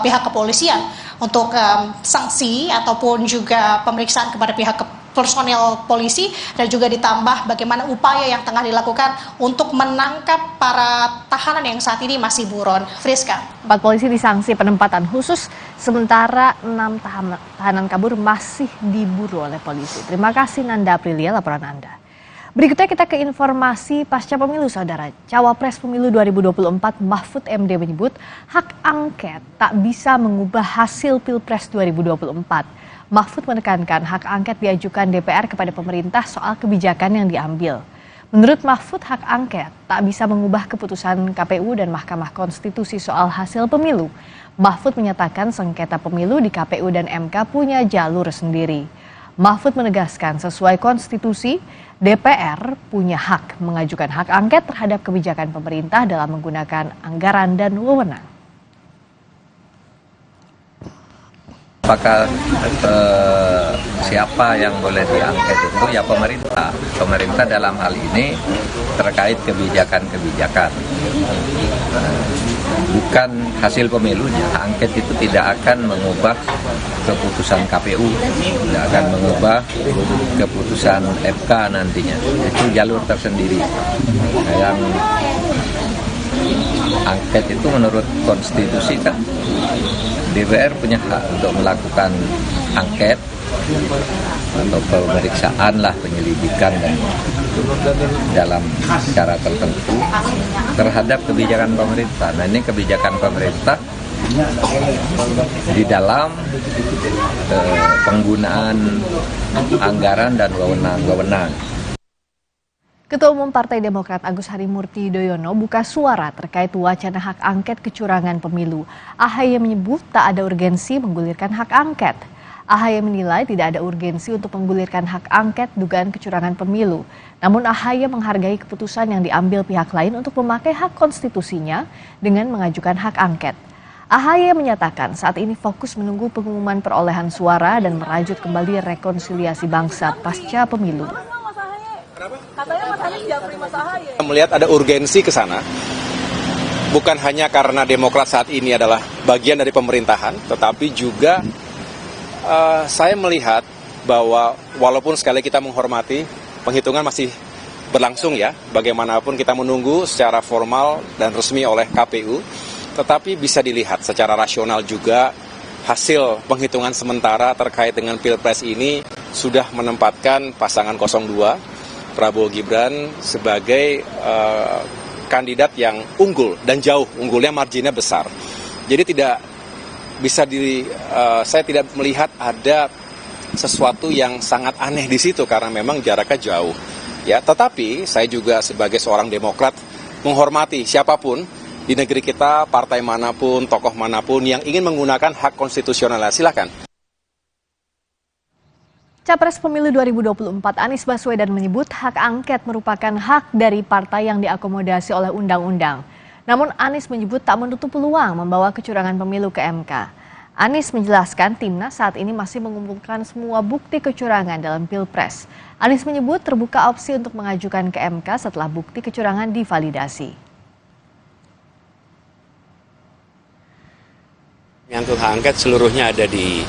pihak kepolisian untuk sanksi ataupun juga pemeriksaan kepada pihak personel polisi dan juga ditambah bagaimana upaya yang tengah dilakukan untuk menangkap para tahanan yang saat ini masih buron. Friska. 4 polisi disanksi penempatan khusus, sementara 6 tahanan kabur masih diburu oleh polisi. Terima kasih Nanda Aprilia laporan Anda. Berikutnya kita ke informasi pasca pemilu, saudara. Cawapres pemilu 2024 Mahfud MD menyebut hak angket tak bisa mengubah hasil Pilpres 2024. Mahfud menekankan hak angket diajukan DPR kepada pemerintah soal kebijakan yang diambil. Menurut Mahfud, hak angket tak bisa mengubah keputusan KPU dan Mahkamah Konstitusi soal hasil pemilu. Mahfud menyatakan sengketa pemilu di KPU dan MK punya jalur sendiri. Mahfud menegaskan sesuai konstitusi, DPR punya hak mengajukan hak angket terhadap kebijakan pemerintah dalam menggunakan anggaran dan wewenang. Apakah siapa yang boleh diangket itu ya pemerintah. Pemerintah dalam hal ini terkait kebijakan-kebijakan. Bukan hasil pemilunya. Angket itu tidak akan mengubah keputusan KPU, tidak akan mengubah keputusan MK nantinya. Itu jalur tersendiri. Yang angket itu menurut konstitusi kan DPR punya hak untuk melakukan angket atau pemeriksaan lah, penyelidikan dan dalam cara tertentu terhadap kebijakan pemerintah. Nah, ini kebijakan pemerintah di dalam penggunaan anggaran dan wewenang. Ketua Umum Partai Demokrat Agus Harimurti Yudhoyono buka suara terkait wacana hak angket kecurangan pemilu. AHY menyebut tak ada urgensi menggulirkan hak angket. AHY menilai tidak ada urgensi untuk menggulirkan hak angket dugaan kecurangan pemilu. Namun AHY menghargai keputusan yang diambil pihak lain untuk memakai hak konstitusinya dengan mengajukan hak angket. AHY menyatakan saat ini fokus menunggu pengumuman perolehan suara dan merajut kembali rekonsiliasi bangsa pasca pemilu. Melihat ada urgensi ke sana, bukan hanya karena Demokrat saat ini adalah bagian dari pemerintahan, tetapi juga saya melihat bahwa walaupun sekali kita menghormati, penghitungan masih berlangsung ya, bagaimanapun kita menunggu secara formal dan resmi oleh KPU, tetapi bisa dilihat secara rasional juga hasil penghitungan sementara terkait dengan Pilpres ini sudah menempatkan pasangan 02 Prabowo Gibran sebagai kandidat yang unggul dan jauh, unggulnya marginnya besar. Jadi tidak bisa saya tidak melihat ada sesuatu yang sangat aneh di situ karena memang jaraknya jauh. Ya, tetapi saya juga sebagai seorang Demokrat menghormati siapapun di negeri kita, partai manapun, tokoh manapun yang ingin menggunakan hak konstitusional. Silakan. Capres Pemilu 2024 Anies Baswedan menyebut hak angket merupakan hak dari partai yang diakomodasi oleh undang-undang. Namun Anies menyebut tak menutup peluang membawa kecurangan pemilu ke MK. Anies menjelaskan timnas saat ini masih mengumpulkan semua bukti kecurangan dalam Pilpres. Anies menyebut terbuka opsi untuk mengajukan ke MK setelah bukti kecurangan divalidasi. Menyangkut hak angket seluruhnya ada di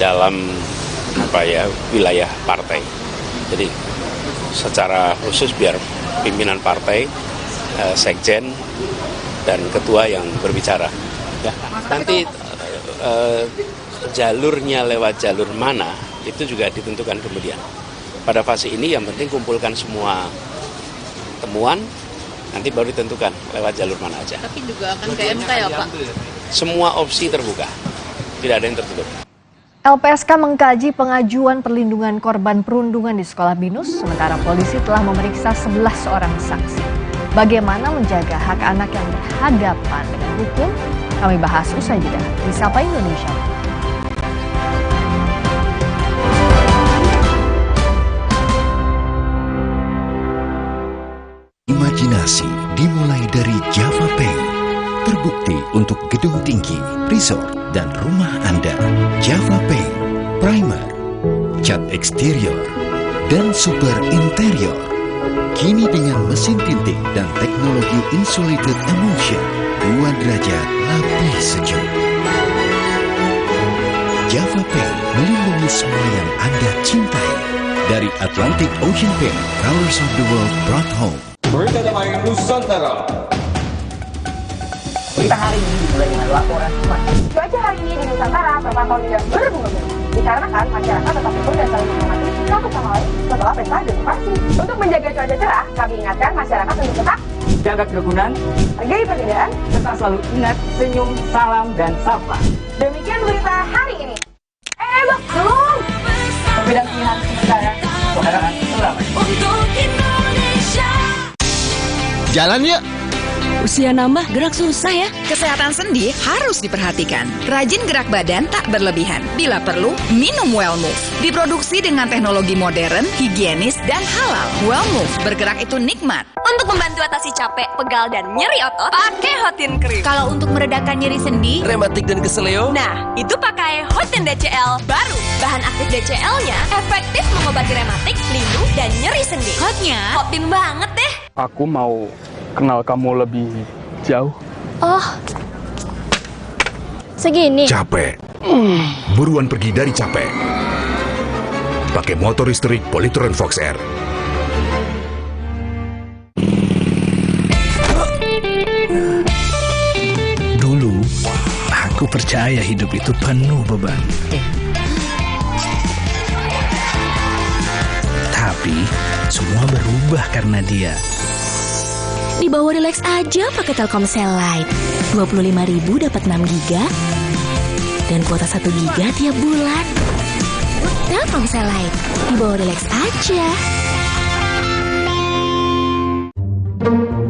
dalam wilayah partai. Jadi secara khusus biar pimpinan partai, sekjen dan ketua yang berbicara. Ya, nanti jalurnya lewat jalur mana itu juga ditentukan kemudian. Pada fase ini yang penting kumpulkan semua temuan, nanti baru ditentukan lewat jalur mana aja. Tapi juga akan ke MK ya Pak? Semua opsi terbuka, tidak ada yang tertutup. LPSK mengkaji pengajuan perlindungan korban perundungan di sekolah BINUS, sementara polisi telah memeriksa 11 orang saksi. Bagaimana menjaga hak anak yang berhadapan dengan hukum? Kami bahas usai jeda di Sapa Indonesia. Imajinasi dimulai dari Java Pay. Terbukti untuk gedung tinggi, resort, dan rumah Anda. Java Pay, primer, cat eksterior, dan super interior. Kini dengan mesin tinting dan teknologi insulated emulsion, 2 derajat lebih sejuk. Java Pay melindungi semua yang Anda cintai. Dari Atlantic Ocean Paint, Colors of the World brought home. Berita damai Nusantara. Berita hari ini dimulai dengan laporan cuaca. Cuaca hari ini di Nusantara terpantau hujan berbunga-bunga. Dikarenakan masyarakat tetap rukun dan saling menghormati satu sama lain setelah pesta demokrasi. Untuk menjaga cuaca cerah, kami ingatkan masyarakat untuk tetap jaga kerukunan, hargai perbedaan, serta selalu ingat senyum, salam, dan sapa. Demikian berita hari ini. Bang, belum. Perbedaan pilihan sementara, kebenaran selamat. Untuk Indonesia. Jalan yuk. Usia nambah gerak susah ya. Kesehatan sendi harus diperhatikan. Rajin gerak badan tak berlebihan. Bila perlu, minum Wellmove. Diproduksi dengan teknologi modern, higienis, dan halal. Wellmove, bergerak itu nikmat. Untuk membantu atasi capek, pegal, dan nyeri otot, pakai Hotin Cream. Kalau untuk meredakan nyeri sendi, rematik dan keseleo, nah, itu pakai Hotin DCL baru. Bahan aktif DCL-nya efektif mengobati rematik, linu, dan nyeri sendi. hotnya Hotin banget deh. Aku mau kenal kamu lebih jauh. Oh, segini. Capek. Buruan pergi dari capek. Pakai motor listrik Polytron Fox R. Dulu, aku percaya hidup itu penuh beban. Tapi, semua berubah karena dia. Di bawah relax aja pakai Telkomsel Lite. 25.000 dapat 6 GB dan kuota 1 GB tiap bulan. Telkomsel Lite, di bawah relax aja.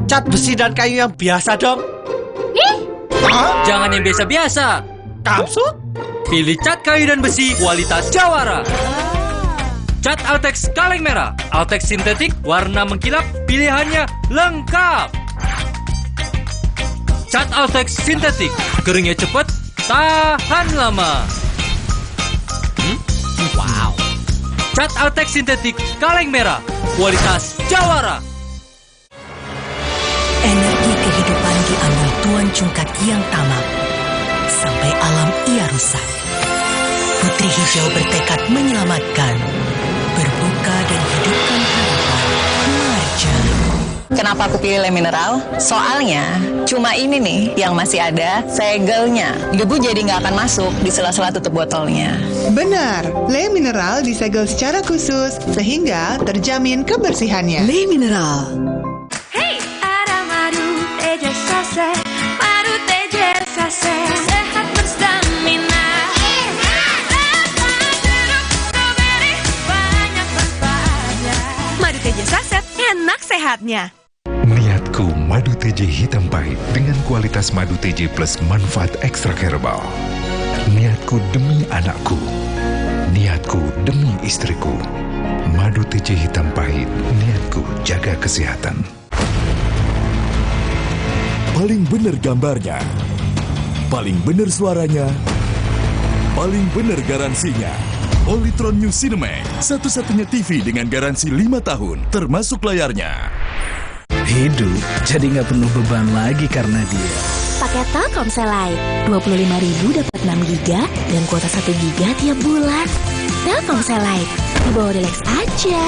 Cat besi dan kayu yang biasa dong. Jangan yang biasa-biasa. Kamsut? Pilih cat kayu dan besi kualitas Jawara. Cat Altex kaleng merah, Altex sintetik, warna mengkilap, pilihannya lengkap. Cat Altex sintetik, keringnya cepat, tahan lama. Wow. Cat Altex sintetik kaleng merah, kualitas Jawara. Energi kehidupan diambil Tuan Cungkat yang tamak, sampai alam ia rusak. Putri Hijau bertekad menyelamatkan, berbuka dan hidupkan harapan. Marja. Kenapa aku pilih Le Mineral? Soalnya cuma ini nih yang masih ada segelnya. Debu jadi nggak akan masuk di sela-sela tutup botolnya. Benar, Le Mineral disegel secara khusus sehingga terjamin kebersihannya. Le Mineral. Hey, ada madu teja sase, madu teja sase, sehat berstamina. manfaatnya. Niatku madu TJ hitam pahit dengan kualitas madu TJ plus manfaat ekstra herbal. Niatku demi anakku. Niatku demi istriku. Madu TJ hitam pahit, niatku jaga kesehatan. Paling benar gambarnya, paling benar suaranya, paling benar garansinya. Polytron New Cinemax, satu-satunya TV dengan garansi 5 tahun, termasuk layarnya. Hidup jadi nggak penuh beban lagi karena dia. Paket Telkomsel Lite, 25.000 dapat 6 GB dan kuota 1 GB tiap bulan. Telkomsel Lite, dibawa relax aja.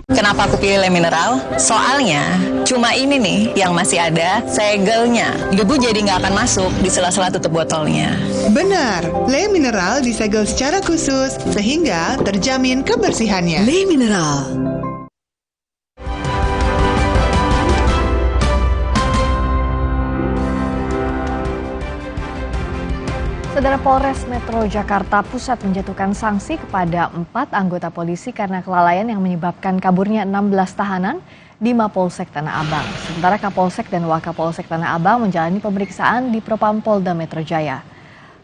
Kenapa aku pilih Le Mineral? Soalnya cuma ini nih yang masih ada segelnya. Debu jadi nggak akan masuk di sela-sela tutup botolnya. Benar, Le Mineral disegel secara khusus sehingga terjamin kebersihannya. Le Mineral. Saudara, Polres Metro Jakarta Pusat menjatuhkan sanksi kepada 4 anggota polisi karena kelalaian yang menyebabkan kaburnya 16 tahanan di Mapolsek Tanah Abang. Sementara Kapolsek dan Wakapolsek Tanah Abang menjalani pemeriksaan di Propam Polda Metro Jaya.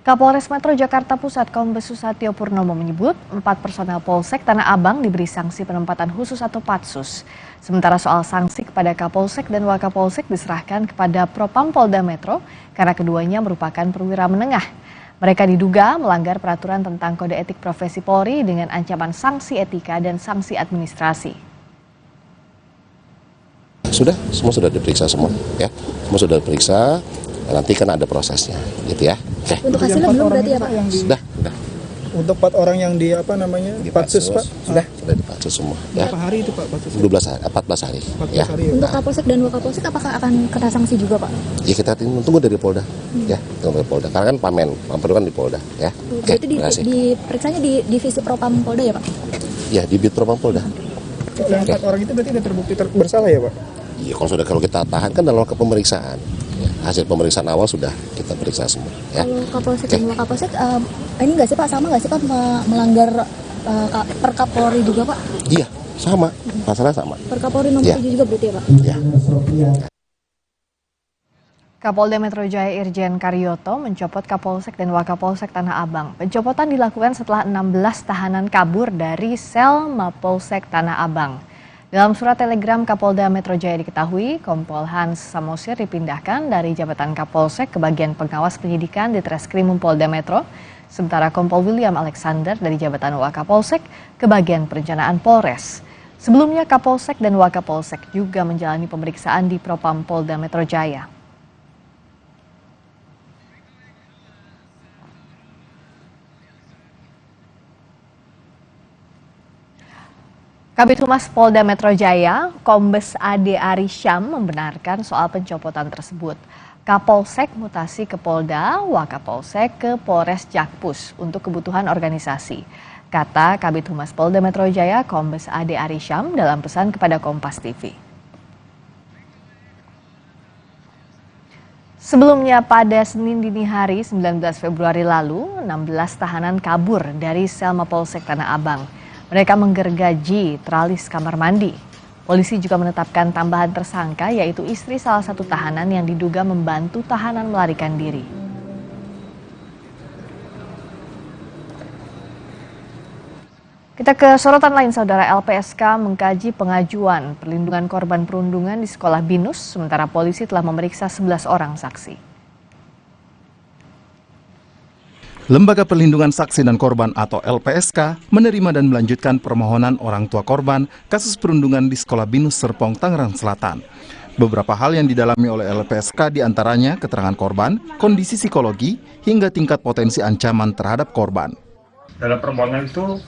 Kapolres Metro Jakarta Pusat Kombes Susatyo Purnomo menyebut 4 personel Polsek Tanah Abang diberi sanksi penempatan khusus atau patsus. Sementara soal sanksi kepada Kapolsek dan Wakapolsek diserahkan kepada Propam Polda Metro karena keduanya merupakan perwira menengah. Mereka diduga melanggar peraturan tentang kode etik profesi Polri dengan ancaman sanksi etika dan sanksi administrasi. Semua sudah diperiksa semua, ya. Semua sudah diperiksa, nanti kan ada prosesnya, gitu ya. Oke. Untuk hasilnya belum berarti ya Pak? Sudah. Untuk 4 orang yang dipatsus Pak? Sudah dipatsus semua. Berapa hari itu Pak patsus? 14 hari. 14 hari. Untuk Kapolsek dan Wakapolsek apakah akan kena sanksi juga Pak? Ya kita tunggu dari Polda, ya, tunggu dari Polda. Karena kan pamen kan di Polda, ya. Berarti diperiksanya di divisi Propam Polda ya Pak? Ya, di Bid Propam Polda. Yang 4 orang itu berarti sudah terbukti bersalah ya Pak? Iya, kalau kita tahan kan dalam pemeriksaan. Ya, hasil pemeriksaan awal sudah kita periksa semua. Ya. Kalau Kapolsek dan Wakapolsek, ini nggak sih Pak, sama nggak sih Pak melanggar Perkapolri juga Pak? Iya, sama. Masalah sama. Perkapolri nomor 7 juga berarti ya Pak? Iya. Kapolda Metro Jaya Irjen Karyoto mencopot Kapolsek dan Wakapolsek Tanah Abang. Pencopotan dilakukan setelah 16 tahanan kabur dari sel Mapolsek Tanah Abang. Dalam surat telegram Kapolda Metro Jaya diketahui, Kompol Hans Samosir dipindahkan dari jabatan Kapolsek ke bagian pengawas penyidikan di Treskrimum Polda Metro, sementara Kompol William Alexander dari jabatan Wakapolsek ke bagian perencanaan Polres. Sebelumnya Kapolsek dan Wakapolsek juga menjalani pemeriksaan di Propam Polda Metro Jaya. Kabid Humas Polda Metro Jaya, Kombes Ade Arisyam membenarkan soal pencopotan tersebut. Kapolsek mutasi ke Polda, Wakapolsek ke Polres Jakpus untuk kebutuhan organisasi. Kata Kabid Humas Polda Metro Jaya, Kombes Ade Arisyam dalam pesan kepada Kompas TV. Sebelumnya pada Senin dini hari 19 Februari lalu, 16 tahanan kabur dari sel Mapolsek Tanah Abang. Mereka menggergaji tralis kamar mandi. Polisi juga menetapkan tambahan tersangka yaitu istri salah satu tahanan yang diduga membantu tahanan melarikan diri. Kita ke sorotan lain, Saudara. LPSK mengkaji pengajuan perlindungan korban perundungan di sekolah BINUS, sementara polisi telah memeriksa 11 orang saksi. Lembaga Perlindungan Saksi dan Korban atau LPSK menerima dan melanjutkan permohonan orang tua korban kasus perundungan di Sekolah BINUS Serpong, Tangerang Selatan. Beberapa hal yang didalami oleh LPSK diantaranya keterangan korban, kondisi psikologi, hingga tingkat potensi ancaman terhadap korban. Dalam permohonan itu,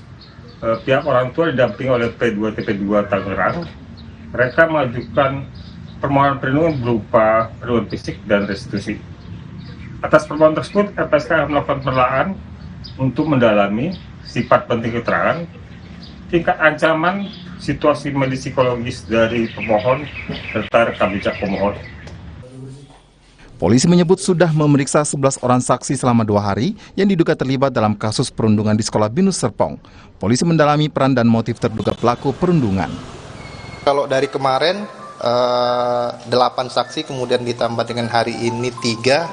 pihak orang tua didampingi oleh P2 TP2 Tangerang. Mereka mengajukan permohonan perlindungan berupa perlindungan fisik dan restitusi. Atas permohonan tersebut, LPSK akan melakukan penelaahan untuk mendalami sifat penting keterangan, tingkat ancaman, situasi medis psikologis dari pemohon, serta rekam jejak pemohon. Polisi menyebut sudah memeriksa 11 orang saksi selama 2 hari yang diduga terlibat dalam kasus perundungan di sekolah Binus Serpong. Polisi mendalami peran dan motif terduga pelaku perundungan. Kalau dari kemarin 8 saksi, kemudian ditambah dengan hari ini 3,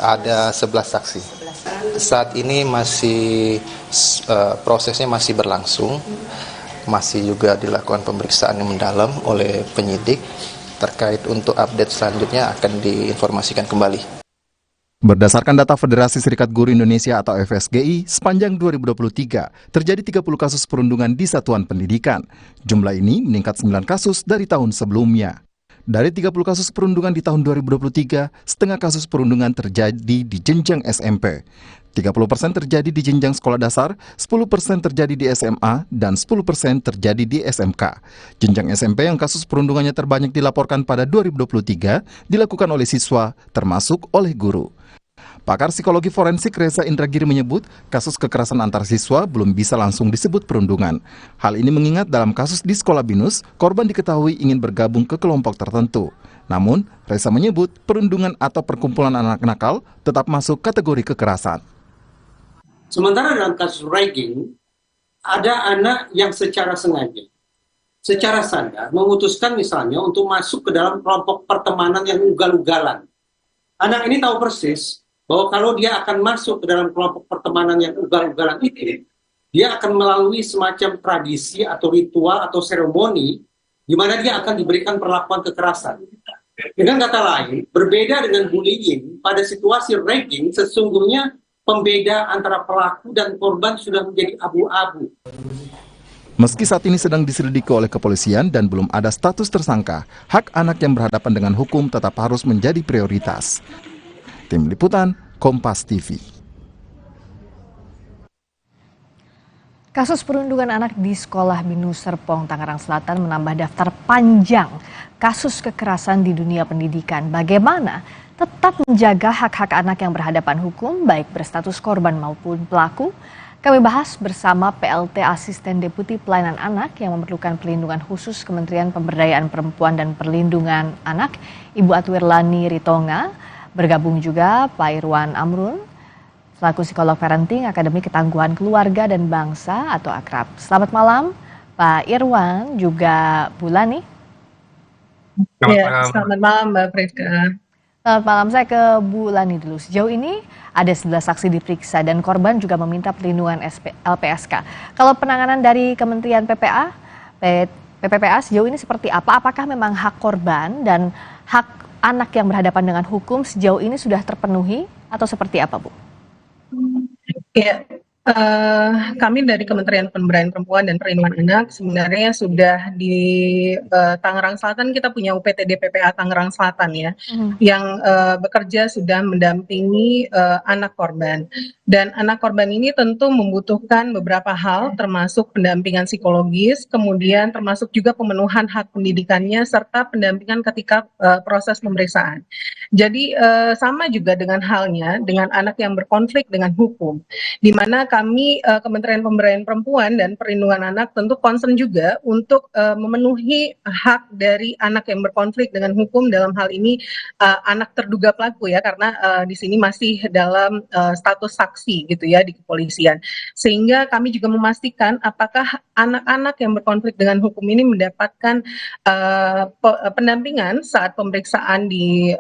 ada 11 saksi. Saat ini masih prosesnya masih berlangsung, masih juga dilakukan pemeriksaan yang mendalam oleh penyidik. Terkait untuk update selanjutnya akan diinformasikan kembali. Berdasarkan data Federasi Serikat Guru Indonesia atau FSGI, sepanjang 2023 terjadi 30 kasus perundungan di satuan pendidikan. Jumlah ini meningkat 9 kasus dari tahun sebelumnya. Dari 30 kasus perundungan di tahun 2023, setengah kasus perundungan terjadi di jenjang SMP. 30% terjadi di jenjang sekolah dasar, 10% terjadi di SMA, dan 10% terjadi di SMK. Jenjang SMP yang kasus perundungannya terbanyak dilaporkan pada 2023 dilakukan oleh siswa, termasuk oleh guru. Pakar psikologi forensik Reza Indragiri menyebut kasus kekerasan antar siswa belum bisa langsung disebut perundungan. Hal ini mengingat dalam kasus di sekolah Binus, korban diketahui ingin bergabung ke kelompok tertentu. Namun, Reza menyebut perundungan atau perkumpulan anak nakal tetap masuk kategori kekerasan. Sementara dalam kasus ragging, ada anak yang secara sengaja, secara sadar, memutuskan misalnya untuk masuk ke dalam kelompok pertemanan yang ugal-ugalan. Anak ini tahu persis bahwa kalau dia akan masuk ke dalam kelompok pertemanan yang ugal-ugalan itu, dia akan melalui semacam tradisi atau ritual atau seremoni di mana dia akan diberikan perlakuan kekerasan. Dengan kata lain, berbeda dengan bullying, pada situasi ragging sesungguhnya pembeda antara pelaku dan korban sudah menjadi abu-abu. Meski saat ini sedang diselidiki oleh kepolisian dan belum ada status tersangka, hak anak yang berhadapan dengan hukum tetap harus menjadi prioritas. Tim Liputan, Kompas TV. Kasus perundungan anak di sekolah Binus Serpong, Tangerang Selatan menambah daftar panjang kasus kekerasan di dunia pendidikan. Bagaimana tetap menjaga hak-hak anak yang berhadapan hukum, baik berstatus korban maupun pelaku? Kami bahas bersama PLT Asisten Deputi Pelayanan Anak yang memerlukan perlindungan khusus Kementerian Pemberdayaan Perempuan dan Perlindungan Anak, Ibu Atwirlani Ritonga. Bergabung juga Pak Irwan Amrun, selaku psikolog parenting Akademi Ketangguhan Keluarga dan Bangsa atau Akrab. Selamat malam Pak Irwan, juga Bu Lani. Selamat malam Mbak Priska. Selamat malam, saya ke Bu Lani dulu. Sejauh ini ada 11 saksi diperiksa dan korban juga meminta perlindungan LPSK. Kalau penanganan dari Kementerian PPPA sejauh ini seperti apa? Apakah memang hak korban dan hak anak yang berhadapan dengan hukum sejauh ini sudah terpenuhi atau seperti apa, Bu? Ya, kami dari Kementerian Pemberdayaan Perempuan dan Perlindungan Anak sebenarnya sudah di Tangerang Selatan, kita punya UPTD PPA Tangerang Selatan ya, yang bekerja sudah mendampingi anak korban. Dan anak korban ini tentu membutuhkan beberapa hal, termasuk pendampingan psikologis, kemudian termasuk juga pemenuhan hak pendidikannya, serta pendampingan ketika proses pemeriksaan. Jadi sama juga dengan halnya dengan anak yang berkonflik dengan hukum, di mana kami Kementerian Pemberdayaan Perempuan dan Perlindungan Anak tentu concern juga untuk memenuhi hak dari anak yang berkonflik dengan hukum, dalam hal ini anak terduga pelaku ya, karena di sini masih dalam status saksi gitu ya di kepolisian. Sehingga kami juga memastikan apakah anak-anak yang berkonflik dengan hukum ini mendapatkan pendampingan saat pemeriksaan di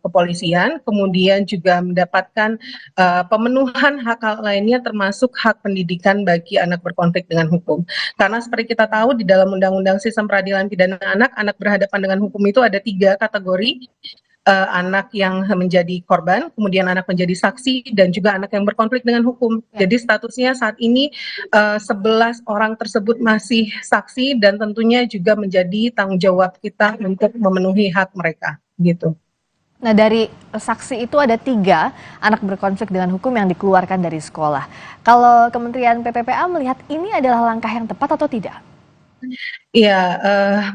kepolisian, kemudian juga mendapatkan pemenuhan hak-hak lainnya termasuk hak pendidikan bagi anak berkonflik dengan hukum. Karena seperti kita tahu di dalam Undang-Undang Sistem Peradilan Pidana Anak berhadapan dengan hukum itu ada 3 kategori. Anak yang menjadi korban, kemudian anak menjadi saksi, dan juga anak yang berkonflik dengan hukum. Jadi statusnya saat ini 11 orang tersebut masih saksi dan tentunya juga menjadi tanggung jawab kita untuk memenuhi hak mereka gitu. Nah, dari saksi itu ada 3 anak berkonflik dengan hukum yang dikeluarkan dari sekolah. Kalau Kementerian PPPA melihat ini adalah langkah yang tepat atau tidak? Iya,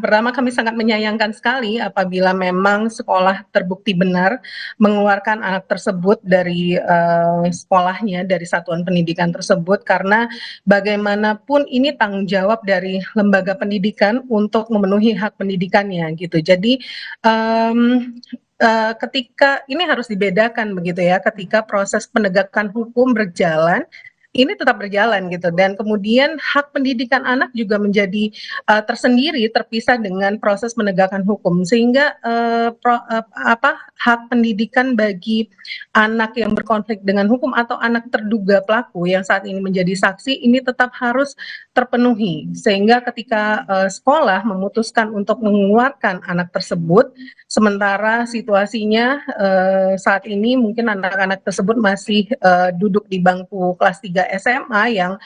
pertama kami sangat menyayangkan sekali apabila memang sekolah terbukti benar mengeluarkan anak tersebut dari sekolahnya, dari satuan pendidikan tersebut, karena bagaimanapun ini tanggung jawab dari lembaga pendidikan untuk memenuhi hak pendidikannya gitu. Jadi ketika ini harus dibedakan begitu ya, ketika proses penegakan hukum berjalan, ini tetap berjalan gitu, dan kemudian hak pendidikan anak juga menjadi tersendiri, terpisah dengan proses penegakan hukum, sehingga hak pendidikan bagi anak yang berkonflik dengan hukum atau anak terduga pelaku yang saat ini menjadi saksi ini tetap harus terpenuhi, sehingga ketika sekolah memutuskan untuk mengeluarkan anak tersebut, sementara situasinya saat ini mungkin anak-anak tersebut masih duduk di bangku kelas 3 SMA yang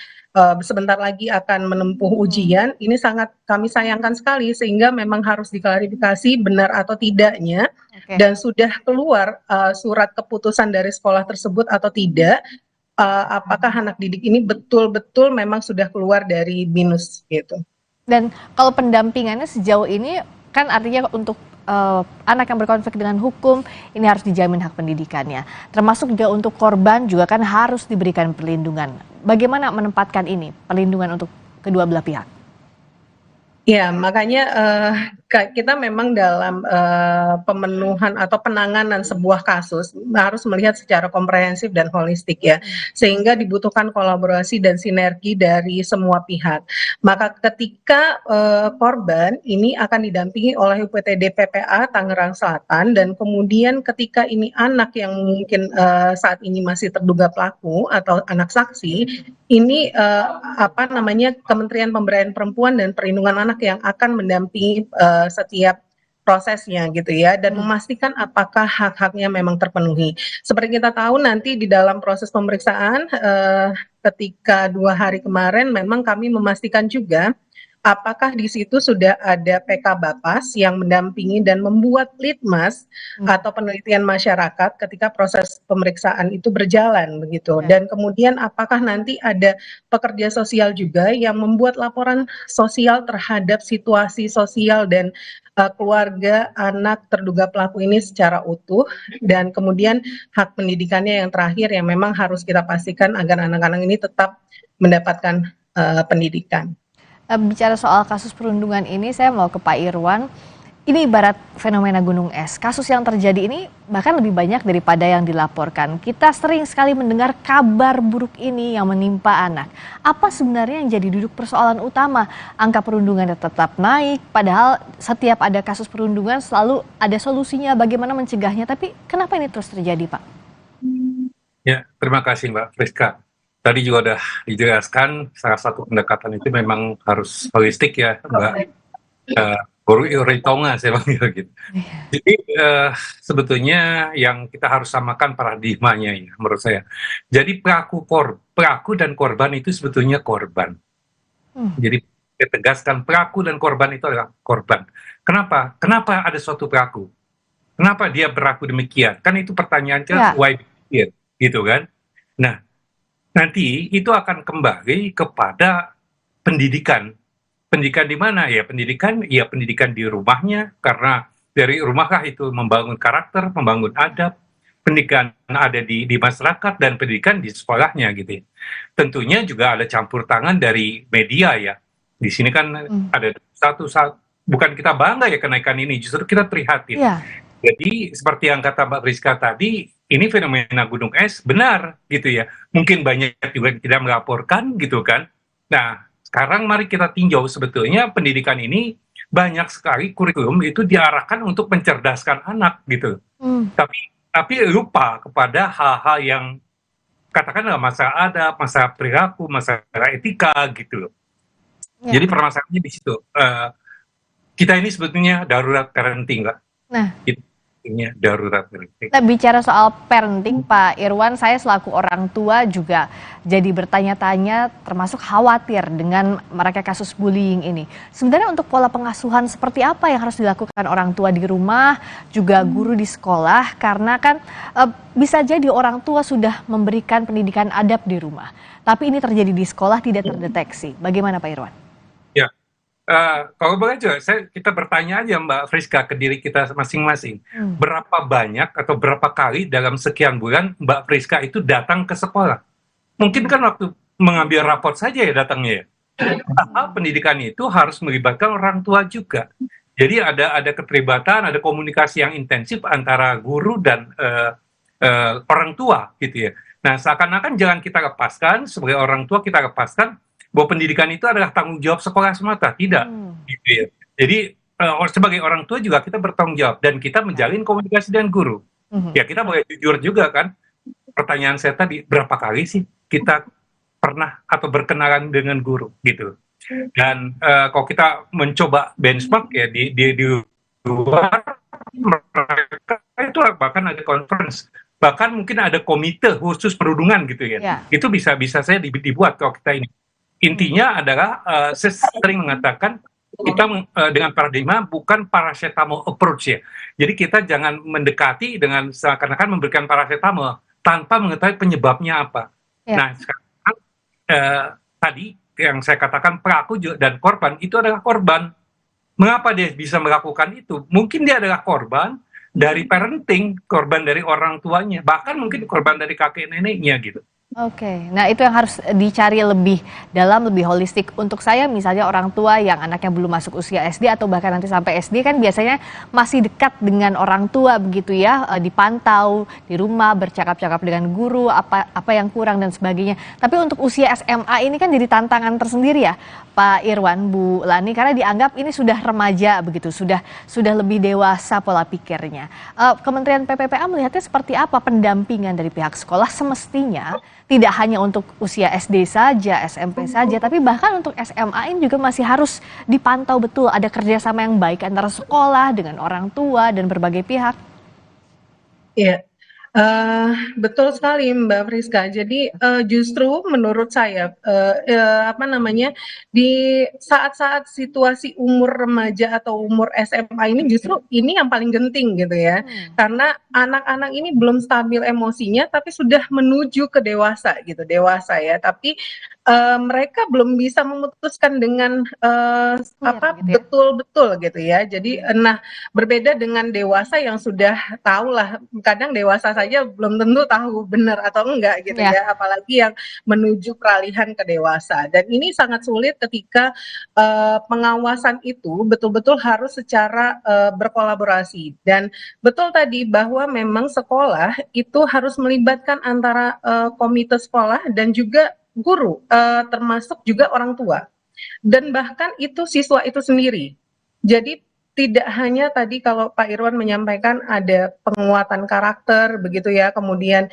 sebentar lagi akan menempuh ujian, ini sangat kami sayangkan sekali, sehingga memang harus diklarifikasi benar atau tidaknya, dan sudah keluar surat keputusan dari sekolah tersebut atau tidak, apakah anak didik ini betul-betul memang sudah keluar dari BINUS gitu. Dan kalau pendampingannya sejauh ini kan artinya untuk anak yang berkonflik dengan hukum ini harus dijamin hak pendidikannya, termasuk juga untuk korban juga kan harus diberikan perlindungan. Bagaimana menempatkan ini perlindungan untuk kedua belah pihak? Ya, makanya kita memang dalam pemenuhan atau penanganan sebuah kasus harus melihat secara komprehensif dan holistik ya, sehingga dibutuhkan kolaborasi dan sinergi dari semua pihak. Maka ketika korban ini akan didampingi oleh UPTD PPA Tangerang Selatan, dan kemudian ketika ini anak yang mungkin saat ini masih terduga pelaku atau anak saksi, ini Kementerian Pemberdayaan Perempuan dan Perlindungan Anak yang akan mendampingi setiap prosesnya gitu ya, dan memastikan apakah hak-haknya memang terpenuhi. Seperti kita tahu nanti di dalam proses pemeriksaan ketika 2 hari kemarin memang kami memastikan juga apakah di situ sudah ada PK Bapas yang mendampingi dan membuat litmas atau penelitian masyarakat ketika proses pemeriksaan itu berjalan begitu. Dan kemudian apakah nanti ada pekerja sosial juga yang membuat laporan sosial terhadap situasi sosial dan keluarga anak terduga pelaku ini secara utuh, dan kemudian hak pendidikannya yang terakhir yang memang harus kita pastikan agar anak-anak ini tetap mendapatkan pendidikan. Bicara soal kasus perundungan ini, saya mau ke Pak Irwan. Ini ibarat fenomena gunung es. Kasus yang terjadi ini bahkan lebih banyak daripada yang dilaporkan. Kita sering sekali mendengar kabar buruk ini yang menimpa anak. Apa sebenarnya yang jadi duduk persoalan utama? Angka perundungan tetap naik, padahal setiap ada kasus perundungan selalu ada solusinya bagaimana mencegahnya. Tapi kenapa ini terus terjadi, Pak? Ya, terima kasih Mbak Friska. Tadi juga udah dijelaskan salah satu pendekatan itu memang harus holistik ya Mbak. Guru Ritonga saya panggil gitu. Jadi sebetulnya yang kita harus samakan paradigmanya ya menurut saya. Jadi pelaku dan korban itu sebetulnya korban. Jadi kita tegaskan pelaku dan korban itu adalah korban. Kenapa? Kenapa ada suatu pelaku? Kenapa dia berlaku demikian? Kan itu pertanyaannya why gitu kan. Nah, nanti itu akan kembali kepada pendidikan. Pendidikan di mana? Ya pendidikan di rumahnya, karena dari rumahkah itu membangun karakter, membangun adab. Pendidikan ada di masyarakat dan pendidikan di sekolahnya gitu ya. Tentunya juga ada campur tangan dari media ya. Di sini kan ada bukan kita bangga ya kenaikan ini, justru kita prihatin. Jadi seperti yang kata Mbak Friska tadi, ini fenomena gunung es benar gitu ya. Mungkin banyak juga yang tidak melaporkan gitu kan. Nah, sekarang mari kita tinjau sebetulnya pendidikan ini banyak sekali kurikulum itu diarahkan untuk mencerdaskan anak gitu. Tapi lupa kepada hal-hal yang katakanlah masalah adab, masalah perilaku, masalah etika gitu loh. Jadi permasalahannya di situ. Kita ini sebetulnya darurat parenting, Mbak. Nah, darurat parenting. Kita bicara soal parenting, Pak Irwan, saya selaku orang tua juga jadi bertanya-tanya, termasuk khawatir dengan mereka kasus bullying ini. Sebenarnya untuk pola pengasuhan seperti apa yang harus dilakukan orang tua di rumah, juga guru di sekolah, karena kan bisa jadi orang tua sudah memberikan pendidikan adab di rumah, tapi ini terjadi di sekolah tidak terdeteksi. Bagaimana Pak Irwan? Kalau boleh juga, kita bertanya aja Mbak Friska ke diri kita masing-masing. Berapa banyak atau berapa kali dalam sekian bulan Mbak Friska itu datang ke sekolah? Mungkin kan waktu mengambil raport saja ya datangnya ya. Pendidikan itu harus melibatkan orang tua juga. Jadi ada keterlibatan, ada komunikasi yang intensif antara guru dan orang tua gitu ya. Nah, seakan-akan jangan kita lepaskan, sebagai orang tua kita lepaskan bahwa pendidikan itu adalah tanggung jawab sekolah semata. Tidak, gitu ya. Jadi sebagai orang tua juga kita bertanggung jawab dan kita menjalin komunikasi dengan guru. Ya, kita boleh jujur juga kan. Pertanyaan saya tadi, berapa kali sih kita pernah atau berkenalan dengan guru gitu. Dan kalau kita mencoba benchmark ya di luar mereka itu bahkan ada conference, bahkan mungkin ada komite khusus perundungan gitu ya. Itu bisa saya dibuat kalau kita ini. Intinya adalah saya sering mengatakan kita dengan paradigma bukan paracetamol approach ya. Jadi kita jangan mendekati dengan seakan-akan memberikan paracetamol tanpa mengetahui penyebabnya apa. Nah, sekarang tadi yang saya katakan pelaku dan korban itu adalah korban. Mengapa dia bisa melakukan itu? Mungkin dia adalah korban dari parenting, korban dari orang tuanya, bahkan mungkin korban dari kakek neneknya gitu. Oke, nah itu yang harus dicari lebih dalam, lebih holistik. Untuk saya misalnya orang tua yang anaknya belum masuk usia SD atau bahkan nanti sampai SD kan biasanya masih dekat dengan orang tua begitu ya, dipantau di rumah, bercakap-cakap dengan guru, apa yang kurang dan sebagainya. Tapi untuk usia SMA ini kan jadi tantangan tersendiri ya Pak Irwan, Bu Lani, karena dianggap ini sudah remaja begitu, sudah lebih dewasa pola pikirnya. Kementerian PPPA melihatnya seperti apa pendampingan dari pihak sekolah semestinya tidak hanya untuk usia SD saja, SMP saja, tapi bahkan untuk SMA ini juga masih harus dipantau betul, ada kerjasama yang baik antara sekolah dengan orang tua dan berbagai pihak. Iya, betul sekali Mbak Friska. Jadi justru menurut saya di saat-saat situasi umur remaja atau umur SMA ini justru ini yang paling genting gitu ya. Karena anak-anak ini belum stabil emosinya tapi sudah menuju ke dewasa ya. Tapi mereka belum bisa memutuskan dengan betul-betul gitu ya. Jadi berbeda dengan dewasa yang sudah tahu lah, kadang dewasa saja belum tentu tahu benar atau enggak gitu ya, apalagi yang menuju peralihan ke dewasa. Dan ini sangat sulit ketika pengawasan itu betul-betul harus secara berkolaborasi. Dan betul tadi bahwa memang sekolah itu harus melibatkan antara komite sekolah dan juga guru, termasuk juga orang tua, dan bahkan itu siswa itu sendiri. Jadi tidak hanya tadi kalau Pak Irwan menyampaikan ada penguatan karakter begitu ya, kemudian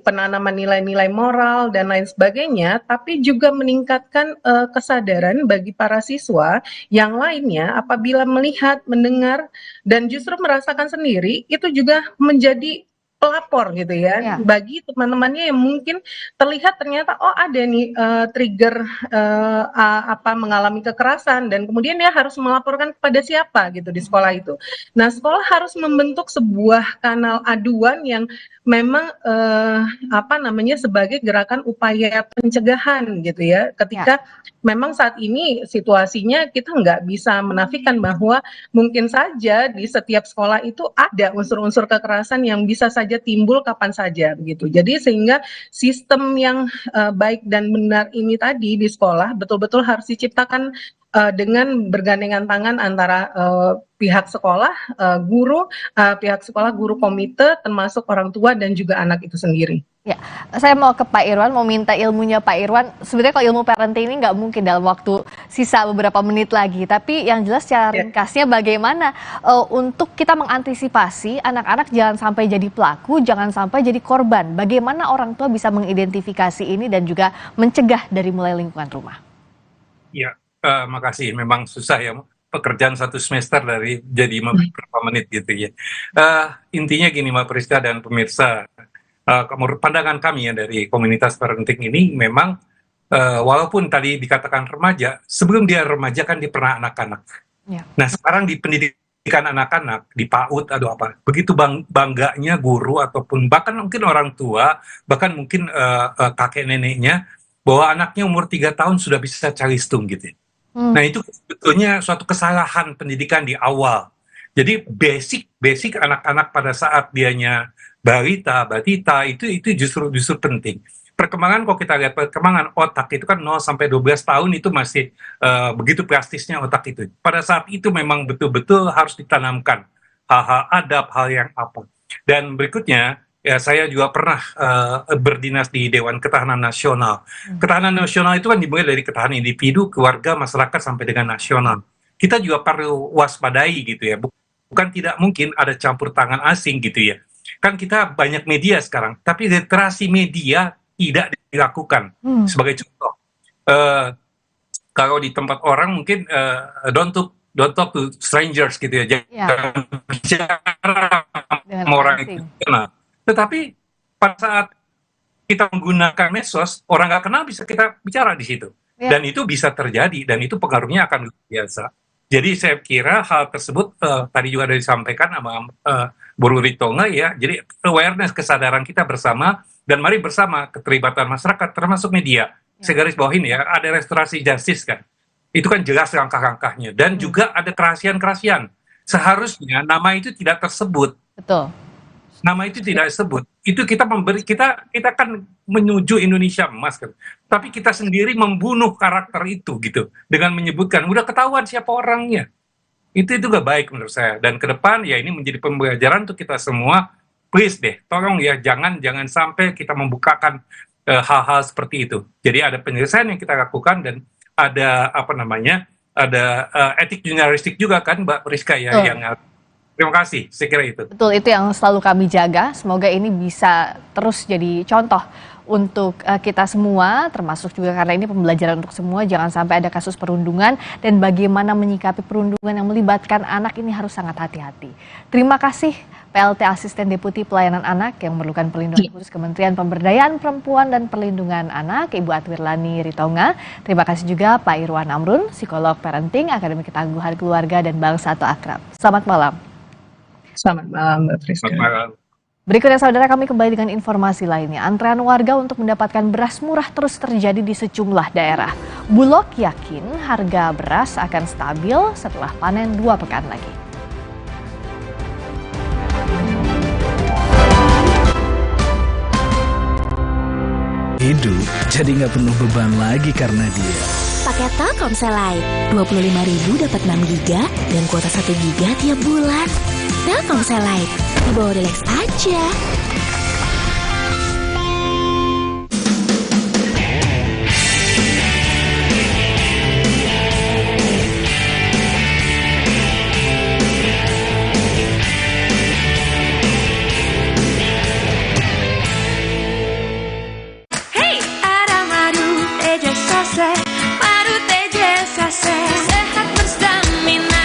penanaman nilai-nilai moral dan lain sebagainya, tapi juga meningkatkan kesadaran bagi para siswa yang lainnya apabila melihat, mendengar, dan justru merasakan sendiri, itu juga menjadi pelapor gitu ya, bagi teman-temannya yang mungkin terlihat ternyata ada nih trigger mengalami kekerasan, dan kemudian dia harus melaporkan kepada siapa gitu di sekolah itu. Nah, sekolah harus membentuk sebuah kanal aduan yang memang sebagai gerakan upaya pencegahan gitu ya, ketika memang saat ini situasinya kita nggak bisa menafikan bahwa mungkin saja di setiap sekolah itu ada unsur-unsur kekerasan yang bisa saja timbul kapan saja begitu. Jadi sehingga sistem yang baik dan benar ini tadi di sekolah betul-betul harus diciptakan dengan bergandengan tangan antara pihak sekolah, guru komite, termasuk orang tua dan juga anak itu sendiri. Ya, saya mau ke Pak Irwan, mau minta ilmunya Pak Irwan. Sebenarnya kalau ilmu parenting ini nggak mungkin dalam waktu sisa beberapa menit lagi. Tapi yang jelas secara ringkasnya bagaimana untuk kita mengantisipasi anak-anak jangan sampai jadi pelaku, jangan sampai jadi korban. Bagaimana orang tua bisa mengidentifikasi ini dan juga mencegah dari mulai lingkungan rumah? Ya, makasih. Memang susah ya pekerjaan satu semester dari jadi beberapa menit gitu ya. Intinya gini Mbak Priska dan pemirsa. Menurut pandangan kami ya dari komunitas parenting ini memang walaupun tadi dikatakan remaja, sebelum dia remaja kan dia pernah anak-anak. Nah sekarang di pendidikan anak-anak di PAUD atau apa, begitu bangganya guru ataupun bahkan mungkin orang tua, bahkan mungkin kakek neneknya bahwa anaknya umur 3 tahun sudah bisa calistung gitu. Nah itu sebetulnya suatu kesalahan pendidikan di awal. Jadi basic anak-anak pada saat dianya balita, batita itu justru penting. perkembangan, kalau kita lihat perkembangan otak itu kan 0 sampai 12 tahun itu masih begitu plastisnya otak itu. Pada saat itu memang betul-betul harus ditanamkan hal-hal adab, hal yang apa. Dan berikutnya, ya saya juga pernah berdinas di Dewan Ketahanan Nasional. Ketahanan nasional itu kan dimulai dari ketahanan individu, keluarga, masyarakat sampai dengan nasional. Kita juga perlu waspadai gitu ya. Bukan tidak mungkin ada campur tangan asing gitu ya. Kan kita banyak media sekarang, tapi literasi media tidak dilakukan. Sebagai contoh, kalau di tempat orang mungkin don't talk to strangers gitu ya, jangan bicara sama orang itu. Nah, tetapi pada saat kita menggunakan medsos, orang nggak kenal bisa kita bicara di situ, dan itu bisa terjadi, dan itu pengaruhnya akan luar biasa. Jadi saya kira hal tersebut tadi juga ada disampaikan sama Bu Ritonga ya. Jadi awareness, kesadaran kita bersama, dan mari bersama keterlibatan masyarakat termasuk media. Saya garis bawahin ya, ada restorasi justice kan. Itu kan jelas langkah-langkahnya, dan juga ada kerahasiaan-kerahasiaan. Seharusnya nama itu tidak tersebut. Betul. Nama itu tidak disebut. Itu kita kan menuju Indonesia emas kan. Tapi kita sendiri membunuh karakter itu gitu dengan menyebutkan udah ketahuan siapa orangnya. Itu gak baik menurut saya. Dan ke depan ya ini menjadi pembelajaran untuk kita semua. Please deh, tolong ya jangan sampai kita membukakan hal-hal seperti itu. Jadi ada penyelesaian yang kita lakukan, dan ada ada etik jurnalistik juga kan Mbak Priska ya, yang terima kasih, saya kira itu. Betul, itu yang selalu kami jaga. Semoga ini bisa terus jadi contoh untuk kita semua, termasuk juga karena ini pembelajaran untuk semua. Jangan sampai ada kasus perundungan, dan bagaimana menyikapi perundungan yang melibatkan anak ini harus sangat hati-hati. Terima kasih PLT Asisten Deputi Pelayanan Anak yang memerlukan perlindungan khusus Kementerian Pemberdayaan Perempuan dan Perlindungan Anak, Ibu Atwirlani Ritonga. Terima kasih juga Pak Irwan Amrun, psikolog parenting, Akademi Ketangguhan Keluarga dan Bangsa atau Akrab. Selamat malam. Selamat malam, Mbak Friska. Selamat malam. Berikutnya saudara, kami kembali dengan informasi lainnya. Antrean warga untuk mendapatkan beras murah terus terjadi di sejumlah daerah. Bulog yakin harga beras akan stabil setelah panen 2 pekan lagi. Hidup jadi nggak penuh beban lagi karena dia. Pakai Telkomsel Lite, 25.000 dapat 6 GB dan kuota 1 GB tiap bulan. Telkomsel Lite, di bawah relax aja. Hey, ada madu teja sase, madu teja sase, sehat berstamina.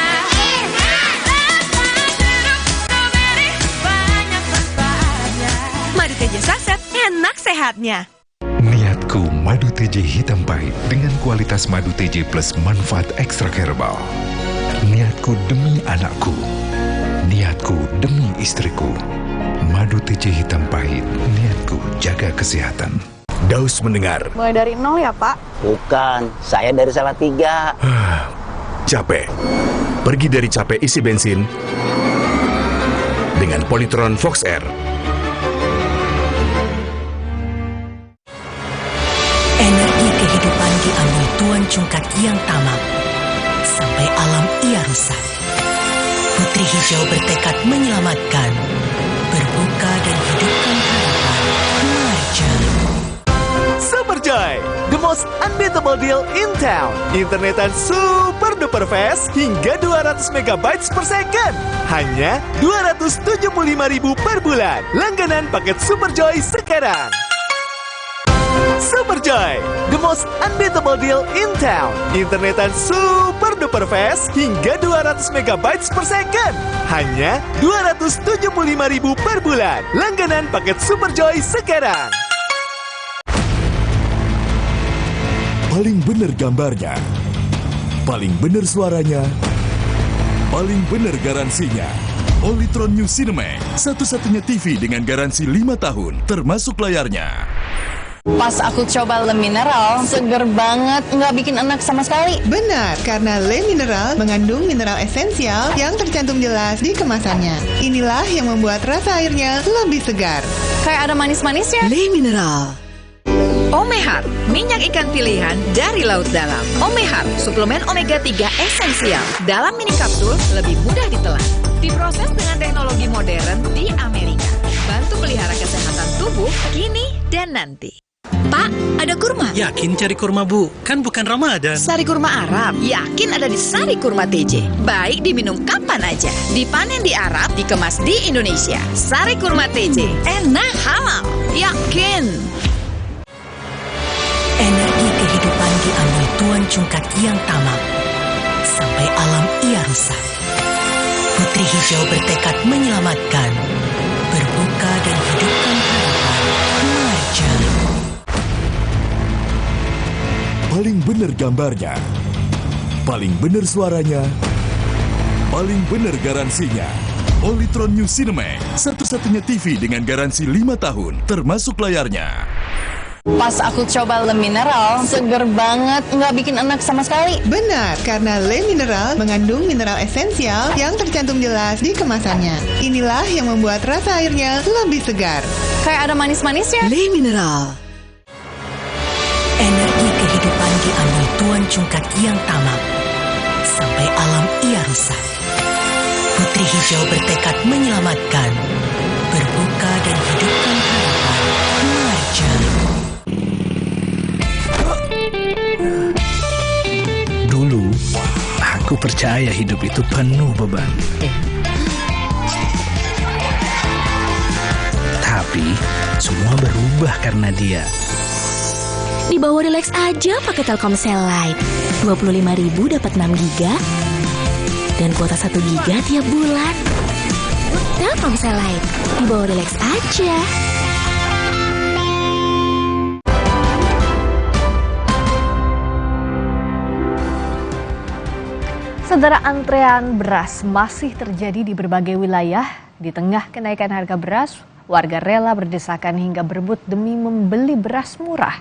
Madu teja saset, enak sehatnya. Niatku madu TJ hitam pahit dengan kualitas madu TJ plus manfaat ekstrak herbal. Niatku demi anakku. Niatku demi istriku. Madu TJ hitam pahit, niatku jaga kesehatan. Daus mendengar. Mulai dari 0 ya, Pak? Bukan, saya dari Salatiga. Capek. Pergi dari capek isi bensin dengan Polytron Fox Air. Energi kehidupan diambil Tuan Cungkat yang tamak, sampai alam ia rusak. Putri Hijau bertekad menyelamatkan, berbuka dan hidupkan harapan. Marja. Superjoy, the most unbeatable deal in town. Internetan super duper fast hingga 200 MB per second. Hanya 275.000 per bulan. Langganan paket Superjoy sekarang. Superjoy, the most unbeatable deal in town. Internetan super duper fast hingga 200 MB per second. Hanya 275.000 per bulan. Langganan paket Superjoy sekarang. Paling benar gambarnya, paling benar suaranya, paling benar garansinya. Polytron New Cinemax, satu-satunya TV dengan garansi 5 tahun, termasuk layarnya. Pas aku coba Le Mineral, seger banget, nggak bikin enak sama sekali. Benar, karena Le Mineral mengandung mineral esensial yang tercantum jelas di kemasannya. Inilah yang membuat rasa airnya lebih segar. Kayak ada manis-manisnya. Le Mineral. Omehar, minyak ikan pilihan dari laut dalam. Omehar, suplemen omega 3 esensial. Dalam mini kapsul, lebih mudah ditelan. Diproses dengan teknologi modern di Amerika. Bantu pelihara kesehatan tubuh kini dan nanti. Pak, ada kurma? Yakin cari kurma, Bu? Kan bukan Ramadan. Sari kurma Arab, yakin ada di Sari Kurma TJ. Baik diminum kapan aja. Dipanen di Arab, dikemas di Indonesia. Sari Kurma TJ, enak, halal, yakin. Energi kehidupan diambil Tuan Cungkat yang tamak, sampai alam ia rusak. Putri Hijau bertekad menyelamatkan, berbuka dan hidupkan harapan. Marja. Paling benar gambarnya, paling benar suaranya, paling benar garansinya. Polytron New Cinemax, satu-satunya TV dengan garansi 5 tahun, termasuk layarnya. Pas aku coba Le Mineral, seger banget, nggak bikin enak sama sekali. Benar, karena Le Mineral mengandung mineral esensial yang tercantum jelas di kemasannya. Inilah yang membuat rasa airnya lebih segar. Kayak ada manis-manisnya. Le Mineral. Energi kehidupan diambil Tuan Cungkat yang tamak, sampai alam ia rusak. Putri Hijau bertekad menyelamatkan, berbuka dan hidupkan harapan. Marja. Dulu, aku percaya hidup itu penuh beban. Tapi, semua berubah karena dia. Di bawah relax aja pakai Telkomsel Lite. 25.000 dapat 6 GB dan kuota 1 GB tiap bulan. Telkomsel Lite, di bawah relax aja. Saudara, antrean beras masih terjadi di berbagai wilayah. Di tengah kenaikan harga beras, warga rela berdesakan hingga berebut demi membeli beras murah.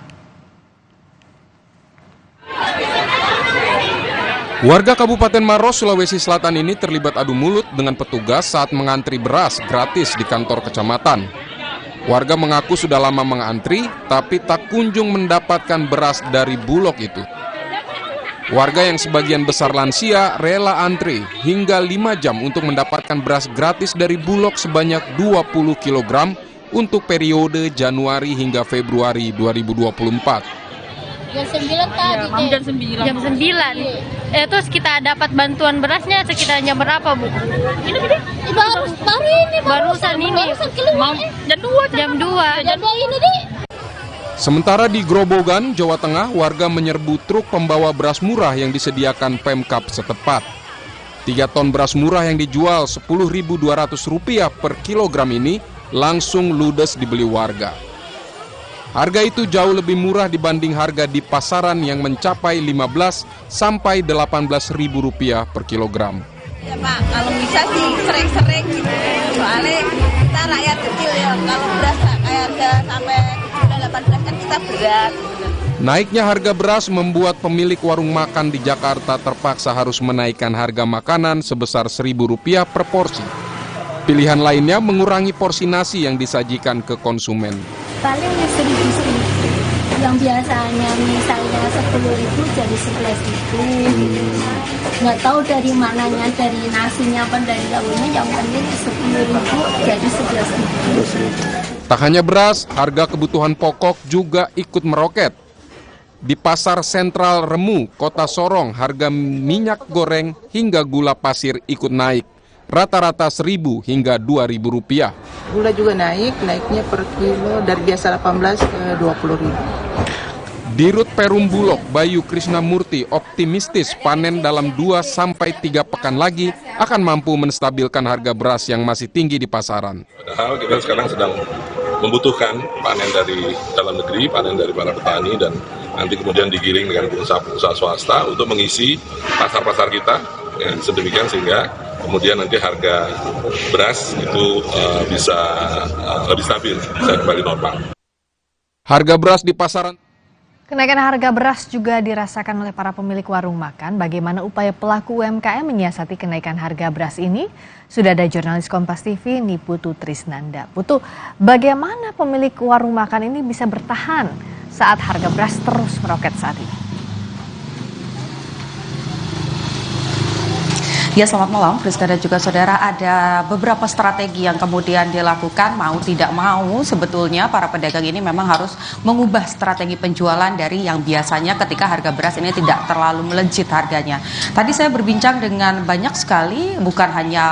Warga Kabupaten Maros, Sulawesi Selatan ini terlibat adu mulut dengan petugas saat mengantri beras gratis di kantor kecamatan. Warga mengaku sudah lama mengantri, tapi tak kunjung mendapatkan beras dari Bulog itu. Warga yang sebagian besar lansia rela antri hingga 5 jam untuk mendapatkan beras gratis dari Bulog sebanyak 20 kg untuk periode Januari hingga Februari 2024. Jam 9 tadi. Jam 9. Terus kita dapat bantuan berasnya sekitarnya berapa, Bu? Ini barusan ini. Jam 2 ini, Di. Sementara di Grobogan, Jawa Tengah, warga menyerbu truk pembawa beras murah yang disediakan Pemkab setempat. 3 ton beras murah yang dijual Rp10.200 per kilogram ini langsung ludes dibeli warga. Harga itu jauh lebih murah dibanding harga di pasaran yang mencapai Rp15.000 sampai Rp18.000 per kilogram. Ya Pak, kalau bisa sih sering-sering gitu. Soalnya kita rakyat kecil ya, kalau beras kayak harga sampai 18 kan kita berat. Naiknya harga beras membuat pemilik warung makan di Jakarta terpaksa harus menaikkan harga makanan sebesar Rp1.000 per porsi. Pilihan lainnya mengurangi porsi nasi yang disajikan ke konsumen. Paling 1.000, yang biasanya misalnya 10.000 jadi 11.000. Nggak tahu dari mananya, dari nasinya apa dari lauknya, yang penting 10.000 jadi 11.000. Tak hanya beras, harga kebutuhan pokok juga ikut meroket. Di Pasar Sentral Remu, Kota Sorong, harga minyak goreng hingga gula pasir ikut naik. Rata-rata Rp1.000 hingga Rp2.000. Gula juga naiknya per kilo dari biasa 18 ke 20.000. Dirut Perum Bulog, Bayu Krisnamurti, optimistis panen dalam 2-3 pekan lagi akan mampu menstabilkan harga beras yang masih tinggi di pasaran. Padahal kita sekarang sedang membutuhkan panen dari dalam negeri, panen dari para petani, dan nanti kemudian digiring dengan pengusaha swasta untuk mengisi pasar-pasar kita ya, sedemikian sehingga kemudian nanti harga beras itu bisa lebih stabil, bisa kembali normal. Harga beras di pasaran. Kenaikan harga beras juga dirasakan oleh para pemilik warung makan. Bagaimana upaya pelaku UMKM menyiasati kenaikan harga beras ini? Sudah ada jurnalis Kompas TV Niputu Trisnanda. Putu, bagaimana pemilik warung makan ini bisa bertahan saat harga beras terus meroket saat ini? Ya, selamat malam, Friska dan juga saudara. Ada beberapa strategi yang kemudian dilakukan, mau tidak mau sebetulnya para pedagang ini memang harus mengubah strategi penjualan dari yang biasanya ketika harga beras ini tidak terlalu melejit harganya. Tadi saya berbincang dengan banyak sekali, bukan hanya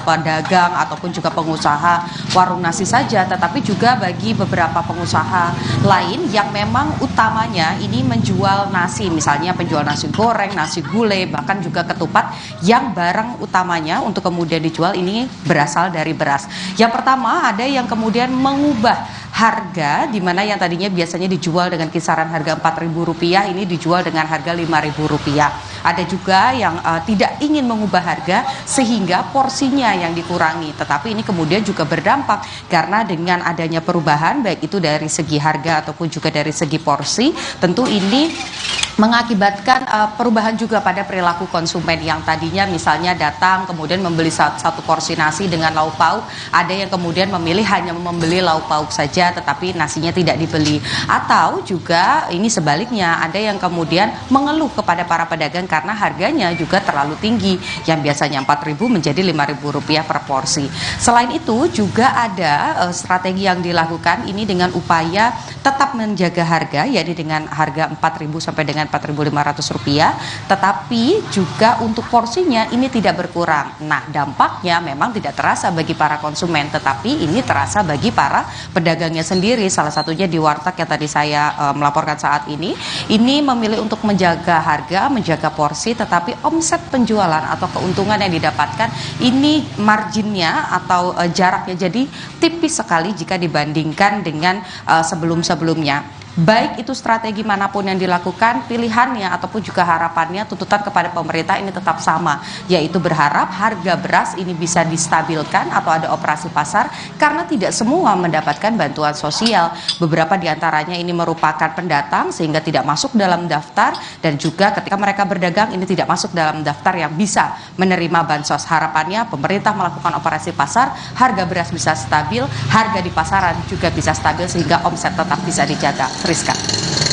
pedagang ataupun juga pengusaha warung nasi saja, tetapi juga bagi beberapa pengusaha lain yang memang utamanya ini menjual nasi, misalnya penjual nasi goreng, nasi gulai, bahkan juga ketupat yang barang utamanya untuk kemudian dijual ini berasal dari beras. Yang pertama, ada yang kemudian mengubah harga, di mana yang tadinya biasanya dijual dengan kisaran harga Rp4.000 ini dijual dengan harga Rp5.000. Ada juga yang tidak ingin mengubah harga sehingga porsinya yang dikurangi, tetapi ini kemudian juga berdampak karena dengan adanya perubahan baik itu dari segi harga ataupun juga dari segi porsi, tentu ini mengakibatkan perubahan juga pada perilaku konsumen yang tadinya misalnya datang kemudian membeli satu porsi nasi dengan lauk pauk, ada yang kemudian memilih hanya membeli lauk pauk saja tetapi nasinya tidak dibeli, atau juga ini sebaliknya ada yang kemudian mengeluh kepada para pedagang karena harganya juga terlalu tinggi, yang biasanya Rp4.000 menjadi Rp5.000 per porsi. Selain itu juga ada strategi yang dilakukan ini dengan upaya tetap menjaga harga, yakni dengan harga Rp4.000 sampai dengan Rp4.500, tetapi juga untuk porsinya ini tidak berkurang. Nah, dampaknya memang tidak terasa bagi para konsumen, tetapi ini terasa bagi para pedagangnya sendiri. Salah satunya di warteg yang tadi saya melaporkan saat ini memilih untuk menjaga harga, menjaga porsi, tetapi omset penjualan atau keuntungan yang didapatkan ini marginnya atau jaraknya jadi tipis sekali jika dibandingkan dengan sebelum-sebelumnya. Baik itu strategi manapun yang dilakukan, pilihannya ataupun juga harapannya, tuntutan kepada pemerintah ini tetap sama, yaitu berharap harga beras ini bisa distabilkan atau ada operasi pasar karena tidak semua mendapatkan bantuan sosial. Beberapa diantaranya ini merupakan pendatang sehingga tidak masuk dalam daftar, dan juga ketika mereka berdagang ini tidak masuk dalam daftar yang bisa menerima bansos. Harapannya pemerintah melakukan operasi pasar, harga beras bisa stabil, harga di pasaran juga bisa stabil sehingga omset tetap bisa dijaga. Friska.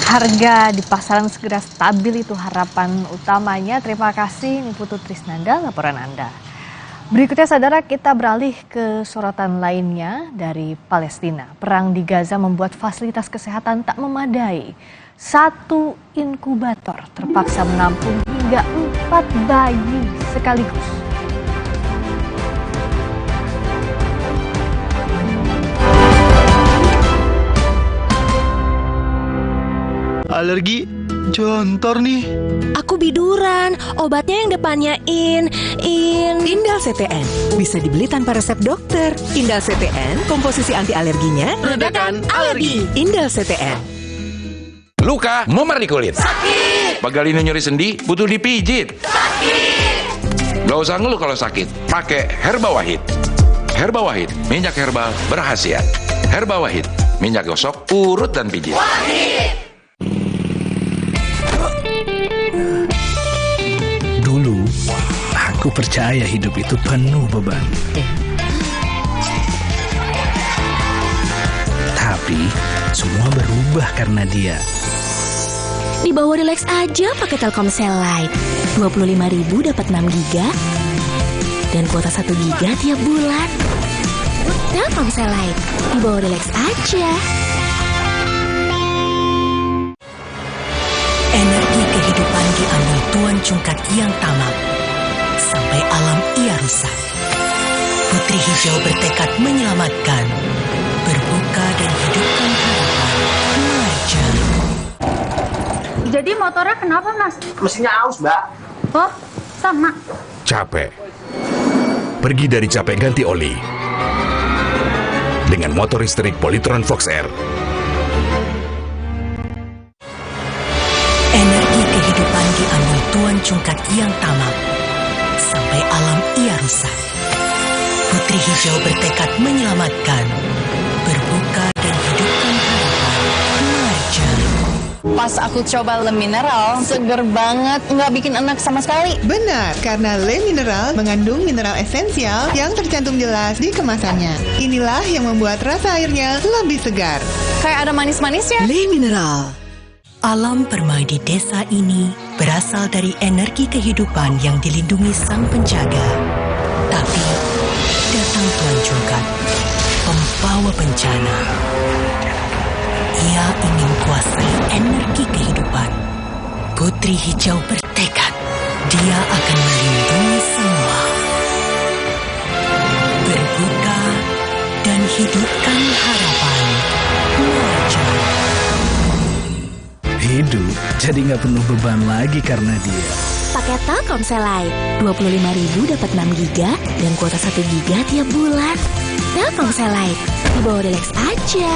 Harga di pasaran segera stabil itu harapan utamanya. Terima kasih Niputu Trisnanda laporan Anda. Berikutnya saudara, kita beralih ke sorotan lainnya dari Palestina. Perang di Gaza membuat fasilitas kesehatan tak memadai. Satu inkubator terpaksa menampung hingga 4 bayi sekaligus. Alergi jontor nih. Aku biduran, obatnya yang depannya Indal CTN. Bisa dibeli tanpa resep dokter. Indal CTN, komposisi anti alerginya redakan alergi. Indal CTN. Luka, memar di kulit. Sakit. Pagalino nyeri sendi, butuh dipijit. Sakit. Gak usah ngeluh kalau sakit, pakai Herba Wahid. Herba Wahid, minyak herbal berkhasiat. Herba Wahid, minyak gosok, urut dan pijit. Wahid. Dulu, aku percaya hidup itu penuh beban. Tapi, semua berubah karena dia. Di bawah relax aja pakai Telkomsel Lite. 25.000 dapat 6 GB dan kuota 1 GB tiap bulan. Telkomsel Lite, di bawah relax aja. Energi kehidupan diambil Tuan Cungkat yang tamak, sampai alam ia rusak. Putri Hijau bertekad menyelamatkan, berbuka dan hidupkan harapan. Marja. Jadi motornya kenapa, Mas? Mesinnya aus, Mbak. Oh, sama. Capek. Pergi dari capek ganti oli. Dengan motor listrik Polytron Fox Air. Energi kehidupan diambil Tuan Cungkat yang tamak, sampai alam ia rusak. Putri Hijau bertekad menyelamatkan, berbuka dan hidupkan harapan. Marja. Pas aku coba Le Mineral, seger banget, nggak bikin enak sama sekali. Benar, karena Le Mineral mengandung mineral esensial yang tercantum jelas di kemasannya. Inilah yang membuat rasa airnya lebih segar. Kayak ada manis-manisnya. Le Mineral. Alam permai di desa ini berasal dari energi kehidupan yang dilindungi sang penjaga. Tapi datang Tuan Cungkat, pembawa bencana. Ia ingin kuasai energi kehidupan. Putri Hijau bertekad, dia akan melindungi semua. Berbuka dan hidupkan harapan. Muarjo. Hidup jadi nggak penuh beban lagi karena dia. Paket Telkomsel Lite, 25.000 dapat 6 GB dan kuota 1 GB tiap bulan. Telkomsel Lite, di bawah Relax aja.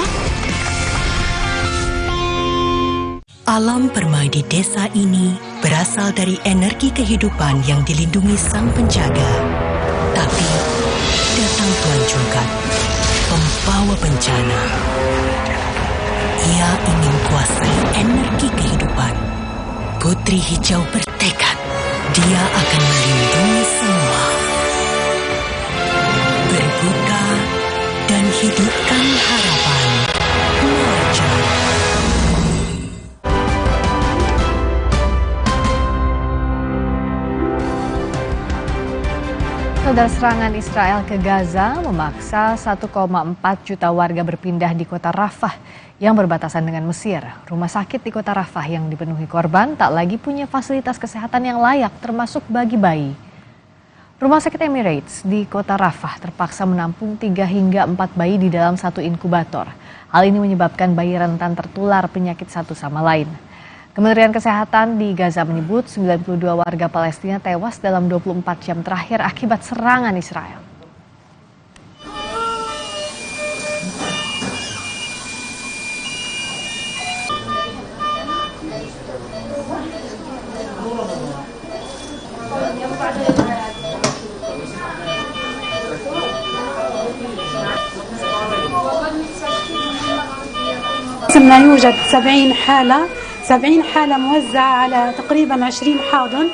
Alam permai di desa ini berasal dari energi kehidupan yang dilindungi sang penjaga. Tapi datang Tuan Cungkat, pembawa bencana. Ia ingin kuasai energi kehidupan. Putri Hijau bertekad, dia akan melindungi semua. Berbuka dan hidupkan harapan. Muarjo. Saudara, serangan Israel ke Gaza memaksa 1,4 juta warga berpindah di kota Rafah yang berbatasan dengan Mesir. Rumah sakit di kota Rafah yang dipenuhi korban tak lagi punya fasilitas kesehatan yang layak, termasuk bagi bayi. Rumah sakit Emirates di kota Rafah terpaksa menampung 3 hingga 4 bayi di dalam satu inkubator. Hal ini menyebabkan bayi rentan tertular penyakit satu sama lain. Kementerian Kesehatan di Gaza menyebut 92 warga Palestina tewas dalam 24 jam terakhir akibat serangan Israel. يوجد 70 حالة موزعة على تقريبا 20 حاضن،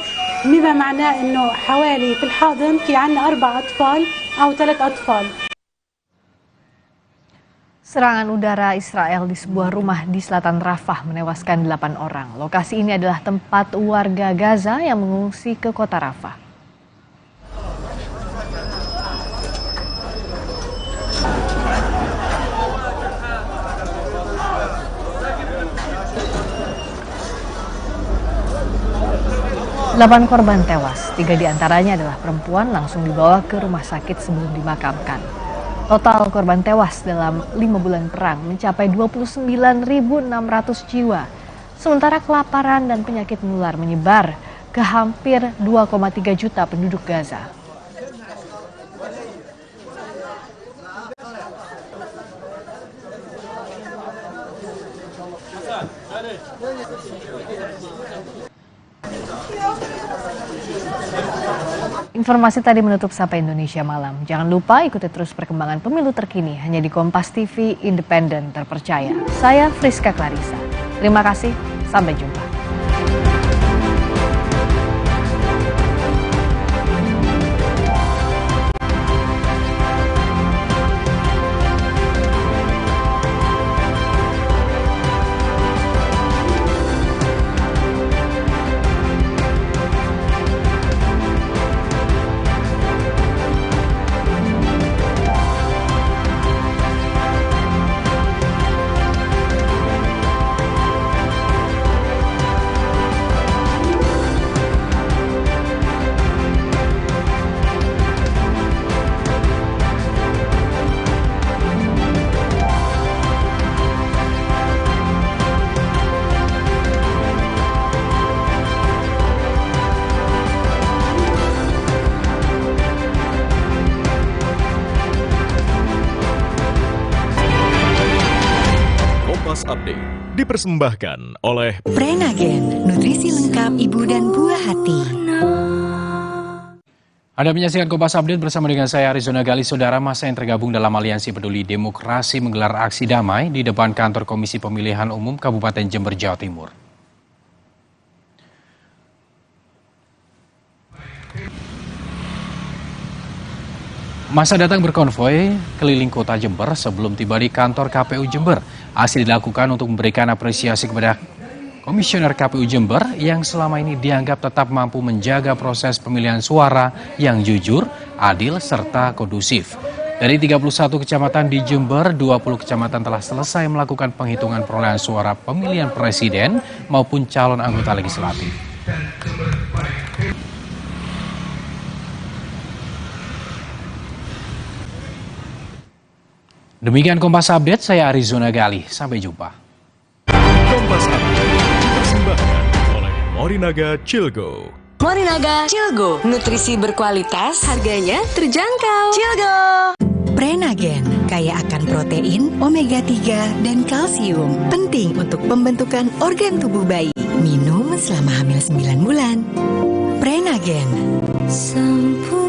بما معناه انه حوالي في الحاضن في عندنا 4 أطفال أو 3 أطفال. Serangan udara Israel di sebuah rumah di selatan Rafah menewaskan 8 orang. Lokasi ini adalah tempat warga Gaza yang mengungsi ke kota Rafah. Delapan korban tewas, 3 diantaranya adalah perempuan, langsung dibawa ke rumah sakit sebelum dimakamkan. Total korban tewas dalam 5 bulan perang mencapai 29.600 jiwa. Sementara kelaparan dan penyakit menular menyebar ke hampir 2,3 juta penduduk Gaza. Informasi tadi menutup Sapa Indonesia Malam. Jangan lupa ikuti terus perkembangan pemilu terkini hanya di Kompas TV Independen Terpercaya. Saya Friska Clarissa. Terima kasih, sampai jumpa. Update dipersembahkan oleh Prenagen, nutrisi lengkap ibu dan buah hati. Anda menyaksikan Kompas Update bersama dengan saya Arizona Gali. Saudara, massa yang tergabung dalam Aliansi Peduli Demokrasi menggelar aksi damai di depan kantor Komisi Pemilihan Umum Kabupaten Jember, Jawa Timur. Massa datang berkonvoi keliling kota Jember sebelum tiba di kantor KPU Jember. Aksi dilakukan untuk memberikan apresiasi kepada Komisioner KPU Jember yang selama ini dianggap tetap mampu menjaga proses pemilihan suara yang jujur, adil, serta kondusif. Dari 31 kecamatan di Jember, 20 kecamatan telah selesai melakukan penghitungan perolehan suara pemilihan presiden maupun calon anggota legislatif. Demikian Kompas Update, saya Arizona Gali. Sampai jumpa. Kompas Update dipersembahkan oleh Morinaga Cilgo. Morinaga Cilgo, nutrisi berkualitas, harganya terjangkau. Cilgo. Prenagen, kaya akan protein, omega 3, dan kalsium. Penting untuk pembentukan organ tubuh bayi. Minum selama hamil 9 bulan. Prenagen. Sempurna.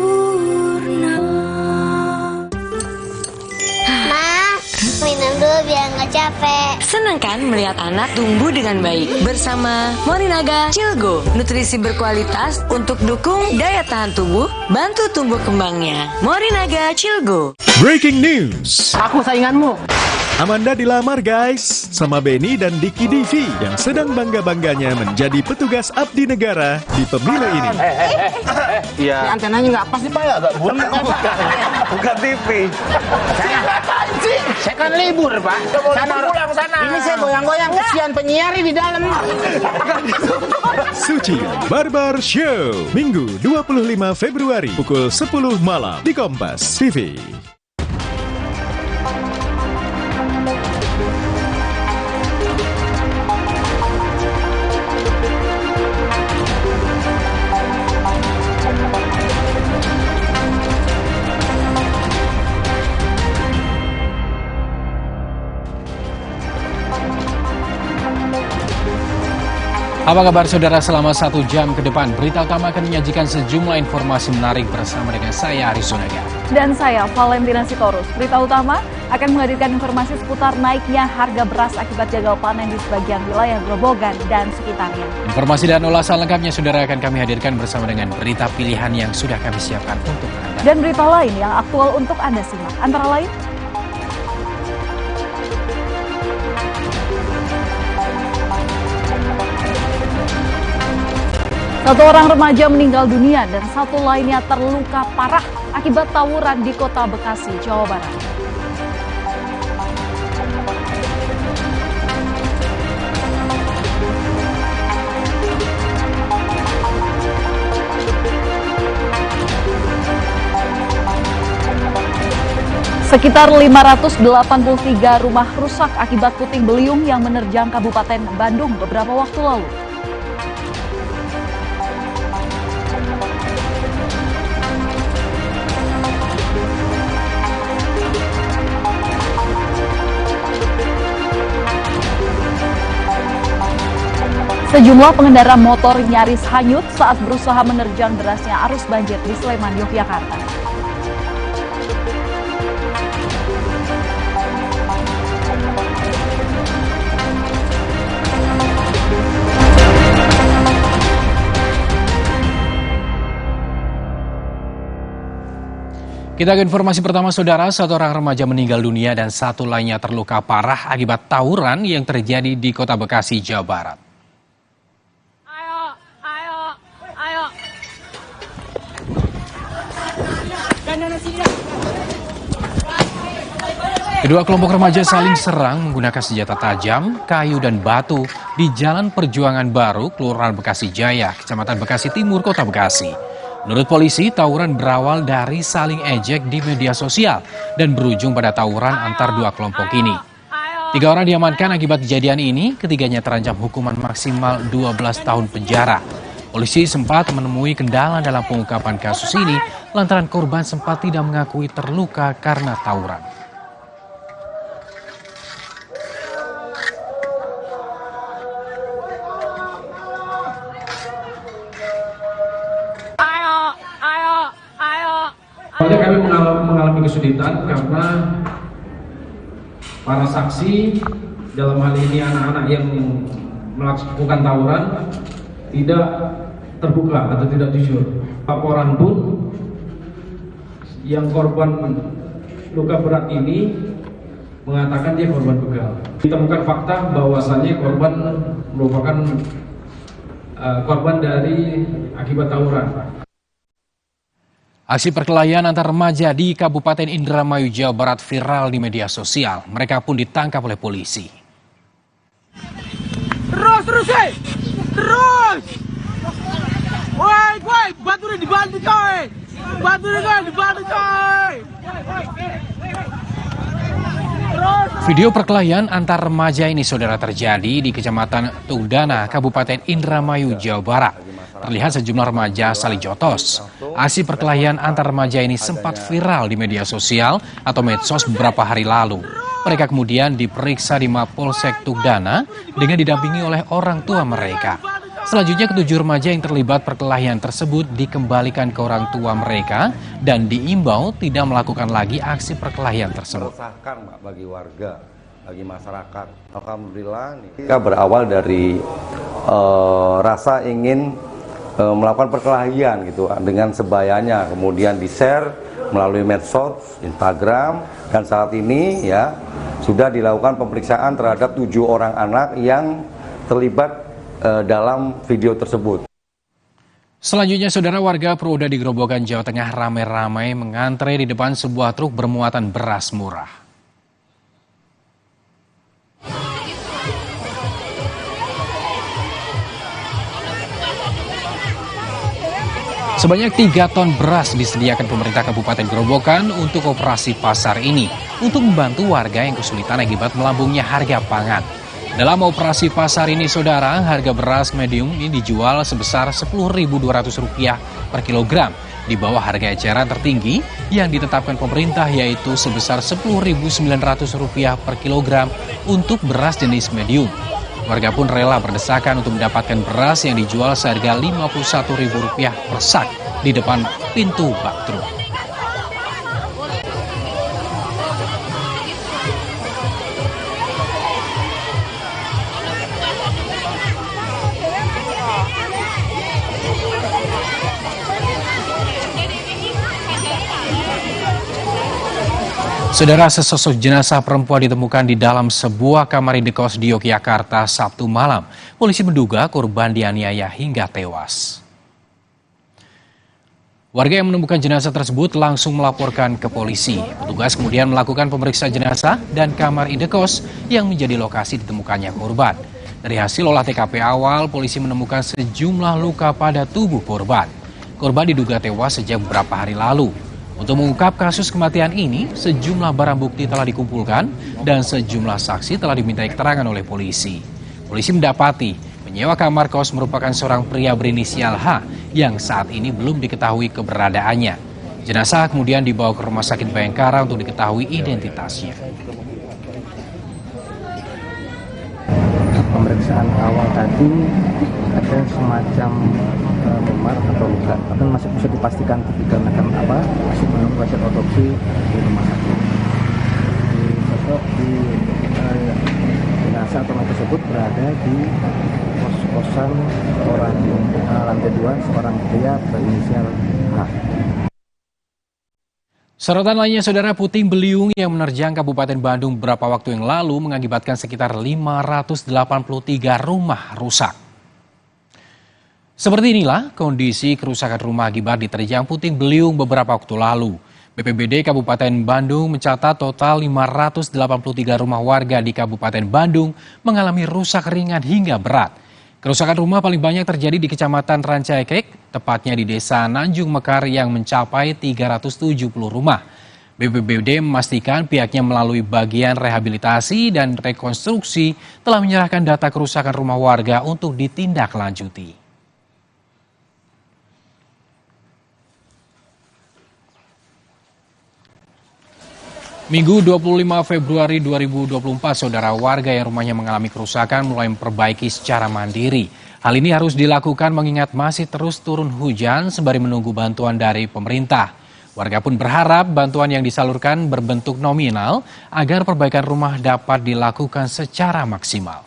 Minum dulu biar nggak capek. Senang kan melihat anak tumbuh dengan baik bersama Morinaga Cilgo, nutrisi berkualitas untuk dukung daya tahan tubuh, bantu tumbuh kembangnya. Morinaga Cilgo. Breaking news. Aku sainganmu. Amanda dilamar guys sama Benny dan Diki Divi yang sedang bangga-bangganya menjadi petugas abdi negara di pemilu ini. Iya. Antenanya nggak pas nih Pak ya, agak bulat. Bukan TV. Saya kan libur Pak. Pulang sana. Ini saya goyang-goyang, kesian penyiar di dalam. Suci Barbar Show, Minggu 25 Februari pukul 10 malam di Kompas TV. Apa kabar saudara, selama 1 jam ke depan berita utama akan menyajikan sejumlah informasi menarik bersama dengan saya Arizona Gali. Dan saya Valentina Sitorus. Berita utama akan menghadirkan informasi seputar naiknya harga beras akibat gagal panen di sebagian wilayah Grobogan dan sekitarnya. Informasi dan ulasan lengkapnya saudara akan kami hadirkan bersama dengan berita pilihan yang sudah kami siapkan untuk Anda. Dan berita lain yang aktual untuk Anda simak, antara lain satu orang remaja meninggal dunia dan satu lainnya terluka parah akibat tawuran di Kota Bekasi, Jawa Barat. Sekitar 583 rumah rusak akibat puting beliung yang menerjang Kabupaten Bandung beberapa waktu lalu. Sejumlah pengendara motor nyaris hanyut saat berusaha menerjang derasnya arus banjir di Sleman, Yogyakarta. Kita ke informasi pertama saudara, satu orang remaja meninggal dunia dan satu lainnya terluka parah akibat tawuran yang terjadi di Kota Bekasi, Jawa Barat. Kedua kelompok remaja saling serang menggunakan senjata tajam, kayu dan batu di Jalan Perjuangan Baru, Kelurahan Bekasi Jaya, Kecamatan Bekasi Timur, Kota Bekasi. Menurut polisi, tawuran berawal dari saling ejek di media sosial dan berujung pada tawuran antar dua kelompok ini. 3 orang diamankan akibat kejadian ini, ketiganya terancam hukuman maksimal 12 tahun penjara. Polisi sempat menemui kendala dalam pengungkapan kasus ini lantaran korban sempat tidak mengakui terluka karena tawuran. Awalnya kami mengalami kesulitan karena para saksi dalam hal ini anak-anak yang melakukan tawuran tidak terbuka atau tidak jujur. Laporan pun yang korban luka berat ini mengatakan dia korban begal. Ditemukan fakta bahwasannya korban merupakan korban dari akibat tawuran. Aksi perkelahian antar remaja di Kabupaten Indramayu, Jawa Barat viral di media sosial. Mereka pun ditangkap oleh polisi. Terus, terus. Woi, batu dibantu coy. Batu dibantu coy. Video perkelahian antar remaja ini saudara terjadi di Kecamatan Tugdana, Kabupaten Indramayu, Jawa Barat. Terlihat sejumlah remaja saling jotos. Aksi perkelahian antar remaja ini sempat viral di media sosial atau medsos beberapa hari lalu. Mereka kemudian diperiksa di Mapolsek Tugdana dengan didampingi oleh orang tua mereka. Selanjutnya ketujuh remaja yang terlibat perkelahian tersebut dikembalikan ke orang tua mereka dan diimbau tidak melakukan lagi aksi perkelahian tersebut. Meresahkan bagi warga, bagi masyarakat. Alhamdulillah kita berawal dari rasa ingin melakukan perkelahian gitu dengan sebayanya, kemudian di-share melalui medsos, Instagram, dan saat ini ya sudah dilakukan pemeriksaan terhadap 7 orang anak yang terlibat dalam video tersebut. Selanjutnya, saudara, warga Purwoda di Grobogan, Jawa Tengah ramai-ramai mengantre di depan sebuah truk bermuatan beras murah. Sebanyak 3 ton beras disediakan pemerintah Kabupaten Grobogan untuk operasi pasar ini untuk membantu warga yang kesulitan akibat melambungnya harga pangan. Dalam operasi pasar ini, saudara, harga beras medium ini dijual sebesar Rp10.200 per kilogram, di bawah harga eceran tertinggi yang ditetapkan pemerintah yaitu sebesar Rp10.900 per kilogram untuk beras jenis medium. Warga pun rela berdesakan untuk mendapatkan beras yang dijual seharga Rp51.000 per sak di depan pintu bak truk. Saudara, sesosok jenazah perempuan ditemukan di dalam sebuah kamar indekos di Yogyakarta Sabtu malam. Polisi menduga korban dianiaya hingga tewas. Warga yang menemukan jenazah tersebut langsung melaporkan ke polisi. Petugas kemudian melakukan pemeriksaan jenazah dan kamar indekos yang menjadi lokasi ditemukannya korban. Dari hasil olah TKP awal, polisi menemukan sejumlah luka pada tubuh korban. Korban diduga tewas sejak beberapa hari lalu. Untuk mengungkap kasus kematian ini, sejumlah barang bukti telah dikumpulkan dan sejumlah saksi telah dimintai keterangan oleh polisi. Polisi mendapati penyewa kamar kos merupakan seorang pria berinisial H yang saat ini belum diketahui keberadaannya. Jenazah kemudian dibawa ke Rumah Sakit Bayangkara untuk diketahui identitasnya. Pemeriksaan awal tadi ada semacam memar atau luka, tapi masih bisa dipastikan dikarenakan apa, masih menunggu hasil otopsi di rumah sakit. Di jenazah atau tersebut berada di kos-kosan orang lantai 2, seorang pria berinisial H. Sorotan lainnya, saudara, puting beliung yang menerjang Kabupaten Bandung beberapa waktu yang lalu mengakibatkan sekitar 583 rumah rusak. Seperti inilah kondisi kerusakan rumah akibat diterjang puting beliung beberapa waktu lalu. BPBD Kabupaten Bandung mencatat total 583 rumah warga di Kabupaten Bandung mengalami rusak ringan hingga berat. Kerusakan rumah paling banyak terjadi di Kecamatan Rancaikek, tepatnya di Desa Nanjung Mekar yang mencapai 370 rumah. BPBD memastikan pihaknya melalui bagian rehabilitasi dan rekonstruksi telah menyerahkan data kerusakan rumah warga untuk ditindaklanjuti. Minggu 25 Februari 2024, saudara, warga yang rumahnya mengalami kerusakan mulai memperbaiki secara mandiri. Hal ini harus dilakukan mengingat masih terus turun hujan sembari menunggu bantuan dari pemerintah. Warga pun berharap bantuan yang disalurkan berbentuk nominal agar perbaikan rumah dapat dilakukan secara maksimal.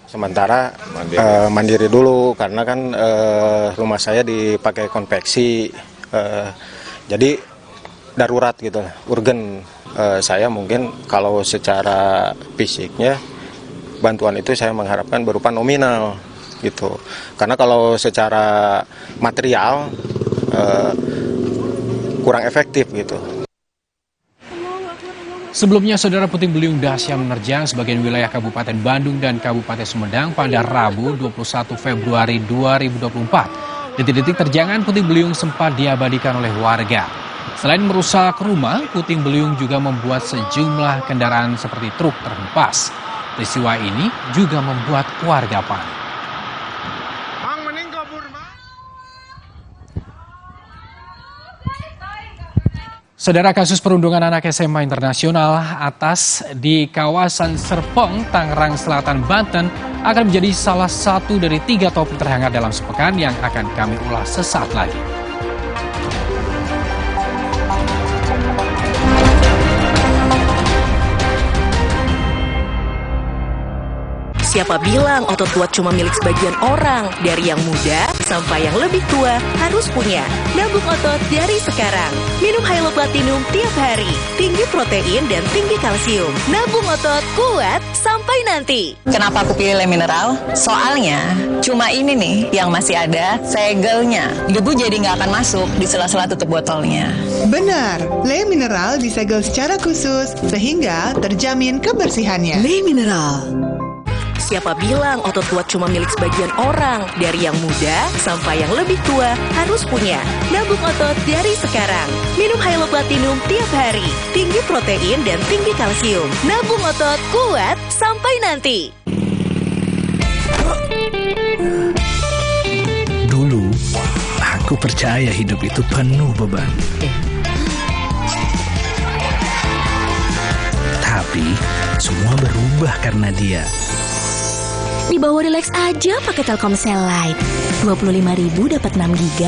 Sementara mandiri dulu karena kan rumah saya dipakai konveksi, jadi darurat gitu, urgen. Saya mungkin kalau secara fisiknya bantuan itu saya mengharapkan berupa nominal gitu, karena kalau secara material kurang efektif gitu. Sebelumnya, Saudara, puting beliung dahsyat menerjang sebagian wilayah Kabupaten Bandung dan Kabupaten Sumedang pada Rabu 21 Februari 2024. Detik-detik terjangan puting beliung sempat diabadikan oleh warga. Selain merusak rumah, puting beliung juga membuat sejumlah kendaraan seperti truk terhempas. Peristiwa ini juga membuat warga panik. Saudara, kasus perundungan anak SMA internasional atas di kawasan Serpong, Tangerang Selatan, Banten akan menjadi salah satu dari 3 topik terhangat dalam sepekan yang akan kami ulas sesaat lagi. Siapa bilang otot kuat cuma milik sebagian orang? Dari yang muda sampai yang lebih tua harus punya. Nabung otot dari sekarang. Minum Hylo Platinum tiap hari. Tinggi protein dan tinggi kalsium. Nabung otot kuat sampai nanti. Kenapa aku pilih Le Mineral? Soalnya cuma ini nih yang masih ada segelnya. Debu jadi nggak akan masuk di sela-sela tutup botolnya. Benar, Le Mineral disegel secara khusus sehingga terjamin kebersihannya. Le Mineral. Siapa bilang otot kuat cuma milik sebagian orang? Dari yang muda sampai yang lebih tua harus punya. Nabung otot dari sekarang. Minum Hylo Platinum tiap hari. Tinggi protein dan tinggi kalsium. Nabung otot kuat sampai nanti. Dulu, aku percaya hidup itu penuh beban. Tapi, semua berubah karena dia. Di bawah relax aja pakai Telkomsel Lite. 25.000 dapat 6 GB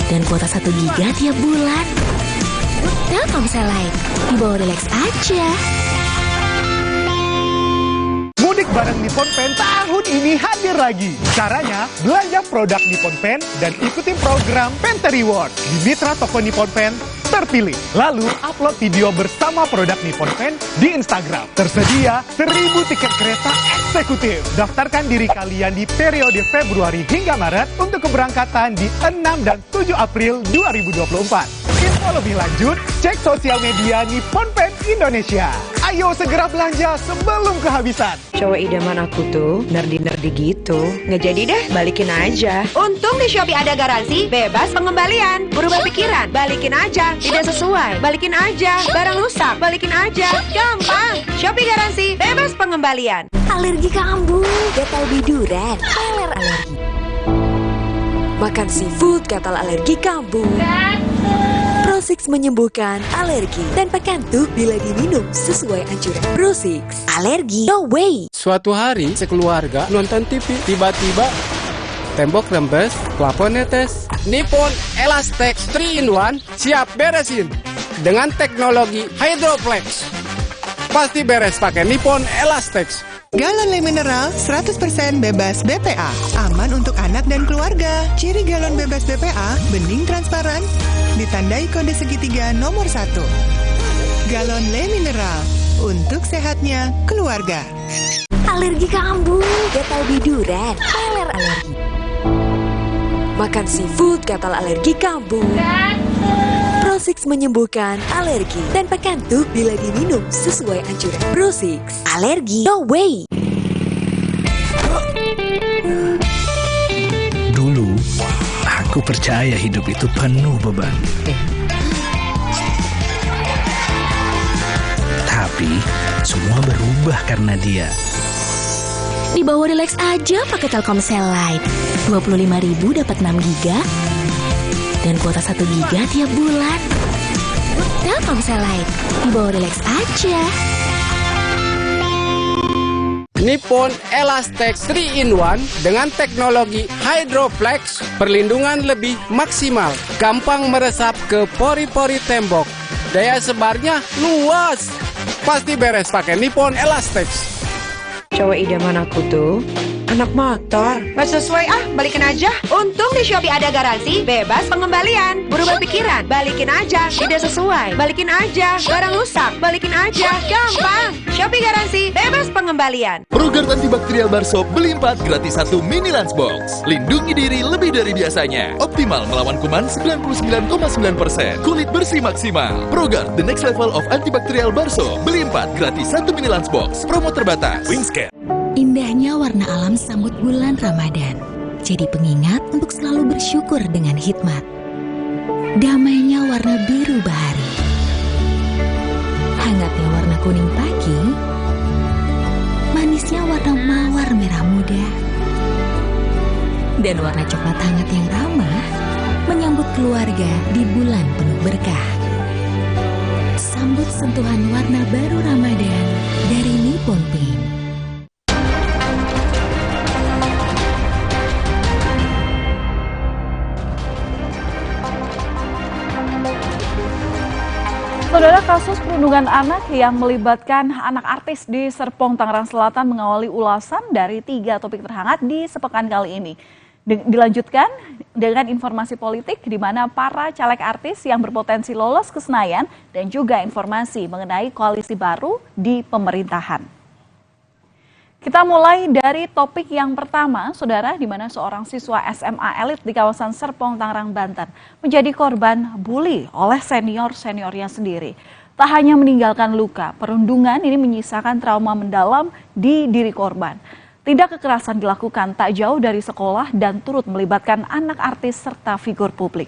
dan kuota 1 GB tiap bulan. Telkomsel Lite, di bawah relax aja. Mudik bareng Nippon Pen tahun ini hadir lagi. Caranya, belanja produk Nippon Pen dan ikuti program Penta Reward di mitra toko Nippon Pen terpilih. Lalu, upload video bersama produk Nippon Pen di Instagram. Tersedia 1.000 tiket kereta eksekutif. Daftarkan diri kalian di periode Februari hingga Maret untuk keberangkatan di 6 dan 7 April 2024. Info lebih lanjut, cek sosial media Nippon Pen Indonesia. Ayo segera belanja sebelum kehabisan. Cowok idaman aku tuh nerdy-nerdy gitu. Nggak jadi deh, balikin aja. Untung di Shopee ada garansi bebas pengembalian. Berubah pikiran, balikin aja. Tidak sesuai, balikin aja. Barang rusak, balikin aja. Gampang. Shopee garansi bebas pengembalian. Alergi kambuh, gatal biduran, alergi. Makan seafood, gatal alergi kambuh. Pro6 menyembuhkan alergi dan pekantuk bila diminum sesuai anjuran. Pro6, alergi no way. Suatu hari sekeluarga nonton TV, tiba-tiba tembok rembes, plafon netes. Nippon Elastex 3-in-1 siap beresin dengan teknologi Hydroplex. Pasti beres pakai Nippon Elastex. Galon Le Mineral 100% bebas BPA. Aman untuk anak dan keluarga. Ciri galon bebas BPA, bening transparan, ditandai kode segitiga nomor 1. Galon Le Mineral, untuk sehatnya keluarga. Alergi kambuh, gatal biduran, alergi. Makan seafood, gatal alergi kambuh. Pro6 menyembuhkan alergi dan pekantuk bila diminum sesuai anjuran. Pro6, alergi no way. Dulu, aku percaya hidup itu penuh beban. Tapi, semua berubah karena dia. Di bawah relax aja pakai Telkomsel Lite. 25.000 dapat 6 GB dan kuota 1 GB tiap bulan. Telkomsel Lite, di bawah relax aja. Nippon Elastex 3-in-1 dengan teknologi Hydroflex, perlindungan lebih maksimal, gampang meresap ke pori-pori tembok, daya sebarnya luas. Pasti beres pakai Nippon Elastex. Cowok idaman aku tuh anak motor. Gak sesuai balikin aja. Untung di Shopee ada garansi bebas pengembalian. Berubah pikiran, balikin aja. Tidak sesuai, balikin aja. Barang rusak, balikin aja. Gampang. Shopee garansi bebas pengembalian. Progrard antibakterial Barso beli 4 gratis 1 mini lunchbox. Lindungi diri lebih dari biasanya. Optimal melawan kuman 99,9%. Kulit bersih maksimal. Progrard the next level of antibakterial Barso. Beli 4 gratis 1 mini lunchbox. Promo terbatas. Wingscan. Indahnya warna alam sambut bulan Ramadan, jadi pengingat untuk selalu bersyukur dengan hikmat. Damainya warna biru bahari, hangatnya warna kuning pagi, manisnya warna mawar merah muda, dan warna coklat hangat yang ramah menyambut keluarga di bulan penuh berkah. Sambut sentuhan warna baru Ramadan dari Nippon Paint. Saudara, kasus perundungan anak yang melibatkan anak artis di Serpong, Tangerang Selatan mengawali ulasan dari 3 topik terhangat di sepekan kali ini. Dilanjutkan dengan informasi politik di mana para caleg artis yang berpotensi lolos ke Senayan dan juga informasi mengenai koalisi baru di pemerintahan. Kita mulai dari topik yang pertama, saudara, di mana seorang siswa SMA elit di kawasan Serpong, Tangerang, Banten menjadi korban bully oleh senior-seniornya sendiri. Tak hanya meninggalkan luka, perundungan ini menyisakan trauma mendalam di diri korban. Tindak kekerasan dilakukan tak jauh dari sekolah dan turut melibatkan anak artis serta figur publik.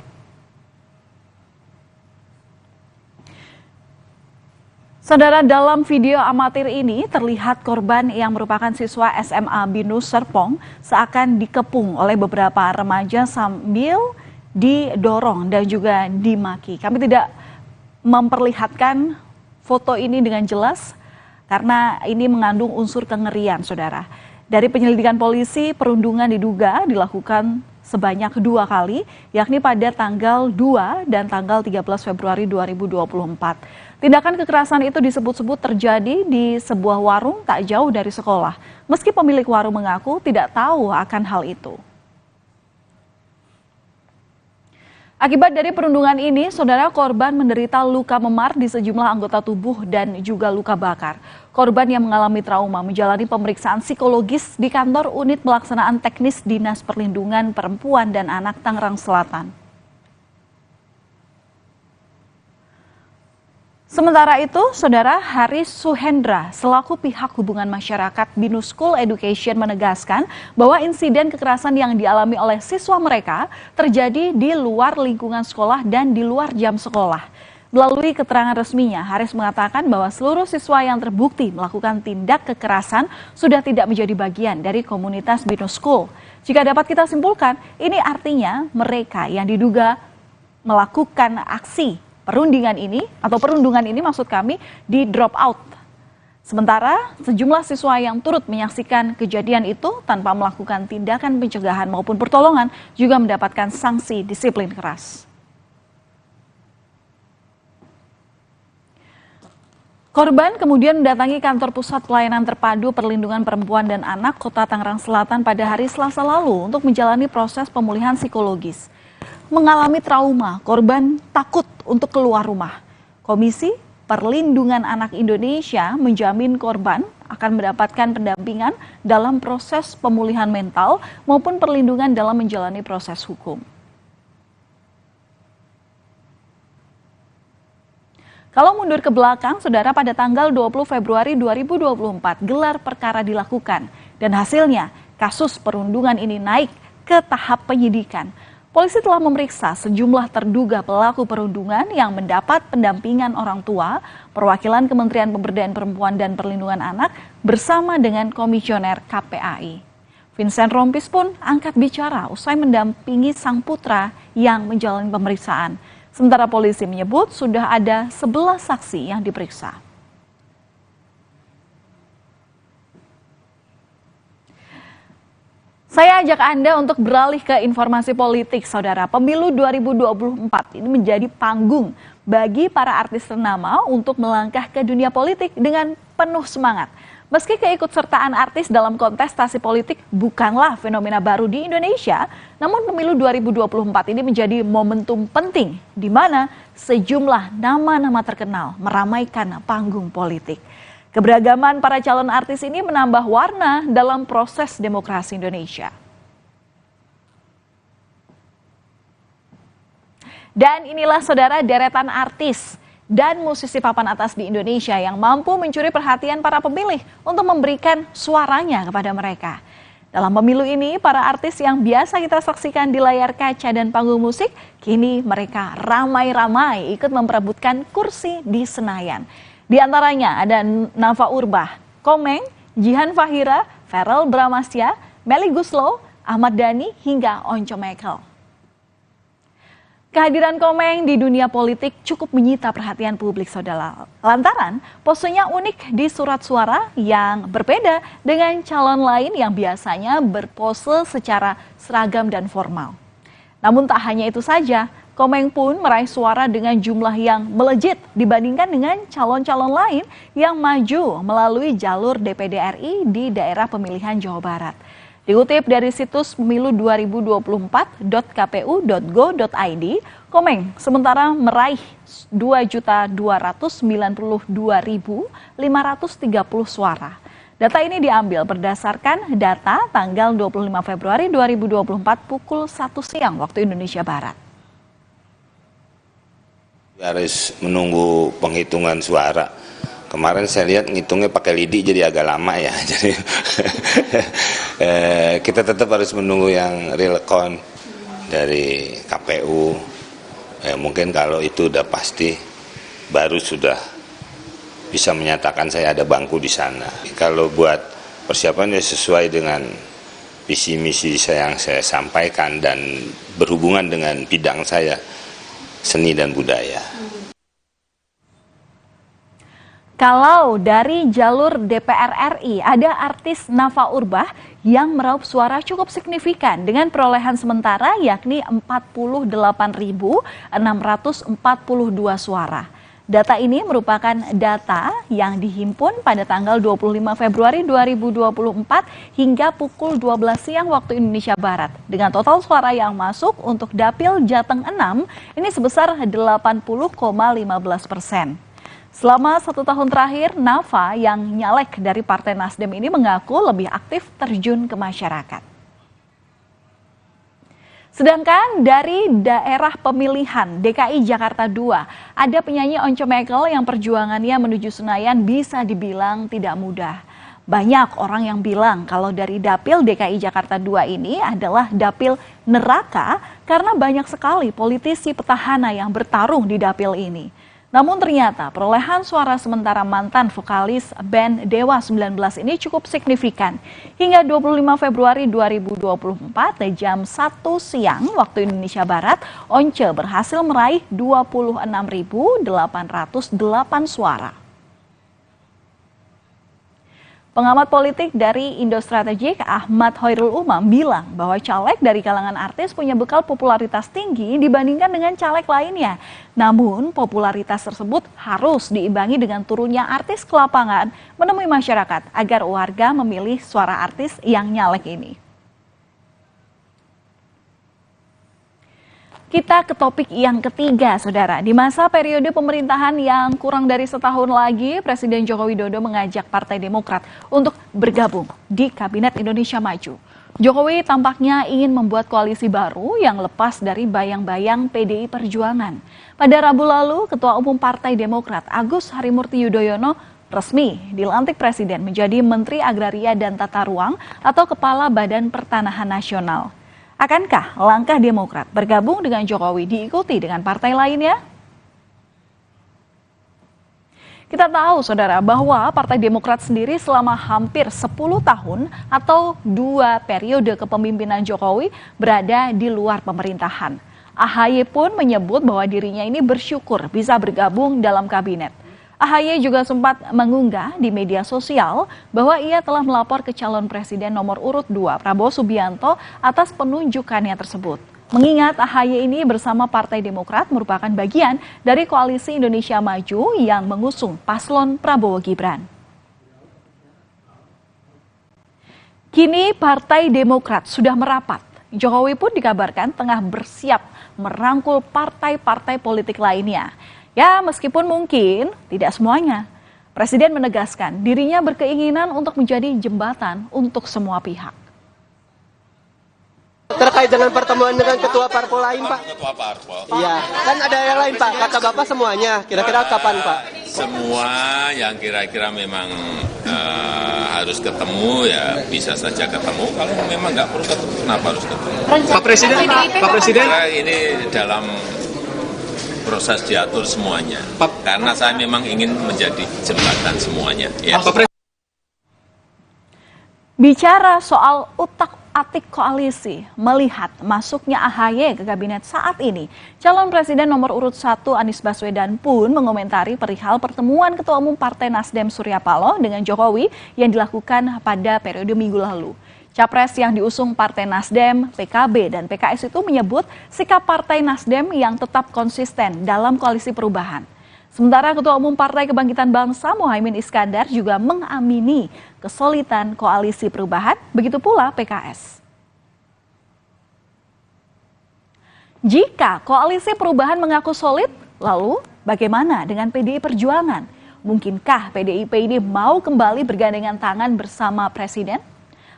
Saudara, dalam video amatir ini terlihat korban yang merupakan siswa SMA Binus Serpong seakan dikepung oleh beberapa remaja sambil didorong dan juga dimaki. Kami tidak memperlihatkan foto ini dengan jelas karena ini mengandung unsur kengerian, saudara. Dari penyelidikan polisi, perundungan diduga dilakukan sebanyak 2 kali, yakni pada tanggal 2 dan tanggal 13 Februari 2024. Tindakan kekerasan itu disebut-sebut terjadi di sebuah warung tak jauh dari sekolah, meski pemilik warung mengaku tidak tahu akan hal itu. Akibat dari perundungan ini, saudara, korban menderita luka memar di sejumlah anggota tubuh dan juga luka bakar. Korban yang mengalami trauma menjalani pemeriksaan psikologis di kantor unit pelaksanaan teknis Dinas Perlindungan Perempuan dan Anak Tangerang Selatan. Sementara itu, saudara, Haris Suhendra selaku pihak hubungan masyarakat Binus School Education menegaskan bahwa insiden kekerasan yang dialami oleh siswa mereka terjadi di luar lingkungan sekolah dan di luar jam sekolah. Melalui keterangan resminya, Haris mengatakan bahwa seluruh siswa yang terbukti melakukan tindak kekerasan sudah tidak menjadi bagian dari komunitas Binus School. Jika dapat kita simpulkan, ini artinya mereka yang diduga melakukan aksi perundungan ini maksud kami di drop out. Sementara sejumlah siswa yang turut menyaksikan kejadian itu tanpa melakukan tindakan pencegahan maupun pertolongan juga mendapatkan sanksi disiplin keras. Korban kemudian mendatangi kantor pusat pelayanan terpadu perlindungan perempuan dan anak Kota Tangerang Selatan pada hari Selasa lalu untuk menjalani proses pemulihan psikologis. Mengalami trauma, korban takut untuk keluar rumah. Komisi Perlindungan Anak Indonesia menjamin korban akan mendapatkan pendampingan dalam proses pemulihan mental maupun perlindungan dalam menjalani proses hukum. Kalau mundur ke belakang, saudara, pada tanggal 20 Februari 2024 gelar perkara dilakukan dan hasilnya kasus perundungan ini naik ke tahap penyidikan. Polisi telah memeriksa sejumlah terduga pelaku perundungan yang mendapat pendampingan orang tua, perwakilan Kementerian Pemberdayaan Perempuan dan Perlindungan Anak bersama dengan Komisioner KPAI. Vincent Rompis pun angkat bicara usai mendampingi sang putra yang menjalani pemeriksaan. Sementara polisi menyebut sudah ada 11 saksi yang diperiksa. Saya ajak Anda untuk beralih ke informasi politik, Saudara. Pemilu 2024 ini menjadi panggung bagi para artis ternama untuk melangkah ke dunia politik dengan penuh semangat. Meski keikutsertaan artis dalam kontestasi politik bukanlah fenomena baru di Indonesia, namun pemilu 2024 ini menjadi momentum penting di mana sejumlah nama-nama terkenal meramaikan panggung politik. Keberagaman para calon artis ini menambah warna dalam proses demokrasi Indonesia. Dan inilah saudara deretan artis dan musisi papan atas di Indonesia yang mampu mencuri perhatian para pemilih untuk memberikan suaranya kepada mereka. Dalam pemilu ini, para artis yang biasa kita saksikan di layar kaca dan panggung musik, kini mereka ramai-ramai ikut memperebutkan kursi di Senayan. Di antaranya ada Nafa Urbah, Komeng, Jihan Fahira, Verrell Bramastya, Melly Goeslaw, Ahmad Dhani, hingga Once Mekel. Kehadiran Komeng di dunia politik cukup menyita perhatian publik, saudara. Lantaran posenya unik di surat suara yang berbeda dengan calon lain yang biasanya berpose secara seragam dan formal. Namun tak hanya itu saja, Komeng pun meraih suara dengan jumlah yang melejit dibandingkan dengan calon-calon lain yang maju melalui jalur DPD RI di daerah pemilihan Jawa Barat. Dikutip dari situs pemilu2024.kpu.go.id, Komeng sementara meraih 2.292.530 suara. Data ini diambil berdasarkan data tanggal 25 Februari 2024 pukul 1 siang waktu Indonesia Barat. Harus menunggu penghitungan suara. Kemarin saya lihat ngitungnya pakai lidi jadi agak lama ya. Jadi kita tetap harus menunggu yang real count dari KPU. Mungkin kalau itu udah pasti baru sudah bisa menyatakan saya ada bangku di sana. Kalau buat persiapan ya sesuai dengan visi misi saya yang saya sampaikan dan berhubungan dengan bidang saya, seni dan budaya. Kalau dari jalur DPR RI ada artis Nafa Urbah yang meraup suara cukup signifikan dengan perolehan sementara yakni 48.642 suara. Data ini merupakan data yang dihimpun pada tanggal 25 Februari 2024 hingga pukul 12 siang waktu Indonesia Barat. Dengan total suara yang masuk untuk Dapil Jateng 6 ini sebesar 80,15%. Selama 1 tahun terakhir, Nafa yang nyalek dari Partai Nasdem ini mengaku lebih aktif terjun ke masyarakat. Sedangkan dari daerah pemilihan DKI Jakarta 2, ada penyanyi Once Mekel yang perjuangannya menuju Senayan bisa dibilang tidak mudah. Banyak orang yang bilang kalau dari Dapil DKI Jakarta 2 ini adalah dapil neraka karena banyak sekali politisi petahana yang bertarung di dapil ini. Namun ternyata perolehan suara sementara mantan vokalis band Dewa 19 ini cukup signifikan. Hingga 25 Februari 2024 jam 1 siang waktu Indonesia Barat, Once berhasil meraih 26.808 suara. Pengamat politik dari Indo Strategik Ahmad Hoirul Umam bilang bahwa caleg dari kalangan artis punya bekal popularitas tinggi dibandingkan dengan caleg lainnya. Namun popularitas tersebut harus diimbangi dengan turunnya artis ke lapangan menemui masyarakat agar warga memilih suara artis yang nyalek ini. Kita ke topik yang ketiga, saudara. Di masa periode pemerintahan yang kurang dari setahun lagi, Presiden Joko Widodo mengajak Partai Demokrat untuk bergabung di Kabinet Indonesia Maju. Jokowi tampaknya ingin membuat koalisi baru yang lepas dari bayang-bayang PDI Perjuangan. Pada Rabu lalu, Ketua Umum Partai Demokrat Agus Harimurti Yudhoyono resmi dilantik Presiden menjadi Menteri Agraria dan Tata Ruang atau Kepala Badan Pertanahan Nasional. Akankah langkah Demokrat bergabung dengan Jokowi diikuti dengan partai lainnya? Kita tahu, saudara, bahwa Partai Demokrat sendiri selama hampir 10 tahun atau 2 periode kepemimpinan Jokowi berada di luar pemerintahan. AHY pun menyebut bahwa dirinya ini bersyukur bisa bergabung dalam kabinet. AHY juga sempat mengunggah di media sosial bahwa ia telah melapor ke calon presiden nomor urut 2 Prabowo Subianto atas penunjukannya tersebut. Mengingat AHY ini bersama Partai Demokrat merupakan bagian dari Koalisi Indonesia Maju yang mengusung paslon Prabowo Gibran. Kini Partai Demokrat sudah merapat. Jokowi pun dikabarkan tengah bersiap merangkul partai-partai politik lainnya. Ya, meskipun mungkin tidak semuanya. Presiden menegaskan dirinya berkeinginan untuk menjadi jembatan untuk semua pihak. Terkait dengan pertemuan dengan ketua parpol lain, Pak? Ketua parpol? Iya, kan ada yang lain, Pak. Kata Bapak semuanya. Kira-kira kapan, Pak? Semua yang kira-kira memang harus ketemu, ya bisa saja ketemu. Kalau memang nggak perlu ketemu, kenapa harus ketemu? Pak Presiden, ini dalam proses diatur semuanya, karena saya memang ingin menjadi jembatan semuanya. Ya. Bicara soal utak-atik koalisi, melihat masuknya AHY ke kabinet saat ini, calon presiden nomor urut 1 Anies Baswedan pun mengomentari perihal pertemuan Ketua Umum Partai Nasdem Surya Paloh dengan Jokowi yang dilakukan pada periode minggu lalu. Capres yang diusung Partai Nasdem, PKB, dan PKS itu menyebut sikap Partai Nasdem yang tetap konsisten dalam koalisi perubahan. Sementara Ketua Umum Partai Kebangkitan Bangsa Muhaimin Iskandar juga mengamini kesolidan koalisi perubahan, begitu pula PKS. Jika koalisi perubahan mengaku solid, lalu bagaimana dengan PDI Perjuangan? Mungkinkah PDIP ini mau kembali bergandengan tangan bersama Presiden?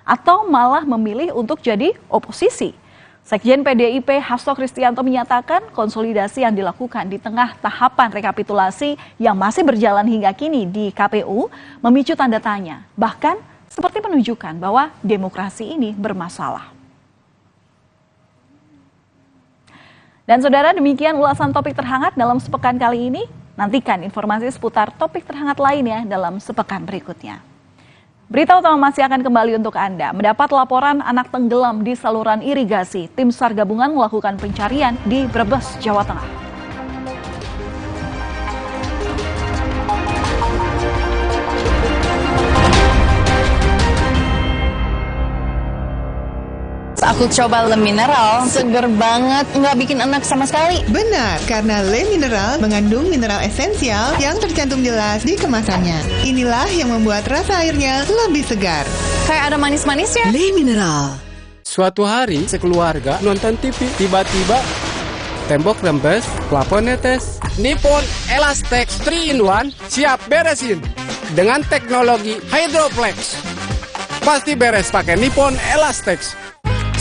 Atau malah memilih untuk jadi oposisi? Sekjen PDIP Hasto Kristianto menyatakan konsolidasi yang dilakukan di tengah tahapan rekapitulasi yang masih berjalan hingga kini di KPU memicu tanda tanya, bahkan seperti menunjukkan bahwa demokrasi ini bermasalah. Dan saudara, demikian ulasan topik terhangat dalam sepekan kali ini. Nantikan informasi seputar topik terhangat lainnya dalam sepekan berikutnya. Berita utama masih akan kembali untuk Anda. Mendapat laporan anak tenggelam di saluran irigasi, tim SAR gabungan melakukan pencarian di Brebes, Jawa Tengah. Aku coba Le Mineral, seger banget, nggak bikin enak sama sekali. Benar, karena Le Mineral mengandung mineral esensial yang tercantum jelas di kemasannya. Inilah yang membuat rasa airnya lebih segar. Kayak ada manis-manisnya. Le Mineral. Suatu hari sekeluarga nonton TV, tiba-tiba tembok rembes, plafon netes. Nippon Elastex 3-in-1 siap beresin dengan teknologi Hydroplex. Pasti beres pakai Nippon Elastex.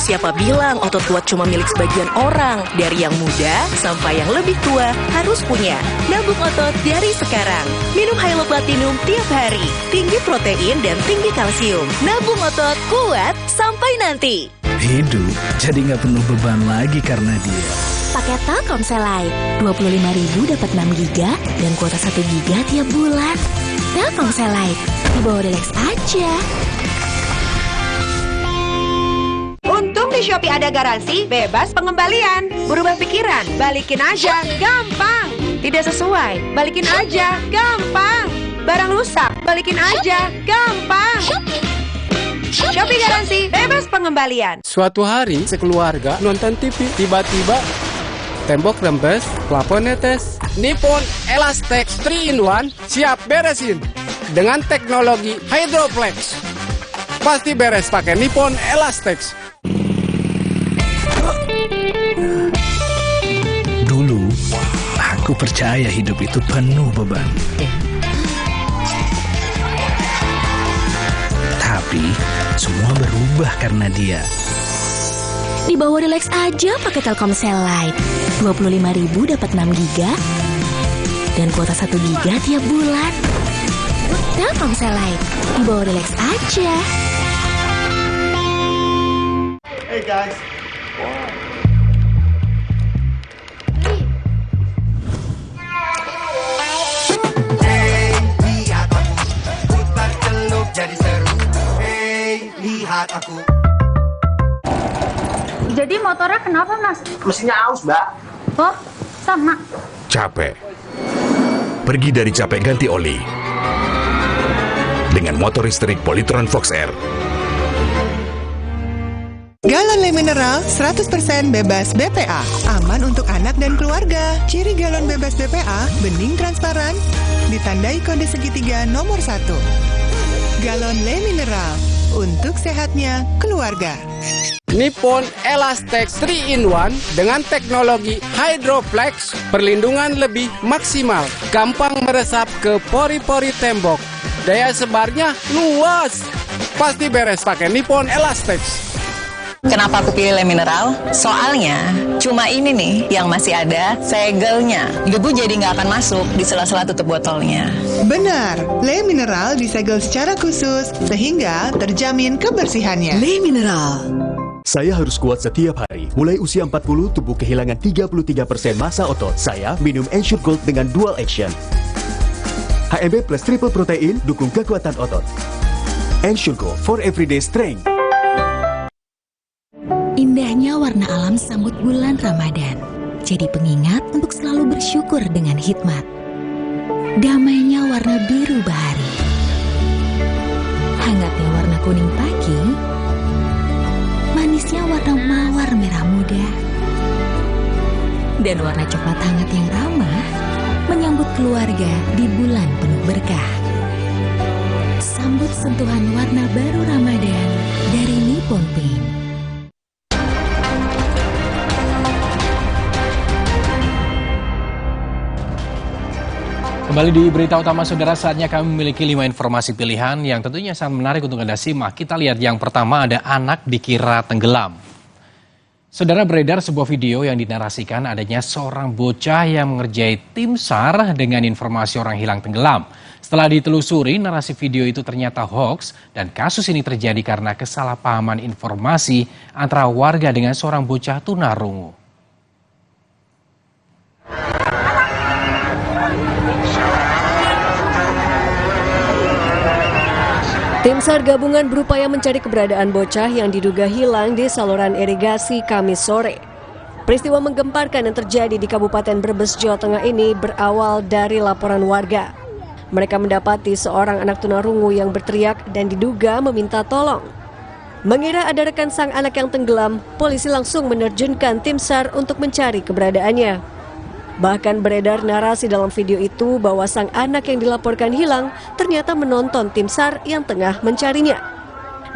Siapa bilang otot kuat cuma milik sebagian orang? Dari yang muda sampai yang lebih tua harus punya. Nabung otot dari sekarang. Minum Hylo Platinum tiap hari. Tinggi protein dan tinggi kalsium. Nabung otot kuat sampai nanti. Hidup jadi nggak penuh beban lagi karena dia. Pakai Telkomsel Lite. 25.000 dapat 6 GB dan kuota 1 GB tiap bulan. Telkomsel Lite. Di bawah Relax aja. Untung di Shopee ada garansi, bebas pengembalian. Berubah pikiran, balikin aja, gampang. Tidak sesuai, balikin aja, gampang. Barang rusak, balikin aja, gampang. Shopee garansi, bebas pengembalian. Suatu hari sekeluarga nonton TV, tiba-tiba tembok rembes, plafon netes. Nippon Elastex 3-in-1 siap beresin dengan teknologi Hydroplex. Pasti beres pakai Nippon Elastex. Dulu, aku percaya hidup itu penuh beban. Tapi, semua berubah karena dia. Di bawah Relax aja pakai Telkomsel Lite. 25.000 dapat 6 GB dan kuota 1 GB tiap bulan. Telkomsel Lite. Di bawah Relax aja. Hey guys. Jadi seru, hey lihat aku. Jadi motornya kenapa, Mas? Mesinnya aus, Mbak. Oh, sama. Capek, pergi dari capek ganti oli. Dengan motor listrik Polytron Fox Air. Galon Le Mineral 100% bebas BPA. Aman untuk anak dan keluarga. Ciri galon bebas BPA, bening transparan, ditandai kode segitiga nomor 1. Galon Le Mineral, untuk sehatnya keluarga. Nippon Elastex 3-in-1 dengan teknologi Hydroflex, perlindungan lebih maksimal, gampang meresap ke pori-pori tembok, daya sebarnya luas, pasti beres pakai Nippon Elastex. Kenapa aku pilih Le Mineral? Soalnya cuma ini nih yang masih ada segelnya. Debu jadi nggak akan masuk di sela-sela tutup botolnya. Benar, Le Mineral disegel secara khusus sehingga terjamin kebersihannya. Le Mineral. Saya harus kuat setiap hari. Mulai usia 40, tubuh kehilangan 33% massa otot. Saya minum Ensure Gold dengan dual action. HMB plus triple protein dukung kekuatan otot. Ensure Gold for everyday strength. Indahnya warna alam sambut bulan Ramadan. Jadi pengingat untuk selalu bersyukur dengan hikmat. Damainya warna biru bahari. Hangatnya warna kuning pagi. Manisnya warna mawar merah muda. Dan warna coklat hangat yang ramah menyambut keluarga di bulan penuh berkah. Sambut sentuhan warna baru Ramadan dari Nippon Paint. Kembali di berita utama saudara, saatnya kami memiliki 5 informasi pilihan yang tentunya sangat menarik untuk Anda simak. Kita lihat yang pertama, ada anak dikira tenggelam. Saudara, beredar sebuah video yang dinarasikan adanya seorang bocah yang mengerjai tim SAR dengan informasi orang hilang tenggelam. Setelah ditelusuri, narasi video itu ternyata hoax dan kasus ini terjadi karena kesalahpahaman informasi antara warga dengan seorang bocah tunarungu. Tim SAR gabungan berupaya mencari keberadaan bocah yang diduga hilang di saluran irigasi Kamis sore. Peristiwa menggemparkan yang terjadi di Kabupaten Brebes, Jawa Tengah ini berawal dari laporan warga. Mereka mendapati seorang anak tunarungu yang berteriak dan diduga meminta tolong. Mengira ada rekan sang anak yang tenggelam, polisi langsung menerjunkan tim SAR untuk mencari keberadaannya. Bahkan beredar narasi dalam video itu bahwa sang anak yang dilaporkan hilang ternyata menonton tim SAR yang tengah mencarinya.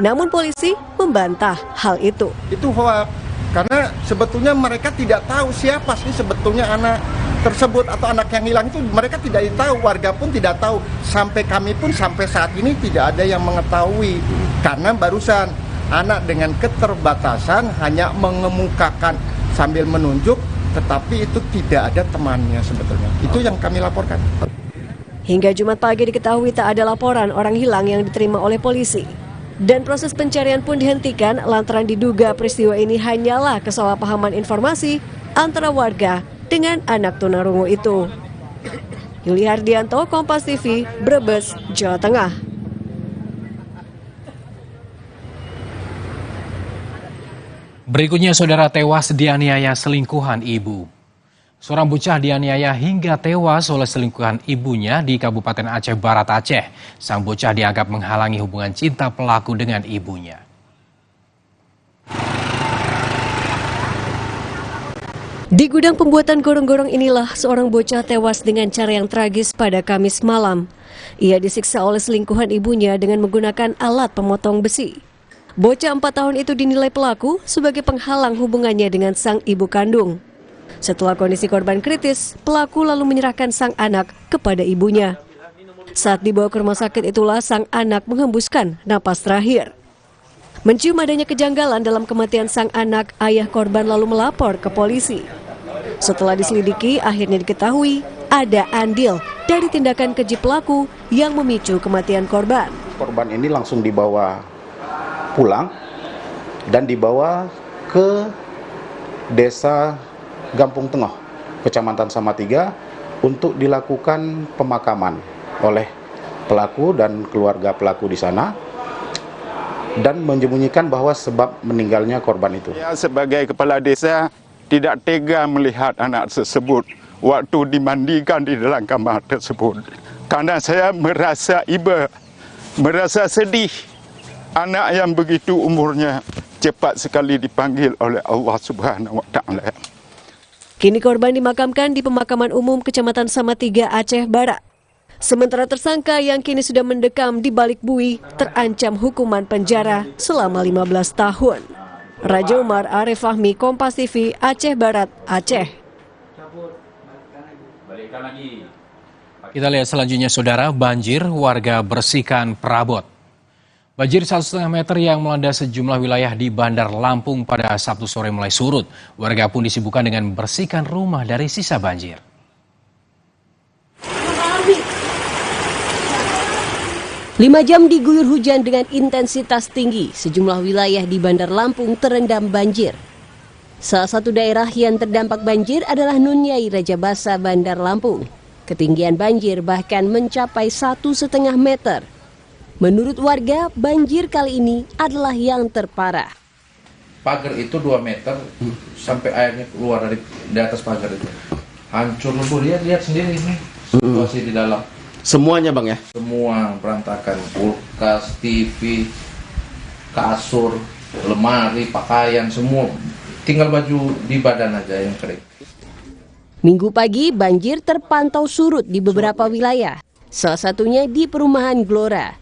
Namun polisi membantah hal itu. Itu hoax, karena sebetulnya mereka tidak tahu siapa sih sebetulnya anak tersebut atau anak yang hilang itu, mereka tidak tahu, warga pun tidak tahu. Sampai kami pun sampai saat ini tidak ada yang mengetahui, karena barusan anak dengan keterbatasan hanya mengemukakan sambil menunjuk, tetapi itu tidak ada temannya sebetulnya. Itu yang kami laporkan. Hingga Jumat pagi diketahui tak ada laporan orang hilang yang diterima oleh polisi. Dan proses pencarian pun dihentikan lantaran diduga peristiwa ini hanyalah kesalahpahaman informasi antara warga dengan anak tunarungu itu. Yuli Hardianto, Kompas TV, Brebes, Jawa Tengah. Berikutnya, saudara, tewas dianiaya selingkuhan ibu. Seorang bocah dianiaya hingga tewas oleh selingkuhan ibunya di Kabupaten Aceh Barat, Aceh. Sang bocah dianggap menghalangi hubungan cinta pelaku dengan ibunya. Di gudang pembuatan gorong-gorong inilah seorang bocah tewas dengan cara yang tragis pada Kamis malam. Ia disiksa oleh selingkuhan ibunya dengan menggunakan alat pemotong besi. Bocah 4 tahun itu dinilai pelaku sebagai penghalang hubungannya dengan sang ibu kandung. Setelah kondisi korban kritis, pelaku lalu menyerahkan sang anak kepada ibunya. Saat dibawa ke rumah sakit itulah sang anak menghembuskan napas terakhir. Mencium adanya kejanggalan dalam kematian sang anak, ayah korban lalu melapor ke polisi. Setelah diselidiki, akhirnya diketahui ada andil dari tindakan keji pelaku yang memicu kematian korban. Korban ini langsung dibawa pulang dan dibawa ke desa Gampung Tengah, Kecamatan Samatiga untuk dilakukan pemakaman oleh pelaku dan keluarga pelaku di sana dan menyembunyikan bahwa sebab meninggalnya korban itu. Ya, sebagai kepala desa tidak tega melihat anak tersebut waktu dimandikan di dalam kamar tersebut. Karena saya merasa iba, merasa sedih anak yang begitu umurnya cepat sekali dipanggil oleh Allah Subhanahu wa Ta'ala. Kini korban dimakamkan di pemakaman umum Kecamatan Samatiga, Aceh Barat. Sementara tersangka yang kini sudah mendekam di balik bui terancam hukuman penjara selama 15 tahun. Raja Umar Arif Fahmi, Kompas TV, Aceh Barat, Aceh. Kita lihat selanjutnya, saudara, banjir, warga bersihkan perabot. Banjir 1,5 meter yang melanda sejumlah wilayah di Bandar Lampung pada Sabtu sore mulai surut. Warga pun disibukkan dengan membersihkan rumah dari sisa banjir. 5 jam diguyur hujan dengan intensitas tinggi, sejumlah wilayah di Bandar Lampung terendam banjir. Salah satu daerah yang terdampak banjir adalah Nunyai Raja Basa, Bandar Lampung. Ketinggian banjir bahkan mencapai 1,5 meter. Menurut warga, banjir kali ini adalah yang terparah. Pagar itu 2 meter sampai airnya keluar dari atas pagar itu. Hancur lebur, lihat sendiri ini situasi di dalam. Semuanya bang ya? Semua berantakan, kulkas, TV, kasur, lemari, pakaian, semua. Tinggal baju di badan aja yang kering. Minggu pagi banjir terpantau surut di beberapa wilayah, salah satunya di perumahan Glora.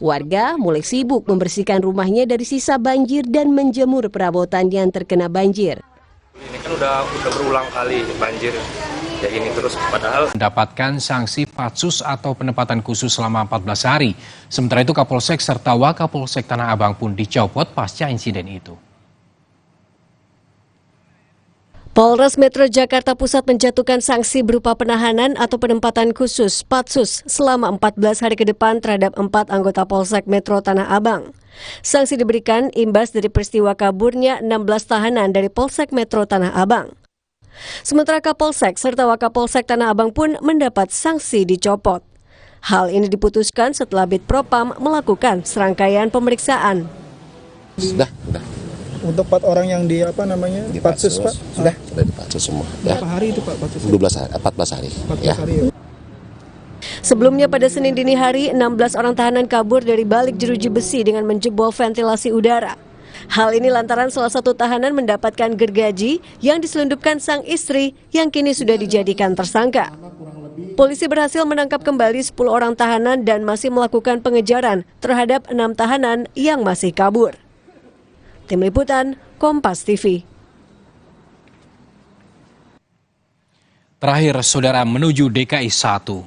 Warga mulai sibuk membersihkan rumahnya dari sisa banjir dan menjemur perabotan yang terkena banjir. Ini kan udah berulang kali banjir. Ya ini terus, padahal mendapatkan sanksi patsus atau penempatan khusus selama 14 hari. Sementara itu Kapolsek serta Wakapolsek Tanah Abang pun dicopot pasca insiden itu. Polres Metro Jakarta Pusat menjatuhkan sanksi berupa penahanan atau penempatan khusus patsus selama 14 hari ke depan terhadap 4 anggota Polsek Metro Tanah Abang. Sanksi diberikan imbas dari peristiwa kaburnya 16 tahanan dari Polsek Metro Tanah Abang. Sementara Kapolsek serta Wakapolsek Tanah Abang pun mendapat sanksi dicopot. Hal ini diputuskan setelah Bid Propam melakukan serangkaian pemeriksaan. Sudah. Untuk 4 orang yang di patsus Pak? Sudah dipatsus semua. Berapa hari itu Pak patsus? 14 hari. 14 hari ya. Sebelumnya pada Senin dini hari, 16 orang tahanan kabur dari balik jeruji besi dengan menjebol ventilasi udara. Hal ini lantaran salah satu tahanan mendapatkan gergaji yang diselundupkan sang istri yang kini sudah dijadikan tersangka. Polisi berhasil menangkap kembali 10 orang tahanan dan masih melakukan pengejaran terhadap 6 tahanan yang masih kabur. Tim Liputan, Kompas TV. Terakhir, saudara, menuju DKI 1.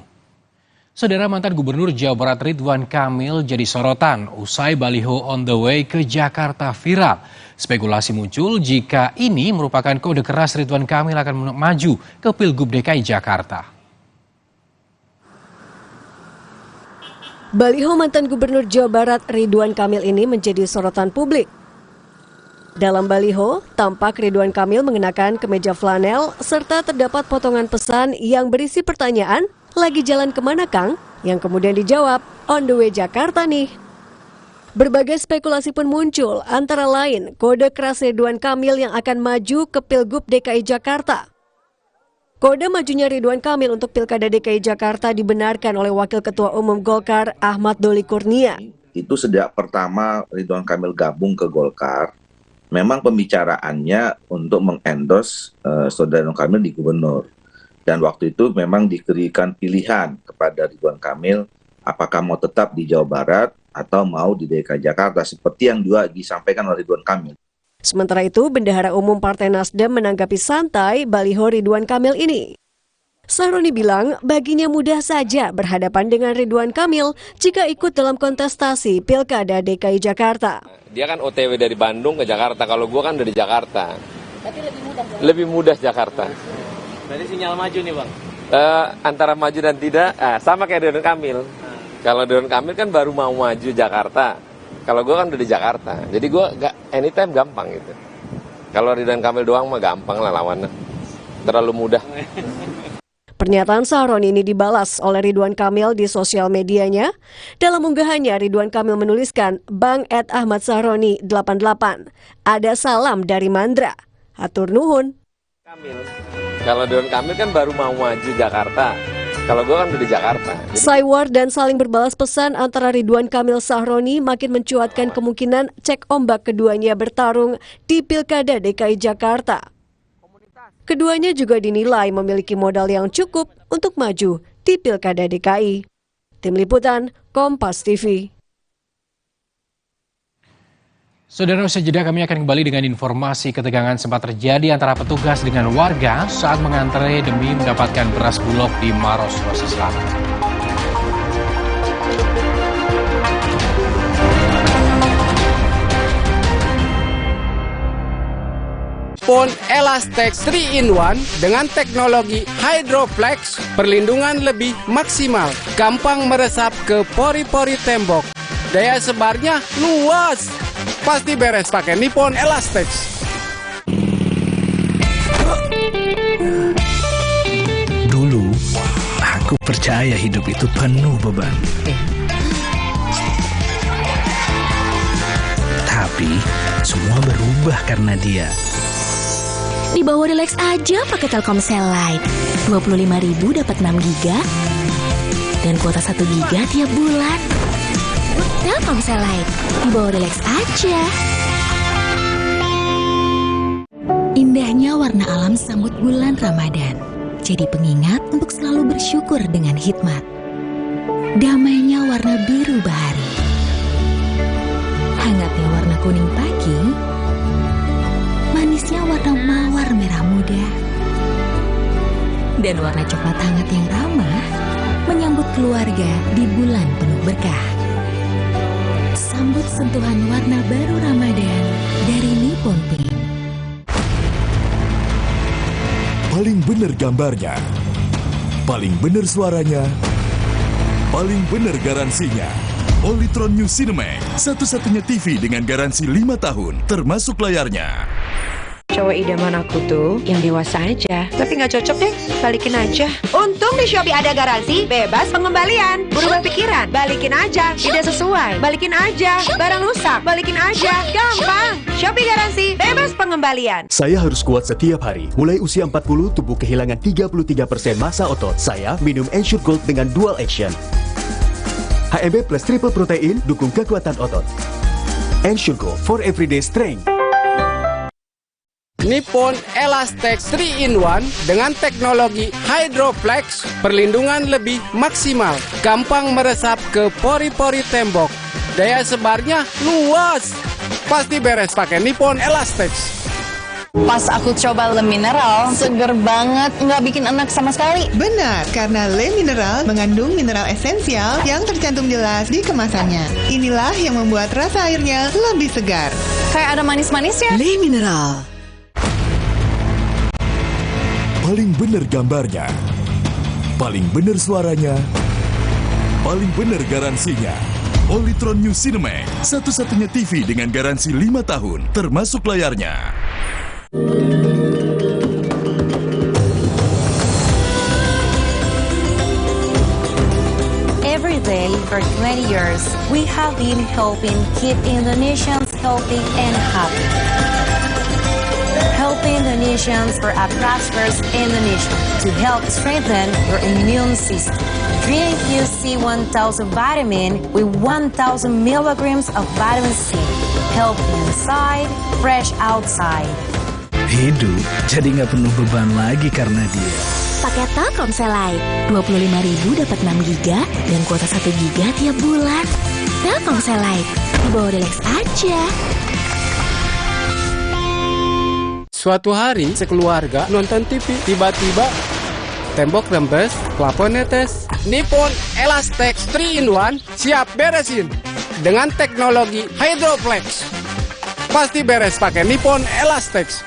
Saudara, mantan Gubernur Jawa Barat Ridwan Kamil jadi sorotan usai baliho on the way ke Jakarta viral. Spekulasi muncul jika ini merupakan kode keras Ridwan Kamil akan maju ke Pilgub DKI Jakarta. Baliho mantan Gubernur Jawa Barat Ridwan Kamil ini menjadi sorotan publik. Dalam baliho, tampak Ridwan Kamil mengenakan kemeja flanel serta terdapat potongan pesan yang berisi pertanyaan, "Lagi jalan kemana, Kang?" Yang kemudian dijawab, "On the way Jakarta nih." Berbagai spekulasi pun muncul, antara lain kode keras Ridwan Kamil yang akan maju ke Pilgub DKI Jakarta. Kode majunya Ridwan Kamil untuk Pilkada DKI Jakarta dibenarkan oleh Wakil Ketua Umum Golkar Ahmad Doli Kurnia. Itu sejak pertama Ridwan Kamil gabung ke Golkar, memang pembicaraannya untuk mengendorse Saudara Ridwan Kamil di gubernur. Dan waktu itu memang diberikan pilihan kepada Ridwan Kamil apakah mau tetap di Jawa Barat atau mau di DKI Jakarta, seperti yang juga disampaikan oleh Ridwan Kamil. Sementara itu, Bendahara Umum Partai Nasdem menanggapi santai baliho Ridwan Kamil ini. Sahroni bilang baginya mudah saja berhadapan dengan Ridwan Kamil jika ikut dalam kontestasi Pilkada DKI Jakarta. Dia kan OTW dari Bandung ke Jakarta, kalau gua kan dari Jakarta. Tapi lebih mudah Jakarta. Berarti sinyal maju nih Bang? Antara maju dan tidak, sama kayak Ridwan Kamil. Kalau Ridwan Kamil kan baru mau maju Jakarta. Kalau gue kan udah di Jakarta, jadi gue anytime gampang gitu. Kalau Ridwan Kamil doang mah gampang lah lawannya, terlalu mudah. Pernyataan Sahroni ini dibalas oleh Ridwan Kamil di sosial medianya. Dalam unggahannya, Ridwan Kamil menuliskan, "Bang @Ahmad Sahroni 88, ada salam dari Mandra. Hatur nuhun." Kalau Ridwan Kamil kan baru mau maju Jakarta. Kalau gue kan udah di Jakarta. Saywar dan saling berbalas pesan antara Ridwan Kamil Sahroni makin mencuatkan kemungkinan cek ombak keduanya bertarung di Pilkada DKI Jakarta. Keduanya juga dinilai memiliki modal yang cukup untuk maju di Pilkada DKI. Tim Liputan, Kompas TV. Saudara, usai jeda kami akan kembali dengan informasi ketegangan sempat terjadi antara petugas dengan warga saat mengantre demi mendapatkan beras Bulog di Maros, Sulawesi Selatan. Nipon Elastex 3-in-1 dengan teknologi Hydroflex, perlindungan lebih maksimal, gampang meresap ke pori-pori tembok, daya sebarnya luas. Pasti beres pakai Nipon Elastex. Dulu, aku percaya hidup itu penuh beban. Tapi, semua berubah karena dia. Di bawah relax aja pakai Telkomsel Lite. 25.000 dapat 6 GB dan kuota 1 GB tiap bulan. Telkomsel Lite, di bawah relax aja. Indahnya warna alam sambut bulan Ramadan, jadi pengingat untuk selalu bersyukur dengan hikmat. Damainya warna biru bahari, hangatnya warna kuning pagi, manisnya warna mawar merah muda, dan warna coklat hangat yang ramah menyambut keluarga di bulan penuh berkah. Sambut sentuhan warna baru Ramadan dari Nippon Paint. Paling benar gambarnya, paling benar suaranya, paling benar garansinya. Polytron New Cinemax, satu-satunya TV dengan garansi 5 tahun, termasuk layarnya. Cowok idaman aku tuh yang dewasa aja, tapi nggak cocok deh, balikin aja. Untung di Shopee ada garansi bebas pengembalian. Berubah pikiran, balikin aja. Tidak sesuai, balikin aja. Barang rusak, balikin aja. Gampang. Shopee garansi bebas pengembalian. Saya harus kuat setiap hari. Mulai usia 40, tubuh kehilangan 33% massa otot. Saya minum Ensure Gold dengan dual action. HMB plus triple protein dukung kekuatan otot. Ensure Gold for everyday strength. Nipon Elastex 3-in-1 dengan teknologi Hydroflex, perlindungan lebih maksimal, gampang meresap ke pori-pori tembok, daya sebarnya luas. Pasti beres pakai Nipon Elastex. Pas aku coba Le Mineral, seger banget, nggak bikin enak sama sekali. Benar, karena Le Mineral mengandung mineral esensial yang tercantum jelas di kemasannya. Inilah yang membuat rasa airnya lebih segar. Kayak ada manis-manisnya. Le Mineral. Paling benar gambarnya, paling benar suaranya, paling benar garansinya. Polytron New Cinemax, satu-satunya TV dengan garansi 5 tahun, termasuk layarnya. Every day for 20 years, we have been helping keep Indonesians healthy and happy. Helping Indonesians for a prosperous Indonesia to help strengthen your immune system. Drink UC 1000 vitamin with 1000 milligrams of vitamin C. Healthy inside, fresh outside. Hidup jadi nggak penuh beban lagi karena dia. Pakai Telkomsel Lite, 25.000 dapat 6 GB dan kuota 1 GB tiap bulan. Telkomsel Lite, di bawah relax aja. Suatu hari, sekeluarga nonton TV, tiba-tiba tembok rembes, plafon netes. Nipon Elastex 3-in-1 siap beresin dengan teknologi Hydroflex. Pasti beres pakai Nipon Elastex.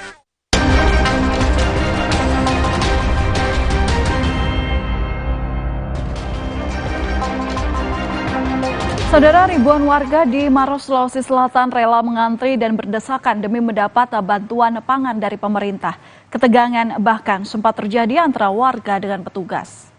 Saudara, ribuan warga di Maros, Sulawesi Selatan rela mengantri dan berdesakan demi mendapat bantuan pangan dari pemerintah. Ketegangan bahkan sempat terjadi antara warga dengan petugas.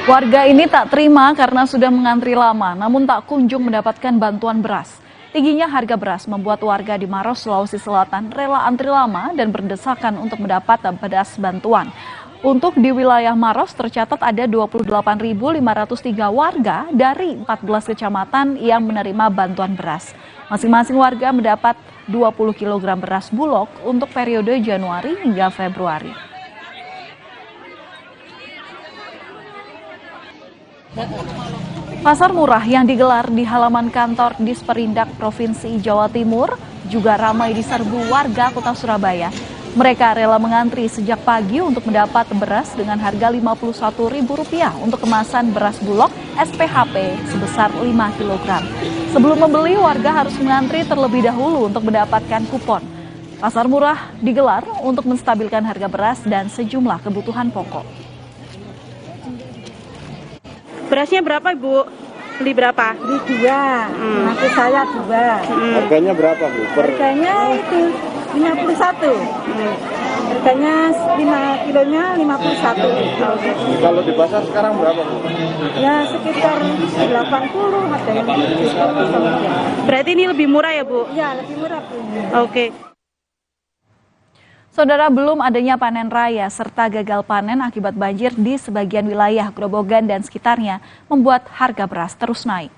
Warga ini tak terima karena sudah mengantri lama, namun tak kunjung mendapatkan bantuan beras. Tingginya harga beras membuat warga di Maros, Sulawesi Selatan rela antri lama dan berdesakan untuk mendapat beras bantuan. Untuk di wilayah Maros tercatat ada 28.503 warga dari 14 kecamatan yang menerima bantuan beras. Masing-masing warga mendapat 20 kg beras bulog untuk periode Januari hingga Februari. Pasar murah yang digelar di halaman kantor Disperindak Provinsi Jawa Timur juga ramai diserbu warga kota Surabaya. Mereka rela mengantri sejak pagi untuk mendapat beras dengan harga Rp51.000 untuk kemasan beras bulog SPHP sebesar 5 kg. Sebelum membeli, warga harus mengantri terlebih dahulu untuk mendapatkan kupon. Pasar murah digelar untuk menstabilkan harga beras dan sejumlah kebutuhan pokok. Berasnya berapa, Ibu? Beli berapa? Beli 2, nanti saya 2. Harganya berapa, Bu? Harganya itu 51. Harganya 5 kilonya 51. Kalau di pasar sekarang berapa, Bu? Ya sekitar 80, ada yang sekitar. Berarti ini lebih murah ya, Bu? Ya, lebih murah, Bu. Oke. Saudara, belum adanya panen raya serta gagal panen akibat banjir di sebagian wilayah Grobogan dan sekitarnya membuat harga beras terus naik.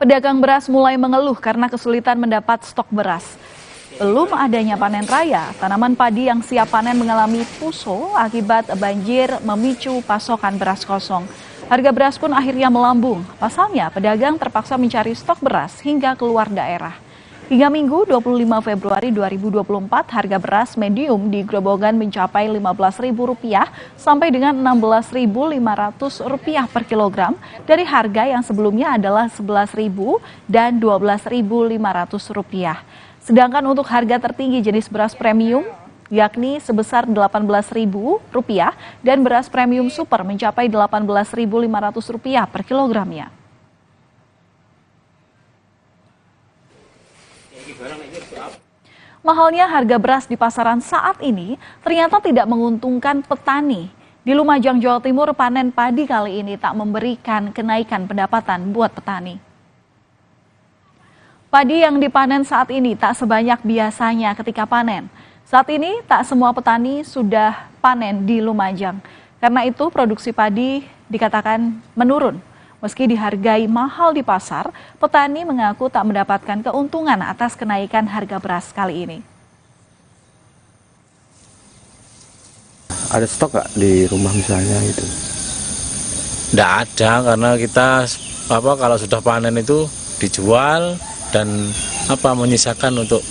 Pedagang beras mulai mengeluh karena kesulitan mendapat stok beras. Belum adanya panen raya, tanaman padi yang siap panen mengalami puso akibat banjir memicu pasokan beras kosong. Harga beras pun akhirnya melambung. Pasalnya, pedagang terpaksa mencari stok beras hingga keluar daerah. Hingga Minggu 25 Februari 2024, harga beras medium di Grobogan mencapai Rp15.000 sampai dengan Rp16.500 per kilogram dari harga yang sebelumnya adalah Rp11.000 dan Rp12.500. Sedangkan untuk harga tertinggi jenis beras premium yakni sebesar Rp18.000 dan beras premium super mencapai Rp18.500 per kilogramnya. Mahalnya harga beras di pasaran saat ini ternyata tidak menguntungkan petani. Di Lumajang, Jawa Timur, panen padi kali ini tak memberikan kenaikan pendapatan buat petani. Padi yang dipanen saat ini tak sebanyak biasanya ketika panen. Saat ini tak semua petani sudah panen di Lumajang. Karena itu produksi padi dikatakan menurun. Meski dihargai mahal di pasar, petani mengaku tak mendapatkan keuntungan atas kenaikan harga beras kali ini. Ada stok nggak di rumah misalnya gitu? Nggak ada, karena kita kalau sudah panen itu dijual dan menyisakan untuk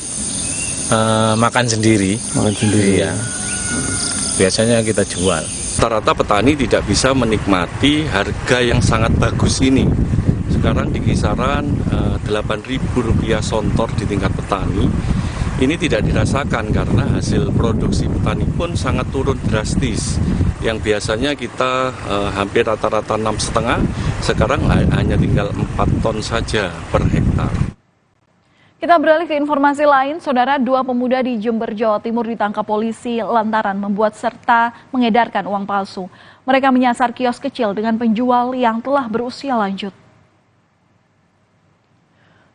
makan sendiri. Iya. Biasanya kita jual. Rata-rata petani tidak bisa menikmati harga yang sangat bagus ini. Sekarang di kisaran Rp8.000 sontor di tingkat petani. Ini tidak dirasakan karena hasil produksi petani pun sangat turun drastis. Yang biasanya kita hampir rata-rata 6,5, sekarang hanya tinggal 4 ton saja per hektar. Kita beralih ke informasi lain, Saudara. 2 pemuda di Jember, Jawa Timur ditangkap polisi lantaran membuat serta mengedarkan uang palsu. Mereka menyasar kios kecil dengan penjual yang telah berusia lanjut.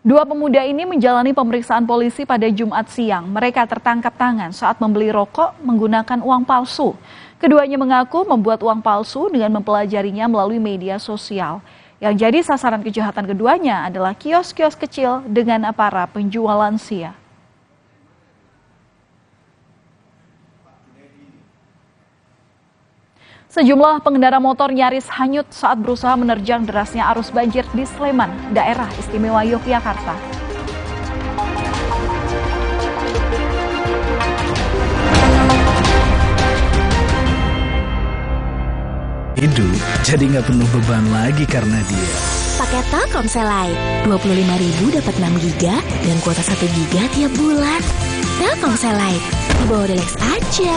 2 pemuda ini menjalani pemeriksaan polisi pada Jumat siang. Mereka tertangkap tangan saat membeli rokok menggunakan uang palsu. Keduanya mengaku membuat uang palsu dengan mempelajarinya melalui media sosial. Yang jadi sasaran kejahatan keduanya adalah kios-kios kecil dengan para penjual lansia. Sejumlah pengendara motor nyaris hanyut saat berusaha menerjang derasnya arus banjir di Sleman, daerah istimewa Yogyakarta. Hidup jadi nggak penuh beban lagi karena dia. Pakai Telkomsel Lite, 25.000 dapat 6 GB dan kuota 1 GB tiap bulan. Telkomsel Lite, di bawah Relax aja.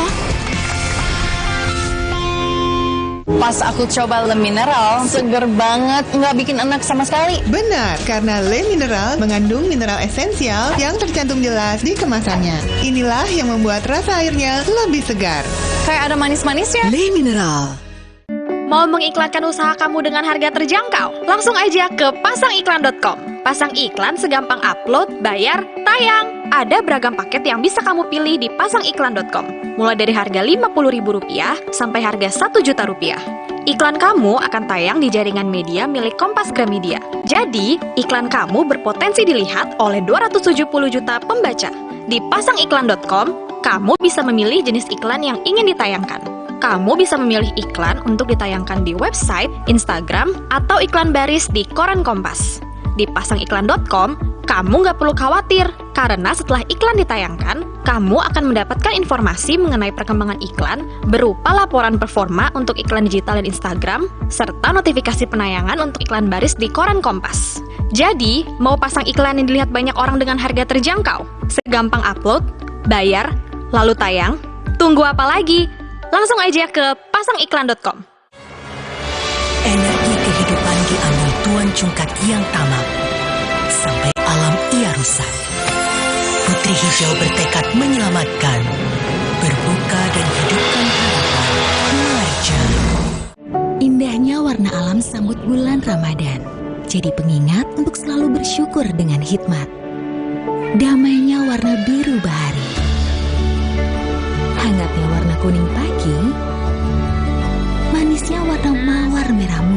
Pas aku coba Le Mineral, seger banget, nggak bikin enak sama sekali. Benar, karena Le Mineral mengandung mineral esensial yang tercantum jelas di kemasannya. Inilah yang membuat rasa airnya lebih segar. Kayak ada manis-manisnya. Le Mineral. Mau mengiklankan usaha kamu dengan harga terjangkau? Langsung aja ke pasangiklan.com. Pasang iklan segampang upload, bayar, tayang. Ada beragam paket yang bisa kamu pilih di pasangiklan.com. Mulai dari harga Rp50.000 sampai harga Rp1.000.000. Iklan kamu akan tayang di jaringan media milik Kompas Gramedia. Jadi, iklan kamu berpotensi dilihat oleh 270 juta pembaca. Di pasangiklan.com, kamu bisa memilih jenis iklan yang ingin ditayangkan. Kamu bisa memilih iklan untuk ditayangkan di website, Instagram, atau iklan baris di koran Kompas. Di pasangiklan.com, kamu nggak perlu khawatir, karena setelah iklan ditayangkan, kamu akan mendapatkan informasi mengenai perkembangan iklan berupa laporan performa untuk iklan digital dan Instagram, serta notifikasi penayangan untuk iklan baris di koran Kompas. Jadi, mau pasang iklan yang dilihat banyak orang dengan harga terjangkau? Segampang upload, bayar, lalu tayang? Tunggu apa lagi? Langsung aja ke pasangiklan.com. Energi kehidupan diambil Tuan Cungkat yang tamak, sampai alam ia rusak. Putri Hijau bertekad menyelamatkan, berbuka dan hidupkan harapan. Marja. Indahnya warna alam sambut bulan Ramadan, jadi pengingat untuk selalu bersyukur dengan hikmat. Damainya warna biru bahari, hangatnya warna kuning pagi, manisnya warna mawar merah muda.